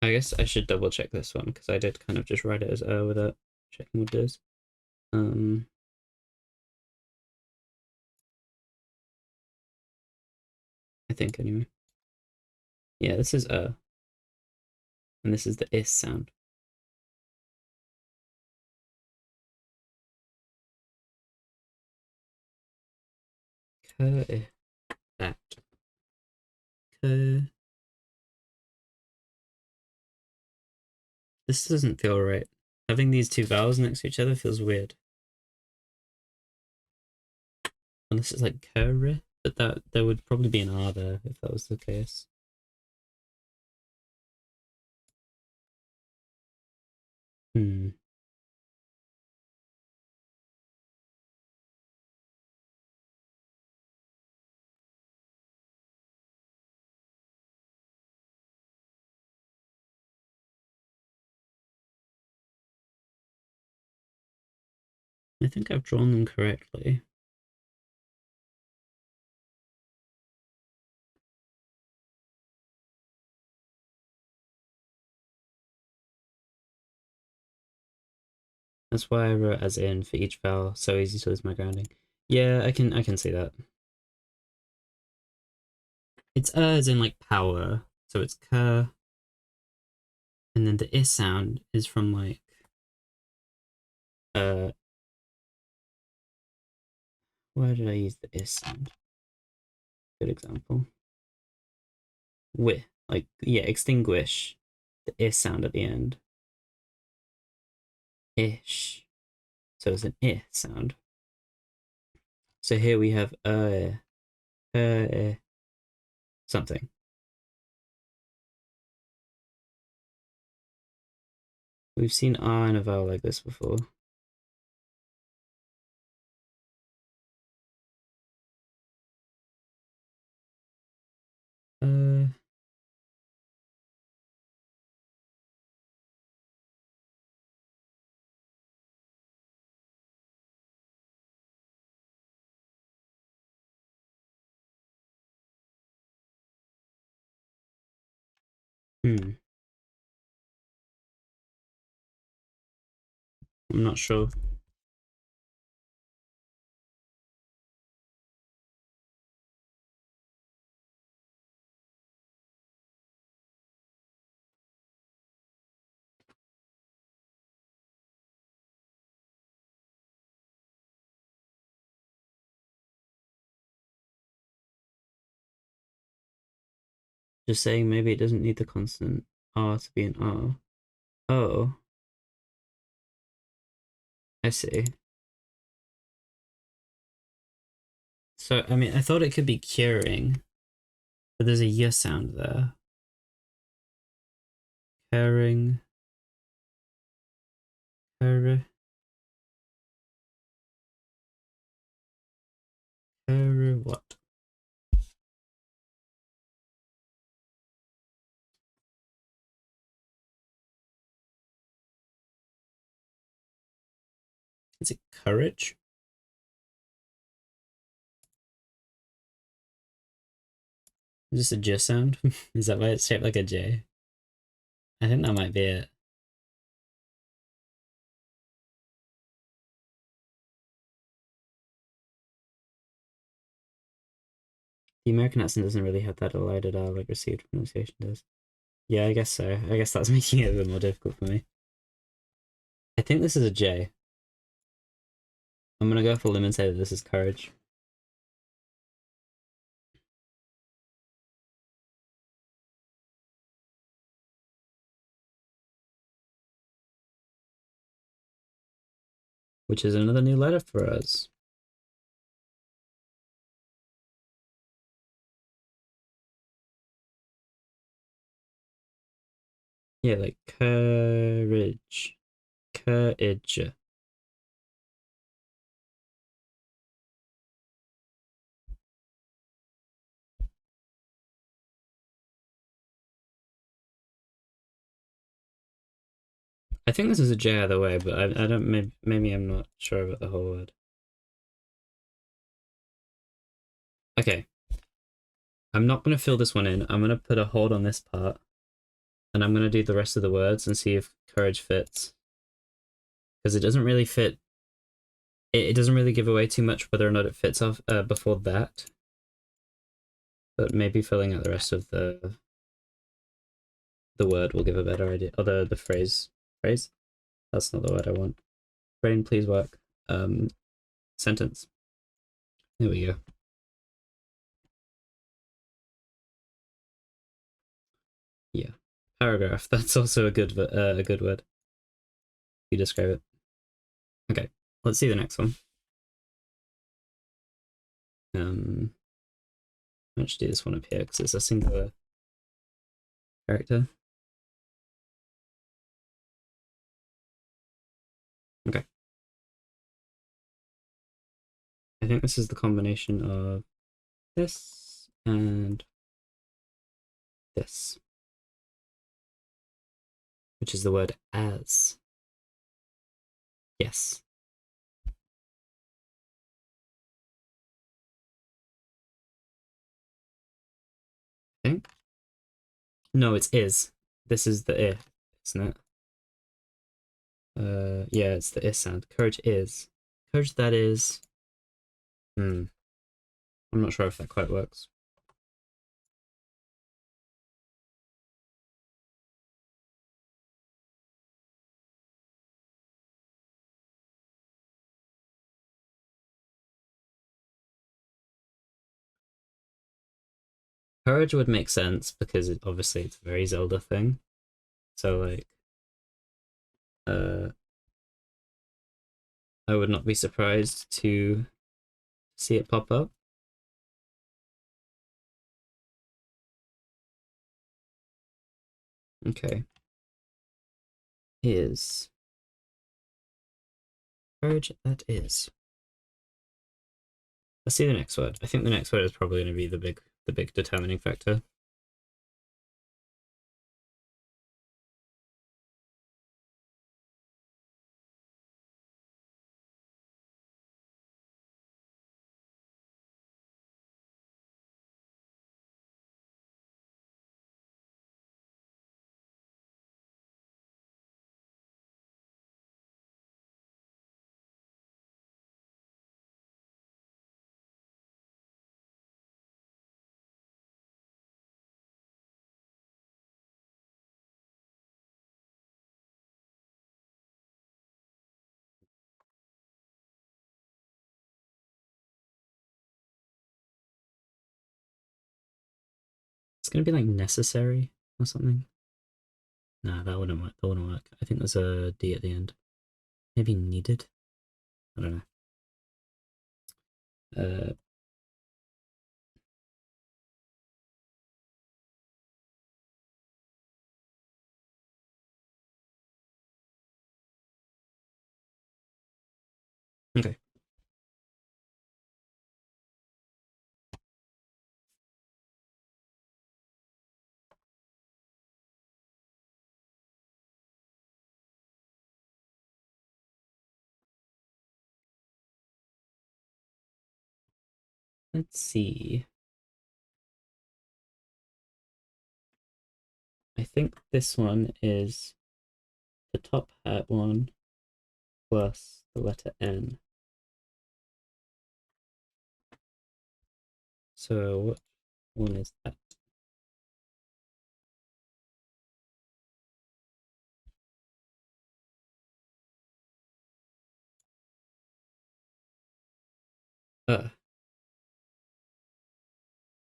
I guess I should double check this one because I did kind of just write it as without checking what it is. I think anyway. Yeah, this is and this is the is sound. That. This doesn't feel right. Having these two vowels next to each other feels weird. And this is like curry, but that there would probably be an R there if that was the case. I think I've drawn them correctly. That's why I wrote as in for each vowel, so easy to lose my grounding. Yeah, I can see that. It's as in like power, so it's ka, and then the is sound is from like where did I use the is sound? Good example. Wi, like yeah, extinguish the is sound at the end. Ish. So it's an I sound. So here we have something. We've seen R in a vowel like this before. I'm not sure. Just saying maybe it doesn't need the consonant R to be an R. Oh, I see. So, I mean, I thought it could be curing, but there's a y sound there. Caring. Care. Care what? Is it courage? Is this a J sound? Is that why it's shaped like a J? I think that might be it. The American accent doesn't really have that elided R like received pronunciation does. Yeah, I guess so. I guess that's making it a bit more difficult for me. I think this is a J. I'm gonna go for a limb and say that this is courage. Which is another new letter for us. Yeah, like courage. Courage. I think this is a J either way, but I don't, maybe I'm not sure about the whole word. Okay. I'm not going to fill this one in. I'm going to put a hold on this part, and I'm going to do the rest of the words and see if courage fits. Because it doesn't really fit. It doesn't really give away too much whether or not it fits off before that. But maybe filling out the rest of the word will give a better idea. Or the phrase. Phrase? That's not the word I want. Brain, please work. Sentence. There we go. Yeah. Paragraph. That's also a good word. You describe it. Okay. Let's see the next one. Let's do this one up here because it's a singular character. Okay. I think this is the combination of this and this, which is the word as. Yes. I think. No, it's is. This is the I, isn't it? Yeah, it's the is sound. Courage is. Courage that is. I'm not sure if that quite works. Courage would make sense because obviously it's a very Zelda thing. So like, I would not be surprised to see it pop up. Okay. Is. Courage that is. Let's see the next word. I think the next word is probably going to be the big determining factor. It's going to be like necessary or something. Nah, that wouldn't work. That wouldn't work. I think there's a D at the end. Maybe needed. I don't know. Let's see. I think this one is the top hat one plus the letter N. So what one is that?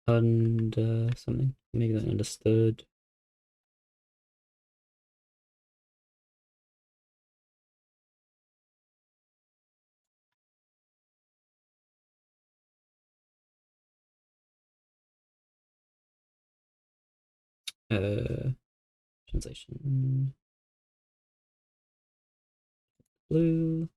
Under something. Maybe that understood. Translation. Blue.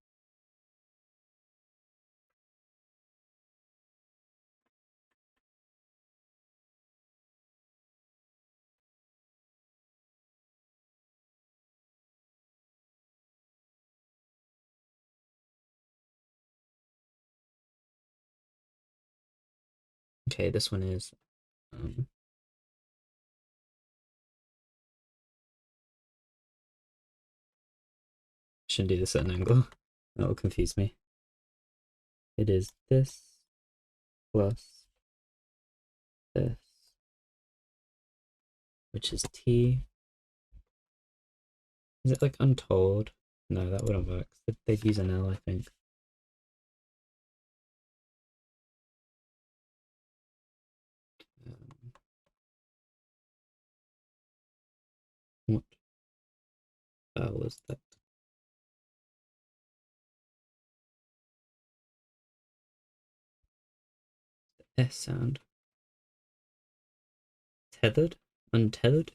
Okay, this one is shouldn't do this at an angle. That will confuse me. It is this plus this, which is T. Is it like untold? No, that wouldn't work. They'd use an L, I think. What vowel was that? The S sound. Tethered? Untethered?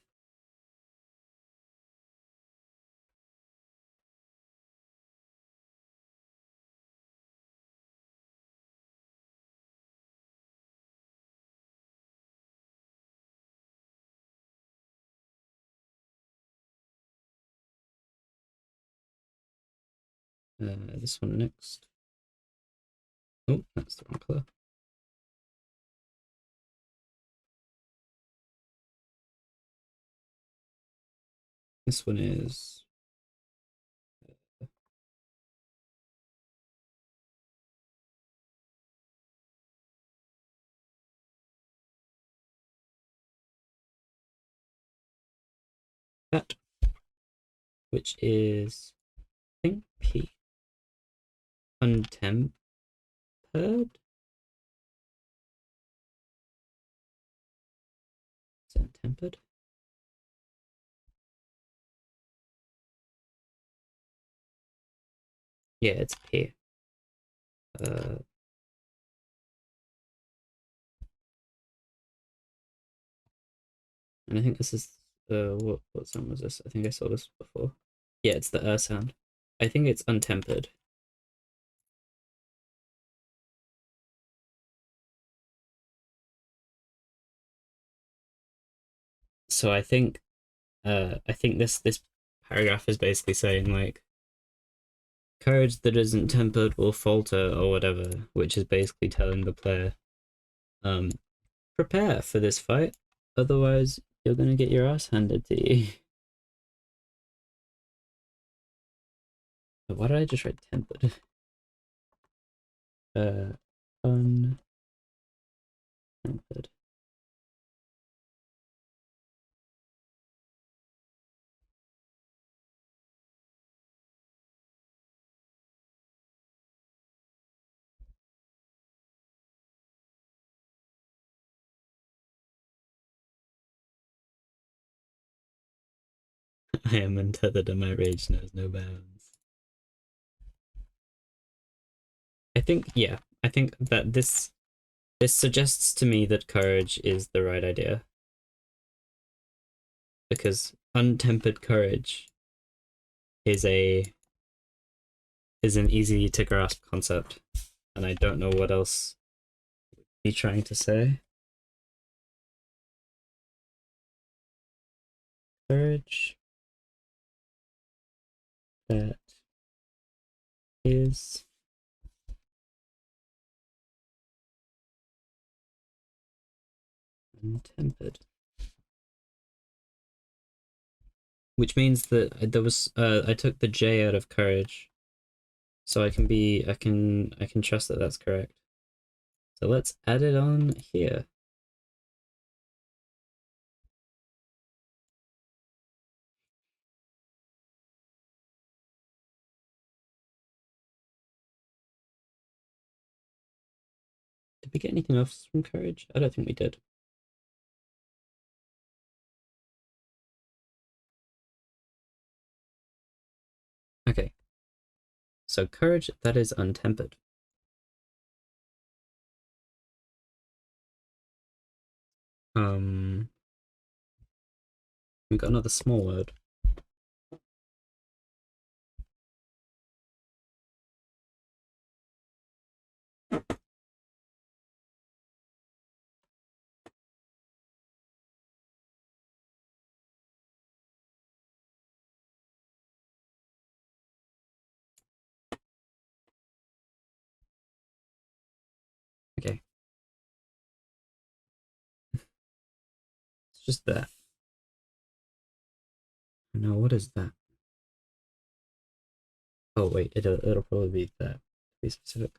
This one next. Oh, that's the wrong color. This one is that, which is I think P. Untempered? Is it untempered? Yeah, it's P. And I think this is what sound was this? I think I saw this before. Yeah, it's the sound. I think it's untempered. So I think this paragraph is basically saying like courage that isn't tempered will falter or whatever, which is basically telling the player, um, prepare for this fight, otherwise you're gonna get your ass handed to you. Why did I just write tempered? Untempered. I am untethered and my rage knows no bounds. I think that this suggests to me that courage is the right idea. Because untempered courage is an easy to grasp concept, and I don't know what else be trying to say. Courage that is untempered. Which means that there was I took the J out of courage, so I can trust that that's correct. So let's add it on here. Did we get anything else from courage? I don't think we did. Okay. So courage, that is untempered. We got another small word. Okay. It's just that. No, what is that? Oh wait, it'll probably be that, to be specific.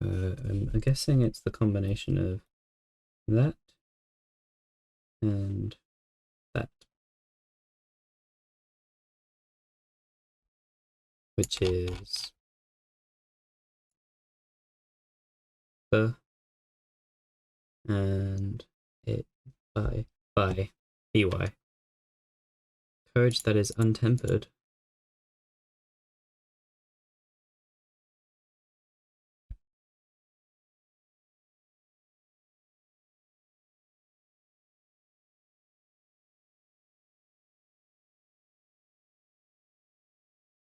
I'm guessing it's the combination of that and that, which is the and it by by by. Courage that is untempered.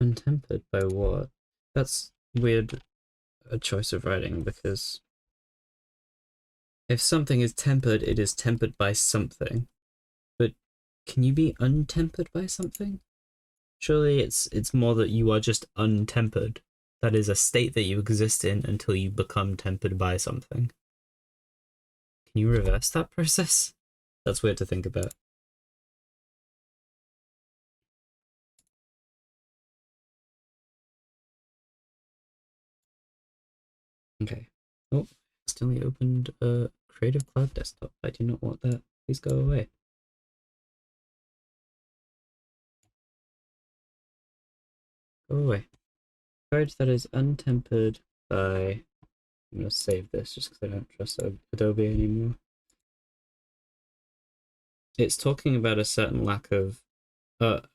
Untempered by what? That's weird, a choice of writing, because if something is tempered, it is tempered by something. But can you be untempered by something? Surely it's more that you are just untempered. That is a state that you exist in until you become tempered by something. Can you reverse that process? That's weird to think about. Okay. Oh, accidentally opened a Creative Cloud desktop. I do not want that. Please go away. Go away. Courage that is untempered by... I'm going to save this just because I don't trust Adobe anymore. It's talking about a certain lack of...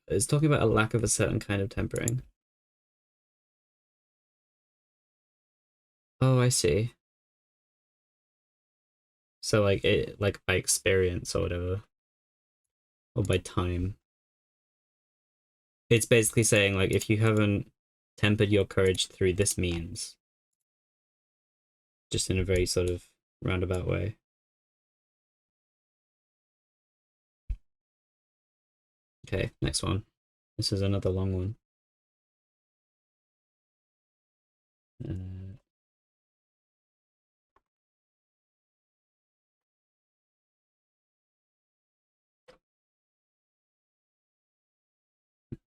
it's talking about a lack of a certain kind of tempering. Oh, I see. So like it like by experience or whatever. Or by time. It's basically saying like if you haven't tempered your courage through this means. Just in a very sort of roundabout way. Okay, next one. This is another long one.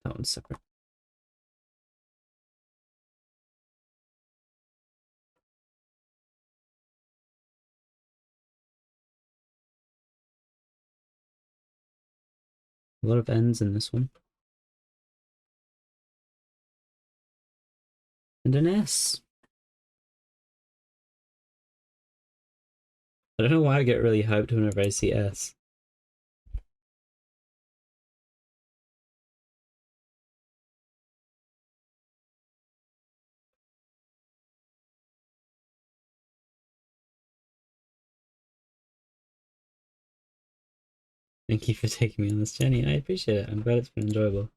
That one's separate. A lot of N's in this one. And an S. I don't know why I get really hyped whenever I see S. Thank you for taking me on this journey. I appreciate it. I'm glad it's been enjoyable.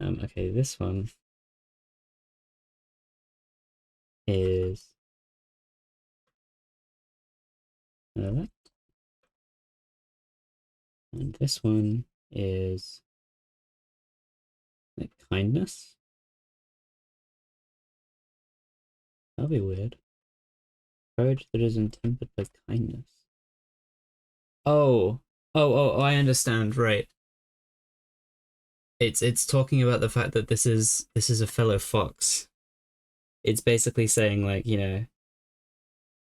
Okay, this one is that. And this one is Like kindness? That'll be weird. Courage that is untempered by kindness. Oh. Oh, I understand, right. It's talking about the fact that this is a fellow fox. It's basically saying like, you know,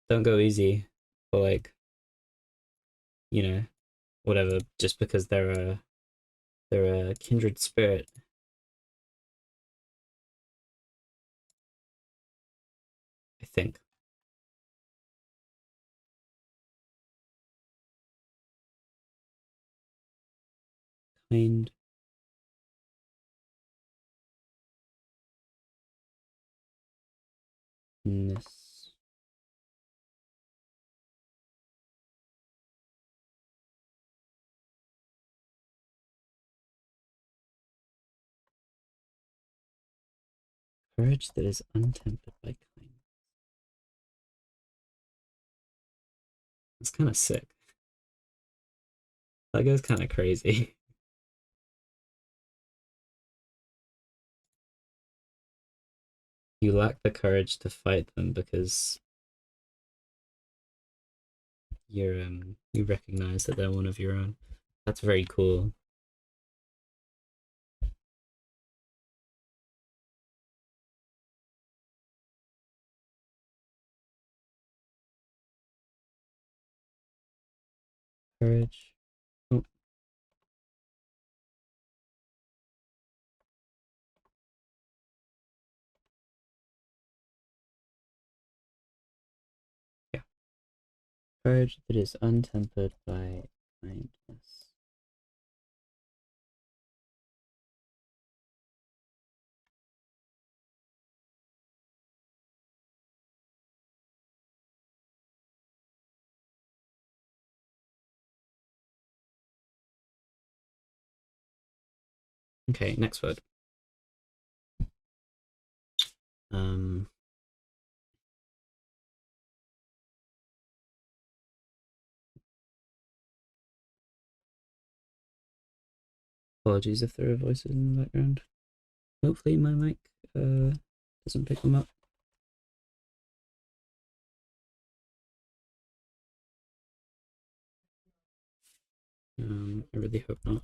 don't go easy, or like, you know, whatever, just because they're a kindred spirit. I think. Kindness. Courage that is untempered by kindness. It's kind of sick. That goes kind of crazy. You lack the courage to fight them because you recognize that they're one of your own. That's very cool. Courage. Oh. Yeah. Courage that is untempered by kindness. Okay, next word. Um, Apologies if there are voices in the background. Hopefully my mic doesn't pick them up. I really hope not.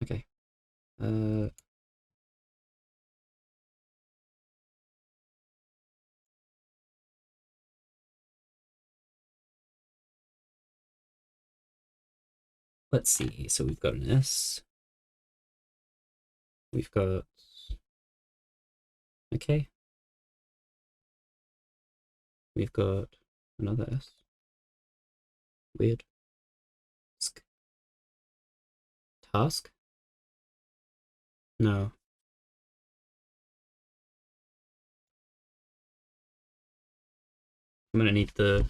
Okay. Let's see. So we've got an S. We've got okay. We've got another S. Weird. Task? No. I'm gonna need the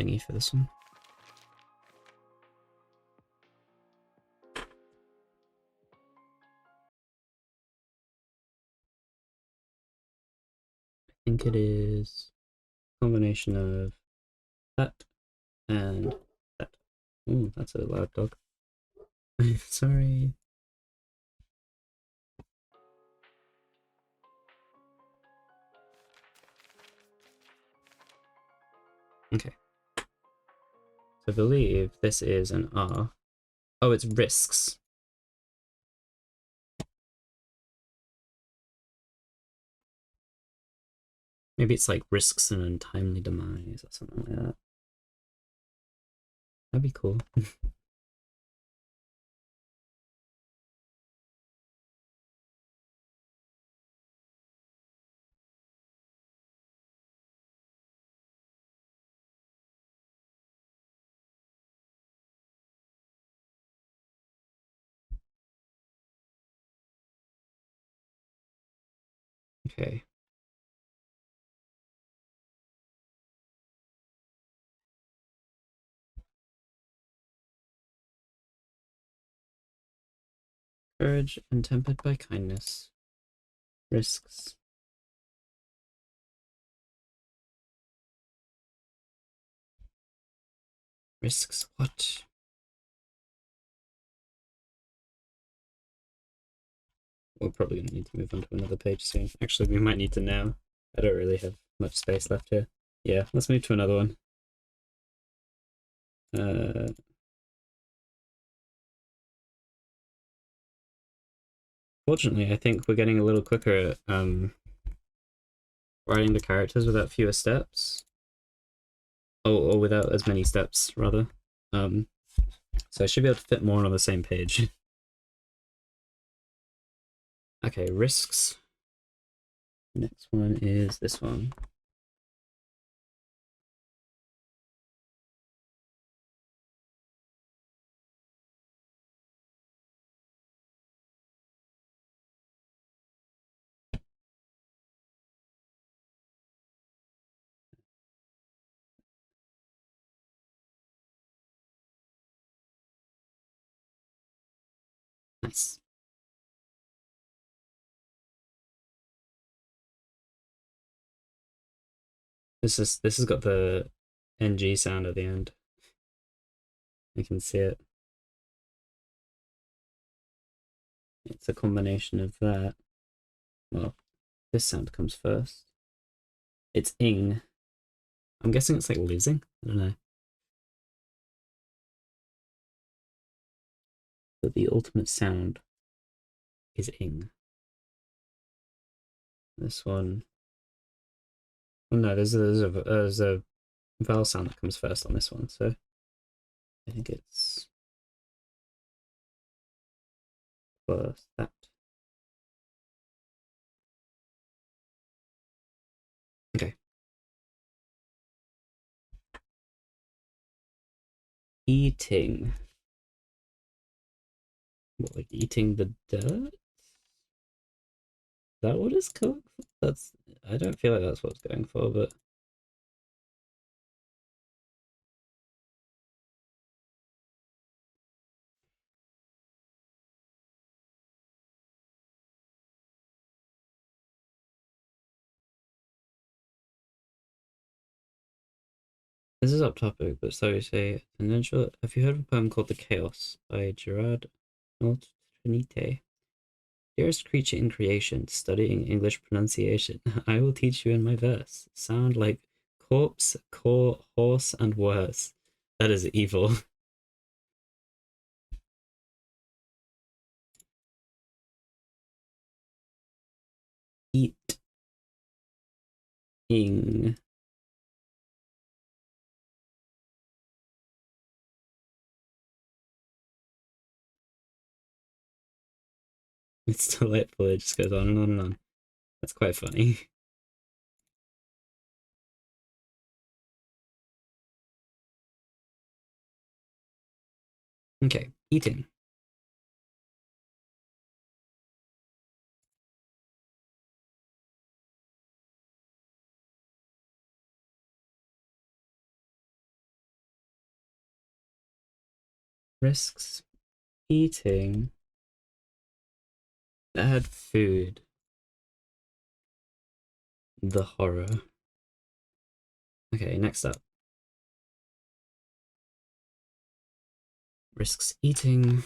thingy for this one. I think it is a combination of that and that. Ooh, that's a loud dog. Sorry. Okay. So I believe this is an R. Oh, it's risks. Maybe it's like risks an untimely demise or something like that. That'd be cool. Okay. Courage and tempered by kindness. Risks. Risks what? We're probably going to need to move on to another page soon. Actually, we might need to now. I don't really have much space left here. Yeah, let's move to another one. Fortunately, I think we're getting a little quicker at writing the characters without fewer steps. Or without as many steps, rather. So I should be able to fit more on the same page. Okay, risks. Next one is this one. Nice. This has got the NG sound at the end. You can see it. It's a combination of that. Well, this sound comes first. It's ing. I'm guessing it's like losing. I don't know. But the ultimate sound is ing. This one. Oh no, there's a vowel sound that comes first on this one, so I think it's first that. Okay. Eating. What, like eating the dirt? Is that what it's called? That's, I don't feel like that's what it's going for, but this is off topic, but so you say tangential. Have you heard of a poem called The Chaos by Gerard Trinite? Dearest creature in creation, studying English pronunciation, I will teach you in my verse. Sound like corpse, core, horse, and worse. That is evil. Eat. Ing. It's delightful. It just goes on and on and on. That's quite funny. Okay, eating. Risks. Eating. Bad food. The horror. Okay, next up. Risks eating.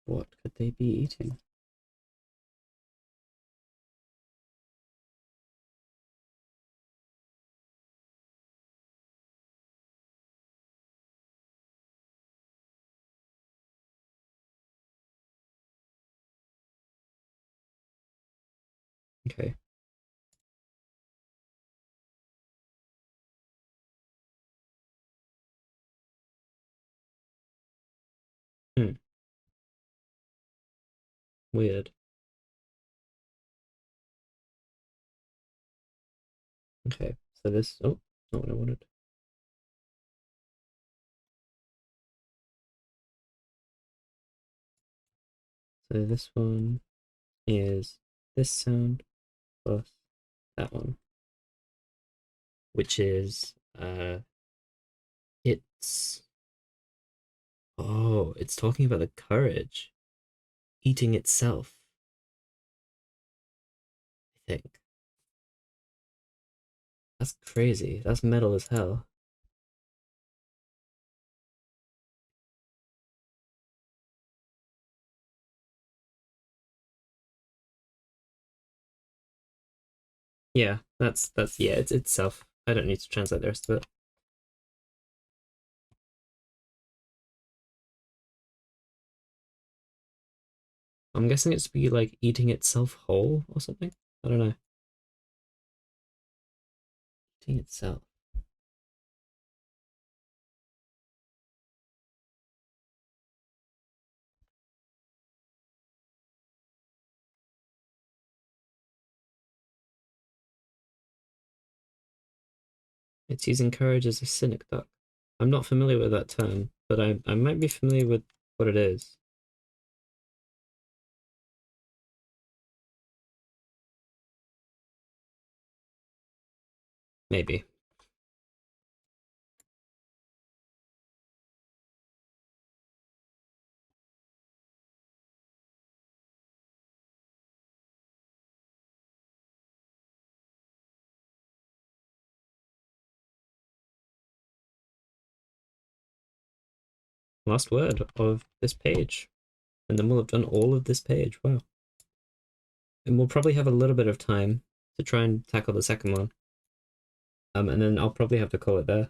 What could they be eating? Okay. Hmm. Weird. Okay, so this, oh, not what I wanted. So this one is this sound plus that one, which is it's, oh, it's talking about the courage eating itself, I think. That's crazy. That's metal as hell. Yeah, that's yeah, it's itself. I don't need to translate the rest of it. I'm guessing it's to be like eating itself whole or something. I don't know. Eating itself. It's using courage as a cynic duck. I'm not familiar with that term, but I might be familiar with what it is. Maybe. Last word of this page. And then we'll have done all of this page. Wow. And we'll probably have a little bit of time to try and tackle the second one. And then I'll probably have to call it there.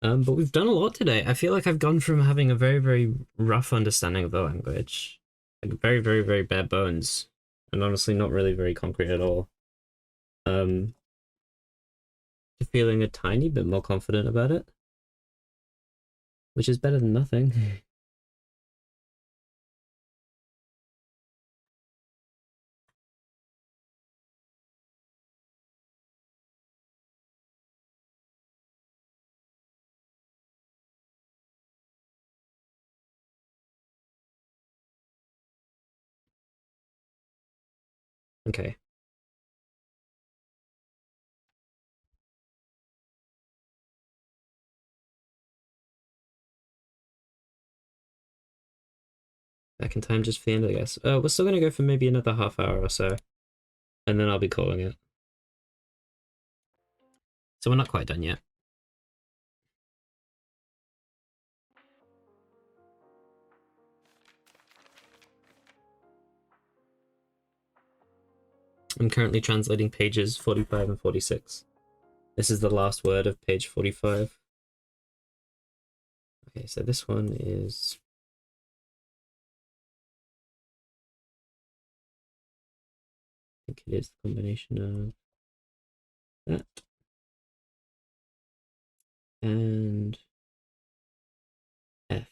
But we've done a lot today. I feel like I've gone from having a very, very rough understanding of the language, like very, very, very bare bones, and honestly not really very concrete at all, to feeling a tiny bit more confident about it, which is better than nothing. Okay. Back in time just for the end, I guess. We're still gonna go for maybe another half hour or so, and then I'll be calling it. So we're not quite done yet. I'm currently translating pages 45 and 46. This is the last word of page 45. Okay, so this one is... I think it is the combination of that and F.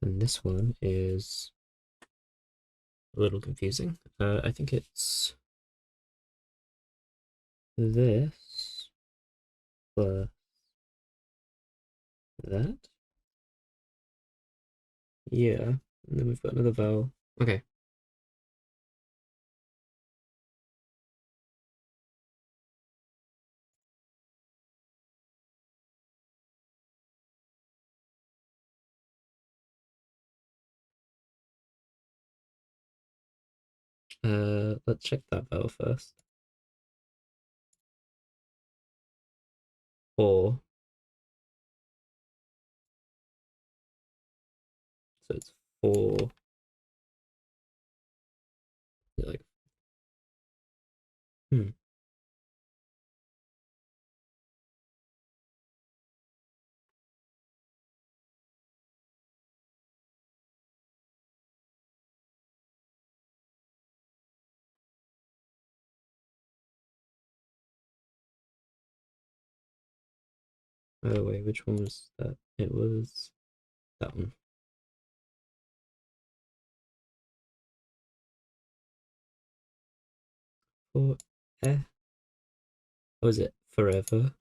And this one is a little confusing. I think it's this plus that. Yeah, and then we've got another vowel. Okay. Let's check that vowel first. Four. So it's four. Like, hmm. Oh wait, which one was that? It was that one. For eh. Was it forever?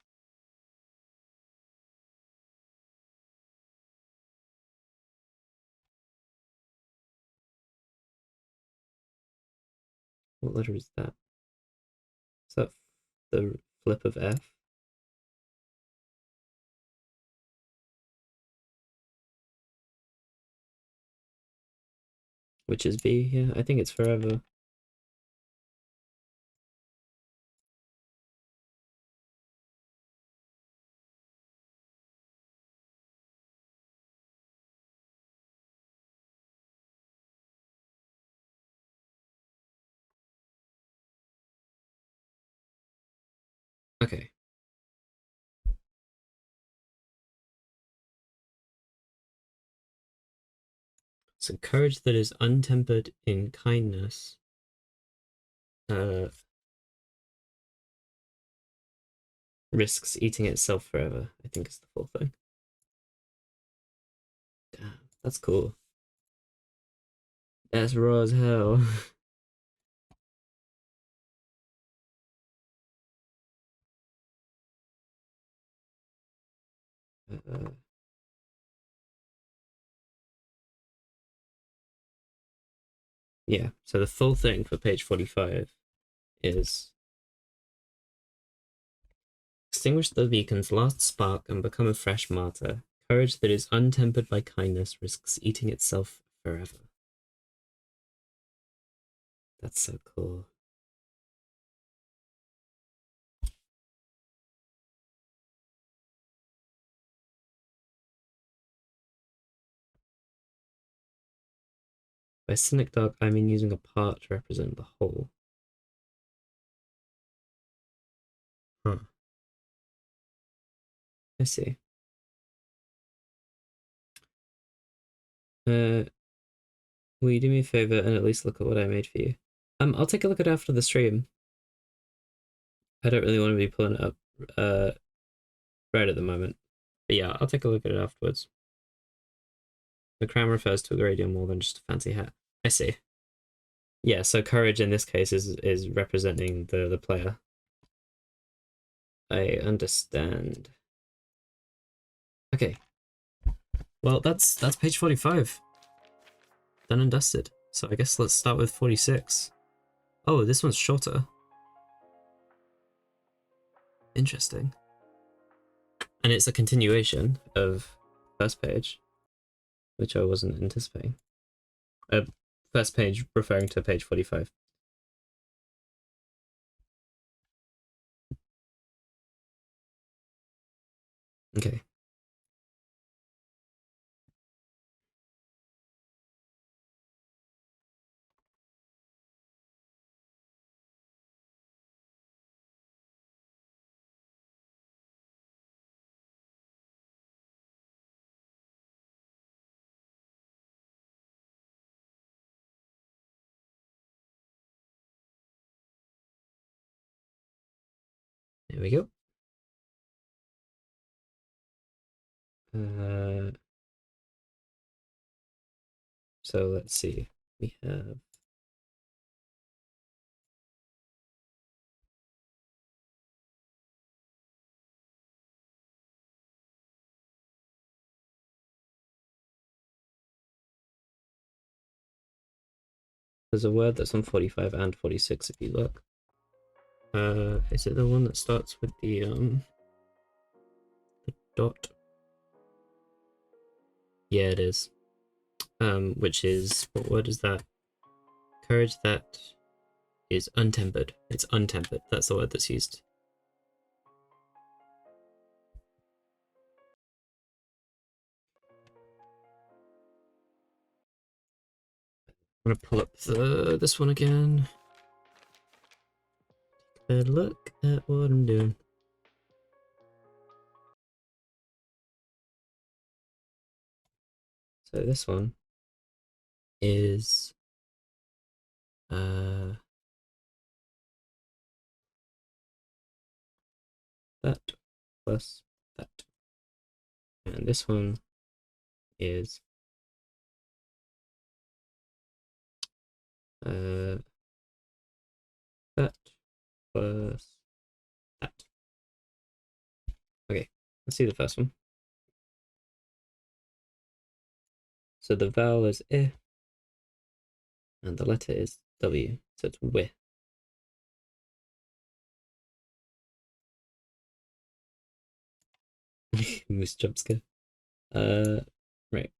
What letter is that? that the flip of F? Which is V here? I think it's forever. Okay. So courage that is untempered in kindness risks eating itself forever, I think is the full thing. Damn, that's cool. That's raw as hell. uh, yeah, so the full thing for page 45 is extinguish the beacon's last spark and become a fresh martyr. Courage that is untempered by kindness risks eating itself forever. That's so cool. By cynic dark, I mean using a part to represent the whole. Huh. I see. Will you do me a favor and at least look at what I made for you? I'll take a look at it after the stream. I don't really want to be pulling it up right at the moment. But yeah, I'll take a look at it afterwards. The crown refers to a great deal more than just a fancy hat. I see. Yeah, so courage in this case is representing the player. I understand. Okay. Well, that's page 45. Done and dusted. So I guess let's start with 46. Oh, this one's shorter. Interesting. And it's a continuation of first page, which I wasn't anticipating. First page referring to page 45. Okay. There we go. So let's see. We have there's a word that's on 45 and 46 if you look. Is it the one that starts with the dot? Yeah, it is. Which is, what word is that? Courage that is untempered. It's untempered. That's the word that's used. I'm gonna pull up this one again. And look at what I'm doing. So this one is that plus that. And this one is that plus that. Okay, let's see the first one. So the vowel is I and the letter is W, so it's wi. Moose jump scare. Right.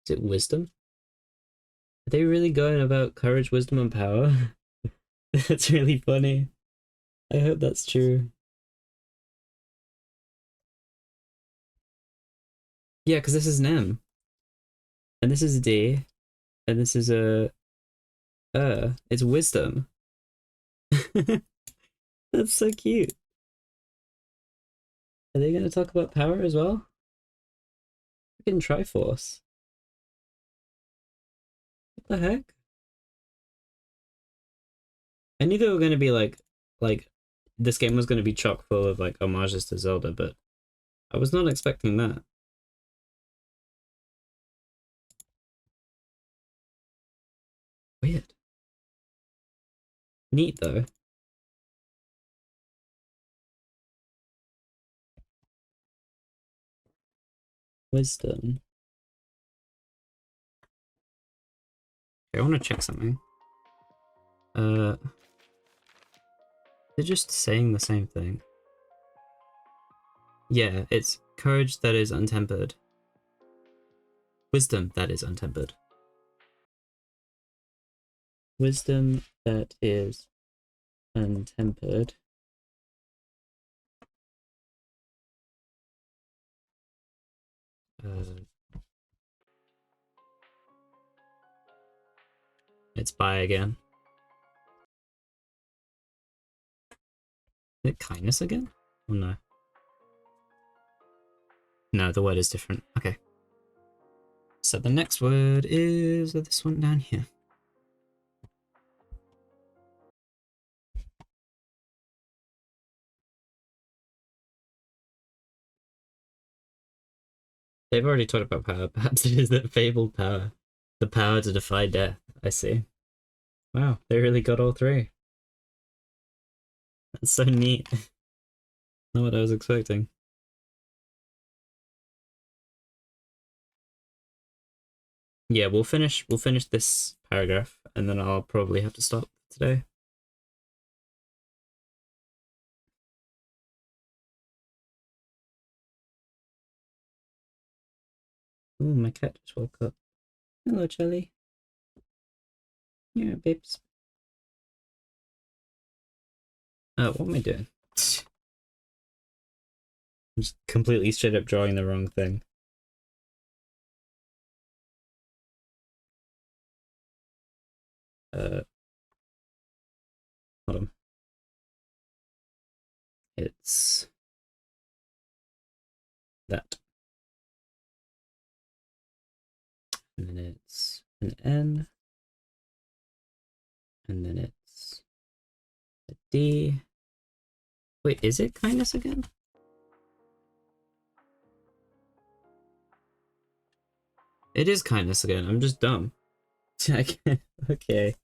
Is it wisdom? Are they really going about courage, wisdom, and power? That's really funny. I hope that's true. Yeah, because this is an M. And this is a D. And this is a it's wisdom. That's so cute. Are they gonna talk about power as well? Freaking Triforce. What the heck? I knew they were gonna be like this game was gonna be chock full of like homages to Zelda, but I was not expecting that. Weird. Neat though. Wisdom. Okay, I want to check something. They're just saying the same thing. Yeah, it's courage that is untempered. Wisdom that is untempered. Wisdom that is untempered. It's by again. Is it kindness again? Oh no. No, the word is different. Okay. So the next word is this one down here. They've already talked about power. Perhaps it is that fabled power. The power to defy death. I see. Wow, they really got all three. That's so neat. Not what I was expecting. Yeah, we'll finish this paragraph and then I'll probably have to stop today. Oh, my cat just woke up. Hello, Charlie. Yeah, babes. What am I doing? I'm just completely straight up drawing the wrong thing. Hold on. It's that. And then it's an N. And then it's a D. Wait, is it kindness again? It is kindness again. I'm just dumb. Okay. Okay.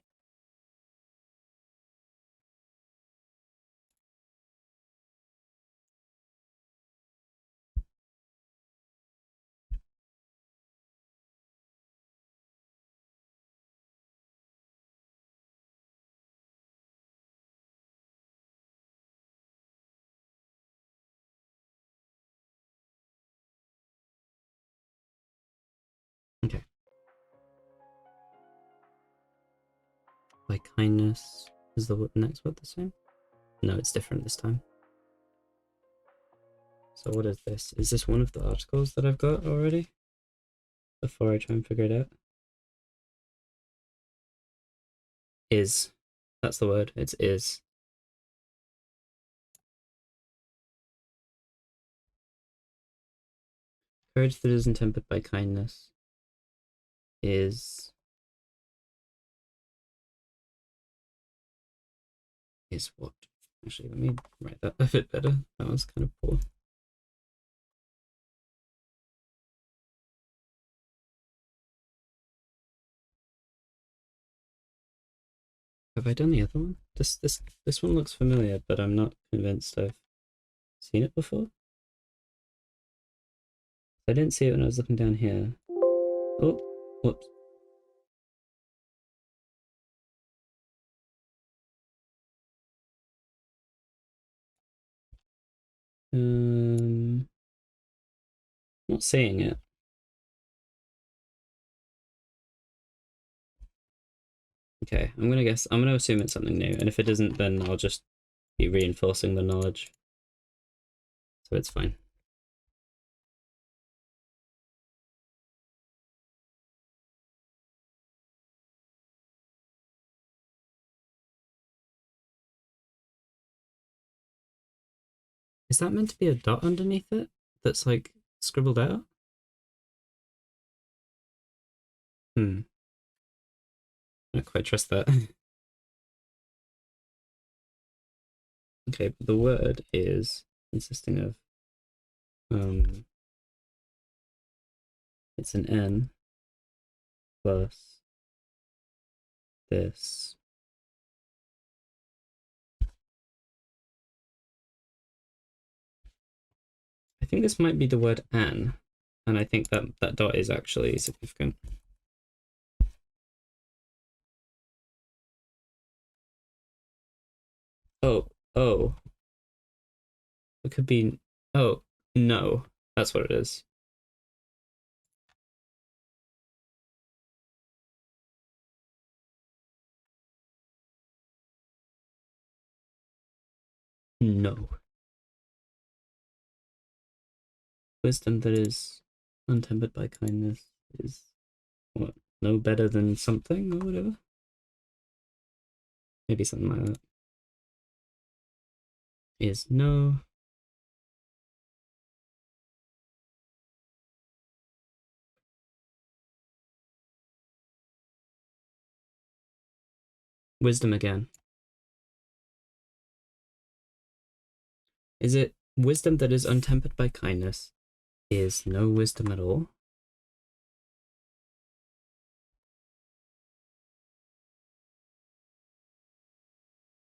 By kindness. Is the next word the same? No, it's different this time. So what is this? Is this one of the articles that I've got already? Before I try and figure it out. Is. That's the word. It's is. Courage that isn't tempered by kindness is what? Actually, let me write that a bit better. That was kind of poor. Have I done the other one? This one looks familiar, but I'm not convinced I've seen it before. I didn't see it when I was looking down here. Oh, whoops. Not seeing it. Okay, I'm gonna assume it's something new, and if it isn't, then I'll just be reinforcing the knowledge. So it's fine. Is that meant to be a dot underneath it that's like scribbled out? I don't quite trust that. Okay, but the word is consisting of it's an N plus this. I think this might be the word an, and I think that that dot is actually significant. Oh. It could be, oh, no. That's what it is. No. Wisdom that is untempered by kindness is what? No better than something or whatever? Maybe something like that. Is no. Wisdom again. Is it wisdom that is untempered by kindness is no wisdom at all?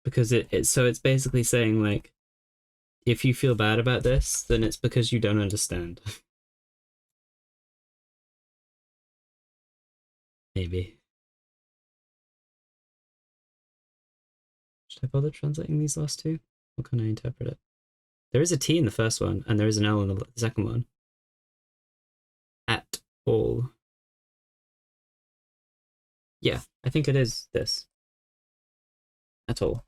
Because so it's basically saying like, if you feel bad about this, then it's because you don't understand. Maybe. Should I bother translating these last two? Or can I interpret it? There is a T in the first one, and there is an L in the second one. At all. Yeah, I think it is this. At all.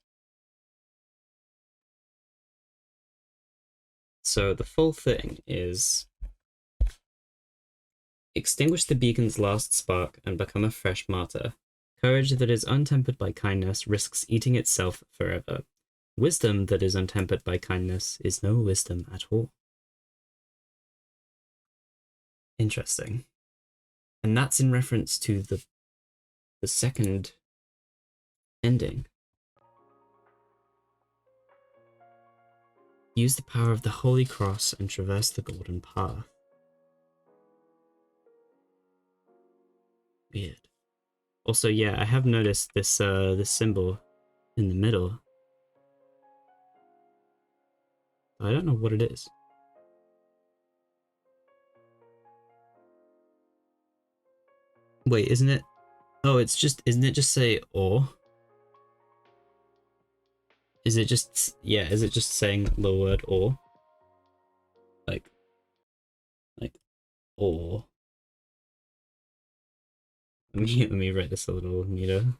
So the full thing is extinguish the beacon's last spark and become a fresh martyr. Courage that is untempered by kindness risks eating itself forever. Wisdom that is untempered by kindness is no wisdom at all. Interesting. And that's in reference to the second ending. Use the power of the Holy Cross and traverse the golden path. Weird. Also, yeah, I have noticed this this symbol in the middle. I don't know what it is. Wait, isn't it? Oh, it's just, isn't it just say or? Is it just, yeah, is it just saying the word or? Like or. Let me write this a little neater.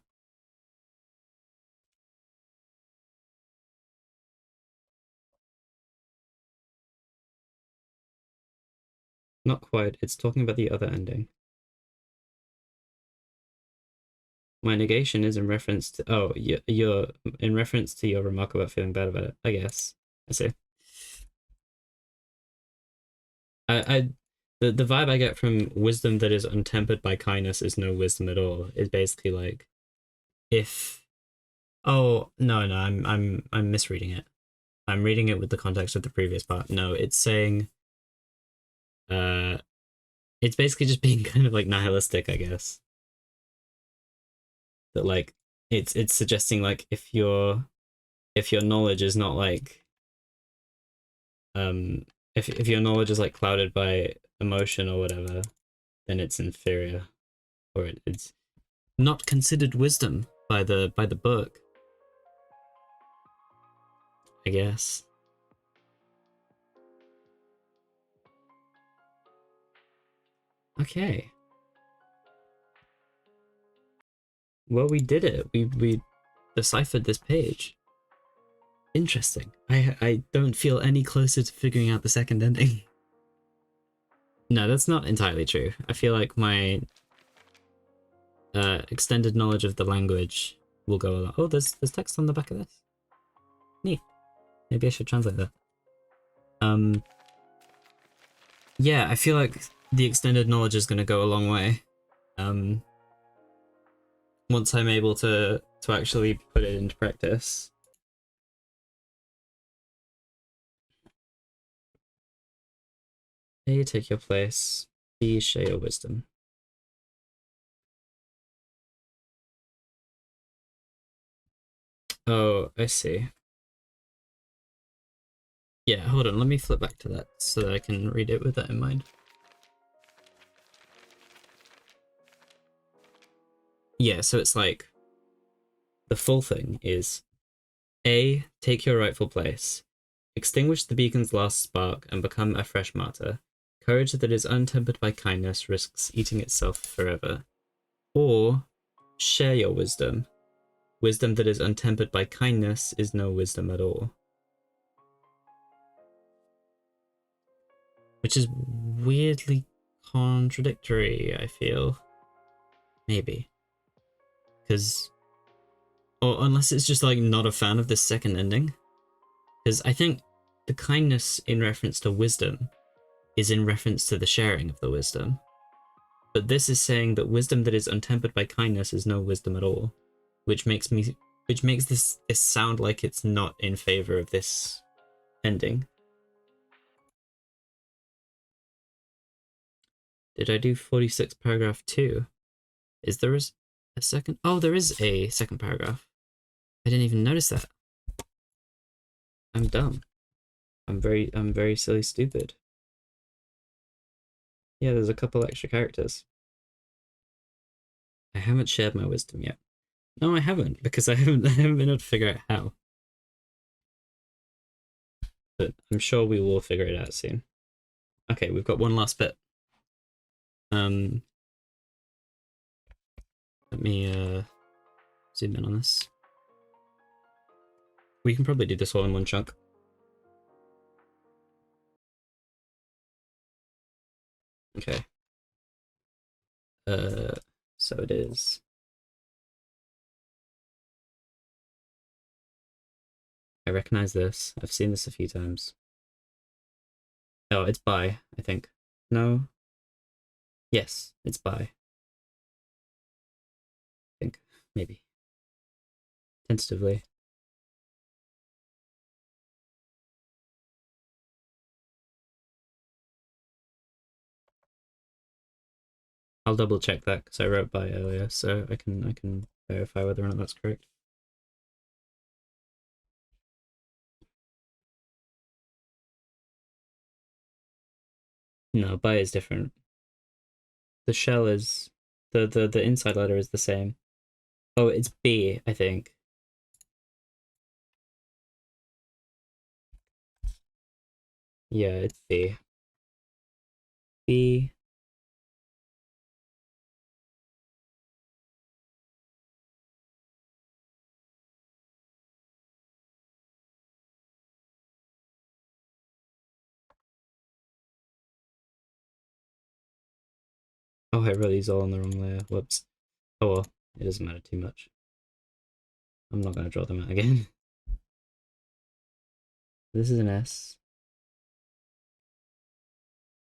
Not quite, it's talking about the other ending. My negation is in reference to, oh, you're in reference to your remark about feeling bad about it, I guess. I see. I the vibe I get from wisdom that is untempered by kindness is no wisdom at all. Is basically like, if, oh no, I'm misreading it. I'm reading it with the context of the previous part. No, it's saying uh it's basically just being kind of like nihilistic, I guess. That like it's suggesting like, if your knowledge is not like if your knowledge is like clouded by emotion or whatever, then it's inferior, or it's not considered wisdom by the book, I guess. Okay. Well, we did it. We deciphered this page. Interesting. I don't feel any closer to figuring out the second ending. No, that's not entirely true. I feel like my extended knowledge of the language will go a lot. Oh, there's text on the back of this. Neat. Maybe I should translate that. Yeah, I feel like the extended knowledge is going to go a long way. Once I'm able to actually put it into practice. A, take your place. B, share your wisdom. Oh, I see. Yeah, hold on, let me flip back to that so that I can read it with that in mind. Yeah, so it's like the full thing is A, take your rightful place. Extinguish the beacon's last spark and become a fresh martyr. Courage that is untempered by kindness risks eating itself forever. Or share your wisdom. Wisdom that is untempered by kindness is no wisdom at all. Which is weirdly contradictory, I feel. Maybe. Because... Or unless it's just like not a fan of this second ending. Because I think the kindness in reference to wisdom is in reference to the sharing of the wisdom. But this is saying that wisdom that is untempered by kindness is no wisdom at all. Which makes this sound like it's not in favor of this ending. Did I do 46 paragraph 2? Is there a second? Oh, there is a second paragraph. I didn't even notice that. I'm dumb. I'm very silly stupid. Yeah, there's a couple extra characters. I haven't shared my wisdom yet. No, I haven't, because I haven't been able to figure out how. But I'm sure we will figure it out soon. Okay, we've got one last bit. Let me zoom in on this. We can probably do this all in one chunk. Okay. So it is. I recognize this. I've seen this a few times. Oh, it's by, I think. No. Yes, it's by. I think. Maybe. Tentatively. I'll double check that because I wrote by earlier, so I can verify whether or not that's correct. No, by is different. The shell is the inside letter is the same. Oh, it's B, I think. Yeah, it's B. B. Oh, I wrote these all on the wrong layer. Whoops. Oh well, it doesn't matter too much. I'm not gonna draw them out again. This is an S.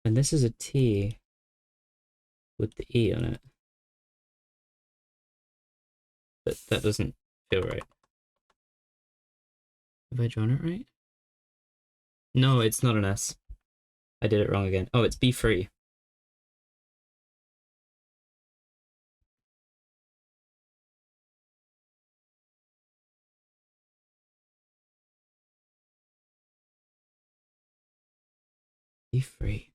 And this is a T with the E on it. But that doesn't feel right. Have I drawn it right? No, it's not an S. I did it wrong again. Oh, it's B3. B3.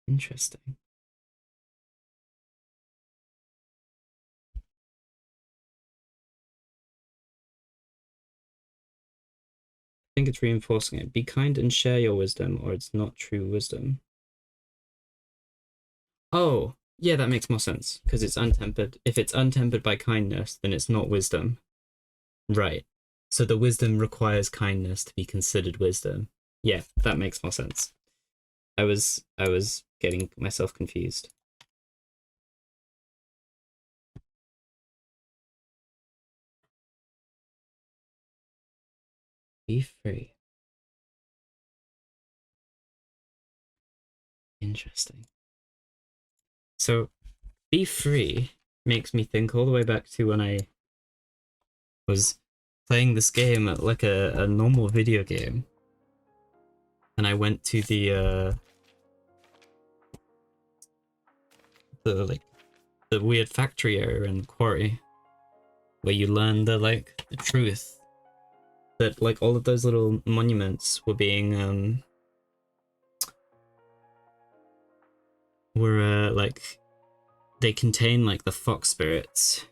Interesting. think it's reinforcing it. Be kind and share your wisdom, or it's not true wisdom. Oh, yeah, that makes more sense, because it's untempered. If it's untempered by kindness, then it's not wisdom. Right. So the wisdom requires kindness to be considered wisdom. Yeah, that makes more sense. I was getting myself confused. Be free. Interesting. So, be free makes me think all the way back to when I was playing this game at like a normal video game. And I went to the weird factory area in Quarry, where you learn the truth that like all of those little monuments were being like they contain like the fox spirits,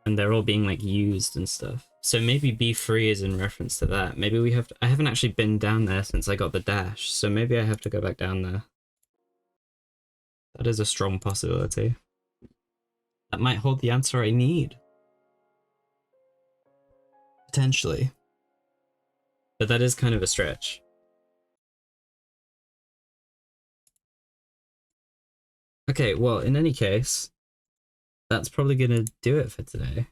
and they're all being like used and stuff. So maybe be free is in reference to that. Maybe we have to, I haven't actually been down there since I got the dash, so maybe I have to go back down there. That is a strong possibility. That might hold the answer I need. Potentially. But that is kind of a stretch. Okay, well, in any case, that's probably gonna do it for today.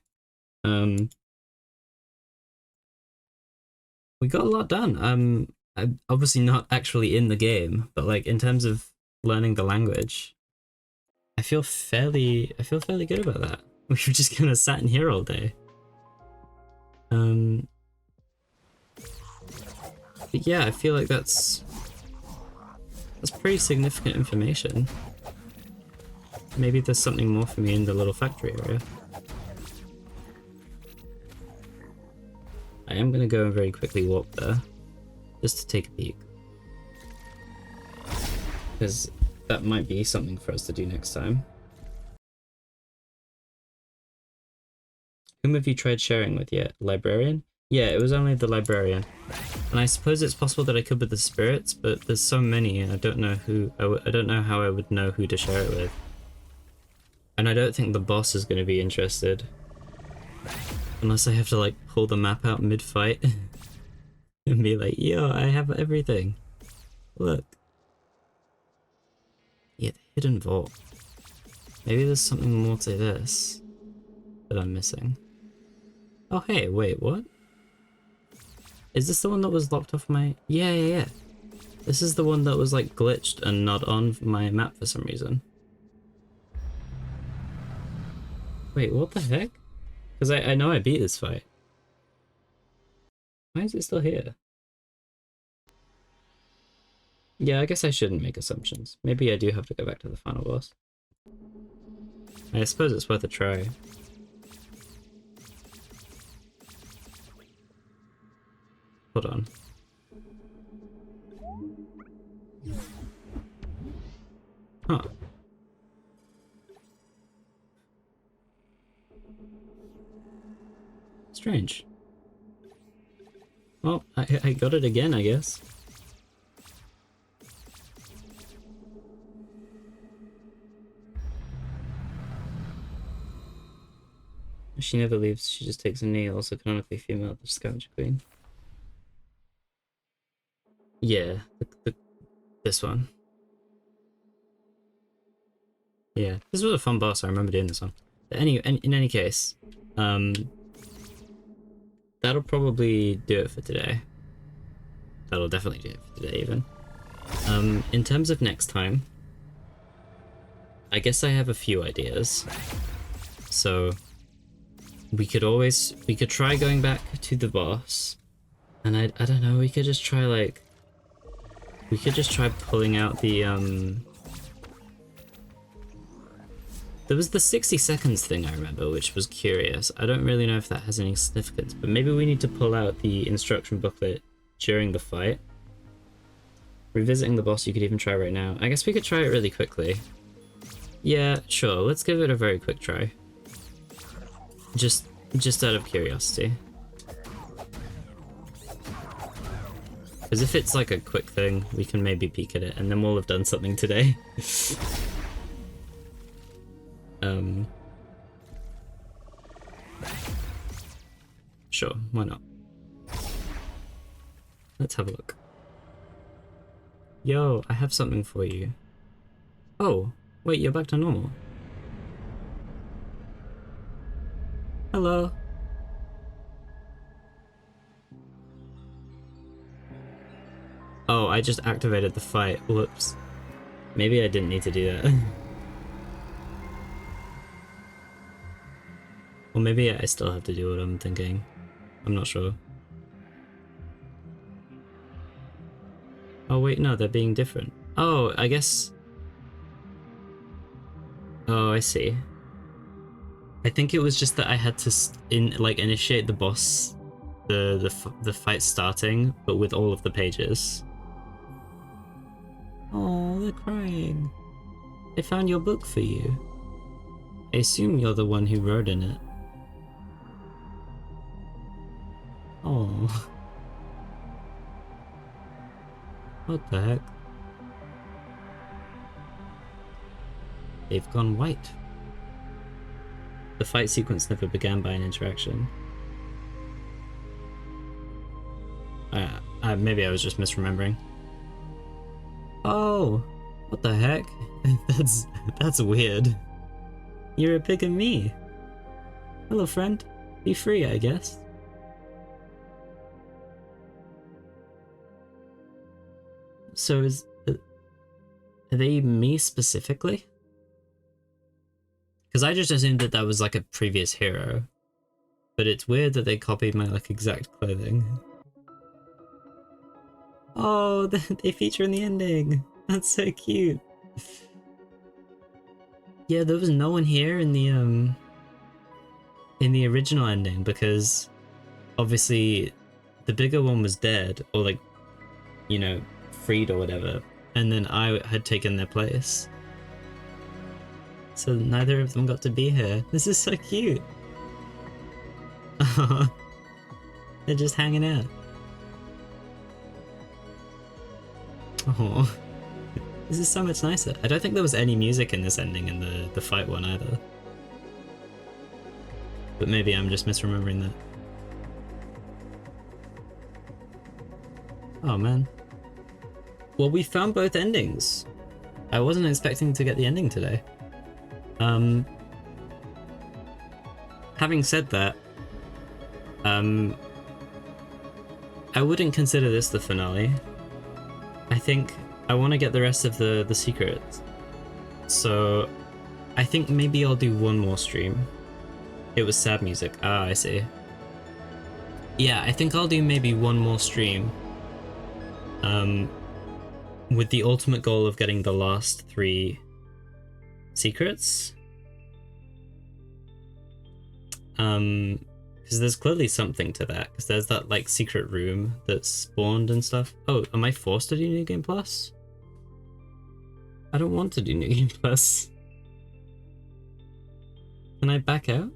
We got a lot done. I'm obviously not actually in the game, but like in terms of learning the language, I feel fairly good about that. We've just kind of sat in here all day. But yeah, I feel like that's pretty significant information. Maybe there's something more for me in the little factory area. I am gonna go and very quickly walk there, just to take a peek. Because that might be something for us to do next time. Whom have you tried sharing with yet? Librarian? Yeah, it was only the librarian. And I suppose it's possible that I could with the spirits, but there's so many and I don't know who, I don't know how I would know who to share it with. And I don't think the boss is going to be interested. Unless I have to like pull the map out mid-fight and be like, yo, I have everything. Look. Yeah, the hidden vault. Maybe there's something more to this that I'm missing. Oh hey, wait, what? Is this the one that was locked off my... Yeah. This is the one that was like glitched and not on my map for some reason. Wait, what the heck? Because I know I beat this fight. Why is it still here? Yeah, I guess I shouldn't make assumptions. Maybe I do have to go back to the final boss. I suppose it's worth a try. Hold on. Huh. Strange. Well, I got it again, I guess. She never leaves, she just takes a knee, also canonically female, the scavenger queen. Yeah, this one. Yeah, this was a fun boss, I remember doing this one. But in any case, that'll probably do it for today. That'll definitely do it for today, even. In terms of next time, I guess I have a few ideas. So, we could try going back to the boss. And I don't know, we could just try pulling out the, there was the 60 seconds thing I remember, which was curious. I don't really know if that has any significance, but maybe we need to pull out the instruction booklet during the fight. Revisiting the boss you could even try right now. I guess we could try it really quickly. Yeah, sure, let's give it a very quick try. Just out of curiosity. Because if it's like a quick thing, we can maybe peek at it, and then we'll have done something today. Sure, why not? Let's have a look. Yo, I have something for you. Oh, wait, you're back to normal. Hello. Oh, I just activated the fight. Whoops. Maybe I didn't need to do that. Or maybe I still have to do what I'm thinking. I'm not sure. Oh wait, no, they're being different. Oh, I guess... Oh, I see. I think it was just that I had to initiate the boss, the fight starting, but with all of the pages. Oh, they're crying. I found your book for you. I assume you're the one who wrote in it. Oh. What the heck? They've gone white. The fight sequence never began by an interaction. Maybe I was just misremembering. Oh, what the heck? That's weird. You're a pig and me. Hello, friend. Be free, I guess. So are they me specifically? Because I just assumed that was like a previous hero, but it's weird that they copied my like exact clothing. Oh, they feature in the ending. That's so cute. Yeah, there was no one here in the original ending because obviously the bigger one was dead or like, you know, freed or whatever, and then I had taken their place. So neither of them got to be here. This is so cute. They're just hanging out. Oh, this is so much nicer. I don't think there was any music in this ending in the fight one either. But maybe I'm just misremembering that. Oh man. Well, we found both endings. I wasn't expecting to get the ending today. Having said that, I wouldn't consider this the finale. I think I want to get the rest of the secrets. So I think maybe I'll do one more stream. It was sad music. Ah, I see. Yeah, I think I'll do maybe one more stream. With the ultimate goal of getting the last 3 secrets. Because there's clearly something to that, because there's that like secret room that's spawned and stuff. Oh, am I forced to do New Game Plus? I don't want to do New Game Plus. Can I back out?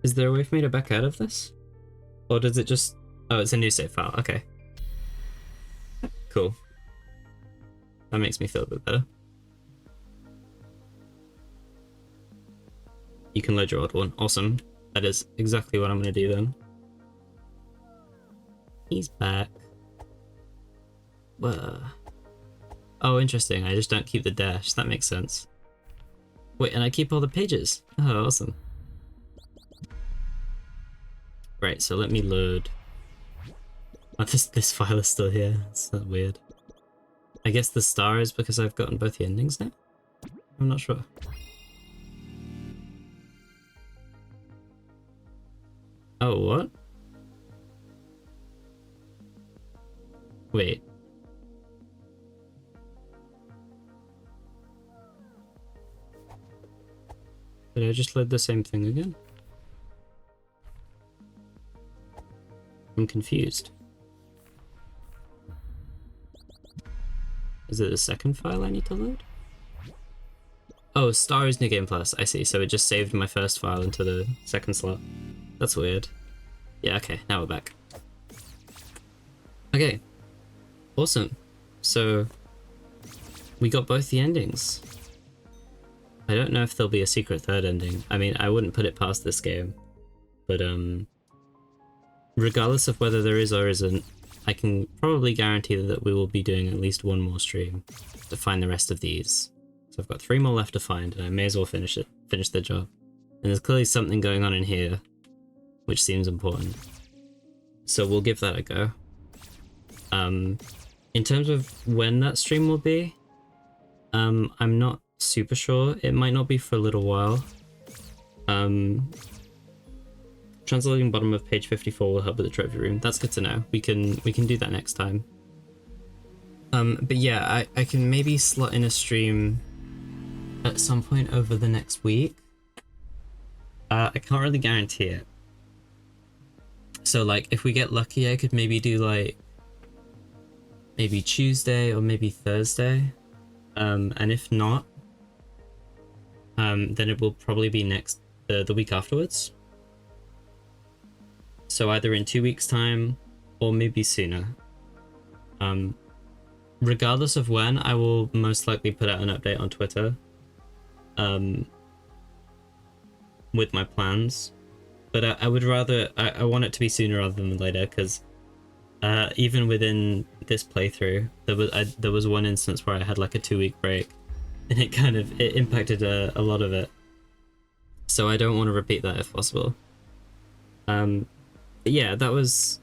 Is there a way for me to back out of this? Or does it just... Oh, it's a new save file, okay. Cool. That makes me feel a bit better. You can load your old one. Awesome. That is exactly what I'm going to do then. He's back. Whoa. Oh, interesting. I just don't keep the dash. That makes sense. Wait, and I keep all the pages. Oh, awesome. Right, so let me load... Oh, this file is still here. It's that weird. I guess the star is because I've gotten both the endings now? I'm not sure. Oh, what? Wait. Did I just load the same thing again? I'm confused. Is it the second file I need to load? Oh, Star is New Game Plus. I see. So it just saved my first file into the second slot. That's weird. Yeah, okay, now we're back. Okay, awesome. So we got both the endings. I don't know if there'll be a secret third ending. I mean, I wouldn't put it past this game, but regardless of whether there is or isn't, I can probably guarantee that we will be doing at least one more stream to find the rest of these. So I've got 3 more left to find, and I may as well finish the job. And there's clearly something going on in here, which seems important. So we'll give that a go. In terms of when that stream will be, I'm not super sure. It might not be for a little while. Translating bottom of page 54 will help with the trophy room. That's good to know. We can do that next time. But yeah, I can maybe slot in a stream at some point over the next week. I can't really guarantee it. So like, if we get lucky, I could maybe do like maybe Tuesday or maybe Thursday. And if not, then it will probably be the week afterwards. So either in 2 weeks' time or maybe sooner. Regardless of when, I will most likely put out an update on Twitter with my plans. But I would rather, I want it to be sooner rather than later, because even within this playthrough, there was one instance where I had like a 2-week break, and it impacted a lot of it. So I don't want to repeat that if possible. But yeah, that was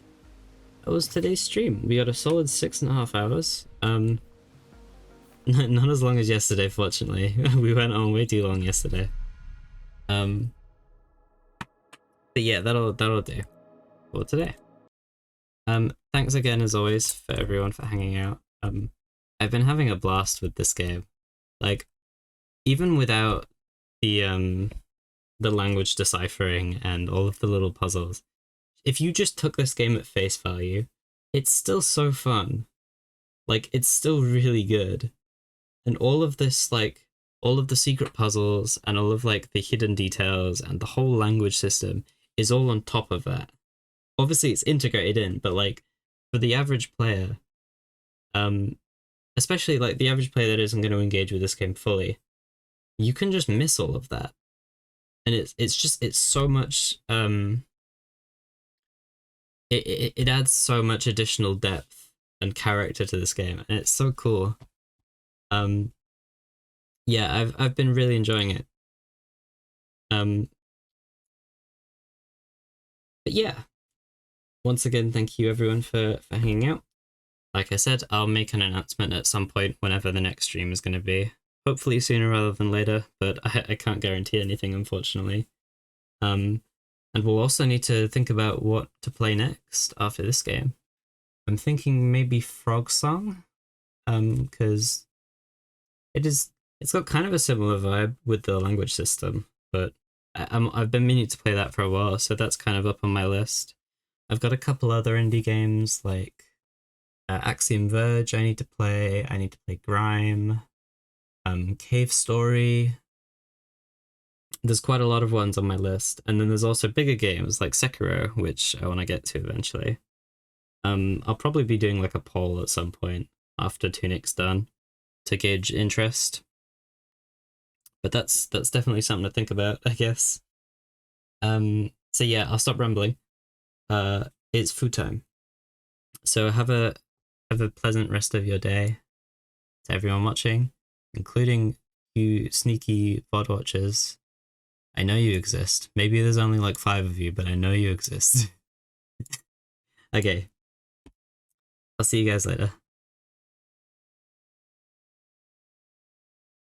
today's stream. We got a solid 6.5 hours. Not as long as yesterday, fortunately. We went on way too long yesterday. But yeah, that'll do for today. Thanks again as always for everyone for hanging out. I've been having a blast with this game. Like, even without the language deciphering and all of the little puzzles, if you just took this game at face value, it's still so fun. Like, it's still really good. And all of this, like, all of the secret puzzles and all of, like, the hidden details and the whole language system is all on top of that. Obviously, it's integrated in, but, like, for the average player, especially, like, the average player that isn't going to engage with this game fully, you can just miss all of that. And it's so much, it adds so much additional depth and character to this game, and it's so cool. Yeah, I've been really enjoying it. But yeah, once again, thank you everyone for hanging out. Like I said, I'll make an announcement at some point whenever the next stream is going to be. Hopefully sooner rather than later, but I can't guarantee anything, unfortunately. And we'll also need to think about what to play next after this game. I'm thinking maybe Frog Song, because it's got kind of a similar vibe with the language system, but I've been meaning to play that for a while, so that's kind of up on my list. I've got a couple other indie games like Axiom Verge I need to play. I need to play Grime, Cave Story. There's quite a lot of ones on my list, and then there's also bigger games like Sekiro, which I want to get to eventually. I'll probably be doing like a poll at some point after Tunic's done to gauge interest. But that's definitely something to think about, I guess. So yeah, I'll stop rambling. It's food time. So have a pleasant rest of your day to everyone watching, including you sneaky VOD watchers. I know you exist. Maybe there's only like 5 of you, but I know you exist. Okay. I'll see you guys later.